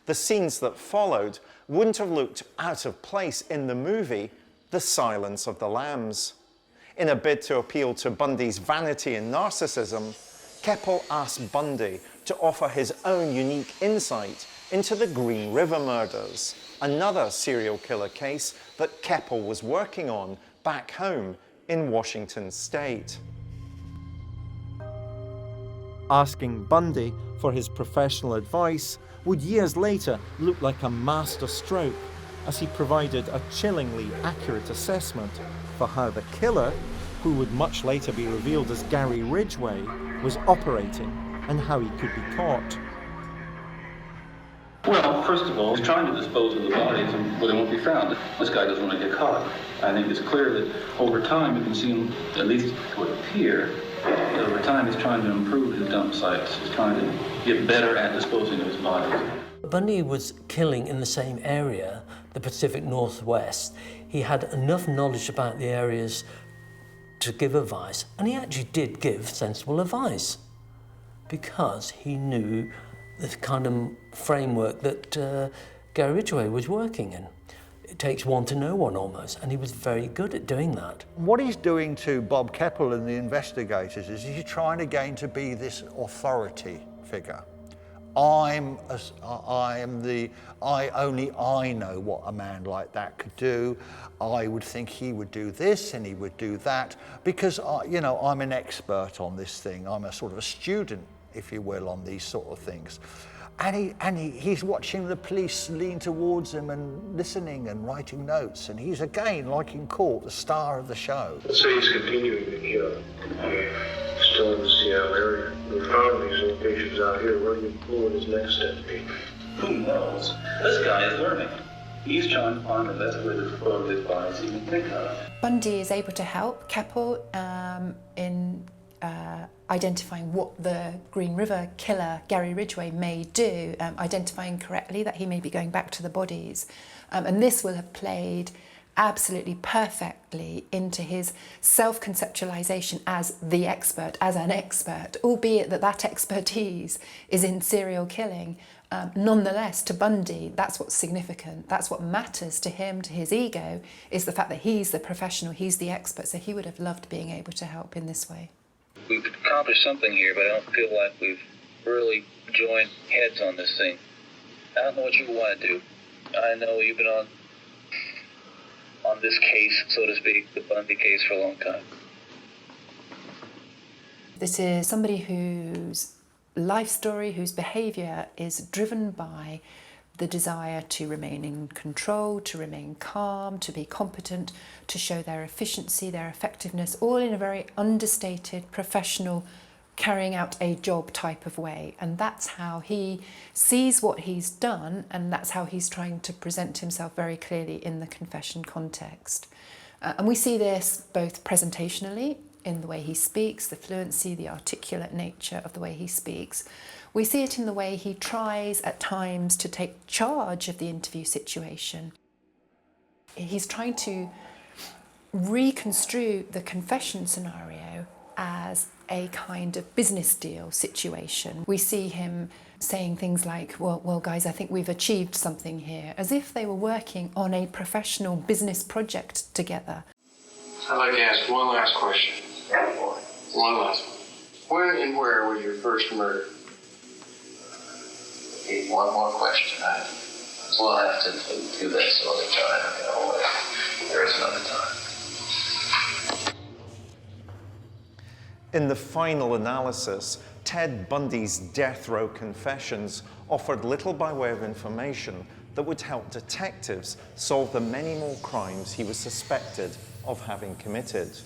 The scenes that followed wouldn't have looked out of place in the movie The Silence of the Lambs. In a bid to appeal to Bundy's vanity and narcissism, Keppel asked Bundy to offer his own unique insight into the Green River murders, another serial killer case that Keppel was working on back home in Washington State. Asking Bundy for his professional advice would years later look like a master stroke, as he provided a chillingly accurate assessment for how the killer, who would much later be revealed as Gary Ridgway, was operating and how he could be caught. Well, first of all, he's trying to dispose of the bodies where they won't be found. This guy doesn't want to get caught. I think it's clear that over time you can see him, at least it would appear, that over time he's trying to improve his dump sites. He's trying to get better at disposing of his bodies. Bundy was killing in the same area, the Pacific Northwest. He had enough knowledge about the areas to give advice, and he actually did give sensible advice because he knew the kind of framework that Gary Ridgway was working in. It takes one to know one almost, and he was very good at doing that. What he's doing to Bob Keppel and the investigators is he's trying again to be this authority figure. Only I know what a man like that could do. I would think he would do this and he would do that because I'm an expert on this thing. I'm a sort of a student, if you will, on these sort of things. And he's watching the police lean towards him and listening and writing notes. And he's again, like in court, the star of the show. Let's say he's continuing to kill. Still in the Seattle area. We found these locations out here. What would his next step be? Who knows? This guy is learning. He's trying to find the best way to dispose of his bodies he can think of. Bundy is able to help Keppel in identifying what the Green River killer, Gary Ridgway, may do, identifying correctly that he may be going back to the bodies. And this will have played absolutely perfectly into his self-conceptualization as the expert, as an expert, albeit that expertise is in serial killing. Nonetheless, to Bundy, that's what's significant. That's what matters to him, to his ego, is the fact that he's the professional, he's the expert, so he would have loved being able to help in this way. We've accomplished something here, but I don't feel like we've really joined heads on this thing. I don't know what you want to do. I know you've been on this case, so to speak, the Bundy case, for a long time. This is somebody whose life story, whose behaviour is driven by the desire to remain in control, to remain calm, to be competent, to show their efficiency, their effectiveness, all in a very understated, professional, carrying out a job type of way. And that's how he sees what he's done, and that's how he's trying to present himself very clearly in the confession context. And we see this both presentationally, in the way he speaks, the fluency, the articulate nature of the way he speaks. We see it in the way he tries at times to take charge of the interview situation. He's trying to reconstrue the confession scenario as a kind of business deal situation. We see him saying things like, well guys, I think we've achieved something here, as if they were working on a professional business project together. I'd like to ask one last question. One last one. When and where was your first murder? One more question. We'll have to do that some other time. There is another time. In the final analysis, Ted Bundy's death row confessions offered little by way of information that would help detectives solve the many more crimes he was suspected of having committed.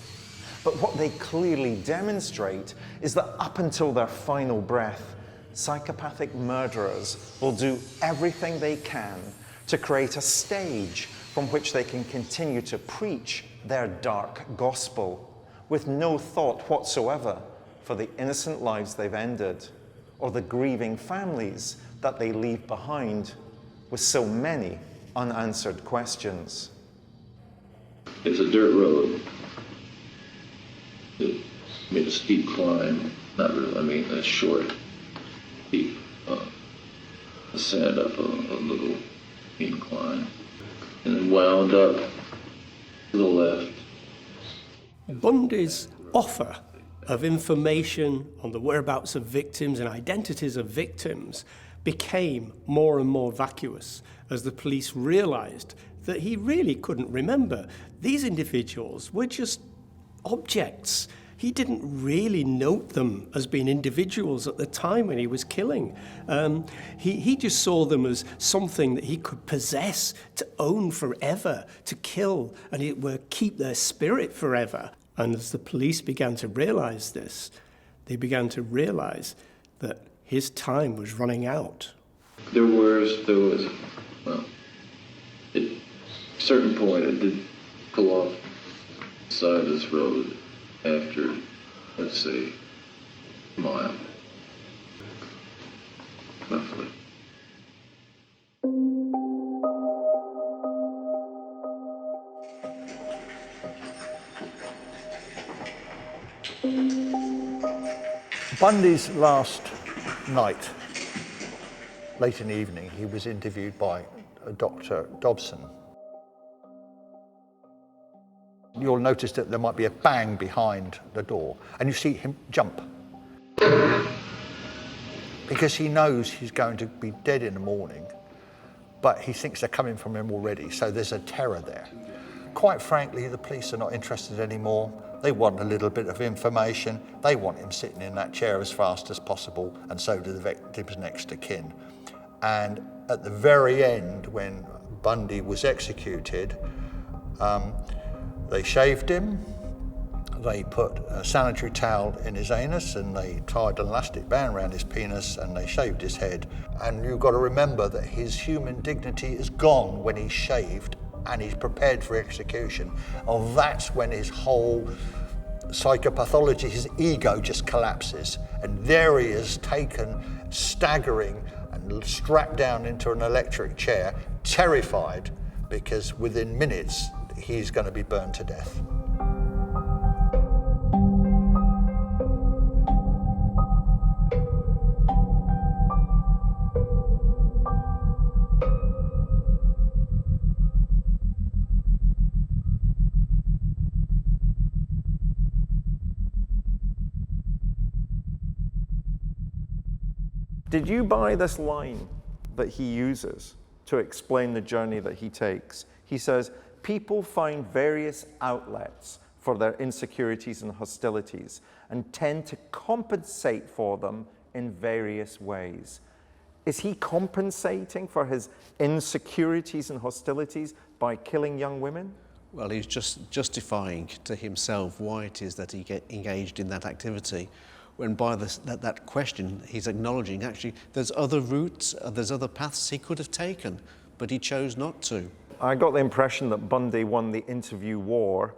But what they clearly demonstrate is that up until their final breath, psychopathic murderers will do everything they can to create a stage from which they can continue to preach their dark gospel, with no thought whatsoever for the innocent lives they've ended, or the grieving families that they leave behind with so many unanswered questions. It's a dirt road. I mean, a steep climb, not really, I mean, a short, steep ascent up a little incline, and then wound up to the left. Bundy's offer of information on the whereabouts of victims and identities of victims became more and more vacuous as the police realized that he really couldn't remember. These individuals were just objects. He didn't really note them as being individuals at the time when he was killing. He just saw them as something that he could possess, to own forever, to kill, and it would keep their spirit forever. And as the police began to realize this, they began to realize that his time was running out. There was, well, at a certain point, I did pull off the side of this road after, let's say, a mile, roughly. Bundy's last night, late in the evening, he was interviewed by Dr. Dobson. You'll notice that there might be a bang behind the door, and you see him jump. Because he knows he's going to be dead in the morning, but he thinks they're coming from him already, so there's a terror there. Quite frankly, the police are not interested anymore. They want a little bit of information. They want him sitting in that chair as fast as possible, and so do the victim's next of kin. And at the very end, when Bundy was executed, they shaved him, they put a sanitary towel in his anus, and they tied an elastic band around his penis, and they shaved his head. And you've got to remember that his human dignity is gone when he's shaved and he's prepared for execution. And that's when his whole psychopathology, his ego just collapses. And there he is, taken, staggering, and strapped down into an electric chair, terrified, because within minutes, he's going to be burned to death. Did you buy this line that he uses to explain the journey that he takes? He says, people find various outlets for their insecurities and hostilities and tend to compensate for them in various ways. Is he compensating for his insecurities and hostilities by killing young women? Well, he's just justifying to himself why it is that he get engaged in that activity. When by that question, he's acknowledging, actually, there's other routes, there's other paths he could have taken, but he chose not to. I got the impression that Bundy won the interview war,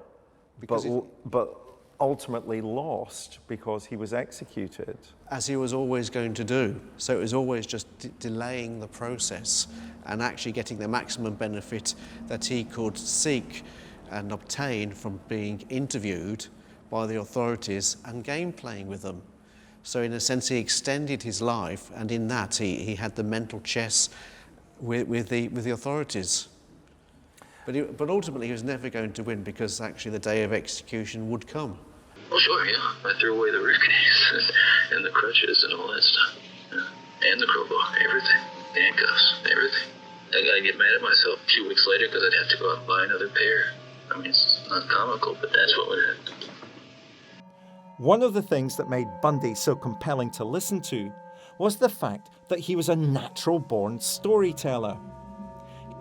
but ultimately lost because he was executed. As he was always going to do. So it was always just delaying the process and actually getting the maximum benefit that he could seek and obtain from being interviewed by the authorities and game playing with them. So in a sense, he extended his life, and in that he had the mental chess with the authorities. But ultimately, he was never going to win, because actually the day of execution would come. Well, sure, yeah. I threw away the briefcase and the crutches and all that stuff. Yeah. And the crowbar, everything. handcuffs, everything. I get mad at myself a few weeks later because I'd have to go out and buy another pair. I mean, it's not comical, but that's what would happen. One of the things that made Bundy so compelling to listen to was the fact that he was a natural-born storyteller.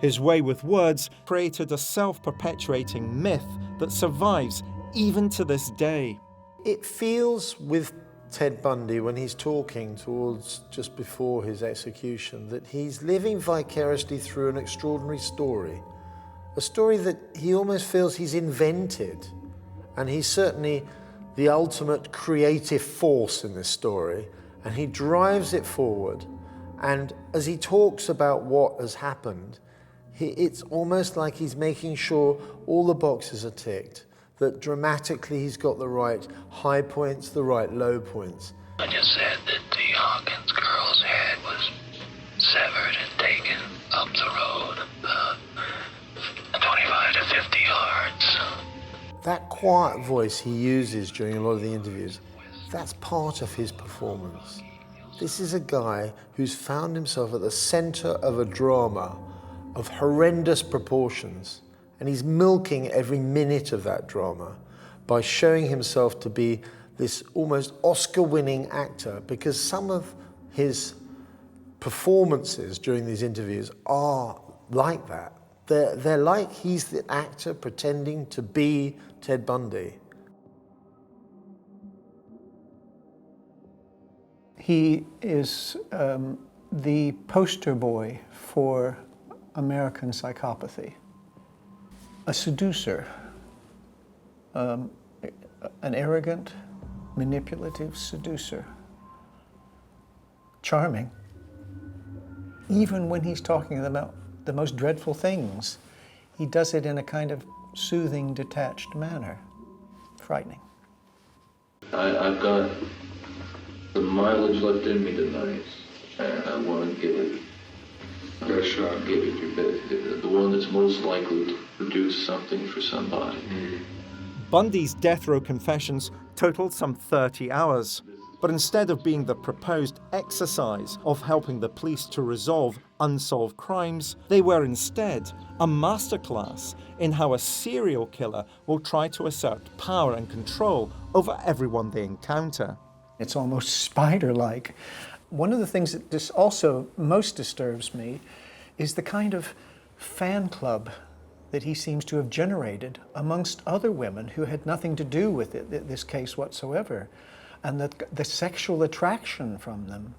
His way with words created a self-perpetuating myth that survives even to this day. It feels with Ted Bundy, when he's talking towards just before his execution, that he's living vicariously through an extraordinary story. A story that he almost feels he's invented. And he's certainly the ultimate creative force in this story. And he drives it forward. And as he talks about what has happened, it's almost like he's making sure all the boxes are ticked, that dramatically he's got the right high points, the right low points. I just said that the Hawkins girl's head was severed and taken up the road, 25 to 50 yards. That quiet voice he uses during a lot of the interviews, that's part of his performance. This is a guy who's found himself at the center of a drama of horrendous proportions, and he's milking every minute of that drama by showing himself to be this almost Oscar-winning actor, because some of his performances during these interviews are like that. They're like he's the actor pretending to be Ted Bundy. He is the poster boy for American psychopathy. A seducer, an arrogant, manipulative seducer. Charming. Even when he's talking about the most dreadful things, he does it in a kind of soothing, detached manner. Frightening. I've got the mileage left in me tonight, and I want to give it a shot. Give it your best. The one that's most likely to produce something for somebody. Bundy's death row confessions totaled some 30 hours, but instead of being the proposed exercise of helping the police to resolve unsolved crimes, they were instead a masterclass in how a serial killer will try to assert power and control over everyone they encounter. It's almost spider-like. One of the things that this also most disturbs me is the kind of fan club that he seems to have generated amongst other women who had nothing to do with this case whatsoever. And that the sexual attraction from them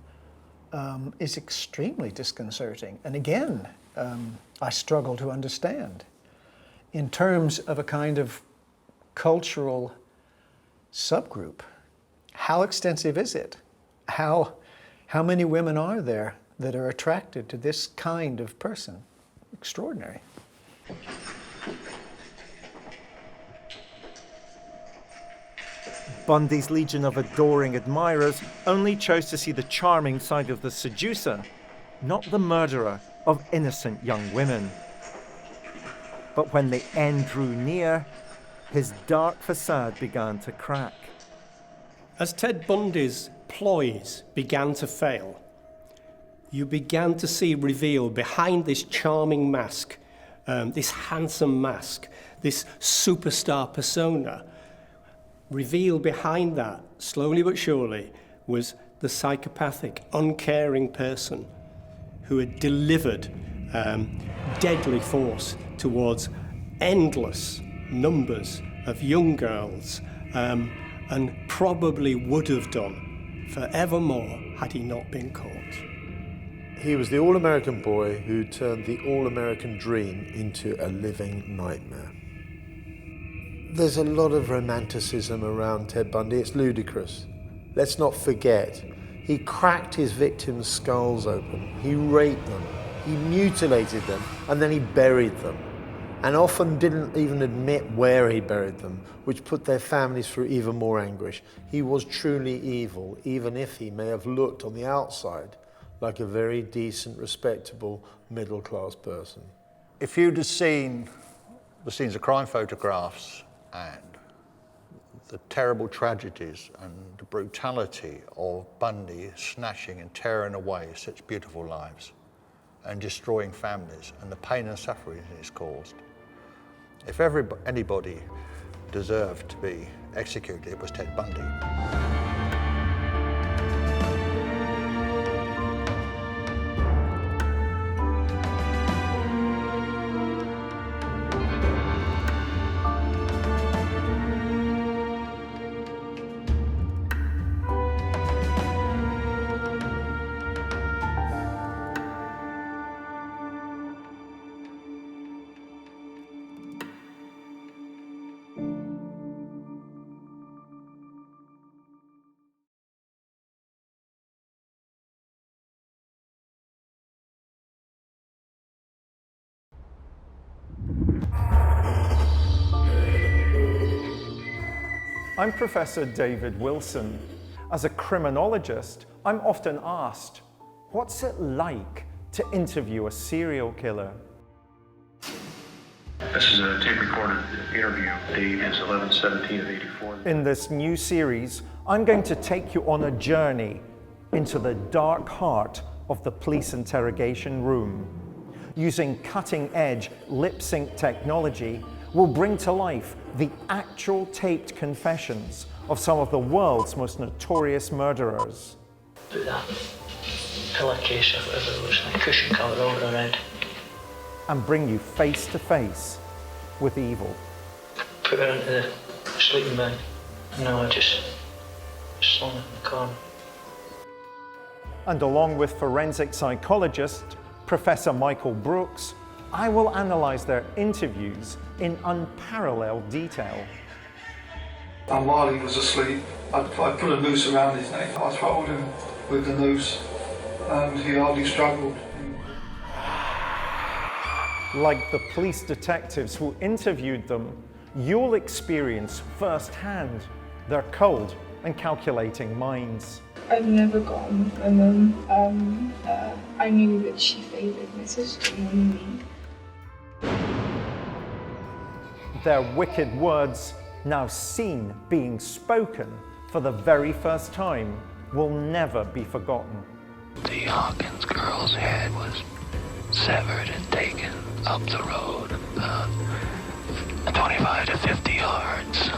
is extremely disconcerting. And again, I struggle to understand. In terms of a kind of cultural subgroup, how extensive is it? How many women are there that are attracted to this kind of person? Extraordinary. Bundy's legion of adoring admirers only chose to see the charming side of the seducer, not the murderer of innocent young women. But when the end drew near, his dark facade began to crack. As Ted Bundy's ploys began to fail, you began to see revealed behind this charming mask, this handsome mask, this superstar persona, revealed behind that, slowly but surely, was the psychopathic, uncaring person who had delivered deadly force towards endless numbers of young girls, and probably would have done forevermore had he not been caught. He was the all-American boy who turned the all-American dream into a living nightmare. There's a lot of romanticism around Ted Bundy. It's ludicrous. Let's not forget, he cracked his victims' skulls open. He raped them. He mutilated them, and then he buried them. And often didn't even admit where he buried them, which put their families through even more anguish. He was truly evil, even if he may have looked on the outside like a very decent, respectable, middle-class person. If you'd have seen the scenes of crime photographs and the terrible tragedies and the brutality of Bundy snatching and tearing away such beautiful lives, and destroying families and the pain and suffering it's caused. If anybody deserved to be executed, it was Ted Bundy. I'm Professor David Wilson. As a criminologist, I'm often asked, what's it like to interview a serial killer? This is a tape-recorded interview. Date is 11/17/84. In this new series, I'm going to take you on a journey into the dark heart of the police interrogation room. Using cutting-edge lip-sync technology, we'll bring to life the actual taped confessions of some of the world's most notorious murderers. Do that pillowcase or whatever it was, like cushion cover over her head. And bring you face to face with evil. Put her into the sleeping bag. No, I just slung it in the corner. And along with forensic psychologist Professor Michael Brooks, I will analyse their interviews in unparalleled detail. And while he was asleep, I put a noose around his neck. I throttled him with the noose, and he hardly struggled. Like the police detectives who interviewed them, you'll experience firsthand their cold and calculating minds. I've never got on with my mum. I knew that she favoured my sister more than me. Their wicked words, now seen being spoken for the very first time, will never be forgotten. The Hawkins girl's head was severed and taken up the road about 25 to 50 yards.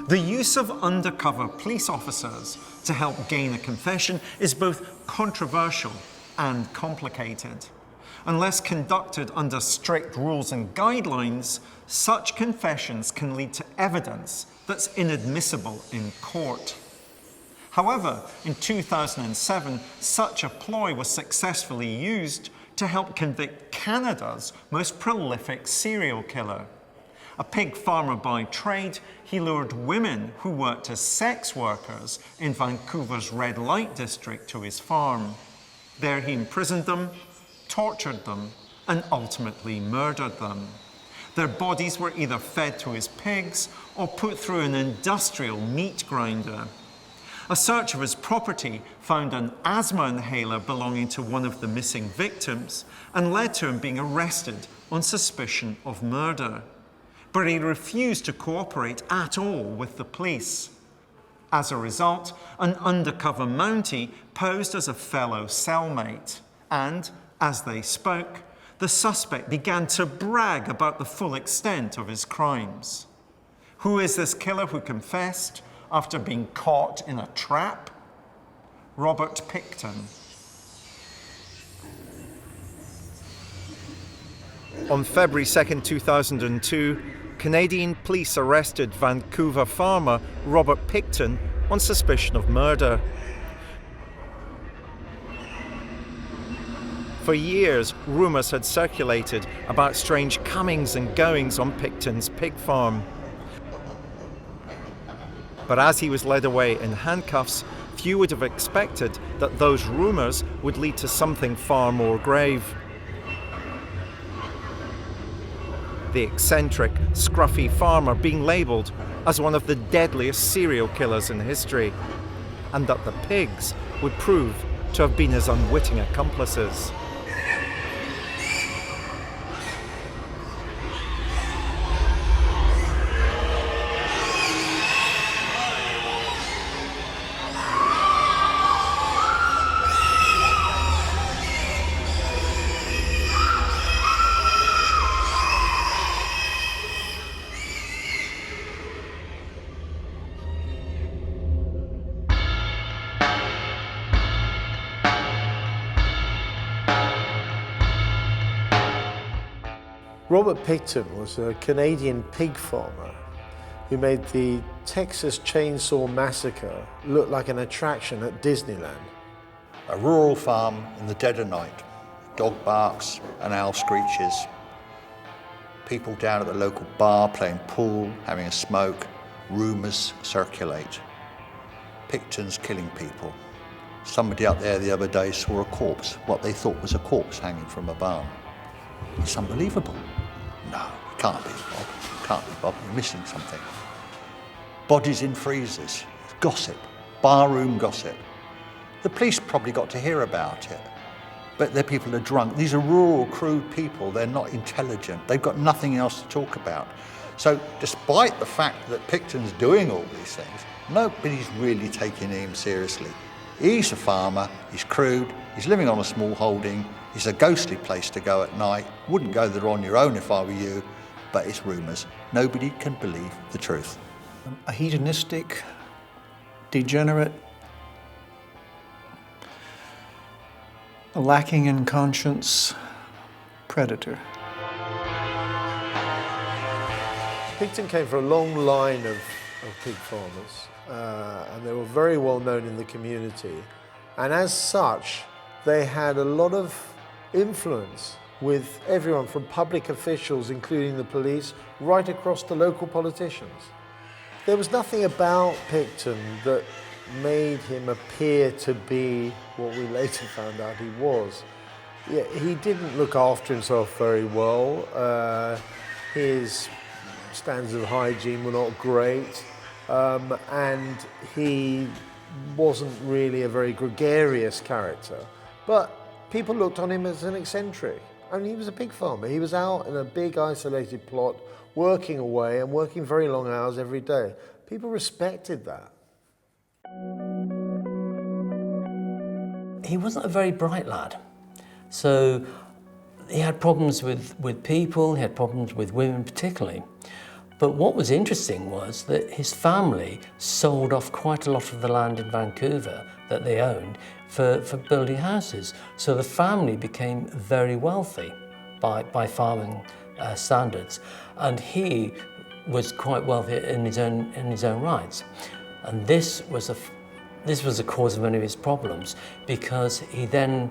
The use of undercover police officers to help gain a confession is both controversial and complicated. Unless conducted under strict rules and guidelines, such confessions can lead to evidence that's inadmissible in court. However, in 2007, such a ploy was successfully used to help convict Canada's most prolific serial killer. A pig farmer by trade, he lured women who worked as sex workers in Vancouver's red light district to his farm. There he imprisoned them, tortured them, and ultimately murdered them. Their bodies were either fed to his pigs or put through an industrial meat grinder. A search of his property found an asthma inhaler belonging to one of the missing victims and led to him being arrested on suspicion of murder. But he refused to cooperate at all with the police. As a result, an undercover Mountie posed as a fellow cellmate, and as they spoke, the suspect began to brag about the full extent of his crimes. Who is this killer who confessed after being caught in a trap? Robert Pickton. On February 2nd, 2002, Canadian police arrested Vancouver farmer Robert Pickton on suspicion of murder. For years, rumours had circulated about strange comings and goings on Pickton's pig farm. But as he was led away in handcuffs, few would have expected that those rumours would lead to something far more grave. The eccentric, scruffy farmer being labelled as one of the deadliest serial killers in history, and that the pigs would prove to have been his unwitting accomplices. Robert Pickton was a Canadian pig farmer who made the Texas Chainsaw Massacre look like an attraction at Disneyland. A rural farm in the dead of night. Dog barks, an owl screeches. People down at the local bar playing pool, having a smoke. Rumours circulate. Pickton's killing people. Somebody up there the other day saw a corpse, what they thought was a corpse hanging from a barn. It's unbelievable. No, it can't be, Bob. It can't be, Bob. You're missing something. Bodies in freezers. Gossip. Barroom gossip. The police probably got to hear about it, but their people are drunk. These are rural, crude people. They're not intelligent. They've got nothing else to talk about. So despite the fact that Pickton's doing all these things, nobody's really taking him seriously. He's a farmer, he's crude, he's living on a small holding, it's a ghostly place to go at night. Wouldn't go there on your own if I were you, but it's rumours. Nobody can believe the truth. A hedonistic, degenerate, a lacking in conscience predator. Pickton came from a long line of pig farmers, and they were very well known in the community. And as such, they had a lot of influence with everyone from public officials, including the police, right across to local politicians. There was nothing about Pickton that made him appear to be what we later found out he was. Yeah, he didn't look after himself very well. His standards of hygiene were not great, and he wasn't really a very gregarious character. But people looked on him as an eccentric. I mean, he was a pig farmer. He was out in a big isolated plot, working away and working very long hours every day. People respected that. He wasn't a very bright lad. So he had problems with people, he had problems with women particularly. But what was interesting was that his family sold off quite a lot of the land in Vancouver that they owned for building houses. So the family became very wealthy by farming standards. And he was quite wealthy in his own rights. And this was the cause of many of his problems, because he then,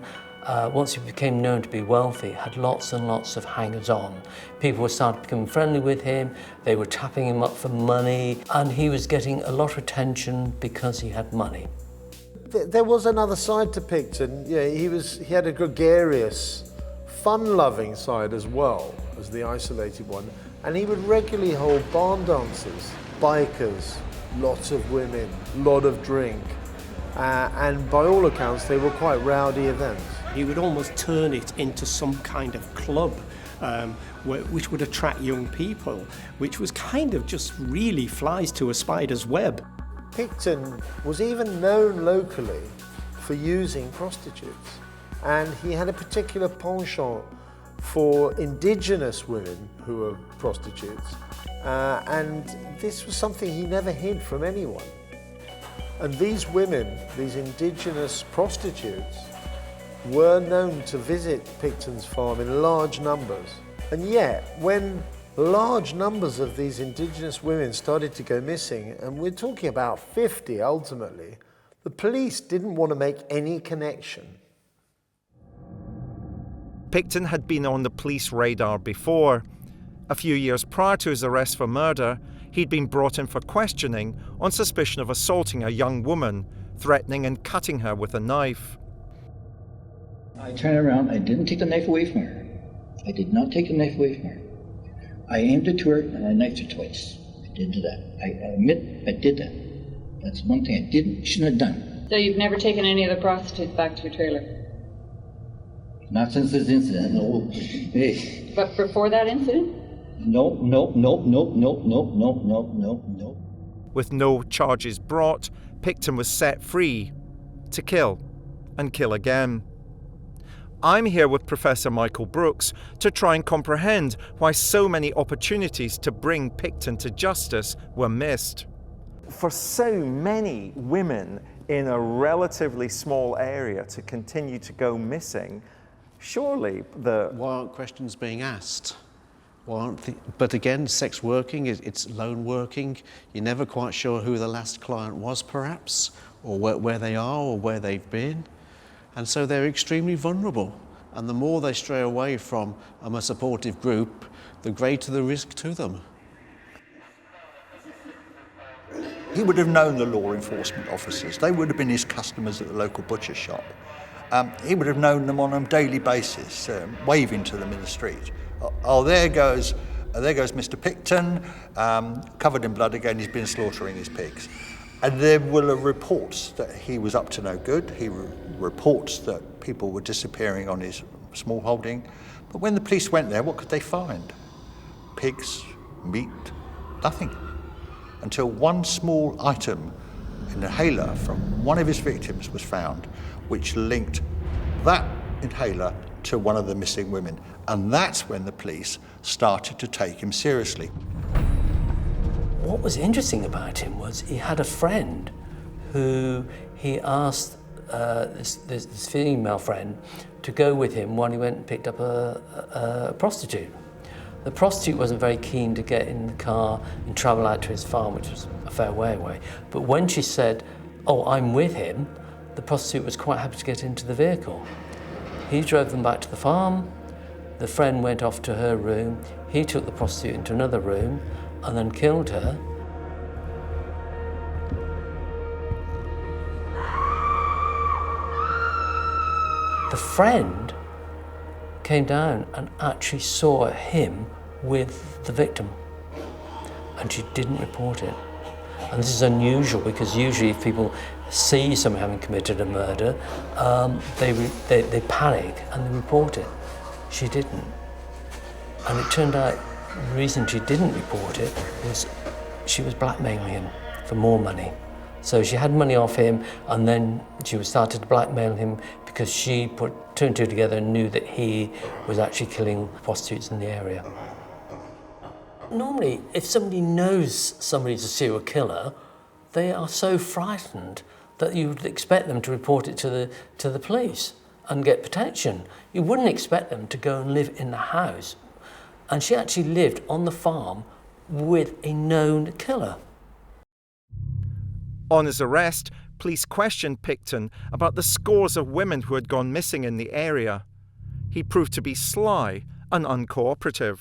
once he became known to be wealthy, had lots and lots of hangers-on. People were starting to become friendly with him, they were tapping him up for money, and he was getting a lot of attention because he had money. There was another side to Pickton. Yeah, he had a gregarious, fun-loving side as well as the isolated one, and he would regularly hold barn dances, bikers, lots of women, lot of drink, and by all accounts they were quite rowdy events. He would almost turn it into some kind of club which would attract young people, which was kind of just really flies to a spider's web. Pickton was even known locally for using prostitutes, and he had a particular penchant for indigenous women who were prostitutes, and this was something he never hid from anyone. And these women, these indigenous prostitutes, were known to visit Pickton's farm in large numbers. And yet, when large numbers of these indigenous women started to go missing, and we're talking about 50 ultimately, the police didn't want to make any connection. Pickton had been on the police radar before. A few years prior to his arrest for murder, he'd been brought in for questioning on suspicion of assaulting a young woman, threatening and cutting her with a knife. I turned around. I didn't take the knife away from her. I did not take the knife away from her. I aimed it to her and I knifed her twice. I did that. I admit I did that. That's one thing I shouldn't have done. So you've never taken any of the prostitutes back to your trailer? Not since this incident, no. Hey. But before that incident? No. With no charges brought, Pickton was set free to kill and kill again. I'm here with Professor Michael Brooks to try and comprehend why so many opportunities to bring Pickton to justice were missed. For so many women in a relatively small area to continue to go missing, surely Why aren't questions being asked? But again, sex working, it's lone working. You're never quite sure who the last client was, perhaps, or where they are or where they've been. And so they're extremely vulnerable. And the more they stray away from a supportive group, the greater the risk to them. He would have known the law enforcement officers. They would have been his customers at the local butcher shop. He would have known them on a daily basis, waving to them in the street. Oh, there goes Mr. Pickton, covered in blood again, he's been slaughtering his pigs. And there were reports that he was up to no good. He reports that people were disappearing on his small holding. But when the police went there, what could they find? Pigs, meat, nothing. Until one small item, an inhaler from one of his victims was found, which linked that inhaler to one of the missing women. And that's when the police started to take him seriously. What was interesting about him was he had a friend who he asked this female friend to go with him while he went and picked up a prostitute. The prostitute wasn't very keen to get in the car and travel out to his farm, which was a fair way away. But when she said, "Oh, I'm with him," the prostitute was quite happy to get into the vehicle. He drove them back to the farm. The friend went off to her room. He took the prostitute into another room and then killed her. The friend came down and actually saw him with the victim, and she didn't report it. And this is unusual because usually if people see someone having committed a murder, they panic and they report it. She didn't. And it turned out the reason she didn't report it was she was blackmailing him for more money. So she had money off him, and then she started to blackmail him because she put two and two together and knew that he was actually killing prostitutes in the area. Normally, if somebody knows somebody's a serial killer, they are so frightened that you would expect them to report it to the police and get protection. You wouldn't expect them to go and live in the house. And she actually lived on the farm with a known killer. On his arrest, police questioned Pickton about the scores of women who had gone missing in the area. He proved to be sly and uncooperative.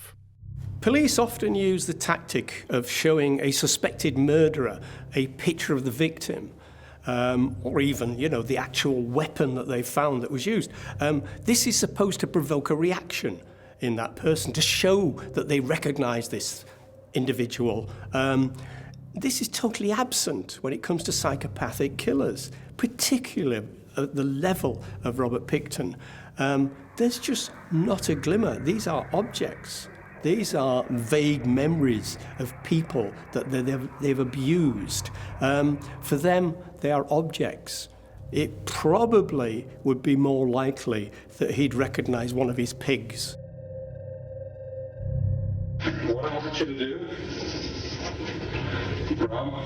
Police often use the tactic of showing a suspected murderer a picture of the victim, or even, the actual weapon that they found that was used. This is supposed to provoke a reaction in that person, to show that they recognise this individual. This is totally absent when it comes to psychopathic killers, particularly at the level of Robert Pickton. There's just not a glimmer. These are objects. These are vague memories of people that they've abused. For them, they are objects. It probably would be more likely that he'd recognise one of his pigs. What I want you to do, Rob,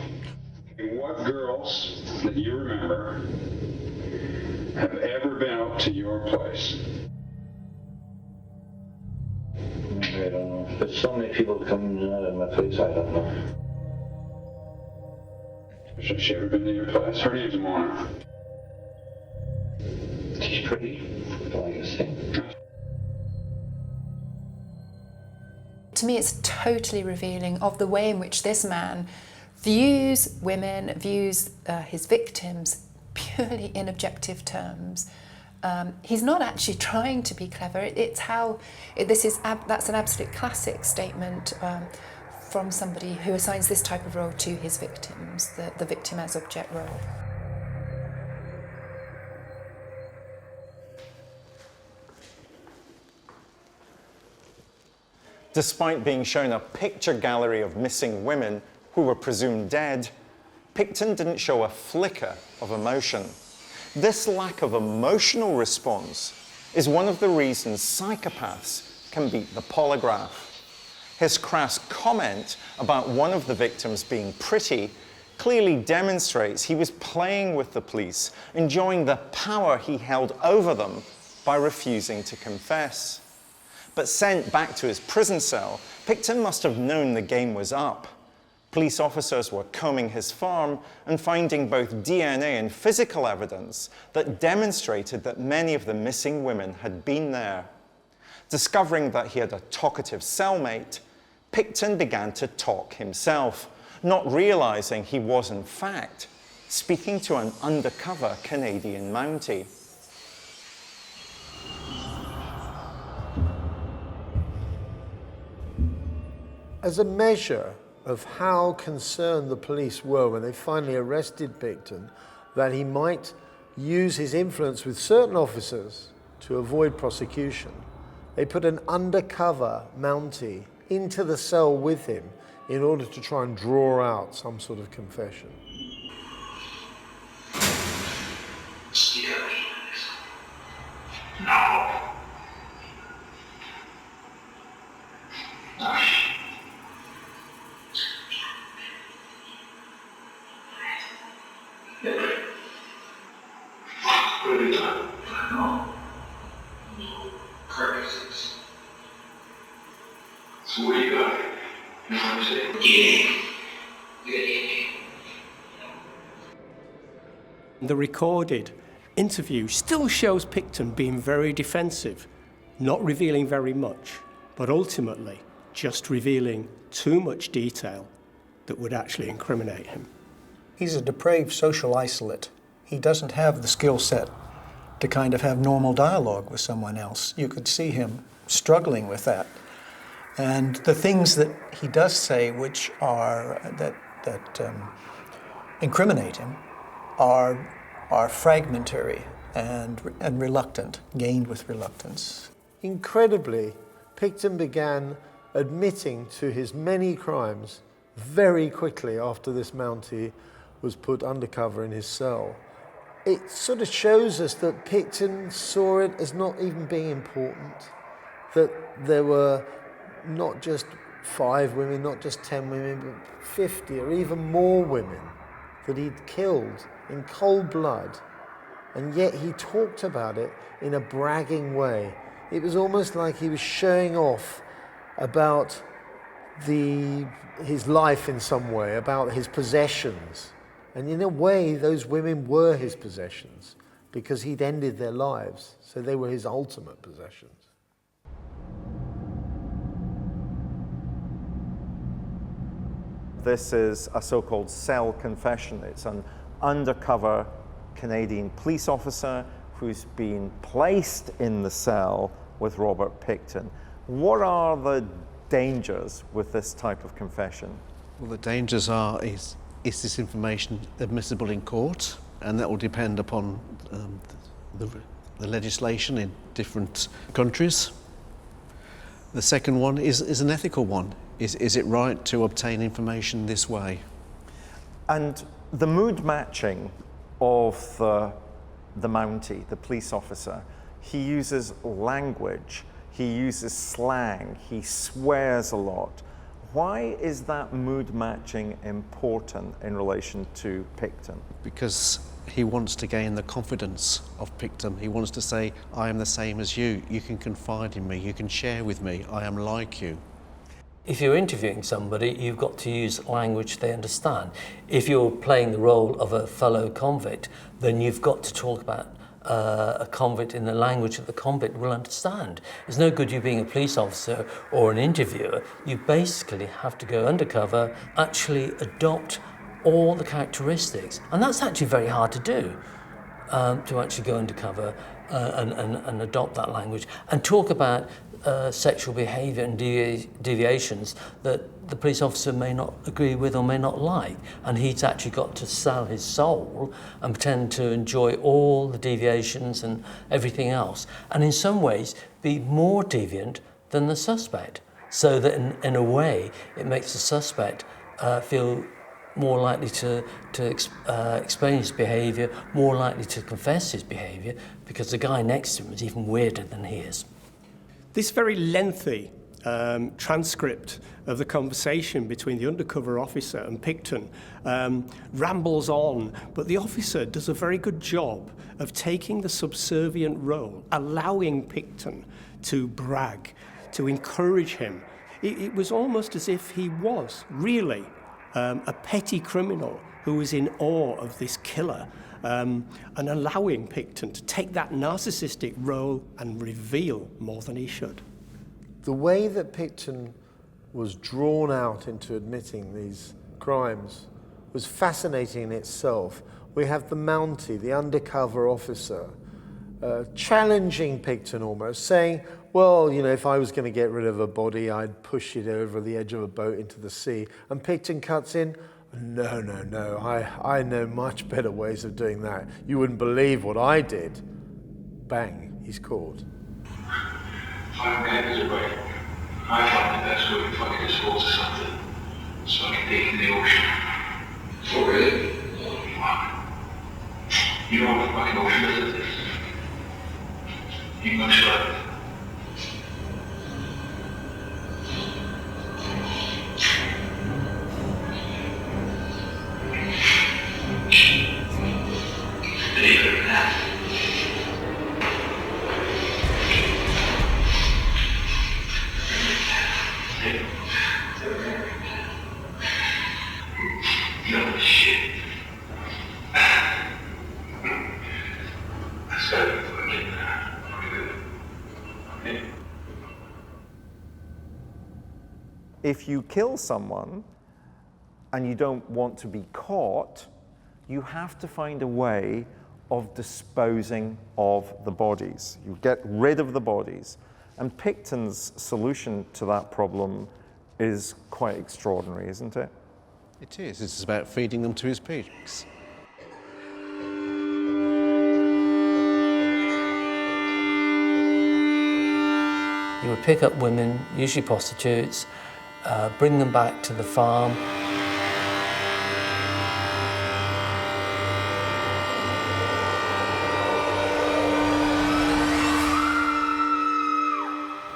what girls that you remember have ever been up to your place? I don't know. There's so many people coming in and out of my place, I don't know. Has she ever been to your place? Her name's Mona. She's pretty, like I say. To me, it's totally revealing of the way in which this man views women, views his victims purely in objective terms. He's not actually trying to be clever. It's how that's an absolute classic statement from somebody who assigns this type of role to his victims, the victim as object role. Despite being shown a picture gallery of missing women who were presumed dead, Pickton didn't show a flicker of emotion. This lack of emotional response is one of the reasons psychopaths can beat the polygraph. His crass comment about one of the victims being pretty clearly demonstrates he was playing with the police, enjoying the power he held over them by refusing to confess. But sent back to his prison cell, Pickton must have known the game was up. Police officers were combing his farm and finding both DNA and physical evidence that demonstrated that many of the missing women had been there. Discovering that he had a talkative cellmate, Pickton began to talk himself, not realizing he was in fact speaking to an undercover Canadian Mountie. As a measure of how concerned the police were when they finally arrested Pickton, that he might use his influence with certain officers to avoid prosecution, they put an undercover Mountie into the cell with him in order to try and draw out some sort of confession. No. So what do you got? You know what I'm saying? The recorded interview still shows Pickton being very defensive, not revealing very much, but ultimately just revealing too much detail that would actually incriminate him. He's a depraved social isolate. He doesn't have the skill set to kind of have normal dialogue with someone else. You could see him struggling with that. And the things that he does say, which are that incriminate him, are fragmentary and reluctant, gained with reluctance. Incredibly, Pickton began admitting to his many crimes very quickly after this Mountie was put undercover in his cell. It sort of shows us that Pickton saw it as not even being important, that there were not just 5 women, not just 10 women, but 50 or even more women that he'd killed in cold blood, and yet he talked about it in a bragging way. It was almost like he was showing off about his life in some way, about his possessions. And in a way, those women were his possessions because he'd ended their lives, so they were his ultimate possessions. This is a so-called cell confession. It's an undercover Canadian police officer who's been placed in the cell with Robert Pickton. What are the dangers with this type of confession? Well, the dangers are, is this information admissible in court? And that will depend upon the legislation in different countries. The second one is an ethical one. Is it right to obtain information this way? And the mood matching of the Mountie, the police officer, he uses language, he uses slang, he swears a lot. Why is that mood matching important in relation to Pickton? Because he wants to gain the confidence of Pickton. He wants to say, I am the same as you. You can confide in me. You can share with me. I am like you. If you're interviewing somebody, you've got to use language they understand. If you're playing the role of a fellow convict, then you've got to talk about a convict in the language that the convict will understand. It's no good you being a police officer or an interviewer. You basically have to go undercover, actually adopt all the characteristics. And that's actually very hard to do, to actually go undercover and adopt that language and talk about sexual behaviour and deviations that the police officer may not agree with or may not like. And he's actually got to sell his soul and pretend to enjoy all the deviations and everything else. And in some ways, be more deviant than the suspect. So that in a way, it makes the suspect feel more likely to explain his behaviour, more likely to confess his behaviour, because the guy next to him is even weirder than he is. This very lengthy transcript of the conversation between the undercover officer and Pickton rambles on, but the officer does a very good job of taking the subservient role, allowing Pickton to brag, to encourage him. It was almost as if he was really a petty criminal who was in awe of this killer, and allowing Pickton to take that narcissistic role and reveal more than he should. The way that Pickton was drawn out into admitting these crimes was fascinating in itself. We have the Mountie, the undercover officer, challenging Pickton almost, saying, well, you know, if I was going to get rid of a body, I'd push it over the edge of a boat into the sea. And Pickton cuts in, no, I know much better ways of doing that. You wouldn't believe what I did. Bang, he's caught. Five games a break. I find the best way if I can export to something, so I can dig in the ocean. Oh, really? You know what fucking ocean is this? You must love it. If you kill someone and you don't want to be caught, you have to find a way of disposing of the bodies. You get rid of the bodies. And Pickton's solution to that problem is quite extraordinary, isn't it? It is. It's about feeding them to his pigs. He would pick up women, usually prostitutes, bring them back to the farm.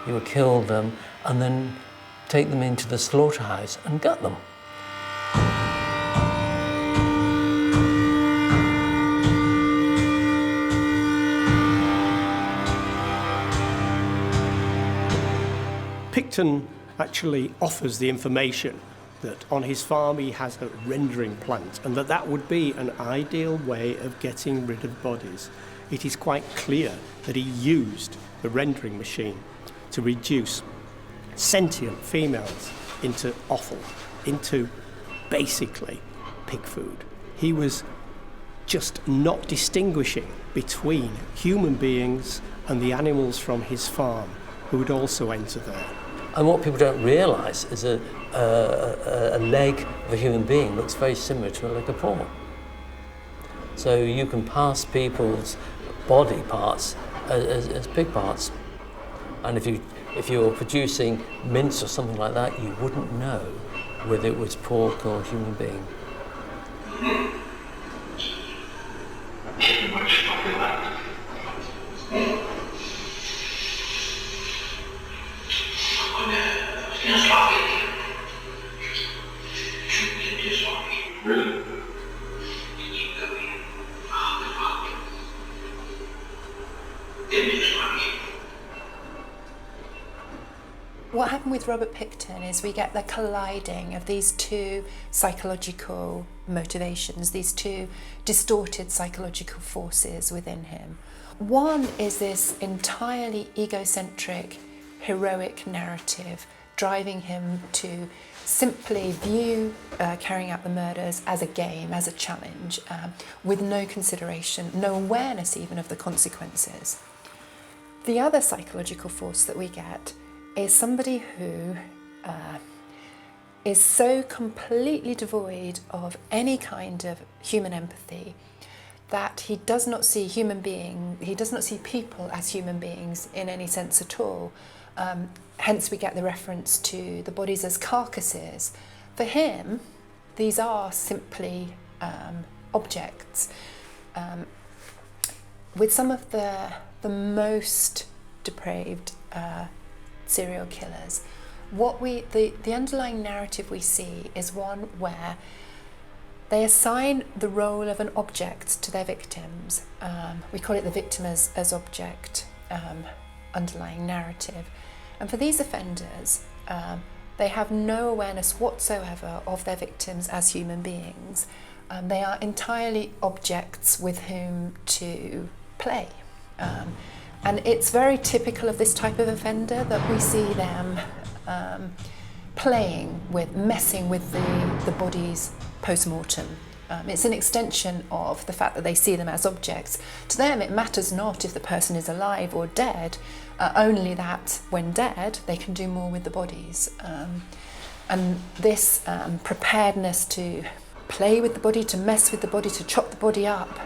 He would kill them and then take them into the slaughterhouse and gut them. Pickton actually offers the information that on his farm he has a rendering plant and that would be an ideal way of getting rid of bodies. It is quite clear that he used the rendering machine to reduce sentient females into offal, into basically pig food. He was just not distinguishing between human beings and the animals from his farm who would also enter there. And what people don't realise is a leg of a human being looks very similar to a leg of pork. So you can pass people's body parts as pig parts. And if you're producing mince or something like that, you wouldn't know whether it was pork or human being. Really? What happened with with Robert Pickton is we get the colliding of these two psychological motivations, these two distorted psychological forces within him. One is this entirely egocentric, heroic narrative driving him to simply view carrying out the murders as a game, as a challenge, with no consideration, no awareness even of the consequences. The other psychological force that we get is somebody who is so completely devoid of any kind of human empathy that he does not see people as human beings in any sense at all. Hence we get the reference to the bodies as carcasses. For him, these are simply objects. With some of the most depraved serial killers, the underlying narrative we see is one where they assign the role of an object to their victims. We call it the victim as object underlying narrative. And for these offenders, they have no awareness whatsoever of their victims as human beings. They are entirely objects with whom to play. And it's very typical of this type of offender that we see them playing with, messing with the bodies post-mortem. It's an extension of the fact that they see them as objects. To them, it matters not if the person is alive or dead, only that when dead, they can do more with the bodies. And this preparedness to play with the body, to mess with the body, to chop the body up,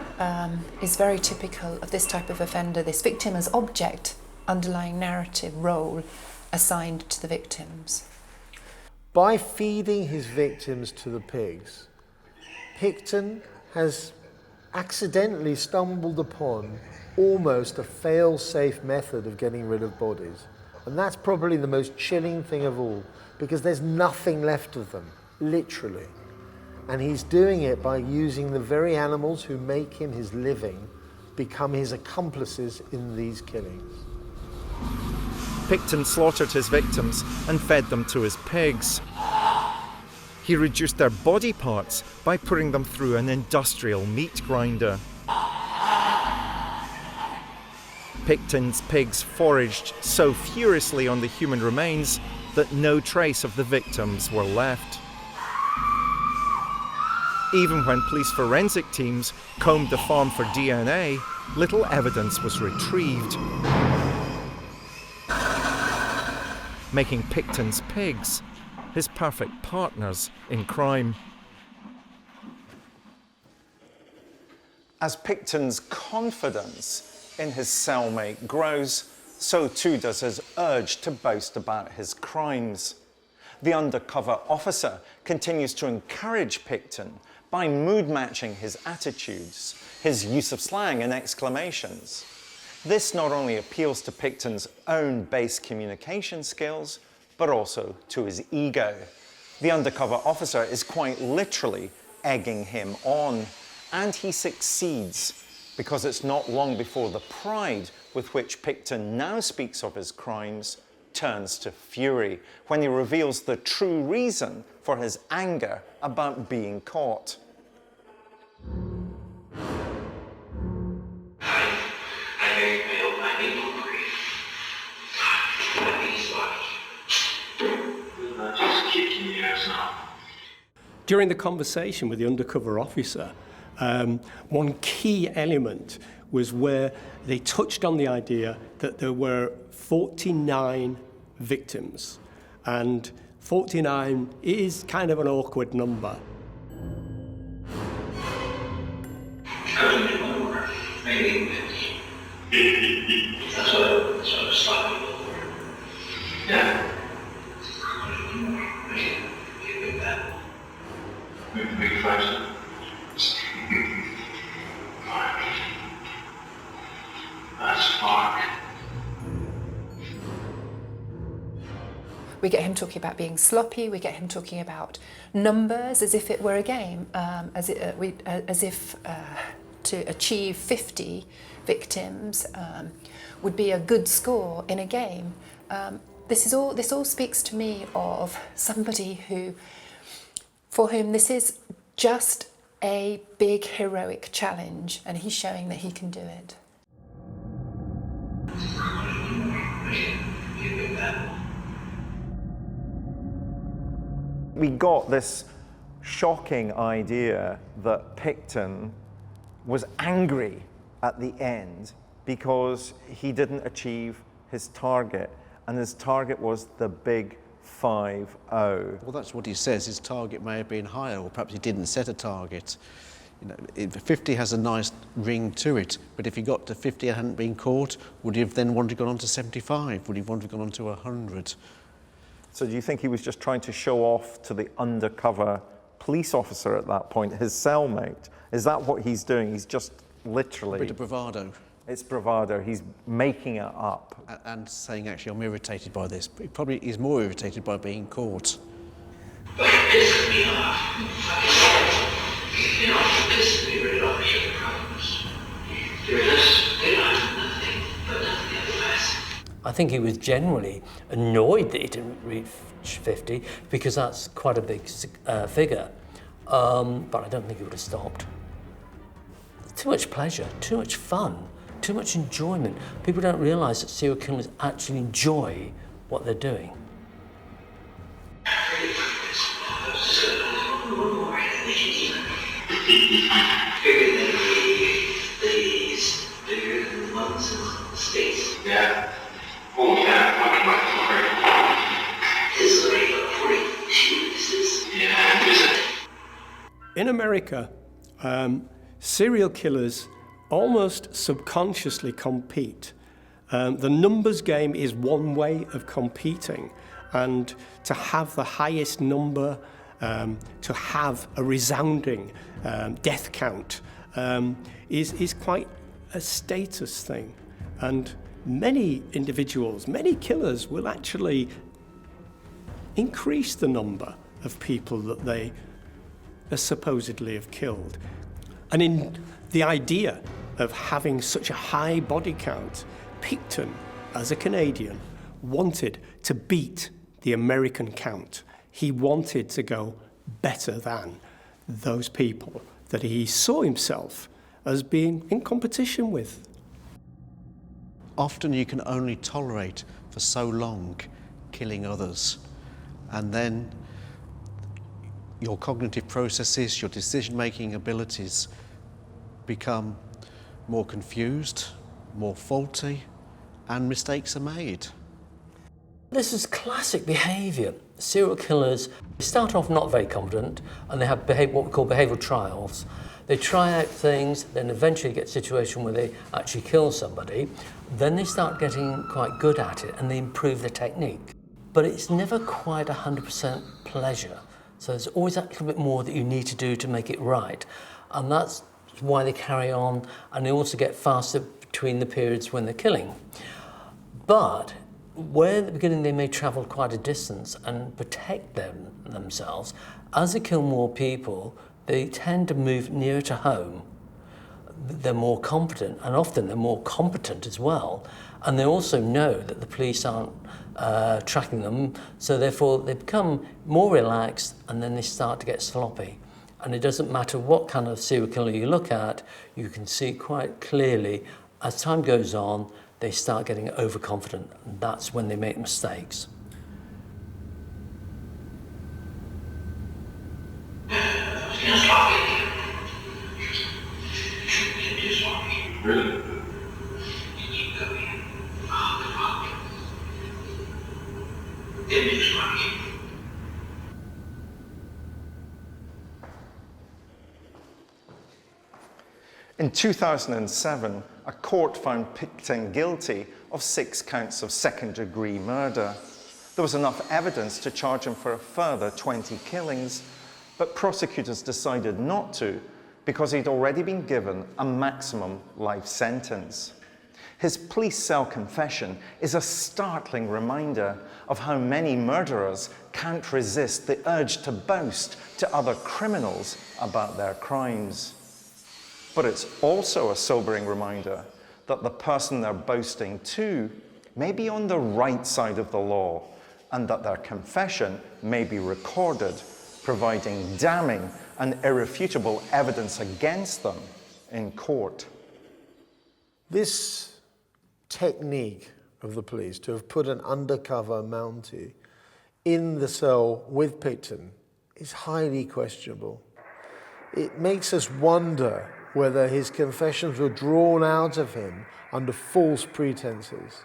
is very typical of this type of offender, this victim as object, underlying narrative role assigned to the victims. By feeding his victims to the pigs, Pickton has accidentally stumbled upon almost a fail-safe method of getting rid of bodies. And that's probably the most chilling thing of all, because there's nothing left of them, literally. And he's doing it by using the very animals who make him his living become his accomplices in these killings. Pickton slaughtered his victims and fed them to his pigs. He reduced their body parts by putting them through an industrial meat grinder. Pickton's pigs foraged so furiously on the human remains that no trace of the victims were left. Even when police forensic teams combed the farm for DNA, little evidence was retrieved, making Pickton's pigs his perfect partners in crime. As Pickton's confidence in his cellmate grows, so too does his urge to boast about his crimes. The undercover officer continues to encourage Pickton by mood-matching his attitudes, his use of slang and exclamations. This not only appeals to Pickton's own base communication skills, but also to his ego. The undercover officer is quite literally egging him on, and he succeeds, because it's not long before the pride with which Pickton now speaks of his crimes turns to fury when he reveals the true reason for his anger about being caught. During the conversation with the undercover officer, one key element was where they touched on the idea that there were 49 victims, and 49 is kind of an awkward number. Yeah. Big five. That's fuck. We get him talking about being sloppy, we get him talking about numbers as if it were a game, as if to achieve 50 victims would be a good score in a game. This all speaks to me of somebody for whom this is just a big heroic challenge, and he's showing that he can do it. We got this shocking idea that Pickton was angry at the end because he didn't achieve his target, and his target was the big 5-0. Well, that's what he says. His target may have been higher, or perhaps he didn't set a target. You know, 50 has a nice ring to it, but if he got to 50 and hadn't been caught, would he have then wanted to go on to 75? Would he want to have gone on to 100? So do you think he was just trying to show off to the undercover police officer at that point, his cellmate? Is that what he's doing? He's just literally... A bit of bravado. It's bravado. He's making it up. And saying, actually, I'm irritated by this. He probably is more irritated by being caught. But it pissed me off. You know, it pissed me right off. I should have promised. They're just, they don't have nothing but nothing at the best. I think he was genuinely annoyed that he didn't reach 50, because that's quite a big figure. But I don't think he would have stopped. Too much pleasure, too much fun, too much enjoyment. People don't realise that serial killers actually enjoy what they're doing. Bigger than the ones in the States. Yeah. Oh, yeah. It's like 40 Jesus. Yeah. In America, serial killers almost subconsciously compete. The numbers game is one way of competing, and to have the highest number, to have a resounding death count is quite a status thing. And many individuals, many killers will actually increase the number of people that they supposedly have killed. And in the idea of having such a high body count, Pickton, as a Canadian, wanted to beat the American count. He wanted to go better than those people that he saw himself as being in competition with. Often you can only tolerate for so long killing others, and then your cognitive processes, your decision-making abilities become more confused, more faulty, and mistakes are made. This is classic behaviour. Serial killers start off not very confident, and they have what we call behavioural trials. They try out things, then eventually get a situation where they actually kill somebody. Then they start getting quite good at it, and they improve their technique. But it's never quite 100% pleasure. So there's always that little bit more that you need to do to make it right. And that's why they carry on, and they also get faster between the periods when they're killing. But where at the beginning they may travel quite a distance and protect themselves, as they kill more people, they tend to move nearer to home. They're more confident, and often they're more competent as well. And they also know that the police aren't tracking them, so therefore they become more relaxed, and then they start to get sloppy. And it doesn't matter what kind of serial killer you look at, you can see quite clearly, as time goes on, they start getting overconfident, and that's when they make mistakes. Really? In 2007, a court found Pickton guilty of 6 counts of second-degree murder. There was enough evidence to charge him for a further 20 killings, but prosecutors decided not to because he'd already been given a maximum life sentence. His police cell confession is a startling reminder of how many murderers can't resist the urge to boast to other criminals about their crimes. But it's also a sobering reminder that the person they're boasting to may be on the right side of the law, and that their confession may be recorded, providing damning and irrefutable evidence against them in court. This technique of the police to have put an undercover Mountie in the cell with Pickton is highly questionable. It makes us wonder whether his confessions were drawn out of him under false pretenses,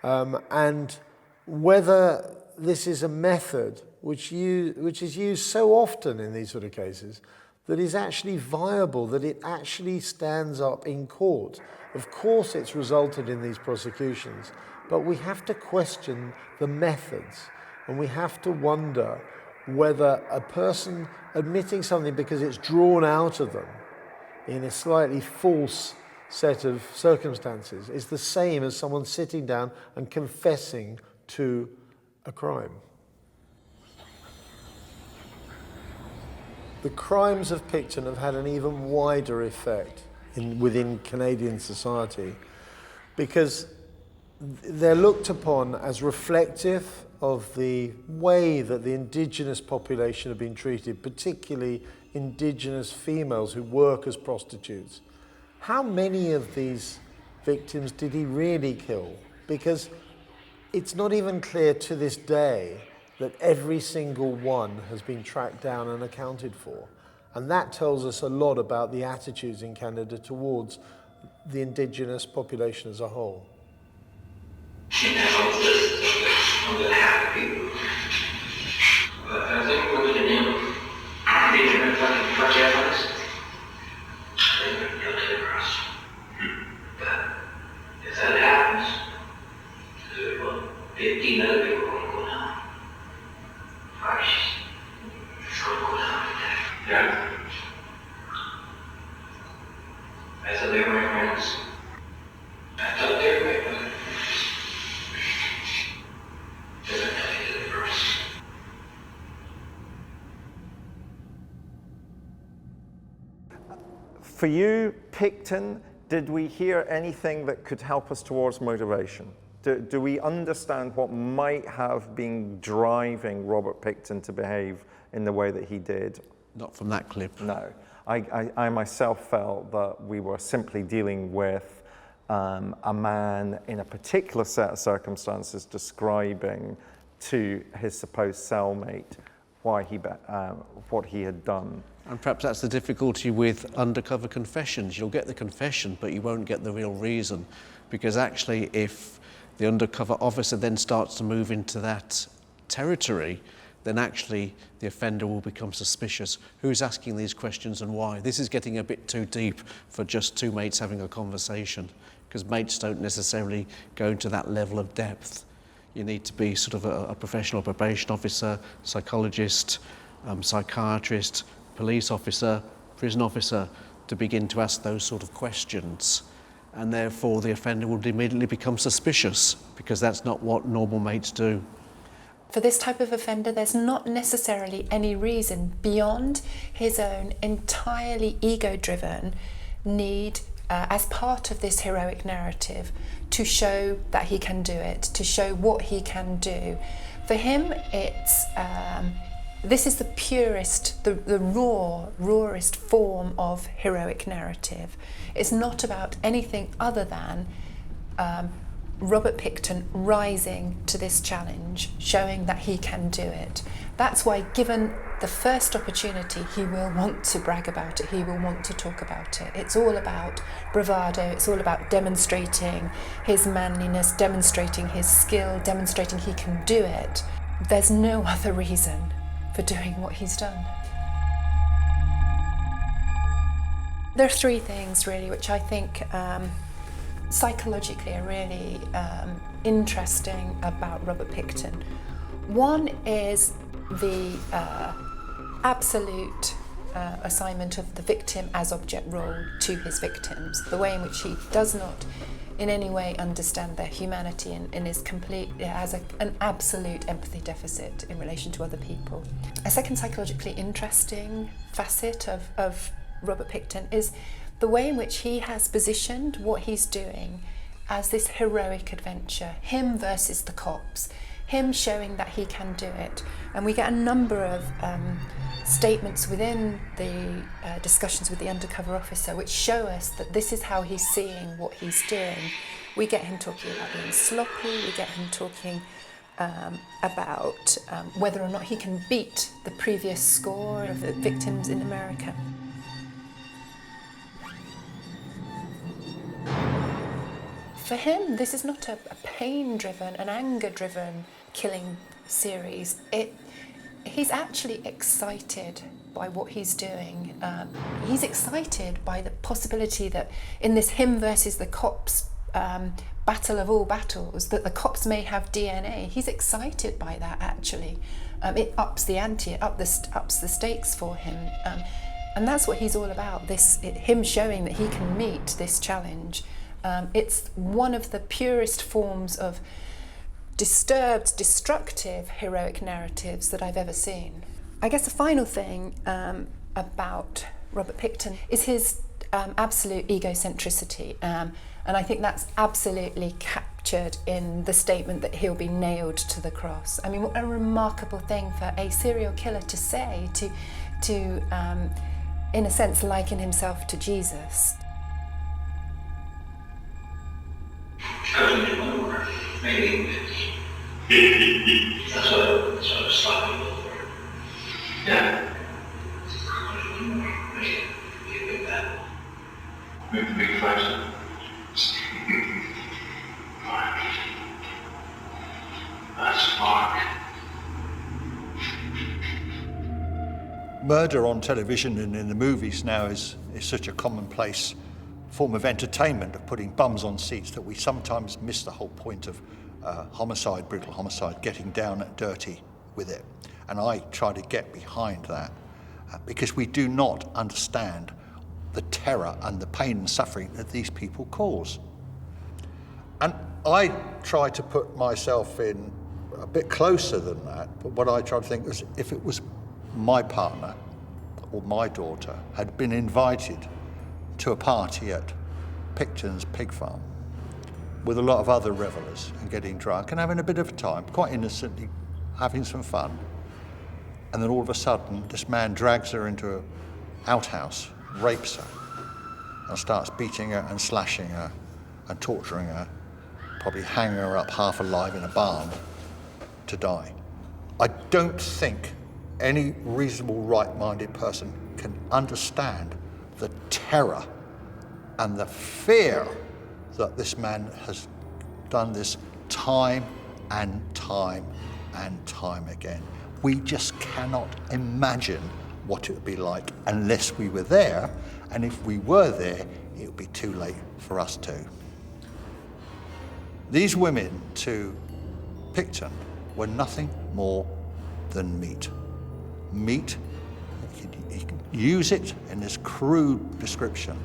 and whether this is a method which is used so often in these sort of cases that is actually viable, that it actually stands up in court. Of course it's resulted in these prosecutions, but we have to question the methods, and we have to wonder whether a person admitting something because it's drawn out of them in a slightly false set of circumstances is the same as someone sitting down and confessing to a crime. The crimes of Pickton have had an even wider effect within Canadian society because they're looked upon as reflective of the way that the Indigenous population have been treated, particularly Indigenous females who work as prostitutes. How many of these victims did he really kill? Because it's not even clear to this day that every single one has been tracked down and accounted for. And that tells us a lot about the attitudes in Canada towards the Indigenous population as a whole. I'm gonna have people. But I think we're gonna name them. These are fucking projects. I think they'll deliver us. But if that happens, there's about 15 other people gonna go down. It's gonna go down like that. Yeah. I thought they were my friends. I thought they were my brothers. For you, Pickton, did we hear anything that could help us towards motivation? Do we understand what might have been driving Robert Pickton to behave in the way that he did? Not from that clip. No. I myself felt that we were simply dealing with a man in a particular set of circumstances describing to his supposed cellmate why what he had done. And perhaps that's the difficulty with undercover confessions. You'll get the confession, but you won't get the real reason. Because actually, if the undercover officer then starts to move into that territory, then actually the offender will become suspicious. Who's asking these questions and why? This is getting a bit too deep for just two mates having a conversation, because mates don't necessarily go into that level of depth. You need to be sort of a professional probation officer, psychologist, psychiatrist, police officer, prison officer, to begin to ask those sort of questions. And therefore the offender would immediately become suspicious, because that's not what normal mates do. For this type of offender, there's not necessarily any reason beyond his own entirely ego-driven need as part of this heroic narrative to show that he can do it, to show what he can do. For him, it's this is the purest, the rawest form of heroic narrative. It's not about anything other than Robert Pickton rising to this challenge, showing that he can do it. That's why, given the first opportunity, he will want to brag about it, he will want to talk about it. It's all about bravado, it's all about demonstrating his manliness, demonstrating his skill, demonstrating he can do it. There's no other reason for doing what he's done. There are three things really which I think psychologically are really interesting about Robert Pickton. One is the absolute assignment of the victim as object role to his victims, the way in which he does not in any way understand their humanity and is has an absolute empathy deficit in relation to other people. A second psychologically interesting facet of Robert Pickton is the way in which he has positioned what he's doing as this heroic adventure, him versus the cops, him showing that he can do it. And we get a number of statements within the discussions with the undercover officer which show us that this is how he's seeing what he's doing. We get him talking about being sloppy, we get him talking about whether or not he can beat the previous score of the victims in America. For him, this is not a pain-driven, an anger-driven killing series. He's actually excited by what he's doing. He's excited by the possibility that in this him versus the cops battle of all battles, that the cops may have DNA. He's excited by that, actually. It ups the ante, it ups the stakes for him. And that's what he's all about, him showing that he can meet this challenge. It's one of the purest forms of disturbed, destructive, heroic narratives that I've ever seen. I guess the final thing about Robert Pickton is his absolute egocentricity. And I think that's absolutely captured in the statement that he'll be nailed to the cross. I mean, what a remarkable thing for a serial killer to say, to in a sense, liken himself to Jesus. I was doing my work, maybe that's what I was stopping for. Yeah. I was doing more, make it be a big battle. Make the big fight. That's fine. Murder on television and in the movies now is such a commonplace form of entertainment, of putting bums on seats, that we sometimes miss the whole point of homicide, brutal homicide, getting down and dirty with it. And I try to get behind that because we do not understand the terror and the pain and suffering that these people cause. And I try to put myself in a bit closer than that, but what I try to think is, if it was my partner or my daughter had been invited to a party at Pickton's pig farm with a lot of other revelers and getting drunk and having a bit of a time, quite innocently having some fun, and then all of a sudden this man drags her into an outhouse, rapes her, and starts beating her and slashing her and torturing her, probably hanging her up half alive in a barn to die. I don't think any reasonable, right-minded person can understand the terror and the fear that this man has done this time and time and time again. We just cannot imagine what it would be like unless we were there, and if we were there, it would be too late for us too. These women to Pickton were nothing more than meat. Meat, you can use it in this crude description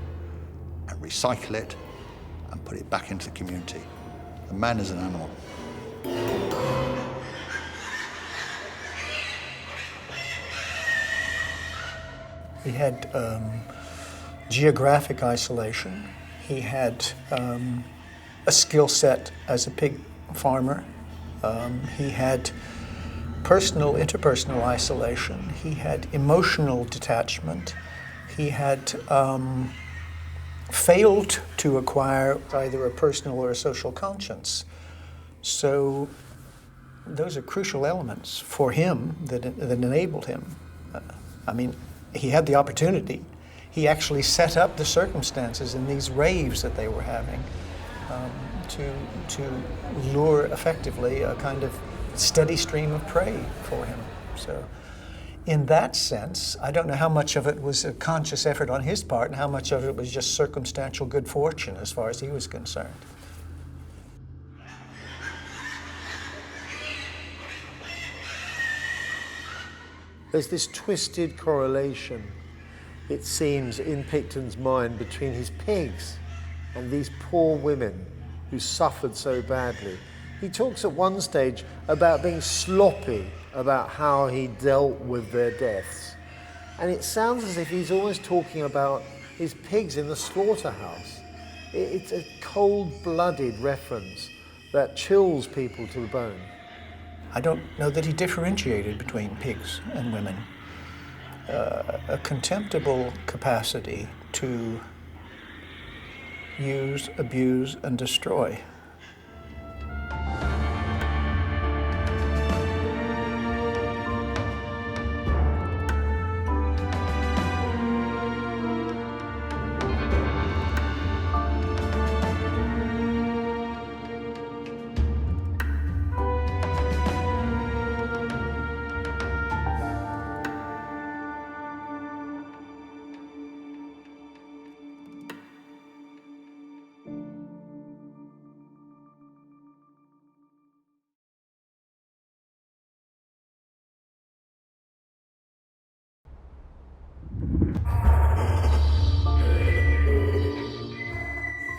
and recycle it and put it back into the community. The man is an animal. He had geographic isolation. He had a skill set as a pig farmer. He had interpersonal isolation. He had emotional detachment. He had failed to acquire either a personal or a social conscience. So those are crucial elements for him that enabled him. I mean, he had the opportunity. He actually set up the circumstances in these raves that they were having to lure effectively a kind of steady stream of prey for him. So in that sense, I don't know how much of it was a conscious effort on his part and how much of it was just circumstantial good fortune as far as he was concerned. There's this twisted correlation, it seems, in Pickton's mind between his pigs and these poor women who suffered so badly. He talks at one stage about being sloppy about how he dealt with their deaths. And it sounds as if he's always talking about his pigs in the slaughterhouse. It's a cold-blooded reference that chills people to the bone. I don't know that he differentiated between pigs and women. A contemptible capacity to use, abuse, and destroy.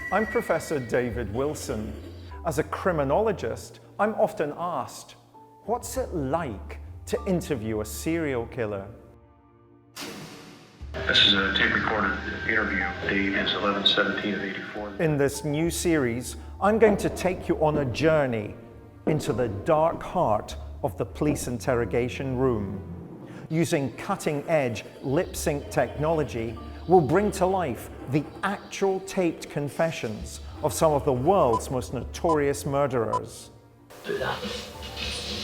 I'm Professor David Wilson. As a criminologist, I'm often asked, what's it like to interview a serial killer? This is a tape-recorded interview. Date is 11/17 of '84. In this new series, I'm going to take you on a journey into the dark heart of the police interrogation room. Using cutting-edge lip-sync technology, we'll bring to life the actual taped confessions of some of the world's most notorious murderers. Do that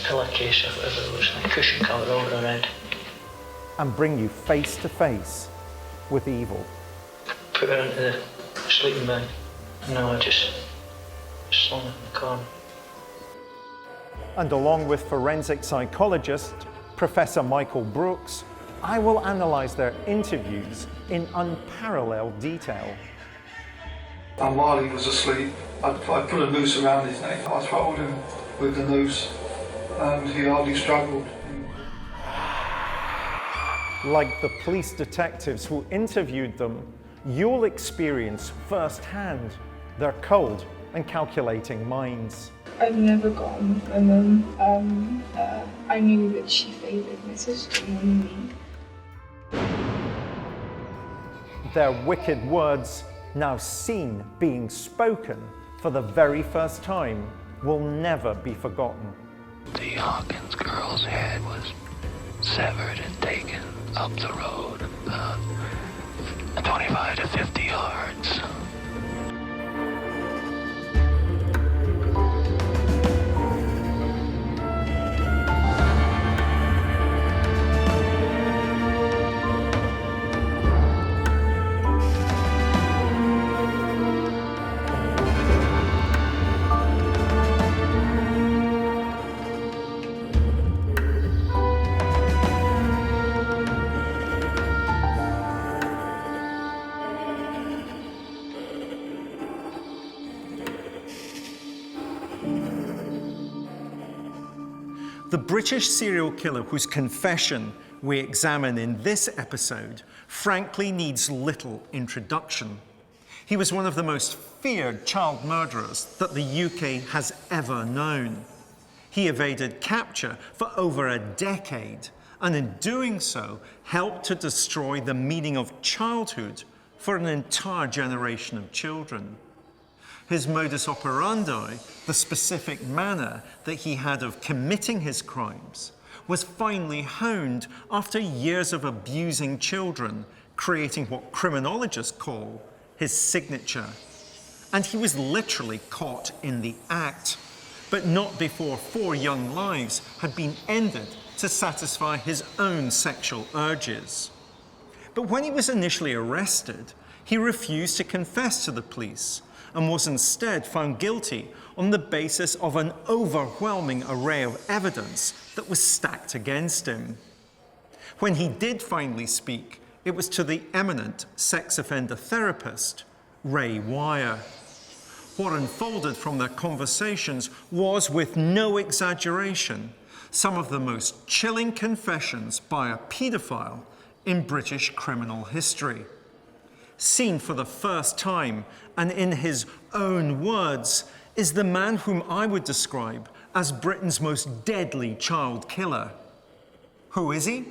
pillowcase or whatever it was, and a cushion cover over her head. And bring you face to face with evil. Put her into the sleeping bag. No, I just slung her in the corner. And along with forensic psychologist Professor Michael Brooks, I will analyse their interviews in unparalleled detail. And while he was asleep, I put a noose around his neck. I throttled him with the noose, and he hardly struggled. Like the police detectives who interviewed them, you'll experience firsthand their cold and calculating minds. I've never gotten with my mum. I knew that she favoured my sister more than me. Their wicked words, now seen being spoken for the very first time, will never be forgotten. The Hawkins girl's head was severed and taken up the road about 25 to 50 yards. The British serial killer whose confession we examine in this episode frankly needs little introduction. He was one of the most feared child murderers that the UK has ever known. He evaded capture for over a decade, and in doing so, helped to destroy the meaning of childhood for an entire generation of children. His modus operandi, the specific manner that he had of committing his crimes, was finely honed after years of abusing children, creating what criminologists call his signature. And he was literally caught in the act, but not before 4 young lives had been ended to satisfy his own sexual urges. But when he was initially arrested, he refused to confess to the police, and was instead found guilty on the basis of an overwhelming array of evidence that was stacked against him. When he did finally speak, it was to the eminent sex offender therapist, Ray Wyre. What unfolded from their conversations was, with no exaggeration, some of the most chilling confessions by a paedophile in British criminal history. Seen for the first time, and in his own words, is the man whom I would describe as Britain's most deadly child killer. Who is he?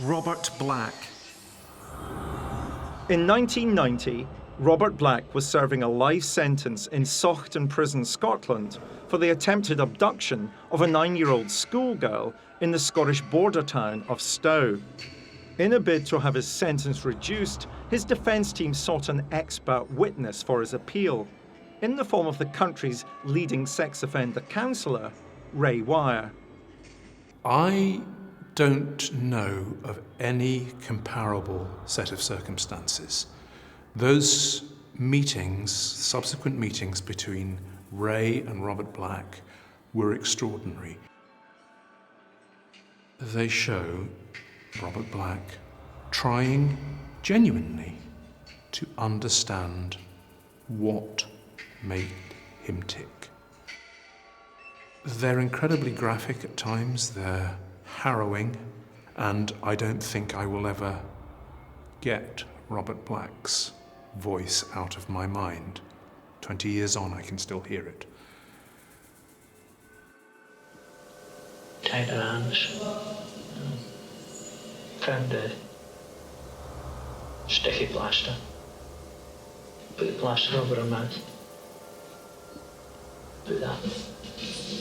Robert Black. In 1990, Robert Black was serving a life sentence in Saughton Prison, Scotland, for the attempted abduction of a 9-year-old schoolgirl in the Scottish border town of Stow. In a bid to have his sentence reduced, his defence team sought an expert witness for his appeal, in the form of the country's leading sex offender counsellor, Ray Wyre. I don't know of any comparable set of circumstances. Those meetings, subsequent meetings between Ray and Robert Black, were extraordinary. They show Robert Black trying genuinely to understand what made him tick. They're incredibly graphic at times, they're harrowing, and I don't think I will ever get Robert Black's voice out of my mind. 20 years on, I can still hear it. Tied her hands. Found a sticky plaster. Put the plaster over her mouth. Put that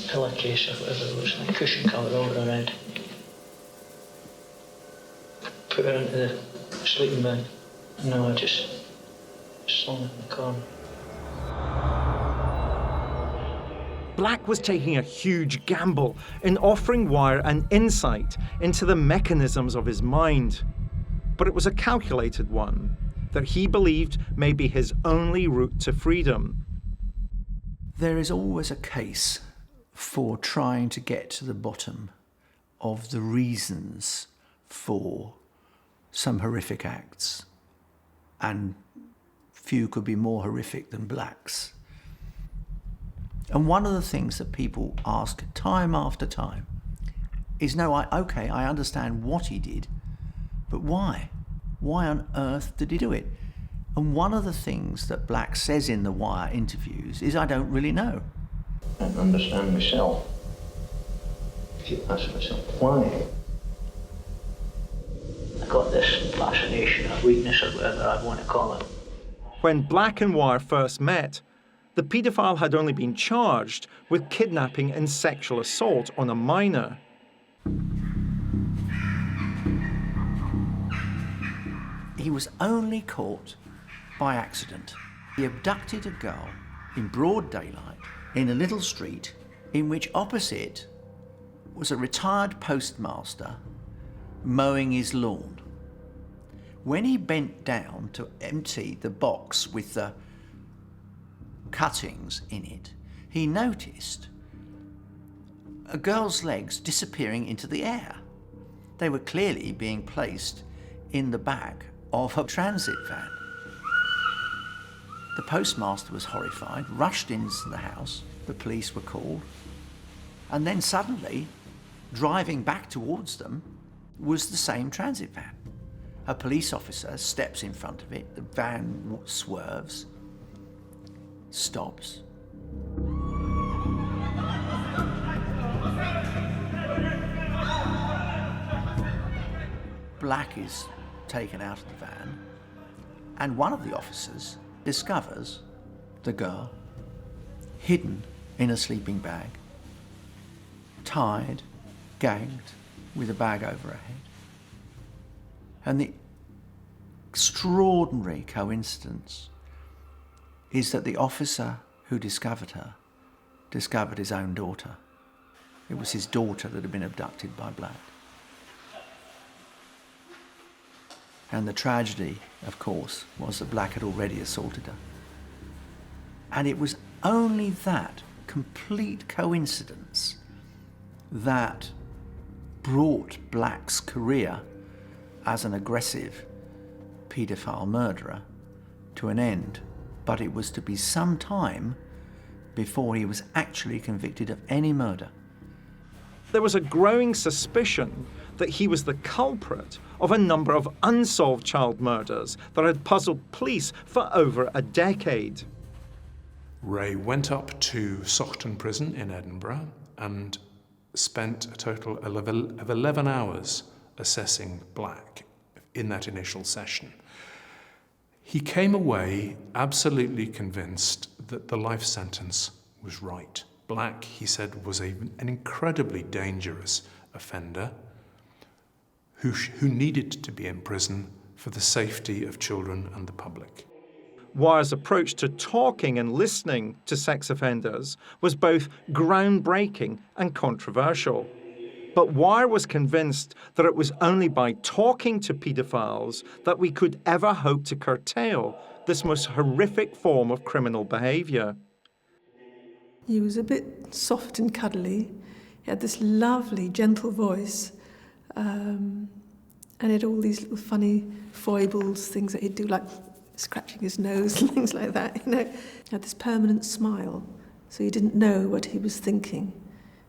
pillowcase or whatever it was, like cushion cover over her head. Put her into the sleeping bag. No, I just slung it in the corner. Black was taking a huge gamble in offering Wyre an insight into the mechanisms of his mind. But it was a calculated one that he believed may be his only route to freedom. There is always a case for trying to get to the bottom of the reasons for some horrific acts, and few could be more horrific than Black's. And one of the things that people ask time after time is, no, I understand what he did, but why? Why on earth did he do it? And one of the things that Black says in the Wyre interviews is, I don't really know. I don't understand myself. If you ask myself why, I got this fascination or weakness or whatever I want to call it. When Black and Wyre first met, the paedophile had only been charged with kidnapping and sexual assault on a minor. He was only caught by accident. He abducted a girl in broad daylight in a little street in which opposite was a retired postmaster mowing his lawn. When he bent down to empty the box with the cuttings in it, he noticed a girl's legs disappearing into the air. They were clearly being placed in the back of a transit van. The postmaster was horrified, rushed into the house, the police were called, and then suddenly, driving back towards them, was the same transit van. A police officer steps in front of it, the van swerves, stops. Black is taken out of the van, and one of the officers discovers the girl hidden in a sleeping bag, tied, gagged, with a bag over her head. And the extraordinary coincidence is that the officer who discovered her discovered his own daughter. It was his daughter that had been abducted by Black. And the tragedy, of course, was that Black had already assaulted her. And it was only that complete coincidence that brought Black's career as an aggressive paedophile murderer to an end. But it was to be some time before he was actually convicted of any murder. There was a growing suspicion that he was the culprit of a number of unsolved child murders that had puzzled police for over a decade. Ray went up to Saughton Prison in Edinburgh and spent a total of 11 hours assessing Black in that initial session. He came away absolutely convinced that the life sentence was right. Black, he said, was an incredibly dangerous offender who needed to be in prison for the safety of children and the public. Wyre's approach to talking and listening to sex offenders was both groundbreaking and controversial. But Wyre was convinced that it was only by talking to paedophiles that we could ever hope to curtail this most horrific form of criminal behaviour. He was a bit soft and cuddly. He had this lovely, gentle voice, and he had all these little funny foibles, things that he'd do, like scratching his nose and things like that. He had this permanent smile, so you didn't know what he was thinking.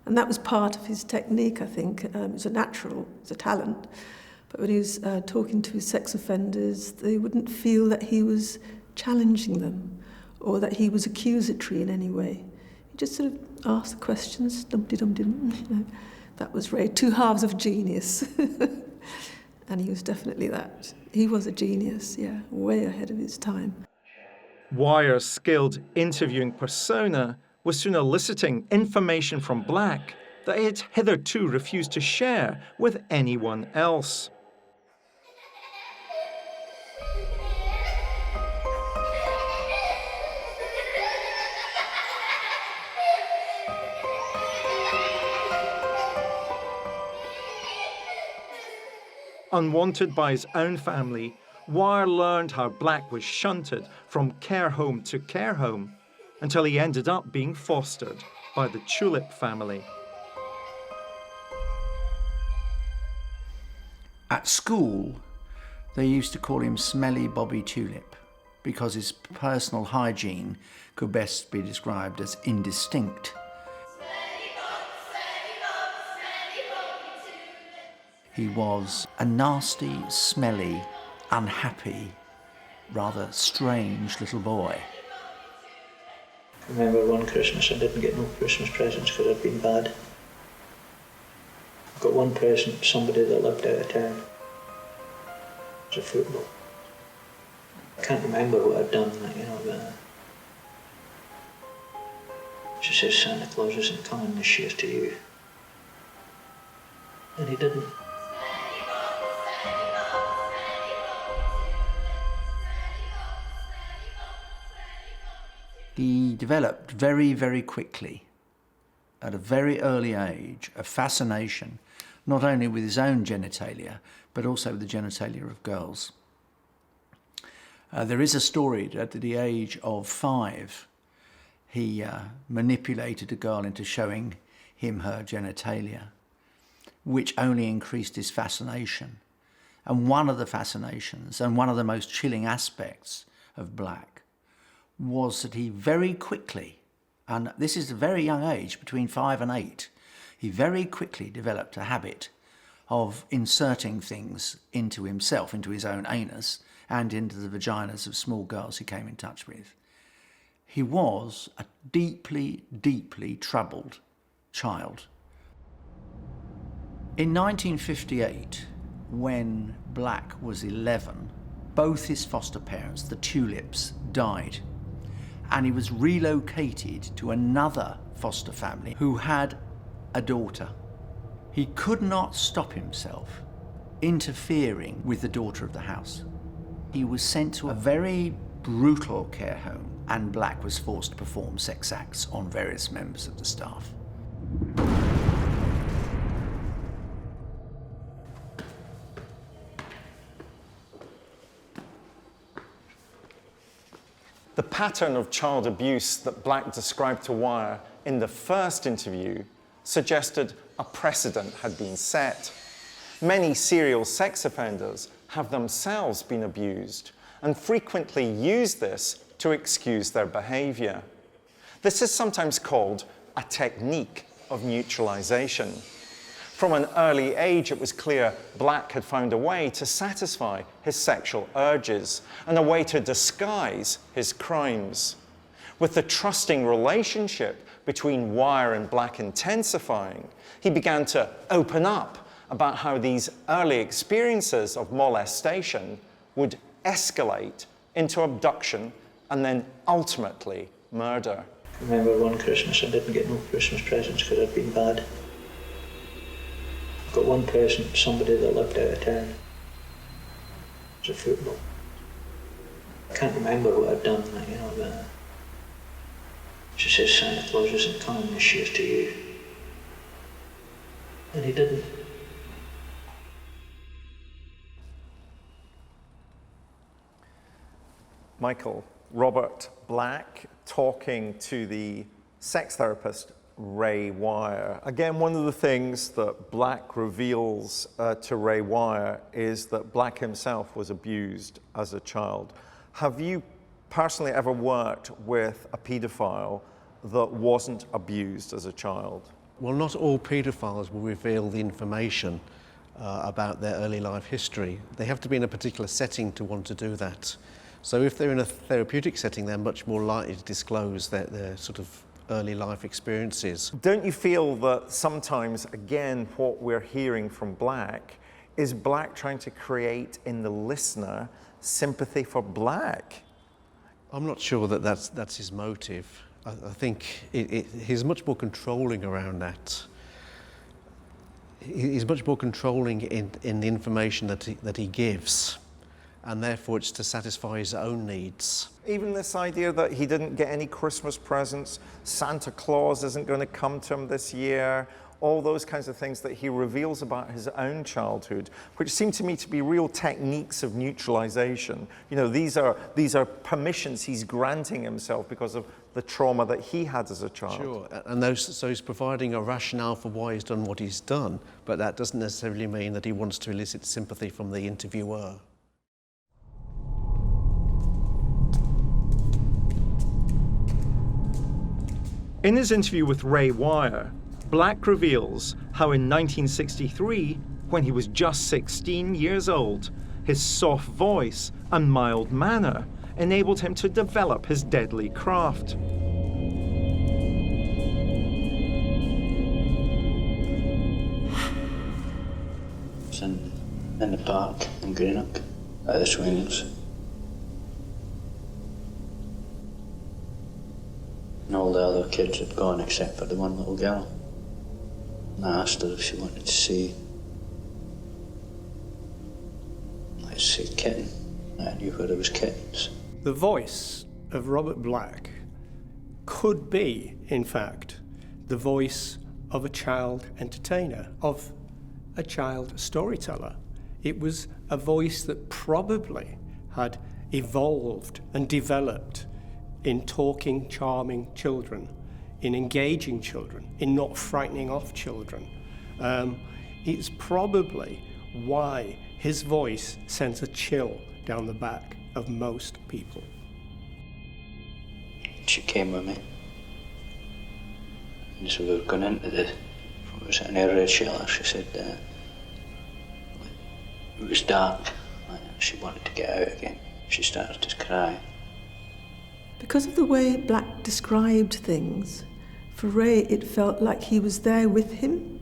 And that was part of his technique, I think. It was a natural, it's a talent. But when he was talking to his sex offenders, they wouldn't feel that he was challenging them or that he was accusatory in any way. He just sort of asked the questions, dum-de-dum-de-dum. That was Ray, two halves of genius. And he was definitely that. He was a genius, yeah, way ahead of his time. Wyre's skilled interviewing persona was soon eliciting information from Black that he had hitherto refused to share with anyone else. Unwanted by his own family, Wyre learned how Black was shunted from care home to care home until he ended up being fostered by the Tulip family. At school, they used to call him Smelly Bobby Tulip because his personal hygiene could best be described as indistinct. He was a nasty, smelly, unhappy, rather strange little boy. I remember one Christmas I didn't get no Christmas presents because I'd been bad. I got one present, somebody that lived out of town. It was a football. I can't remember what I'd done, but she says Santa Claus isn't coming this year to you. And he didn't. He developed very, very quickly, at a very early age, a fascination, not only with his own genitalia, but also with the genitalia of girls. There is a story that at the age of 5, he manipulated a girl into showing him her genitalia, which only increased his fascination. And one of the fascinations, and one of the most chilling aspects of Black, was that he very quickly, and this is a very young age, between 5 and 8, he very quickly developed a habit of inserting things into himself, into his own anus, and into the vaginas of small girls he came in touch with. He was a deeply, deeply troubled child. In 1958, when Black was 11, both his foster parents, the Tulips, died. And he was relocated to another foster family who had a daughter. He could not stop himself interfering with the daughter of the house. He was sent to a very brutal care home, and Black was forced to perform sex acts on various members of the staff. The pattern of child abuse that Black described to Wyre in the first interview suggested a precedent had been set. Many serial sex offenders have themselves been abused and frequently use this to excuse their behaviour. This is sometimes called a technique of neutralization. From an early age, it was clear Black had found a way to satisfy his sexual urges and a way to disguise his crimes. With the trusting relationship between Wyre and Black intensifying, he began to open up about how these early experiences of molestation would escalate into abduction, and then ultimately murder. I remember one Christmas I didn't get no Christmas presents because I'd been bad. Got one present, somebody that lived out of town. It was a football. I can't remember what I'd done, you know, but she says Santa Claus isn't coming this year to you. And he didn't. Michael, Robert Black talking to the sex therapist Ray Wyre. Again, one of the things that Black reveals to Ray Wyre is that Black himself was abused as a child. Have you personally ever worked with a paedophile that wasn't abused as a child? Well, not all paedophiles will reveal the information about their early life history. They have to be in a particular setting to want to do that. So if they're in a therapeutic setting, they're much more likely to disclose their sort of early life experiences. Don't you feel that sometimes, again, what we're hearing from Black is Black trying to create in the listener sympathy for Black? I'm not sure that that's his motive. I think he's much more controlling around that. He's much more controlling in the information that he gives, and therefore it's to satisfy his own needs. Even this idea that he didn't get any Christmas presents, Santa Claus isn't going to come to him this year, all those kinds of things that he reveals about his own childhood, which seem to me to be real techniques of neutralization. You know, these are permissions he's granting himself because of the trauma that he had as a child. Sure, and so he's providing a rationale for why he's done what he's done, but that doesn't necessarily mean that he wants to elicit sympathy from the interviewer. In his interview with Ray Wyre, Black reveals how in 1963, when he was just 16 years old, his soft voice and mild manner enabled him to develop his deadly craft. It's in the park in Greenock, at the swings. And all the other kids had gone except for the one little girl. And I asked her if she wanted to see, let's say, kitten. I knew where there was kittens. The voice of Robert Black could be, in fact, the voice of a child entertainer, of a child storyteller. It was a voice that probably had evolved and developed in talking, charming children, in engaging children, in not frightening off children. It's probably why his voice sends a chill down the back of most people. She came with me. And so we were going into it was an air shelter. She said it was dark. She wanted to get out again. She started to cry. Because of the way Black described things, for Ray it felt like he was there with him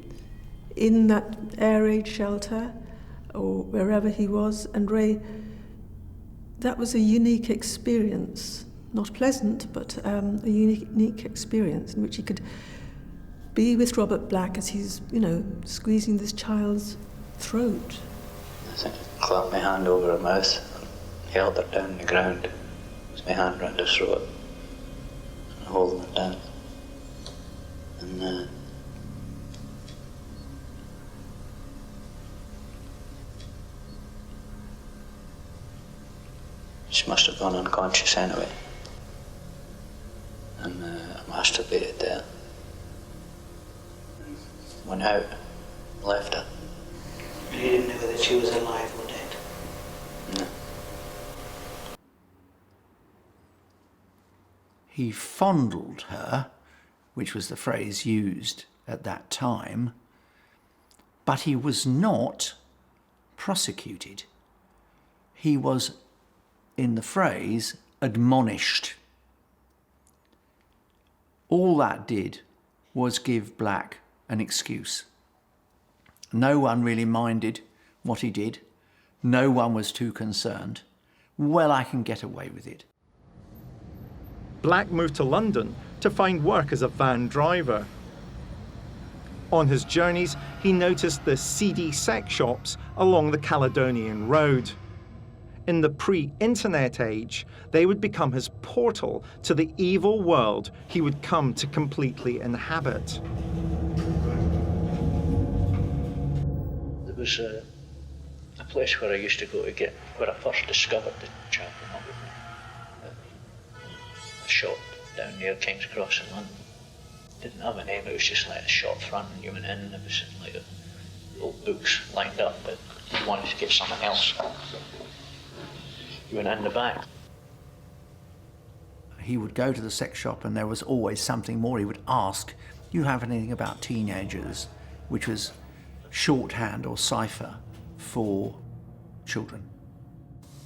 in that air raid shelter or wherever he was, and Ray, that was a unique experience, not pleasant, but a unique experience in which he could be with Robert Black as he's, squeezing this child's throat. I think I clapped my hand over her mouth, held her down on the ground, with my hand round her throat, and holding her down. And she must have gone unconscious anyway. And I masturbated there. And went out, left her. You didn't know that she was alive or dead? No. He fondled her, which was the phrase used at that time, but he was not prosecuted. He was, in the phrase, admonished. All that did was give Black an excuse. No one really minded what he did. No one was too concerned. well, I can get away with it. Black moved to London to find work as a van driver. On his journeys, he noticed the seedy sex shops along the Caledonian Road. In the pre-internet age, they would become his portal to the evil world he would come to completely inhabit. There was a place where I used to go to get, where I first discovered the child pornography. A shop down near King's Cross in London. Didn't have a name, it was just like a shop front, and you went in and it was like old books lined up, but you wanted to get something else. You went in the back. He would go to the sex shop and there was always something more. He would ask, "Do you have anything about teenagers?" which was shorthand or cipher for children.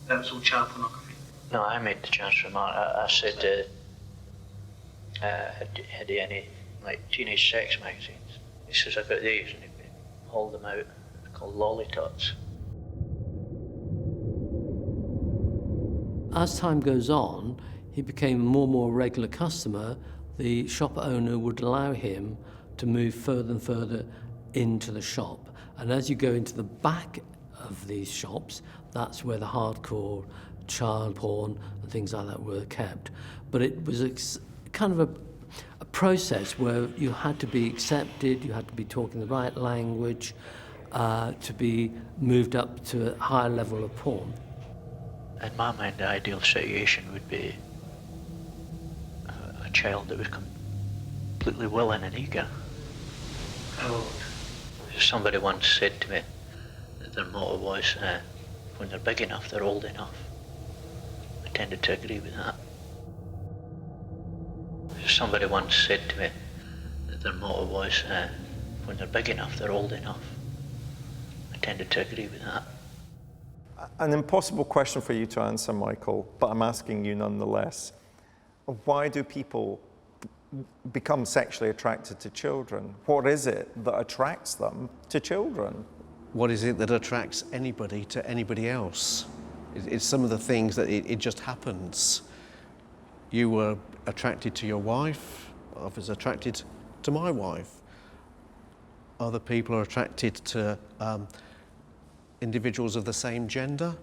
That was all child pornography? No, I made the chance remark. I said, had he any like teenage sex magazines? He says, "I've got these," and he hauled them out. They're called lollytots. As time goes on, he became a more and more regular customer. The shop owner would allow him to move further and further into the shop. And as you go into the back of these shops, that's where the hardcore child porn and things like that were kept. But it was kind of a process where you had to be accepted, you had to be talking the right language to be moved up to a higher level of porn. In my mind, the ideal situation would be a child that was completely willing and eager. How old? Somebody once said to me that their motto was, when they're big enough, they're old enough. I tended to agree with that. Somebody once said to me that their motto was, when they're big enough, they're old enough. I tended to agree with that. An impossible question for you to answer, Michael, but I'm asking you nonetheless. Why do people become sexually attracted to children? What is it that attracts them to children? What is it that attracts anybody to anybody else? It's some of the things that it just happens. You were attracted to your wife, I was attracted to my wife. Other people are attracted to individuals of the same gender.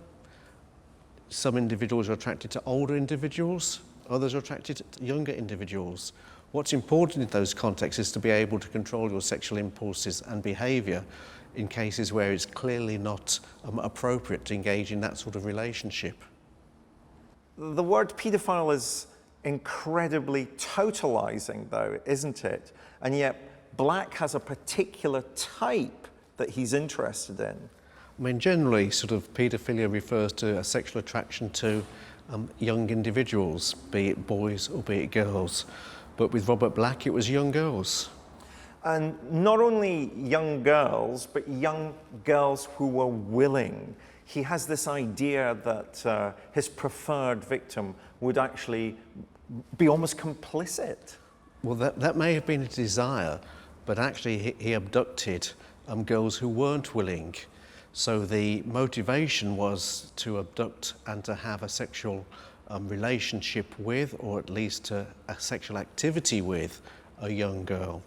Some individuals are attracted to older individuals, others are attracted to younger individuals. What's important in those contexts is to be able to control your sexual impulses and behaviour in cases where it's clearly not appropriate to engage in that sort of relationship. The word paedophile is incredibly totalising, though, isn't it? And yet Black has a particular type that he's interested in. I mean, generally, sort of paedophilia refers to a sexual attraction to young individuals, be it boys or be it girls. But with Robert Black, it was young girls. And not only young girls, but young girls who were willing. He has this idea that his preferred victim would actually be almost complicit. Well, that may have been a desire, but actually he abducted girls who weren't willing. So the motivation was to abduct and to have a sexual relationship with, or at least a sexual activity with, a young girl.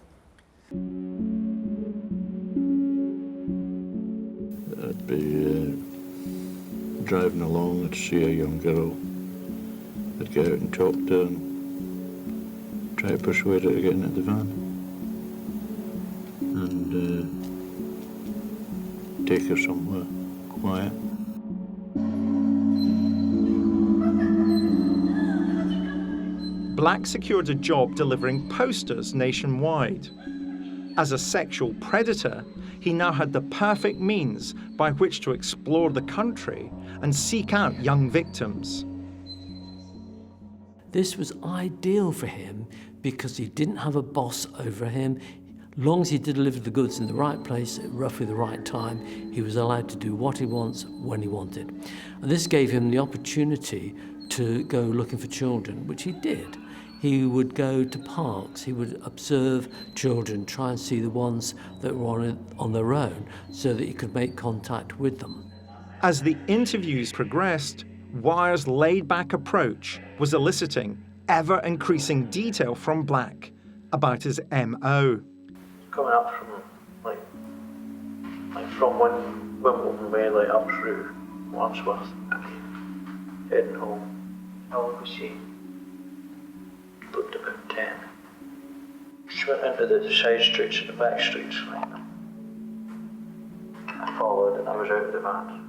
I'd be driving along, I'd see a young girl. I'd get out and talk to her and try to persuade her to get into the van. And take her somewhere quiet. Black secured a job delivering posters nationwide. As a sexual predator, he now had the perfect means by which to explore the country and seek out young victims. This was ideal for him because he didn't have a boss over him. Long as he delivered the goods in the right place at roughly the right time, he was allowed to do what he wants when he wanted. And this gave him the opportunity to go looking for children, which he did. He would go to parks, he would observe children, try and see the ones that were on their own so that he could make contact with them. As the interviews progressed, Wyre's laid-back approach was eliciting ever-increasing detail from Black about his M.O. Coming up from from Wimbledon way, like up through Wandsworth, heading home. How old was she? Looked about 10. She went into the side streets and the back streets. I followed and I was out of the van.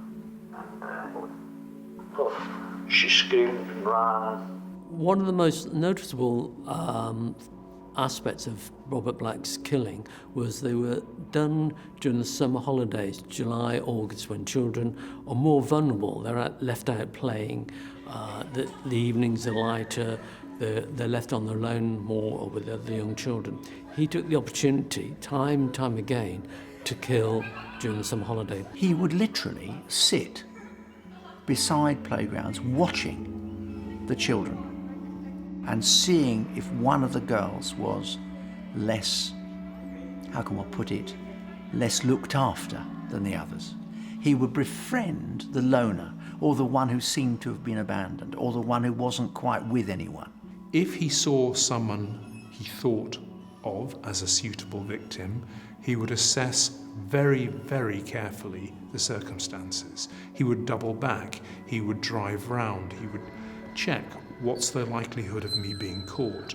And she screamed and ran. One of the most noticeable aspects of Robert Black's killing was they were done during the summer holidays, July, August, when children are more vulnerable. They're left out playing, the evenings are lighter, they're left on their own more with the young children. He took the opportunity, time and time again, to kill during the summer holiday. He would literally sit beside playgrounds watching the children and seeing if one of the girls was less, how can one put it, less looked after than the others. He would befriend the loner, or the one who seemed to have been abandoned, or the one who wasn't quite with anyone. If he saw someone he thought of as a suitable victim, he would assess very, very carefully the circumstances. He would double back, he would drive round, he would check what's the likelihood of me being caught.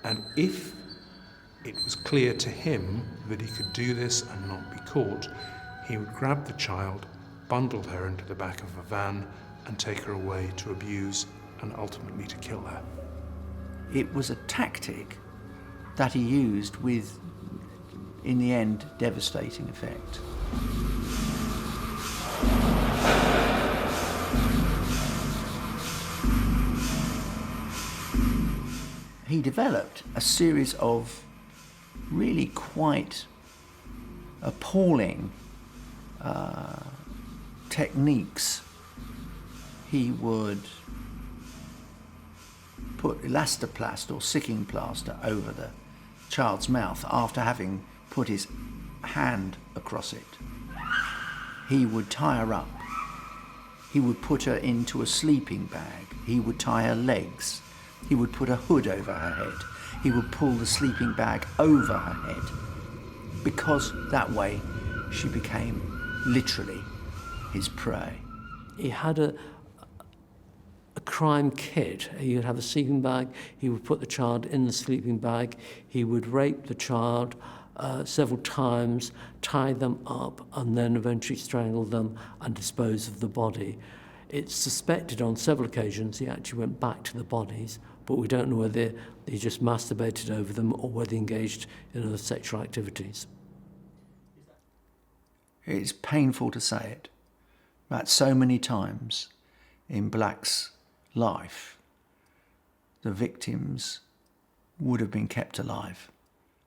And if it was clear to him that he could do this and not be caught, he would grab the child, bundle her into the back of a van and take her away to abuse and ultimately to kill her. It was a tactic that he used with, in the end, devastating effect. He developed a series of really quite appalling techniques. He would put elastoplast or sicking plaster over the child's mouth after having put his hand across it. He would tie her up. He would put her into a sleeping bag. He would tie her legs. He would put a hood over her head. He would pull the sleeping bag over her head, because that way she became literally his prey. He had a crime kit. He would have a sleeping bag, he would put the child in the sleeping bag, he would rape the child several times, tie them up, and then eventually strangle them and dispose of the body. It's suspected on several occasions he actually went back to the bodies, but we don't know whether he just masturbated over them or whether he engaged in other sexual activities. It's painful to say it, but so many times in Black's life, the victims would have been kept alive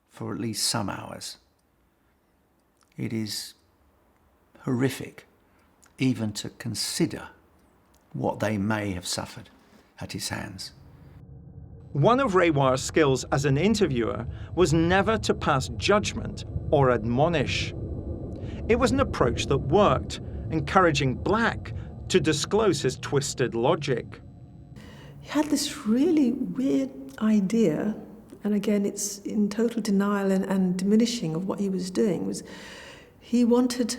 for at least some hours. It is horrific even to consider what they may have suffered at his hands. One of Ray Wyre's skills as an interviewer was never to pass judgment or admonish. It was an approach that worked, encouraging Black to disclose his twisted logic. He had this really weird idea, and again it's in total denial and diminishing of what he was doing, was he wanted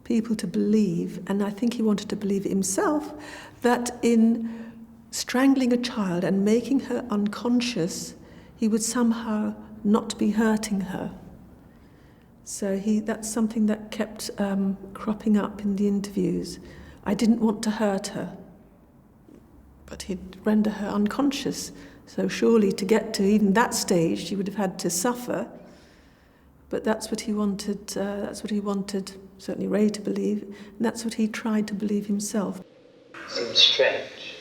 people to believe, and I think he wanted to believe it himself, that in strangling a child and making her unconscious, he would somehow not be hurting her. So that's something that kept cropping up in the interviews. I didn't want to hurt her, but he'd render her unconscious. So surely to get to even that stage, she would have had to suffer. But that's what he wanted. Certainly Ray to believe, and that's what he tried to believe himself. Seems strange,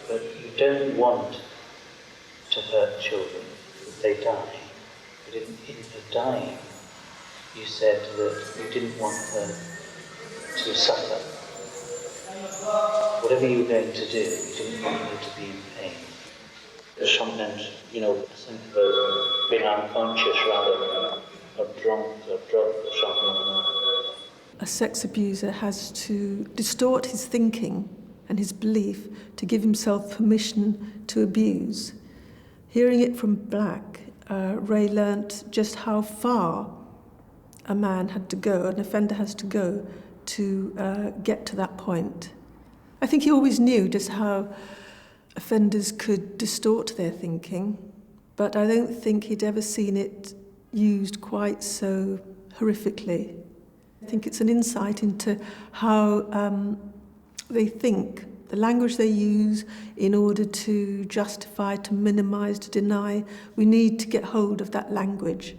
but you don't want to hurt children if they die. But in the dying, you said that you didn't want her to suffer. Whatever you were going to do, you didn't want her to be in pain. Sometimes, think about being unconscious rather than or drunk or drugged or something like that. A sex abuser has to distort his thinking and his belief to give himself permission to abuse. Hearing it from Black, Ray learnt just how far a man had to go, an offender has to go, to get to that point. I think he always knew just how offenders could distort their thinking, but I don't think he'd ever seen it used quite so horrifically. I think it's an insight into how they think, the language they use in order to justify, to minimise, to deny. We need to get hold of that language.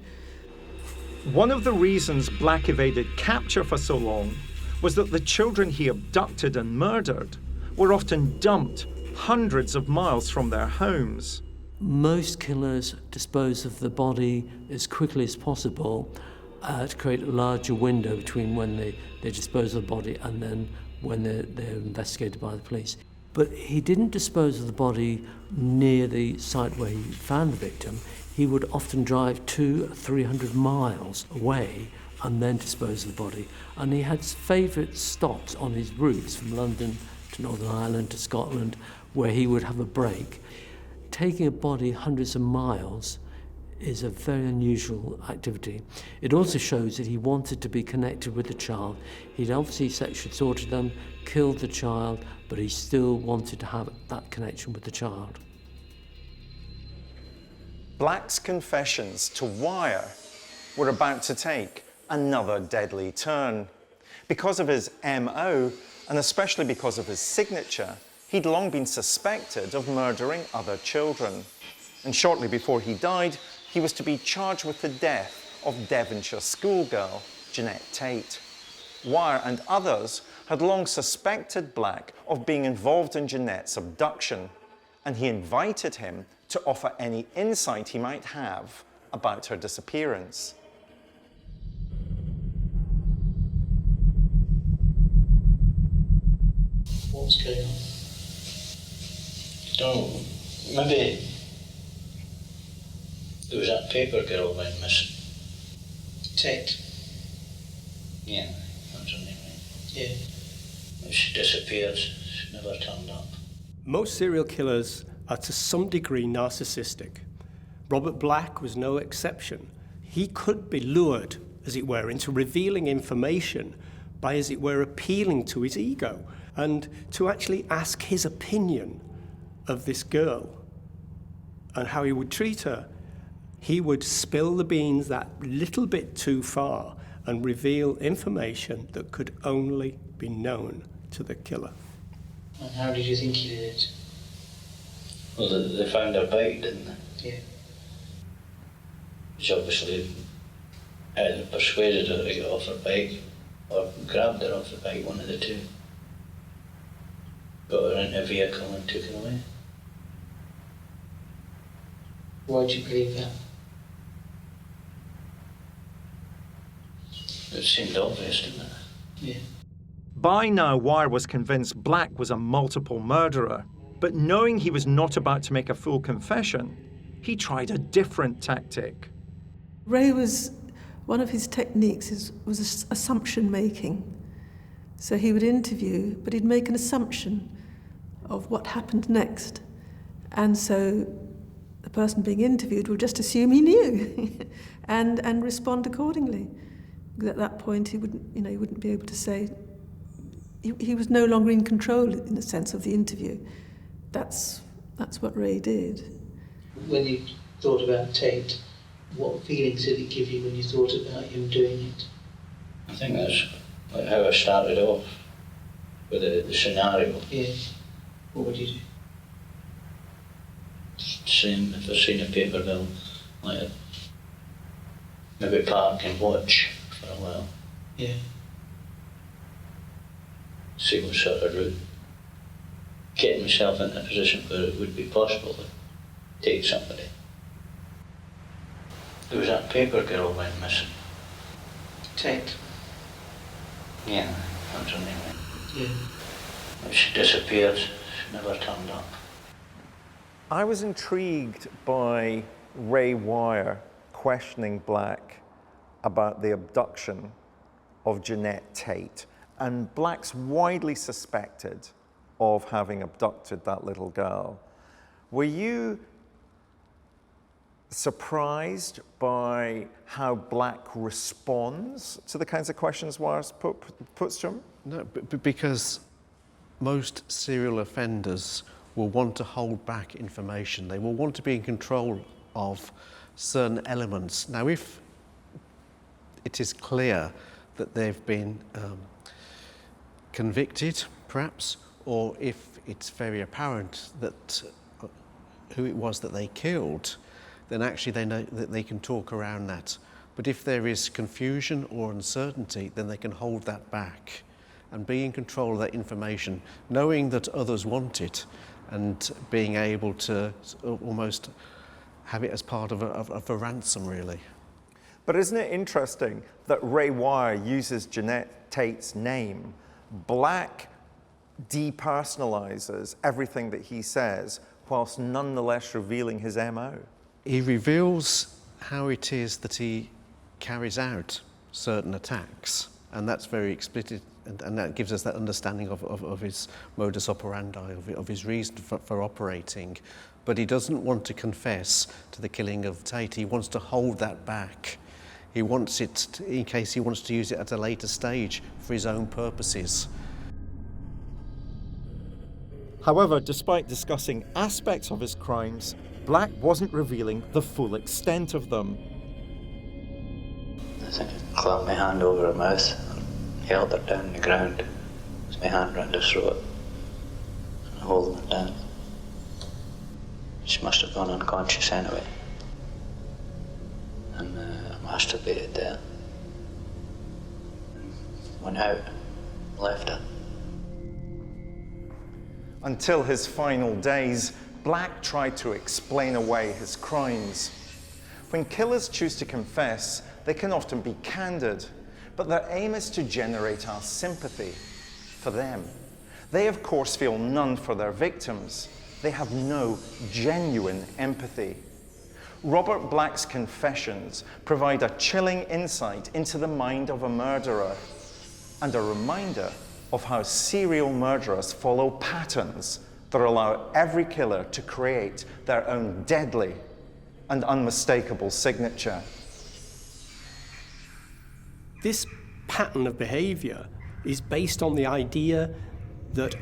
One of the reasons Black evaded capture for so long was that the children he abducted and murdered were often dumped hundreds of miles from their homes. Most killers dispose of the body as quickly as possible to create a larger window between when they dispose of the body and then when they're investigated by the police. But he didn't dispose of the body near the site where he found the victim. He would often drive 200-300 miles away and then dispose of the body. And he had favourite stops on his routes from London to Northern Ireland to Scotland where he would have a break. Taking a body hundreds of miles is a very unusual activity. It also shows that he wanted to be connected with the child. He'd obviously sexually assaulted them, killed the child, but he still wanted to have that connection with the child. Black's confessions to Wyre were about to take another deadly turn. Because of his MO, and especially because of his signature, he'd long been suspected of murdering other children. And shortly before he died, he was to be charged with the death of Devonshire schoolgirl Janette Tate. Wyre and others had long suspected Black of being involved in Janette's abduction, and he invited him to offer any insight he might have about her disappearance. What's going on? Oh, maybe there was that paper girl went missing. Tate? Yeah, that's her name, right? Yeah. She disappeared. She never turned up. Most serial killers are to some degree narcissistic. Robert Black was no exception. He could be lured, as it were, into revealing information by, as it were, appealing to his ego and to actually ask his opinion of this girl and how he would treat her. He would spill the beans that little bit too far and reveal information that could only be known to the killer. And how did you think he did it? Well, they found her bike, didn't they? Yeah. Which obviously either persuaded her to get off her bike or grabbed her off the bike, one of the two. Got her into a vehicle and took her away. Why do you believe that? It seemed obvious, didn't it? Yeah. By now, Wyre was convinced Black was a multiple murderer, but knowing he was not about to make a full confession, he tried a different tactic. Ray one of his techniques was assumption making. So he would interview, but he'd make an assumption of what happened next. And so the person being interviewed would just assume he knew and respond accordingly. Because at that point he wouldn't be able to say, he was no longer in control in the sense of the interview. That's what Ray did. When you thought about Tate, what feelings did it give you when you thought about him doing it? I think that's like how I started off with the scenario. Yeah. What would you do? Same if I've seen a paper bill, like I'd maybe park and watch for a while. Yeah. See what sort of route. Getting myself in a position where it would be possible to take somebody. There was that paper girl went missing. Tate? Yeah, that's her name. Yeah. She disappeared. She never turned up. I was intrigued by Ray Wyre questioning Black about the abduction of Janette Tate, and Black's widely suspected of having abducted that little girl. Were you surprised by how Black responds to the kinds of questions Wyre puts to him? No, because most serial offenders will want to hold back information. They will want to be in control of certain elements. Now, if it is clear that they've been convicted, perhaps, or if it's very apparent that who it was that they killed, then actually they know that they can talk around that. But if there is confusion or uncertainty, then they can hold that back and be in control of that information, knowing that others want it and being able to almost have it as part of a ransom, really. But isn't it interesting that Ray Wyre uses Janette Tate's name? Black depersonalizes everything that he says, whilst nonetheless revealing his MO. He reveals how it is that he carries out certain attacks, and that's very explicit, and that gives us that understanding of his modus operandi, of his reason for operating. But he doesn't want to confess to the killing of Tate. He wants to hold that back. He wants it in case he wants to use it at a later stage for his own purposes. However, despite discussing aspects of his crimes, Black wasn't revealing the full extent of them. I think I clapped my hand over her mouth and held her down on the ground with my hand round her throat and holding her down. She must have gone unconscious anyway. And I masturbated there. Went out, left her. Until his final days, Black tried to explain away his crimes. When killers choose to confess, they can often be candid, but their aim is to generate our sympathy for them. They, of course, feel none for their victims. They have no genuine empathy. Robert Black's confessions provide a chilling insight into the mind of a murderer and a reminder of how serial murderers follow patterns that allow every killer to create their own deadly and unmistakable signature. This pattern of behavior is based on the idea that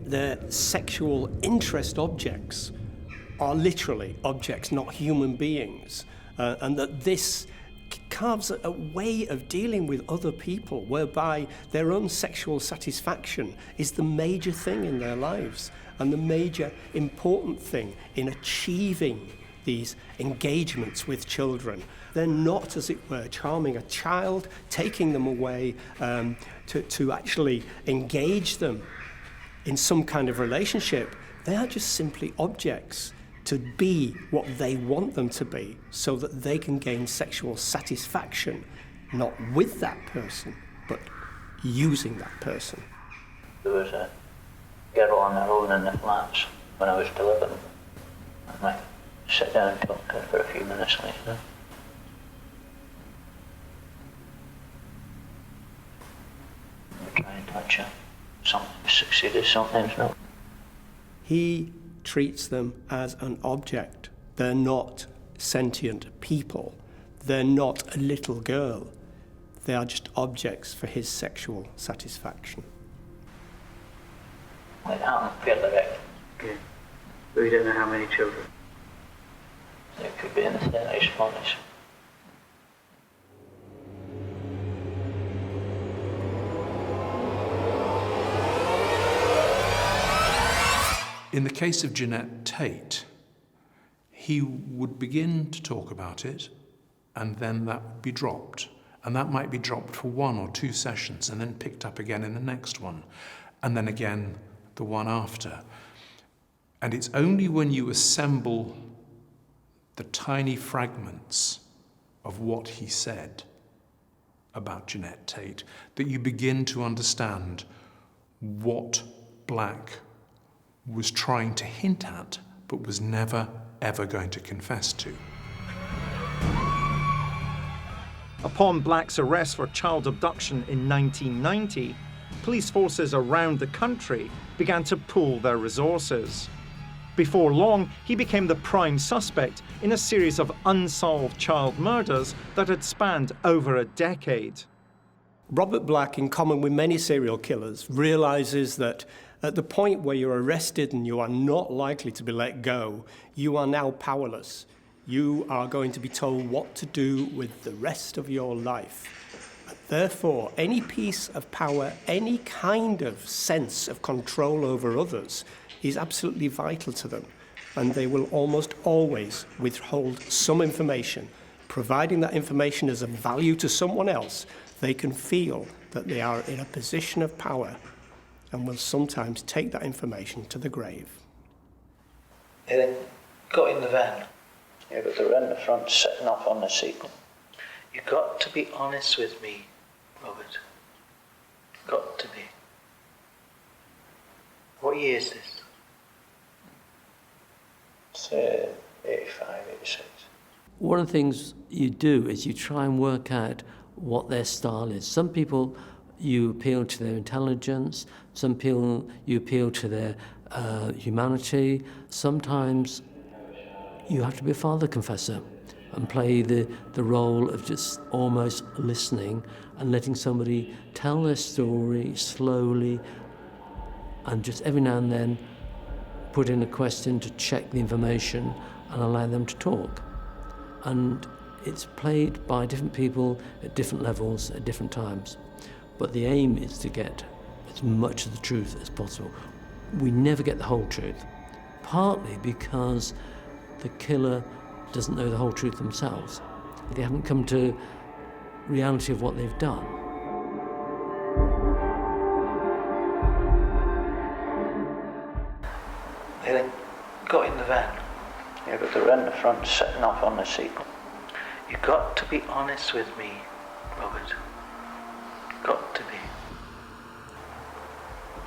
their sexual interest objects are literally objects, not human beings, and that this carves a way of dealing with other people whereby their own sexual satisfaction is the major thing in their lives and the major important thing in achieving these engagements with children. They're not, as it were, charming a child, taking them away to actually engage them in some kind of relationship. They are just simply objects to be what they want them to be so that they can gain sexual satisfaction, not with that person, but using that person. There was a girl on her own in the flats when I was delivering. And I sit down and talk to her for a few minutes later. I try and touch her. Sometimes succeeded, sometimes not. He treats them as an object. They're not sentient people. They're not a little girl. They are just objects for his sexual satisfaction. It happened fairly direct. Okay. We don't know how many children. It could be in the 30s, 40s. In the case of Janette Tate, he would begin to talk about it, and then that would be dropped. And that might be dropped for 1 or 2 sessions, and then picked up again in the next one, and then again the one after. And it's only when you assemble the tiny fragments of what he said about Janette Tate that you begin to understand what Black was trying to hint at, but was never, ever going to confess to. Upon Black's arrest for child abduction in 1990, police forces around the country began to pool their resources. Before long, he became the prime suspect in a series of unsolved child murders that had spanned over a decade. Robert Black, in common with many serial killers, realizes that at the point where you're arrested and you are not likely to be let go, you are now powerless. You are going to be told what to do with the rest of your life. And therefore, any piece of power, any kind of sense of control over others is absolutely vital to them. And they will almost always withhold some information. Providing that information is of value to someone else, they can feel that they are in a position of power and will sometimes take that information to the grave. They then got in the van. Yeah, but they were in the front, sitting up on the seat. You've got to be honest with me, Robert. Got to be. What year is this? It's 85, 86. One of the things you do is you try and work out what their style is. Some people, you appeal to their intelligence. Some people, you appeal to their humanity. Sometimes you have to be a father confessor and play the role of just almost listening and letting somebody tell their story slowly, and just every now and then put in a question to check the information and allow them to talk. And it's played by different people at different levels at different times. But the aim is to get as much of the truth as possible. We never get the whole truth, partly because the killer doesn't know the whole truth themselves. They haven't come to reality of what they've done. They then got in the van. Yeah, but they were in the front, sitting up on the seat. You've got to be honest with me, Robert. Got to be.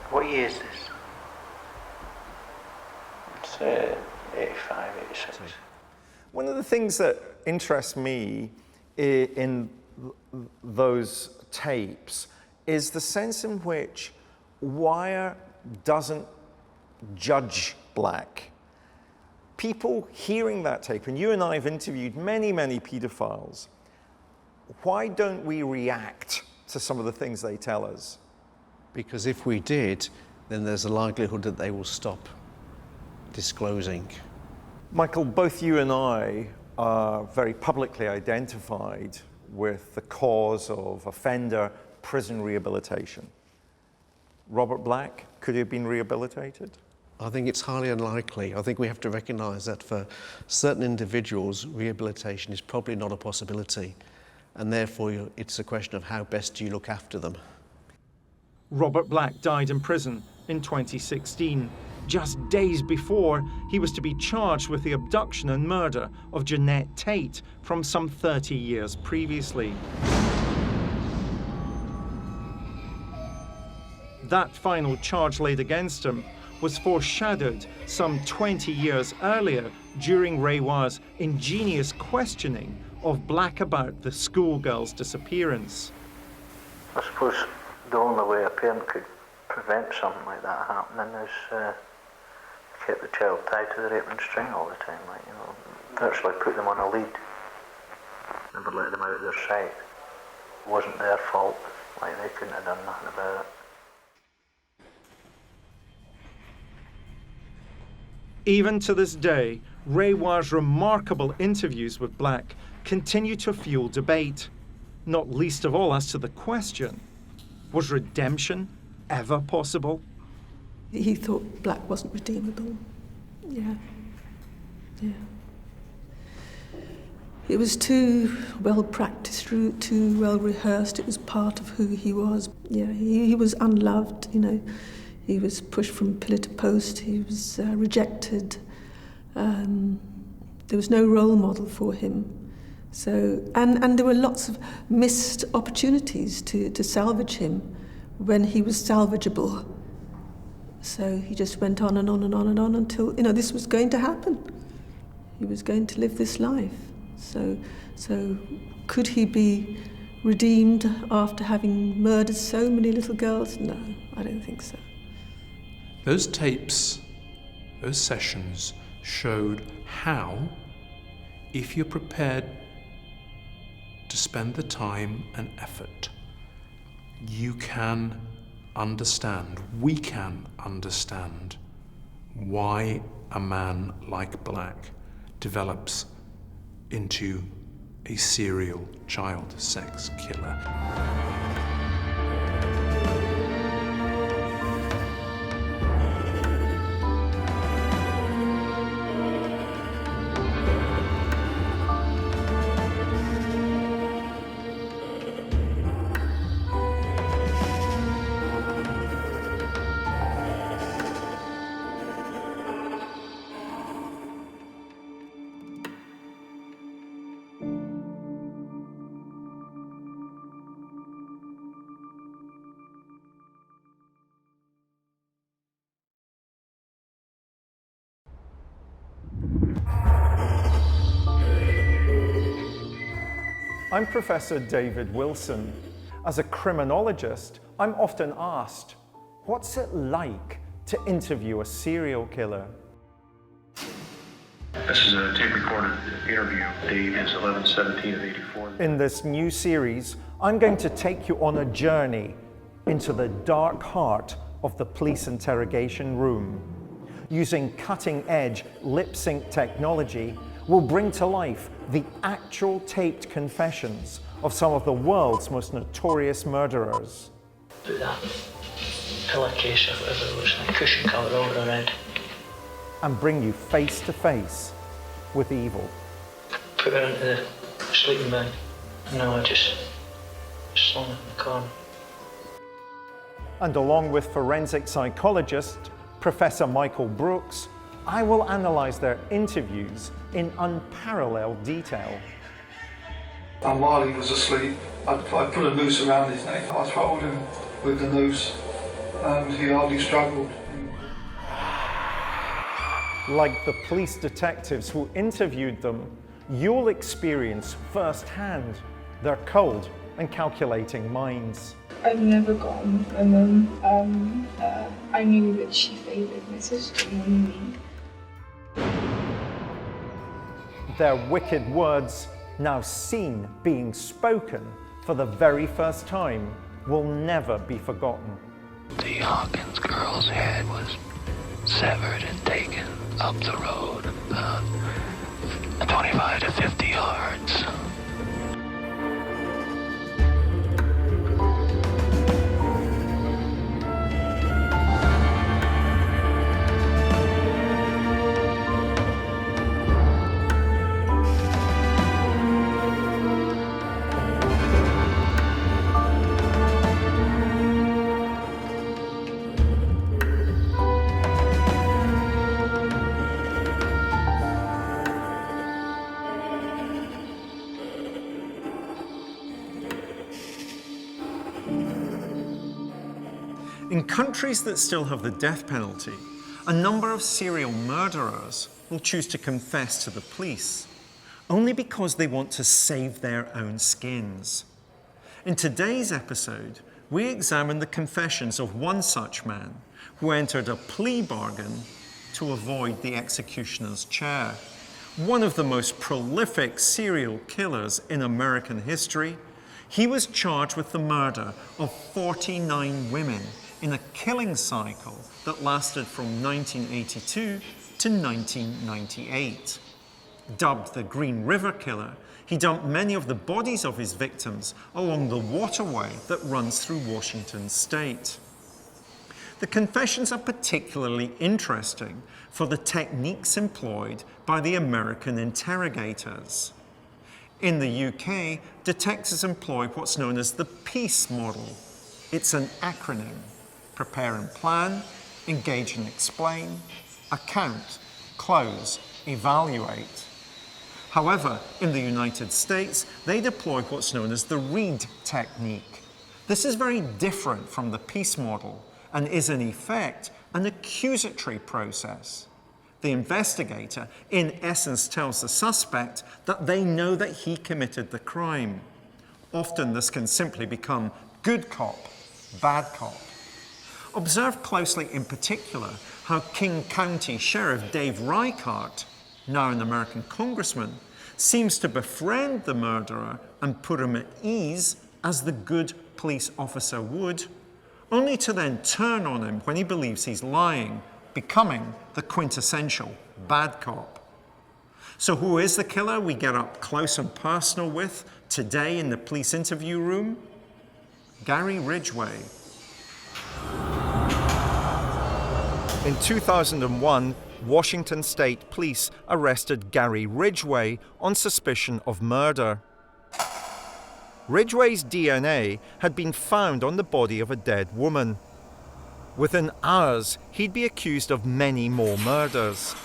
What year is this? It's 85, 86. One of the things that interests me in those tapes is the sense in which Wyre doesn't judge Black. People hearing that tape, and you and I have interviewed many, many paedophiles, why don't we react to some of the things they tell us? Because if we did, then there's a likelihood that they will stop disclosing. Michael, both you and I are very publicly identified with the cause of offender prison rehabilitation. Robert Black, could he have been rehabilitated? I think it's highly unlikely. I think we have to recognise that for certain individuals, rehabilitation is probably not a possibility, and therefore it's a question of how best do you look after them. Robert Black died in prison in 2016, just days before he was to be charged with the abduction and murder of Janette Tate from some 30 years previously. That final charge laid against him was foreshadowed some 20 years earlier during Ray Wyre's ingenious questioning of Black about the schoolgirl's disappearance. I suppose the only way a parent could prevent something like that happening is keep the child tied to the apron string all the time, like, you know, virtually put them on a lead, never let them out of their sight. It wasn't their fault, like they couldn't have done nothing about it. Even to this day, Ray Wyre's remarkable interviews with Black continue to fuel debate, not least of all as to the question, was redemption ever possible? He thought Black wasn't redeemable. Yeah. It was too well practiced, too well rehearsed. It was part of who he was. Yeah, he was unloved, you know. He was pushed from pillar to post. He was rejected. There was no role model for him. So, and there were lots of missed opportunities to salvage him when he was salvageable. So he just went on and on and on and on until, you know, this was going to happen. He was going to live this life. So could he be redeemed after having murdered so many little girls? No, I don't think so. Those tapes, those sessions showed how, if you're prepared to spend the time and effort, you can understand, we can understand why a man like Black develops into a serial child sex killer. I'm Professor David Wilson. As a criminologist, I'm often asked, what's it like to interview a serial killer? This is a tape-recorded interview. Date is 11/17 of '84. In this new series, I'm going to take you on a journey into the dark heart of the police interrogation room. Using cutting-edge lip-sync technology, we'll bring to life the actual taped confessions of some of the world's most notorious murderers. Put that pillowcase or whatever it was, like cushion cover over her head. And bring you face to face with evil. Put her into the sleeping bag. No, I just slung it in the corner. And along with forensic psychologist Professor Michael Brooks, I will analyse their interviews in unparalleled detail. And while he was asleep, I put a noose around his neck. I throttled him with the noose and he hardly struggled. Like the police detectives who interviewed them, you'll experience firsthand their cold and calculating minds. I've never got on with my mum. I knew that she favoured my sister more than me. Their wicked words, now seen being spoken for the very first time, will never be forgotten. The Hawkins girl's head was severed and taken up the road about 25 to 50 yards. In countries that still have the death penalty, a number of serial murderers will choose to confess to the police, only because they want to save their own skins. In today's episode, we examine the confessions of one such man who entered a plea bargain to avoid the executioner's chair. One of the most prolific serial killers in American history, he was charged with the murder of 49 women in a killing cycle that lasted from 1982 to 1998. Dubbed the Green River Killer, he dumped many of the bodies of his victims along the waterway that runs through Washington state. The confessions are particularly interesting for the techniques employed by the American interrogators. In the UK, detectives employ what's known as the PEACE model. It's an acronym: prepare and plan, engage and explain, account, close, evaluate. However, in the United States, they deploy what's known as the READ technique. This is very different from the PEACE model and is in effect an accusatory process. The investigator, in essence, tells the suspect that they know that he committed the crime. Often this can simply become good cop, bad cop. Observe closely in particular how King County Sheriff Dave Reichart, now an American congressman, seems to befriend the murderer and put him at ease as the good police officer would, only to then turn on him when he believes he's lying, becoming the quintessential bad cop. So who is the killer we get up close and personal with today in the police interview room? Gary Ridgway. In 2001, Washington State Police arrested Gary Ridgway on suspicion of murder. Ridgway's DNA had been found on the body of a dead woman. Within hours, he'd be accused of many more murders.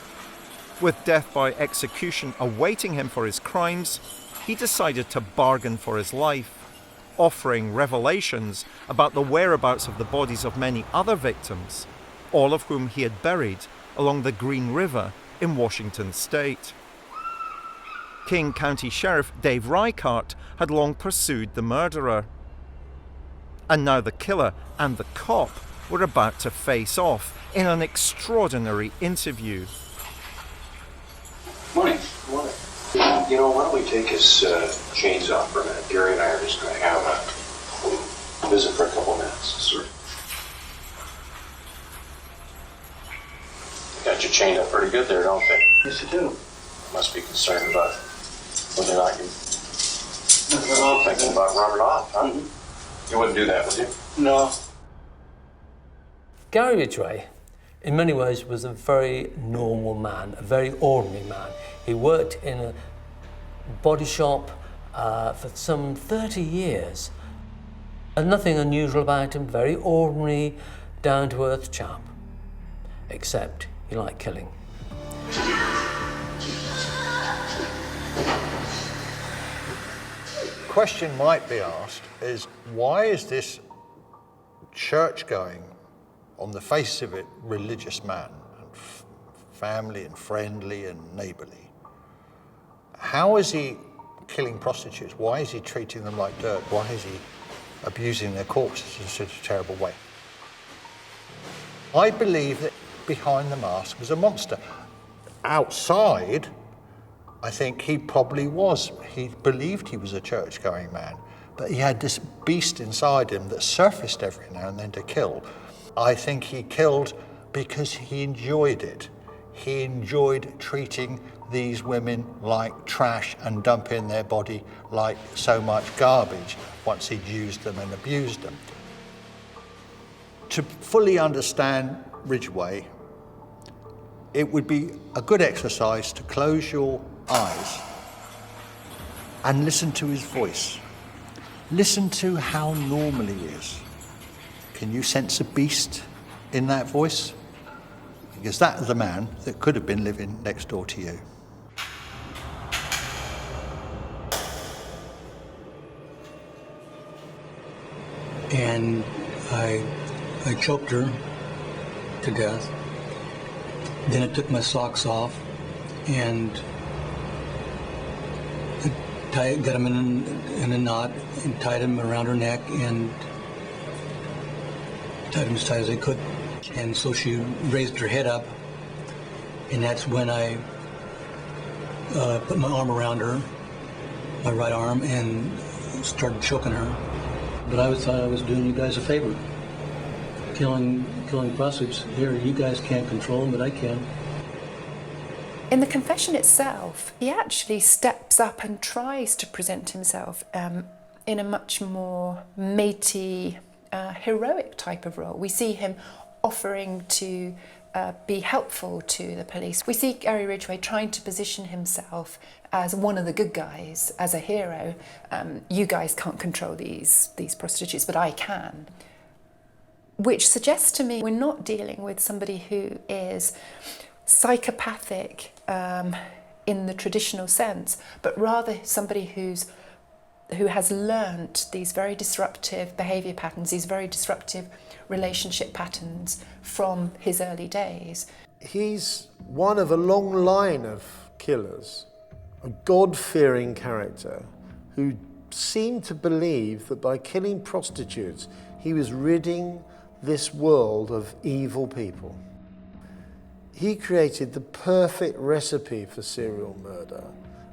With death by execution awaiting him for his crimes, he decided to bargain for his life, offering revelations about the whereabouts of the bodies of many other victims, all of whom he had buried along the Green River in Washington state. King County Sheriff Dave Reichart had long pursued the murderer. And now the killer and the cop were about to face off in an extraordinary interview. Morning. Morning. You know, why don't we take his chains off for a minute? Gary and I are just going to have a visit for a couple minutes, sir. Got you chained up pretty good there, don't they? Yes, you do. Must be concerned about whether or not you're thinking about running off, huh? Mm-hmm. You wouldn't do that, would you? No. Gary Ridgway, in many ways, was a very normal man, a very ordinary man. He worked in a body shop for some 30 years. And nothing unusual about him, very ordinary, down-to-earth chap. Except he liked killing. Question might be asked is, why is this church-going, on the face of it, religious man, and family and friendly and neighbourly, how is he killing prostitutes? Why is he treating them like dirt? Why is he abusing their corpses in such a terrible way? I believe that behind the mask was a monster. Outside, I think he probably was. He believed he was a church-going man, but he had this beast inside him that surfaced every now and then to kill. I think he killed because he enjoyed it. He enjoyed treating these women like trash and dumping their body like so much garbage once he'd used them and abused them. To fully understand Ridgway, it would be a good exercise to close your eyes and listen to his voice. Listen to how normal he is. Can you sense a beast in that voice? Because that is the man that could have been living next door to you. And I choked her to death. Then I took my socks off and got them in a knot and tied them around her neck and tied them as tight as I could. And so she raised her head up, and that's when I put my arm around her, my right arm, and started choking her. But I thought I was doing you guys a favor. Killing prostitutes here, you guys can't control them, but I can. In the confession itself, he actually steps up and tries to present himself in a much more matey, heroic type of role. We see him offering to be helpful to the police. We see Gary Ridgway trying to position himself as one of the good guys, as a hero. You guys can't control these prostitutes, but I can. Which suggests to me we're not dealing with somebody who is psychopathic in the traditional sense, but rather somebody who has learnt these very disruptive behaviour patterns, these very disruptive relationship patterns from his early days. He's one of a long line of killers, a God-fearing character who seemed to believe that by killing prostitutes, he was ridding this world of evil people. He created the perfect recipe for serial murder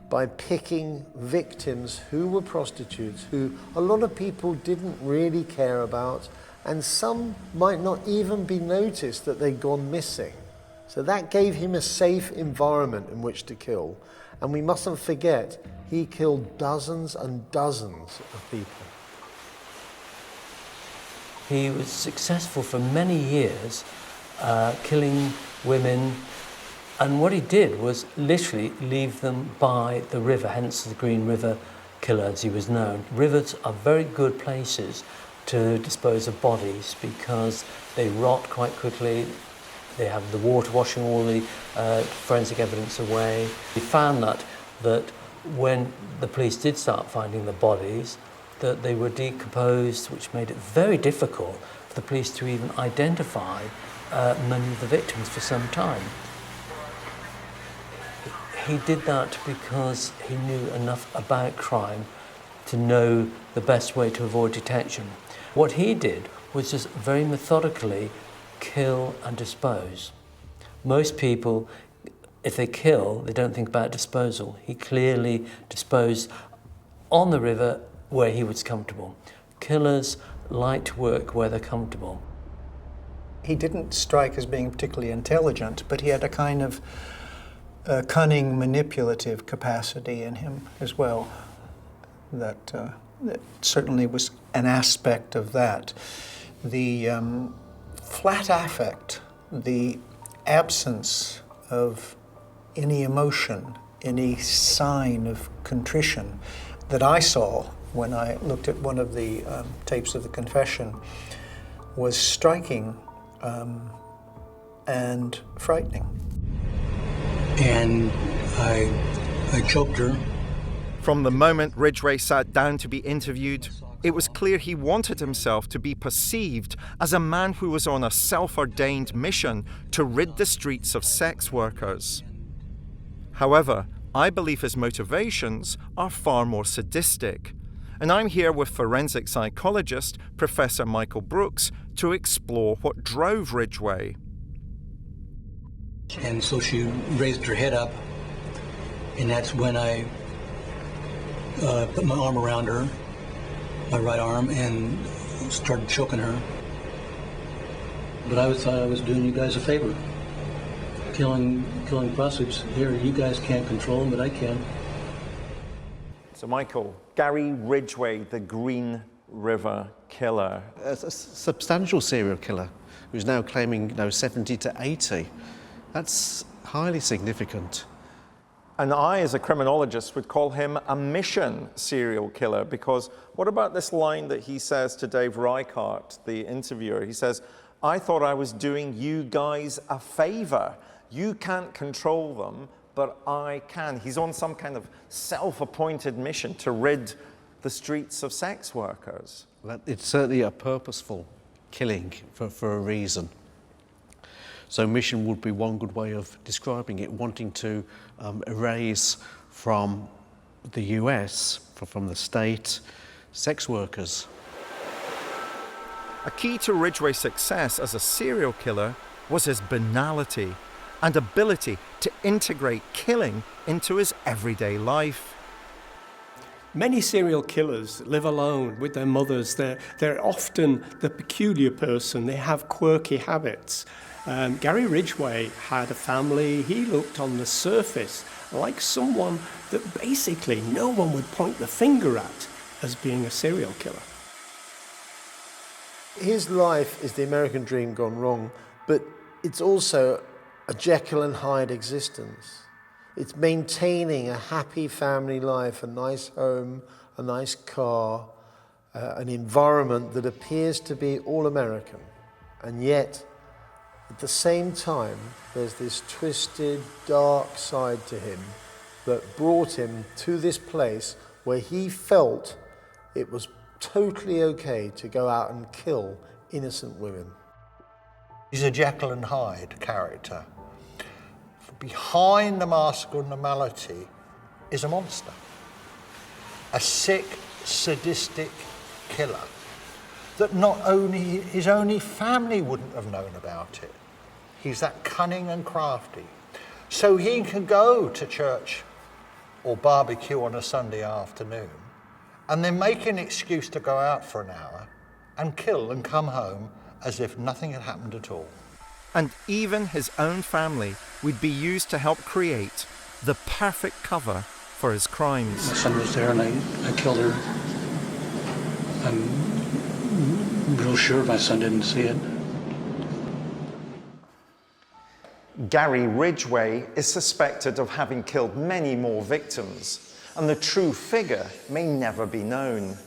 by picking victims who were prostitutes, who a lot of people didn't really care about, and some might not even be noticed that they'd gone missing. So that gave him a safe environment in which to kill. And we mustn't forget, he killed dozens and dozens of people. He was successful for many years, killing women, and what he did was literally leave them by the river, hence the Green River Killer as he was known. Rivers are very good places to dispose of bodies because they rot quite quickly. They have the water washing all the forensic evidence away. He found that when the police did start finding the bodies, that they were decomposed, which made it very difficult for the police to even identify many of the victims for some time. He did that because he knew enough about crime to know the best way to avoid detection. What he did was just very methodically kill and dispose. Most people, if they kill, they don't think about disposal. He clearly disposed on the river where he was comfortable. Killers like to work where they're comfortable. He didn't strike as being particularly intelligent, but he had a kind of cunning, manipulative capacity in him as well. That certainly was an aspect of that. The flat affect, the absence of any emotion, any sign of contrition that I saw when I looked at one of the tapes of the confession was striking and frightening. And I choked her. From the moment Ridgway sat down to be interviewed, it was clear he wanted himself to be perceived as a man who was on a self-ordained mission to rid the streets of sex workers. However, I believe his motivations are far more sadistic, and I'm here with forensic psychologist Professor Michael Brooks to explore what drove Ridgway. And so she raised her head up, and that's when I put my arm around her, my right arm, and started choking her. But I thought I was doing you guys a favor. Killing prostitutes here, you guys can't control them, but I can. So Michael, Gary Ridgway, the Green River Killer. A substantial serial killer who's now claiming 70 to 80. That's highly significant. And I, as a criminologist, would call him a mission serial killer, because what about this line that he says to Dave Reichart, the interviewer? He says, "I thought I was doing you guys a favor. You can't control them, but I can." He's on some kind of self-appointed mission to rid the streets of sex workers. It's certainly a purposeful killing for a reason. So mission would be one good way of describing it, wanting to erase from the US, from the state, sex workers. A key to Ridgway's success as a serial killer was his banality and ability to integrate killing into his everyday life. Many serial killers live alone with their mothers. They're often the peculiar person. They have quirky habits. Gary Ridgway had a family. He looked on the surface like someone that basically no one would point the finger at as being a serial killer. His life is the American dream gone wrong, but it's also a Jekyll and Hyde existence. It's maintaining a happy family life, a nice home, a nice car, an environment that appears to be all American. And yet, at the same time, there's this twisted, dark side to him that brought him to this place where he felt it was totally okay to go out and kill innocent women. He's a Jekyll and Hyde character. Behind the mask of normality is a monster. A sick, sadistic killer that not only his only family wouldn't have known about it. He's that cunning and crafty. So he can go to church or barbecue on a Sunday afternoon and then make an excuse to go out for an hour and kill and come home as if nothing had happened at all. And even his own family would be used to help create the perfect cover for his crimes. My son was there and I killed her. I'm real sure my son didn't see it. Gary Ridgway is suspected of having killed many more victims, and the true figure may never be known.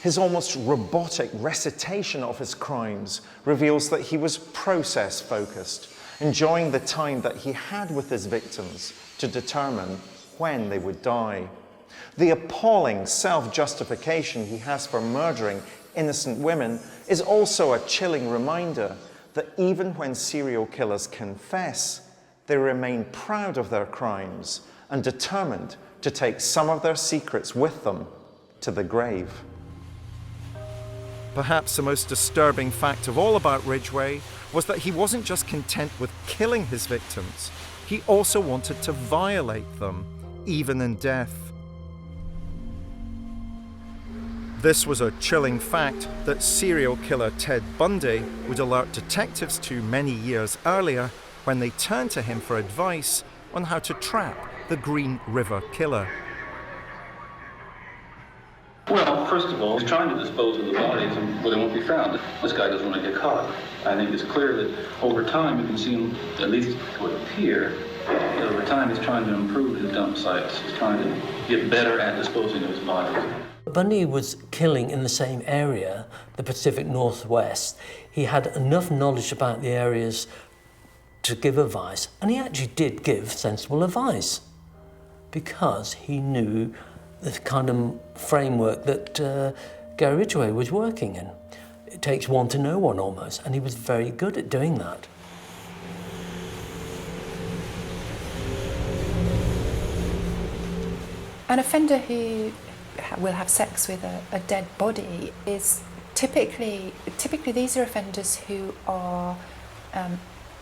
His almost robotic recitation of his crimes reveals that he was process-focused, enjoying the time that he had with his victims to determine when they would die. The appalling self-justification he has for murdering innocent women is also a chilling reminder that even when serial killers confess, they remain proud of their crimes and determined to take some of their secrets with them to the grave. Perhaps the most disturbing fact of all about Ridgway was that he wasn't just content with killing his victims, he also wanted to violate them, even in death. This was a chilling fact that serial killer Ted Bundy would alert detectives to many years earlier when they turned to him for advice on how to trap the Green River Killer. Well, first of all, he's trying to dispose of the bodies where they won't be found. This guy doesn't want to get caught. I think it's clear that over time you can see him, at least it would appear, that over time he's trying to improve his dump sites. He's trying to get better at disposing of his bodies. Bundy was killing in the same area, the Pacific Northwest. He had enough knowledge about the areas to give advice, and he actually did give sensible advice because he knew the kind of framework that Gary Ridgway was working in. It takes one to know one almost, and he was very good at doing that. An offender who will have sex with a dead body is typically these are offenders who are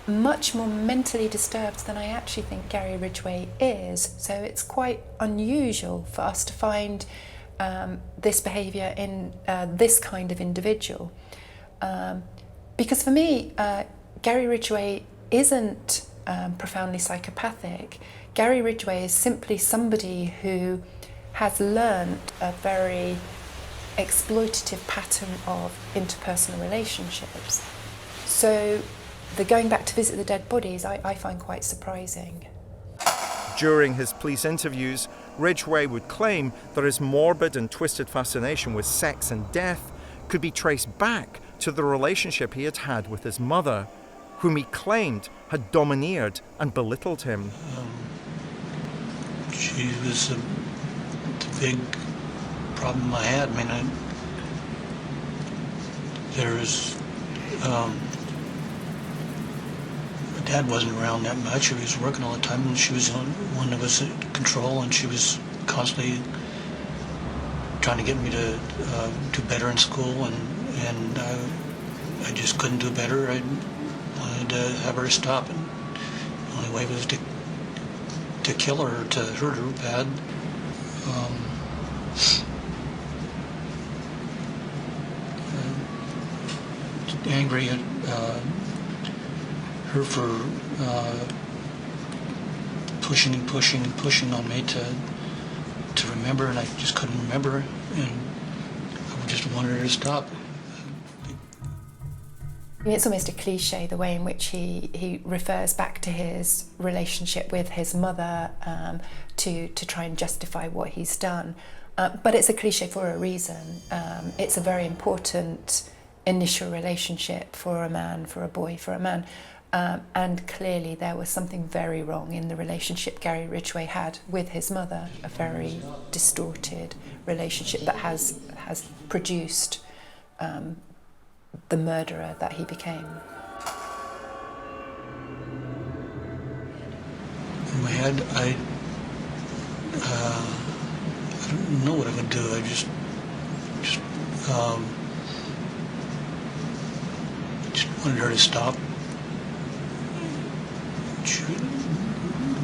much more mentally disturbed than I actually think Gary Ridgway is. So it's quite unusual for us to find this behaviour in this kind of individual. Because for me, Gary Ridgway isn't profoundly psychopathic. Gary Ridgway is simply somebody who has learned a very exploitative pattern of interpersonal relationships. So the going back to visit the dead bodies, I find quite surprising. During his police interviews, Ridgway would claim that his morbid and twisted fascination with sex and death could be traced back to the relationship he had had with his mother, whom he claimed had domineered and belittled him. She was the big problem I had. I mean, my dad wasn't around that much. He was working all the time, and she was the one that was in control, and she was constantly trying to get me to do better in school, and I just couldnto do better. I wanted to have her stop, and the only way was to kill her, to hurt her bad. Angry at her for pushing on me to remember, and I just couldn't remember, and I just wanted her to stop. It's almost a cliche, the way in which he refers back to his relationship with his mother to try and justify what he's done. But it's a cliche for a reason. It's a very important initial relationship for a man, for a boy, for a man. And clearly there was something very wrong in the relationship Gary Ridgway had with his mother, a very distorted relationship that has produced the murderer that he became. In my head, I don't know what I would do. I just Just wanted her to stop.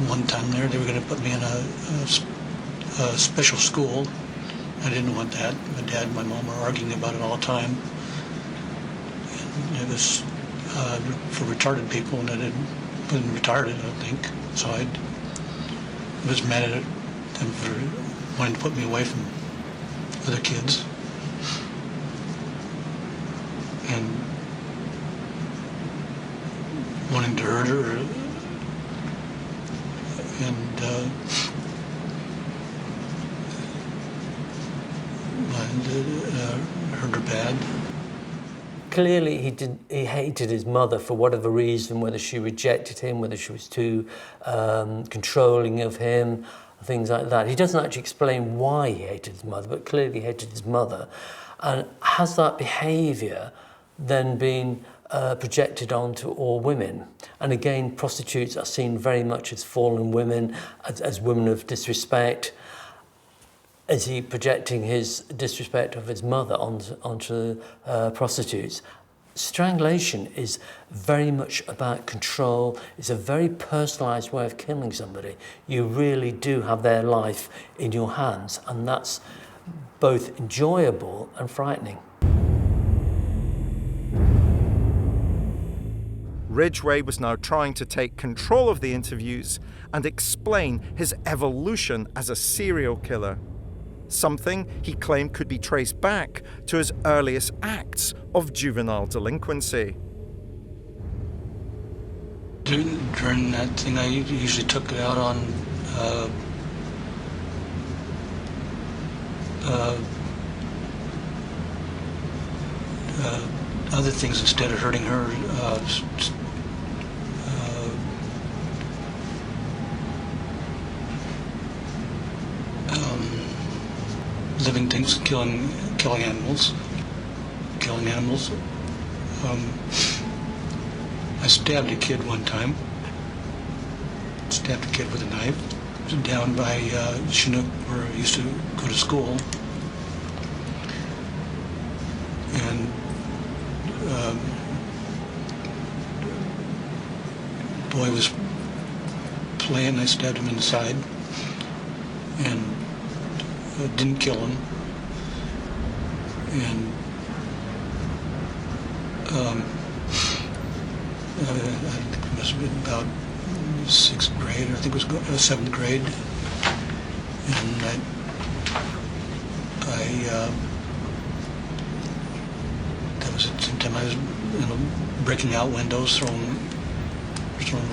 One time there, they were going to put me in a special school. I didn't want that. My dad and my mom were arguing about it all the time. And it was for retarded people, and I wasn't retarded, I don't think. So I was mad at them for wanting to put me away from other kids. And wanting to hurt her. And hurt her bad. Clearly, he hated his mother for whatever reason, whether she rejected him, whether she was too controlling of him, things like that. He doesn't actually explain why he hated his mother, but clearly he hated his mother. And has that behaviour then been projected onto all women? And again, prostitutes are seen very much as fallen women, as women of disrespect. Is he projecting his disrespect of his mother onto prostitutes? Strangulation is very much about control. It's a very personalised way of killing somebody. You really do have their life in your hands, and that's both enjoyable and frightening. Ridgway was now trying to take control of the interviews and explain his evolution as a serial killer. Something he claimed could be traced back to his earliest acts of juvenile delinquency. During that thing, I usually took it out on other things instead of hurting her. Living things, killing animals. I stabbed a kid one time. Stabbed a kid with a knife. It was down by Chinook, where I used to go to school. And boy was playing. I stabbed him in the side. And didn't kill him, and I think it must have been about 6th grade, or I think it was 7th grade, and that was at the same time I was breaking out windows, throwing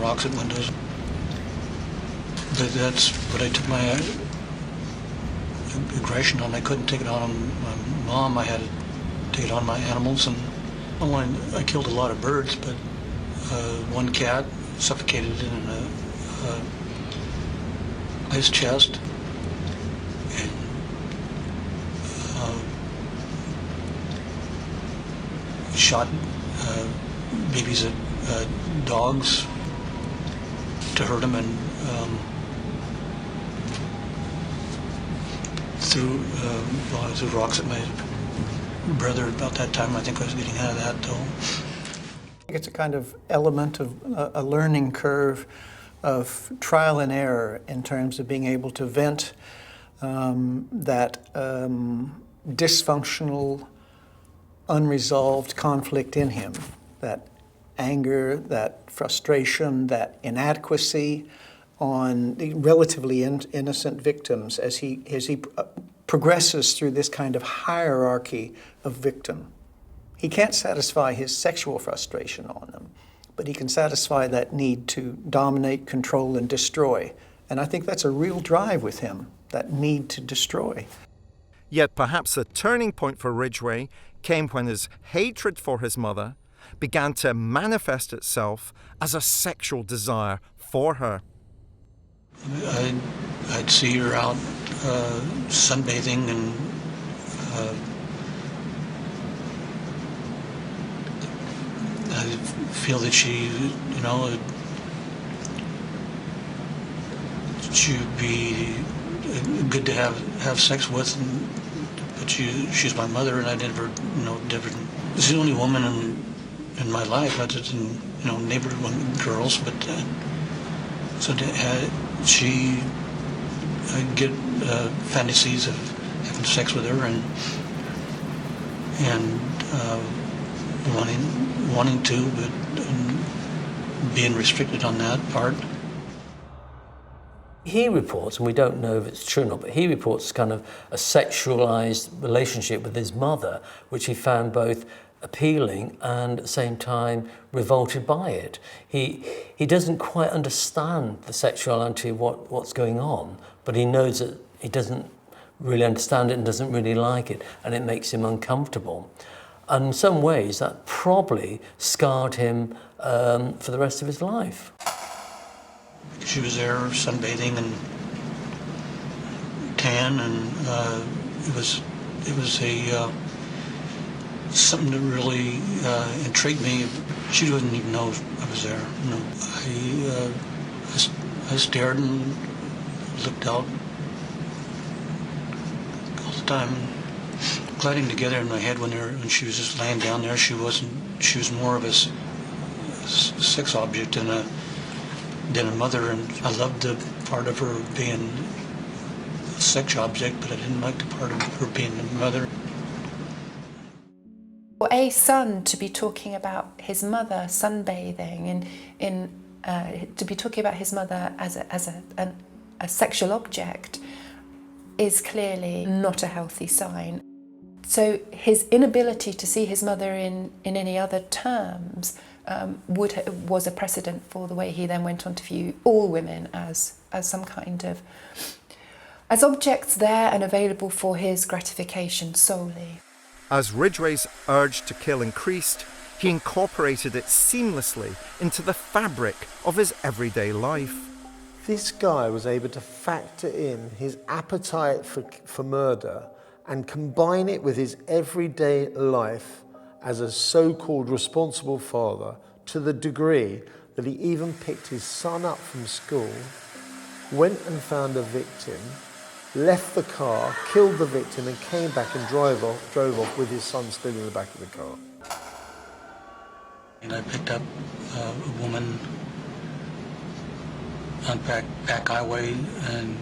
rocks at windows. But that's what I took my aggression on. I couldn't take it on my mom. I had to take it on my animals, and I killed a lot of birds, but one cat suffocated it in a ice chest, and shot babies at dogs to hurt them, and threw rocks at my brother about that time. I think I was getting out of that, though. It's a kind of element of a learning curve of trial and error in terms of being able to vent that dysfunctional, unresolved conflict in him, that anger, that frustration, that inadequacy on the relatively innocent victims as he progresses through this kind of hierarchy of victim. He can't satisfy his sexual frustration on them, but he can satisfy that need to dominate, control, and destroy. And I think that's a real drive with him, that need to destroy. Yet perhaps the turning point for Ridgway came when his hatred for his mother began to manifest itself as a sexual desire for her. I'd see her out sunbathing, and I feel that she'd be good to have sex with, and but she's my mother, and I never. She's the only woman in my life other than neighborhood girls, but she. I get fantasies of having sex with her and wanting to, but being restricted on that part. He reports, and we don't know if it's true or not, but he reports kind of a sexualized relationship with his mother, which he found both appealing and at the same time revolted by it. He doesn't quite understand the sexuality of what's going on, but he knows that he doesn't really understand it and doesn't really like it, and it makes him uncomfortable. And in some ways, that probably scarred him for the rest of his life. She was there sunbathing and tan, and it was a something that really intrigued me. She didn't even know I was there. No, I stared and looked out all the time, gliding together in my head when she was just laying down there. She was more of a sex object than a mother, and I loved the part of her being a sex object, but I didn't like the part of her being a mother. For a son to be talking about his mother sunbathing and to be talking about his mother as a sexual object is clearly not a healthy sign. So his inability to see his mother in any other terms was a precedent for the way he then went on to view all women as some kind of as objects there and available for his gratification solely. As Ridgway's urge to kill increased, he incorporated it seamlessly into the fabric of his everyday life. This guy was able to factor in his appetite for murder and combine it with his everyday life as a so-called responsible father to the degree that he even picked his son up from school, went and found a victim, left the car, killed the victim, and came back and drove off with his son still in the back of the car. And I picked up a woman on back highway, and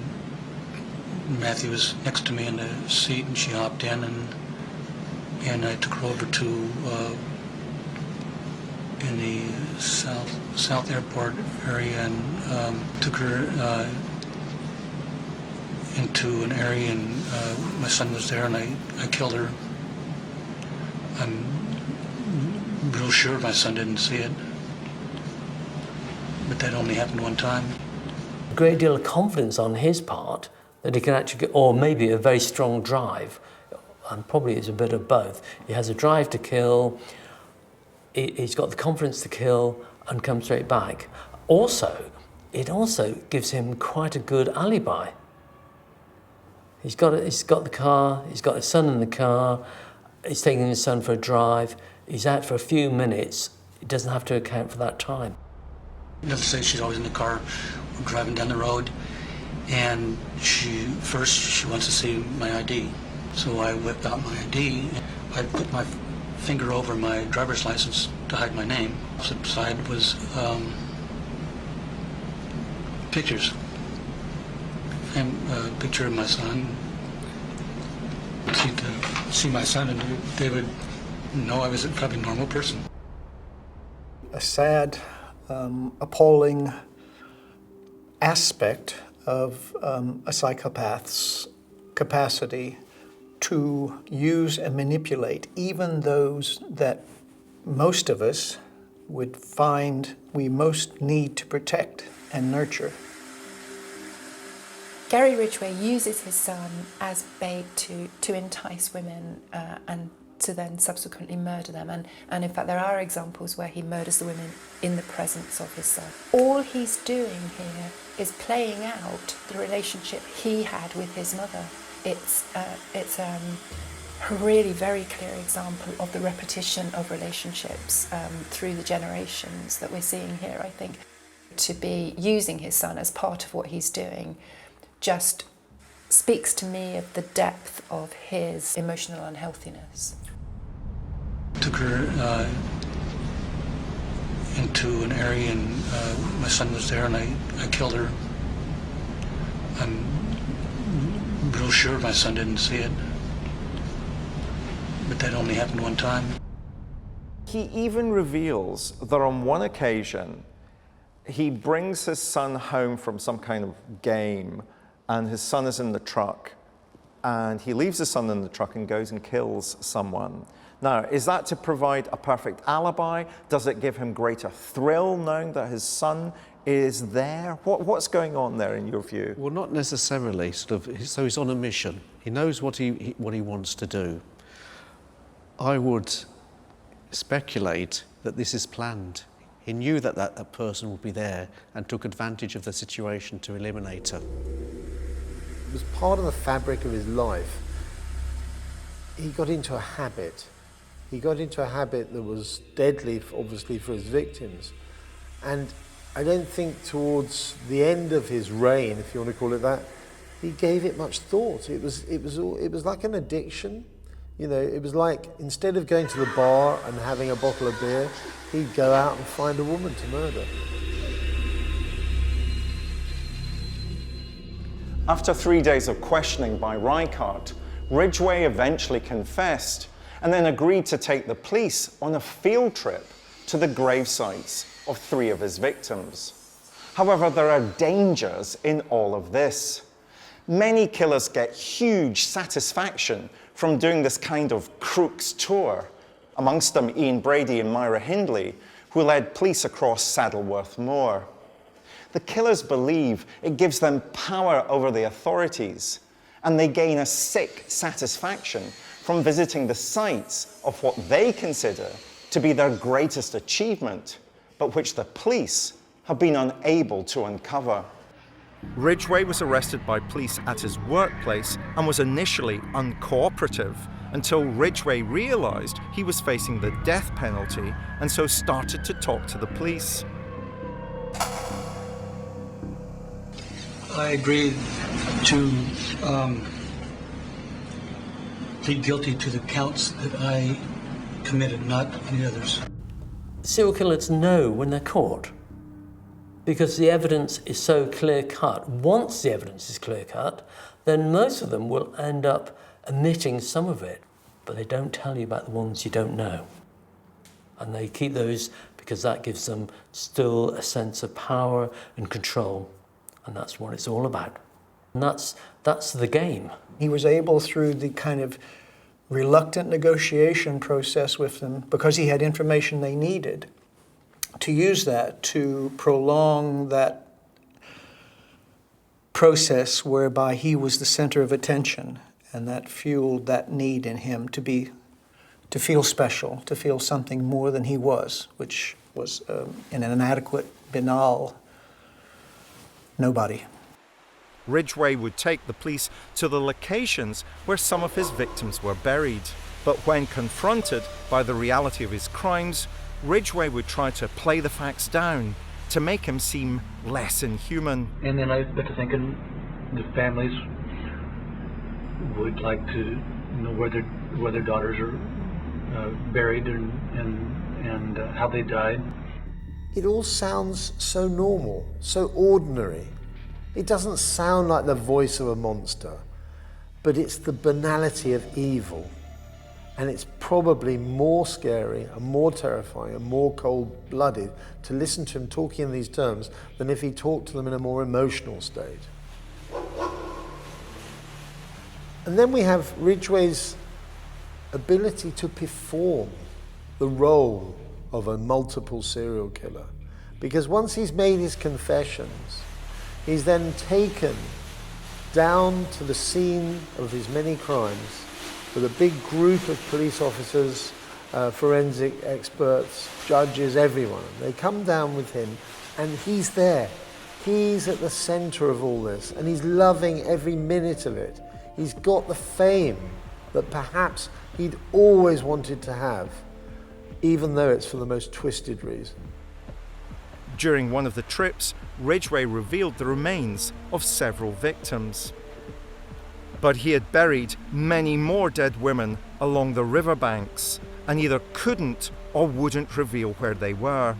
Matthew was next to me in the seat, and she hopped in, and I took her over to in the south airport area, and took her into an area, and my son was there, and I killed her. I'm real sure my son didn't see it, but that only happened one time. A great deal of confidence on his part that he can actually get, or maybe a very strong drive, and probably it's a bit of both. He has a drive to kill, he's got the confidence to kill and come straight back. It also gives him quite a good alibi. He's got the car, he's got his son in the car, he's taking his son for a drive, he's out for a few minutes, he doesn't have to account for that time. Let's say she's always in the car, we're driving down the road, and she wants to see my ID. So I whipped out my ID, I put my finger over my driver's license to hide my name. Opposite side was pictures. And a picture of my son. See my son, and they would know I was probably a normal person. A sad, appalling aspect of a psychopath's capacity to use and manipulate even those that most of us would find we most need to protect and nurture. Gary Ridgway uses his son as bait to entice women and to then subsequently murder them. And in fact, there are examples where he murders the women in the presence of his son. All he's doing here is playing out the relationship he had with his mother. It's a really very clear example of the repetition of relationships through the generations that we're seeing here, I think. To be using his son as part of what he's doing just speaks to me of the depth of his emotional unhealthiness. Took her into an area, and my son was there, and I killed her. I'm real sure my son didn't see it, but that only happened one time. He even reveals that on one occasion, he brings his son home from some kind of game, and his son is in the truck, and he leaves his son in the truck and goes and kills someone. Now, is that to provide a perfect alibi? Does it give him greater thrill knowing that his son is there? What's going on there in your view? Well, not necessarily. So he's on a mission. He knows what he wants to do. I would speculate that this is planned. He knew that that person would be there and took advantage of the situation to eliminate her. It was part of the fabric of his life. He got into a habit. He got into a habit that was deadly, obviously, for his victims. And I don't think towards the end of his reign, if you want to call it that, he gave it much thought. It was like an addiction. You know, it was like instead of going to the bar and having a bottle of beer, he'd go out and find a woman to murder. After 3 days of questioning by Reichardt, Ridgway eventually confessed and then agreed to take the police on a field trip to the gravesites of 3 of his victims. However, there are dangers in all of this. Many killers get huge satisfaction from doing this kind of crooks tour, amongst them Ian Brady and Myra Hindley, who led police across Saddleworth Moor. The killers believe it gives them power over the authorities, and they gain a sick satisfaction from visiting the sites of what they consider to be their greatest achievement, but which the police have been unable to uncover. Ridgway was arrested by police at his workplace and was initially uncooperative until Ridgway realized he was facing the death penalty and so started to talk to the police. I agreed to plead guilty to the counts that I committed, not any others. Serial killers know when they're caught because the evidence is so clear-cut. Once the evidence is clear-cut, then most of them will end up omitting some of it, but they don't tell you about the ones you don't know. And they keep those because that gives them still a sense of power and control, and that's what it's all about. And that's the game. He was able, through the kind of reluctant negotiation process with them, because he had information they needed, to use that to prolong that process whereby he was the center of attention, and that fueled that need in him to feel special, to feel something more than he was, which was an inadequate, banal nobody. Ridgway would take the police to the locations where some of his victims were buried. But when confronted by the reality of his crimes, Ridgway would try to play the facts down to make him seem less inhuman. And then I got to thinking the families would like to know where their daughters are buried and how they died. It all sounds so normal, so ordinary. It doesn't sound like the voice of a monster, but it's the banality of evil. And it's probably more scary and more terrifying and more cold-blooded to listen to him talking in these terms than if he talked to them in a more emotional state. And then we have Ridgway's ability to perform the role of a multiple serial killer. Because once he's made his confessions, he's then taken down to the scene of his many crimes with a big group of police officers, forensic experts, judges, everyone. They come down with him and he's there. He's at the center of all this and he's loving every minute of it. He's got the fame that perhaps he'd always wanted to have, even though it's for the most twisted reason. During one of the trips, Ridgway revealed the remains of several victims. But he had buried many more dead women along the riverbanks and either couldn't or wouldn't reveal where they were.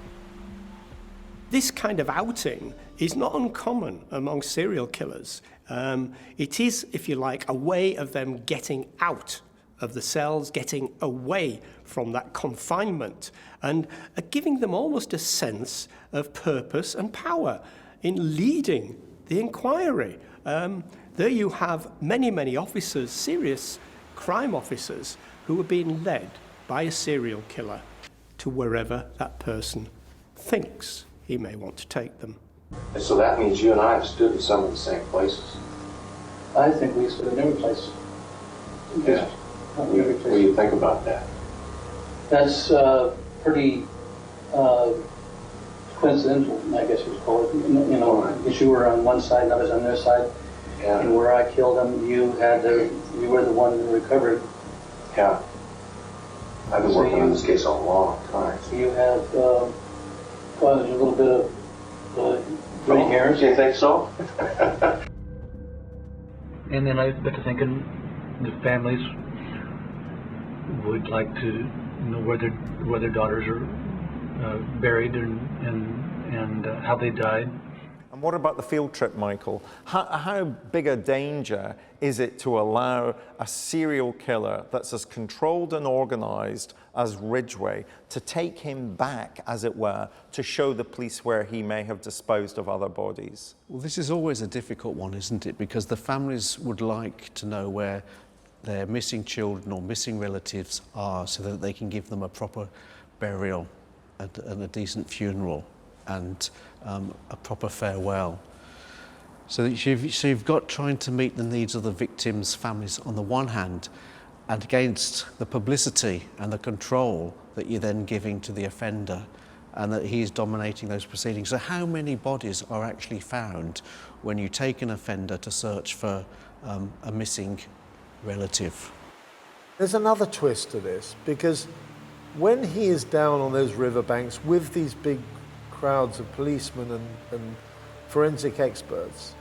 This kind of outing is not uncommon among serial killers. It is, if you like, a way of them getting out of the cells, getting away from that confinement, and giving them almost a sense of purpose and power in leading the inquiry. There you have many, many officers, serious crime officers, who are being led by a serial killer to wherever that person thinks he may want to take them. And so that means you and I have stood in some of the same places. I think we stood in every place. Yeah. What do you think about that? That's pretty coincidental, I guess you would call it. You know, because you were on one side and I was on their side. Yeah. And where I killed him, you were the one who recovered. Yeah. I've been working on this case a long time. So you have caused a little bit of gray hairs. Do you think so? And then I got to thinking the families would like to know where their daughters are buried and how they died. And what about the field trip, Michael? How big a danger is it to allow a serial killer that's as controlled and organized as Ridgway to take him back, as it were, to show the police where he may have disposed of other bodies? Well, this is always a difficult one, isn't it? Because the families would like to know where their missing children or missing relatives are so that they can give them a proper burial and a decent funeral and a proper farewell. So you've got trying to meet the needs of the victims' families on the one hand, and against the publicity and the control that you're then giving to the offender, and that he's dominating those proceedings. So how many bodies are actually found when you take an offender to search for a missing relative? There's another twist to this, because when he is down on those riverbanks with these big crowds of policemen and forensic experts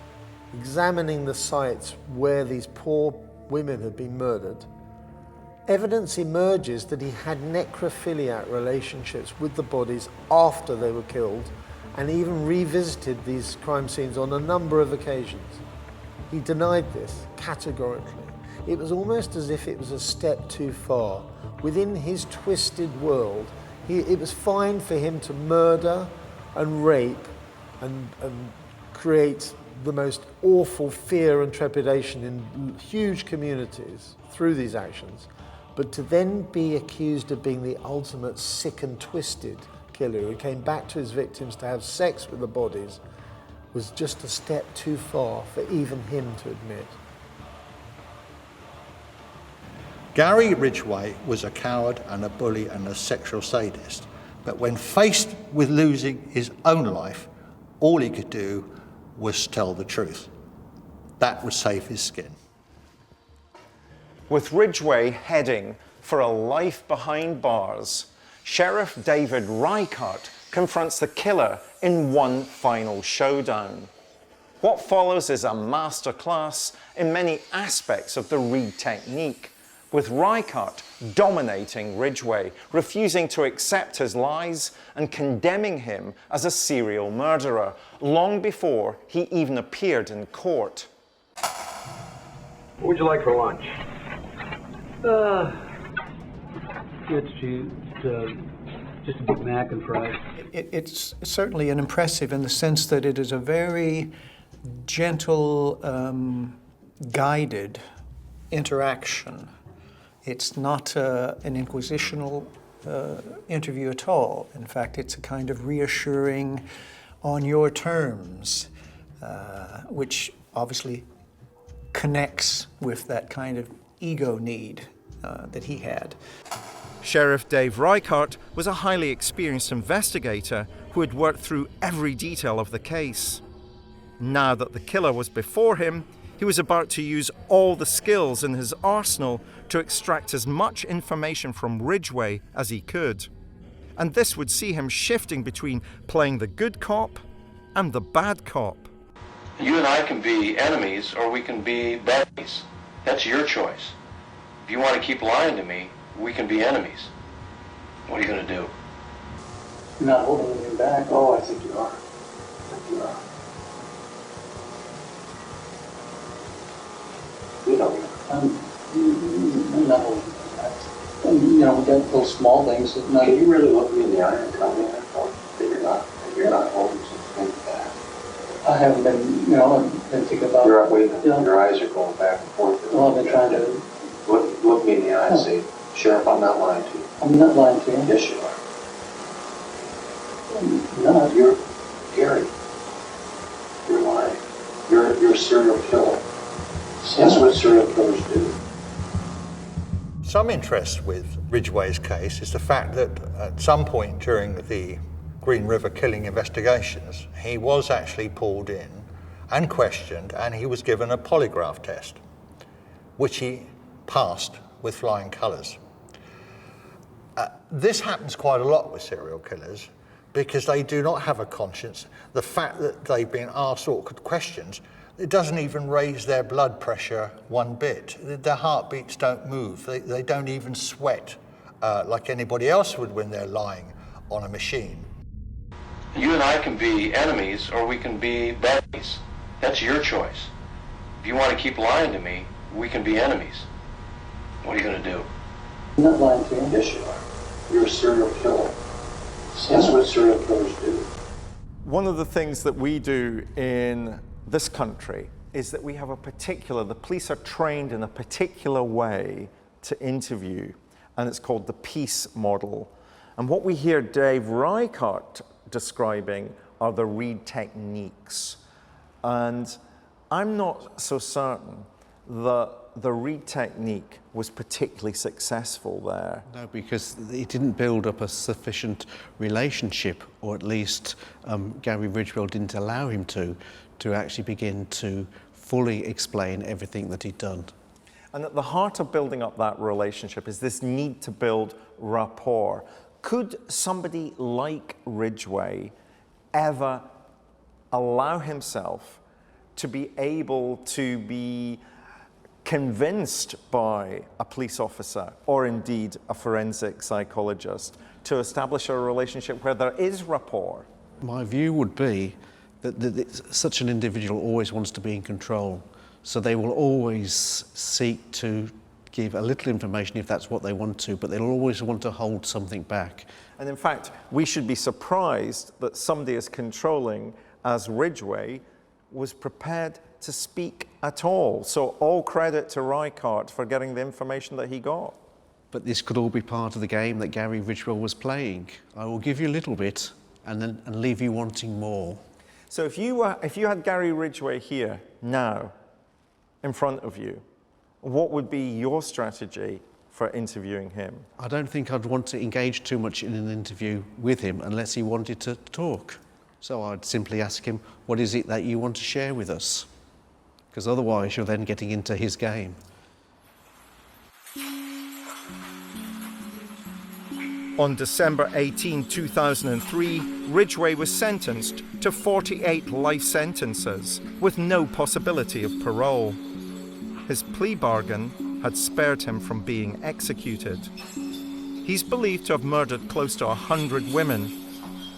examining the sites where these poor women had been murdered, evidence emerges that he had necrophiliac relationships with the bodies after they were killed, and even revisited these crime scenes on a number of occasions. He denied this categorically. It was almost as if it was a step too far. Within his twisted world, it was fine for him to murder and rape and create the most awful fear and trepidation in huge communities through these actions. But to then be accused of being the ultimate sick and twisted killer who came back to his victims to have sex with the bodies was just a step too far for even him to admit. Gary Ridgway was a coward and a bully and a sexual sadist, but when faced with losing his own life, all he could do was tell the truth. That would save his skin. With Ridgway heading for a life behind bars, Sheriff David Reichert confronts the killer in one final showdown. What follows is a masterclass in many aspects of the Reed technique, with Reichert dominating Ridgway, refusing to accept his lies and condemning him as a serial murderer long before he even appeared in court. What would you like for lunch? Just a Big Mac and fries. It's certainly an impressive in the sense that it is a very gentle, guided interaction. It's not an inquisitional interview at all. In fact, it's a kind of reassuring, on your terms, which obviously connects with that kind of ego need that he had. Sheriff Dave Reichert was a highly experienced investigator who had worked through every detail of the case. Now that the killer was before him, he was about to use all the skills in his arsenal to extract as much information from Ridgway as he could. And this would see him shifting between playing the good cop and the bad cop. You and I can be enemies, or we can be buddies. That's your choice. If you want to keep lying to me, we can be enemies. What are you going to do? You're not holding anything back. Oh, I think you are. I think you are. You know, I'm not holding anything back. And, you know, we got those small things that not. Can you really look me in the eye and tell me that you're not holding something back? I haven't been, you know, I've been thinking about. You're waiting. You know, your eyes are going back and forth. Well, I've been trying to. Look me in the eye and say, Sheriff, I'm not lying to you. I'm not lying to you. Yes, you are. No, you're Gary. You're lying. You're a serial killer. That's what serial killers do. Some interest with Ridgway's case is the fact that at some point during the Green River killing investigations, he was actually pulled in and questioned, and he was given a polygraph test, which he passed with flying colours. This happens quite a lot with serial killers because they do not have a conscience. The fact that they've been asked awkward questions, it doesn't even raise their blood pressure one bit. Their heartbeats don't move. They don't even sweat like anybody else would when they're lying on a machine. You and I can be enemies or we can be buddies. That's your choice. If you want to keep lying to me, we can be enemies. What are you going to do? I'm not lying to you. Yes, you are. You're a serial killer. That's what serial killers do. One of the things that we do in this country is that we have the police are trained in a particular way to interview, and it's called the peace model. And what we hear Dave Reichert describing are the Reed techniques. And I'm not so certain that the Reed technique was particularly successful there. No, because he didn't build up a sufficient relationship, or at least Gary Ridgway didn't allow him to actually begin to fully explain everything that he'd done. And at the heart of building up that relationship is this need to build rapport. Could somebody like Ridgway ever allow himself to be able to be convinced by a police officer or indeed a forensic psychologist to establish a relationship where there is rapport? My view would be that such an individual always wants to be in control, so they will always seek to give a little information if that's what they want to, but they'll always want to hold something back. And in fact, we should be surprised that somebody as controlling as Ridgway was prepared to speak at all. So all credit to Reichert for getting the information that he got. But this could all be part of the game that Gary Ridgway was playing. I will give you a little bit and leave you wanting more. So if you had Gary Ridgway here now in front of you, what would be your strategy for interviewing him? I don't think I'd want to engage too much in an interview with him unless he wanted to talk. So I'd simply ask him, what is it that you want to share with us? Because otherwise you're then getting into his game. On December 18, 2003, Ridgway was sentenced to 48 life sentences with no possibility of parole. His plea bargain had spared him from being executed. He's believed to have murdered close to 100 women.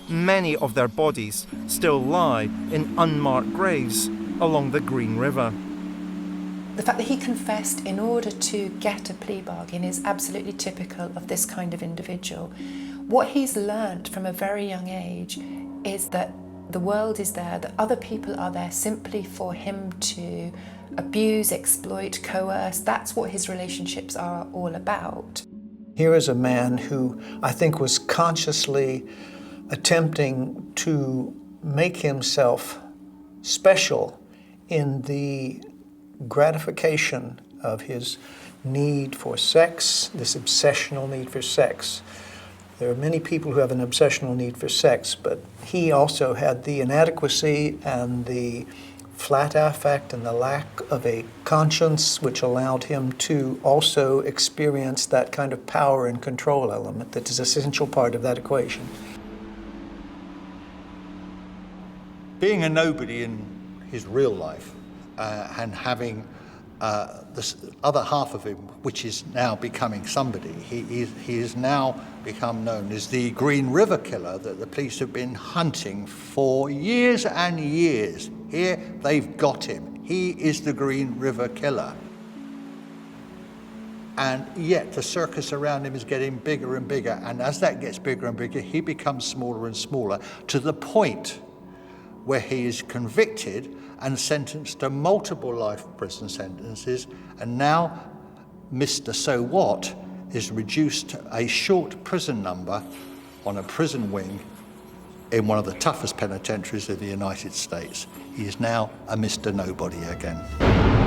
Many of their bodies still lie in unmarked graves along the Green River. The fact that he confessed in order to get a plea bargain is absolutely typical of this kind of individual. What he's learned from a very young age is that the world is there, that other people are there simply for him to abuse, exploit, coerce. That's what his relationships are all about. Here is a man who I think was consciously attempting to make himself special in the gratification of his need for sex, this obsessional need for sex. There are many people who have an obsessional need for sex, but he also had the inadequacy and the flat affect and the lack of a conscience, which allowed him to also experience that kind of power and control element that is an essential part of that equation. Being a nobody in his real life and having the other half of him, which is now becoming somebody. He is now become known as the Green River Killer that the police have been hunting for years and years. Here they've got him. He is the Green River Killer. And yet the circus around him is getting bigger and bigger, and as that gets bigger and bigger, he becomes smaller and smaller, to the point where he is convicted and sentenced to multiple life prison sentences, and now Mr. So What is reduced to a short prison number on a prison wing in one of the toughest penitentiaries in the United States. He is now a Mr. Nobody again.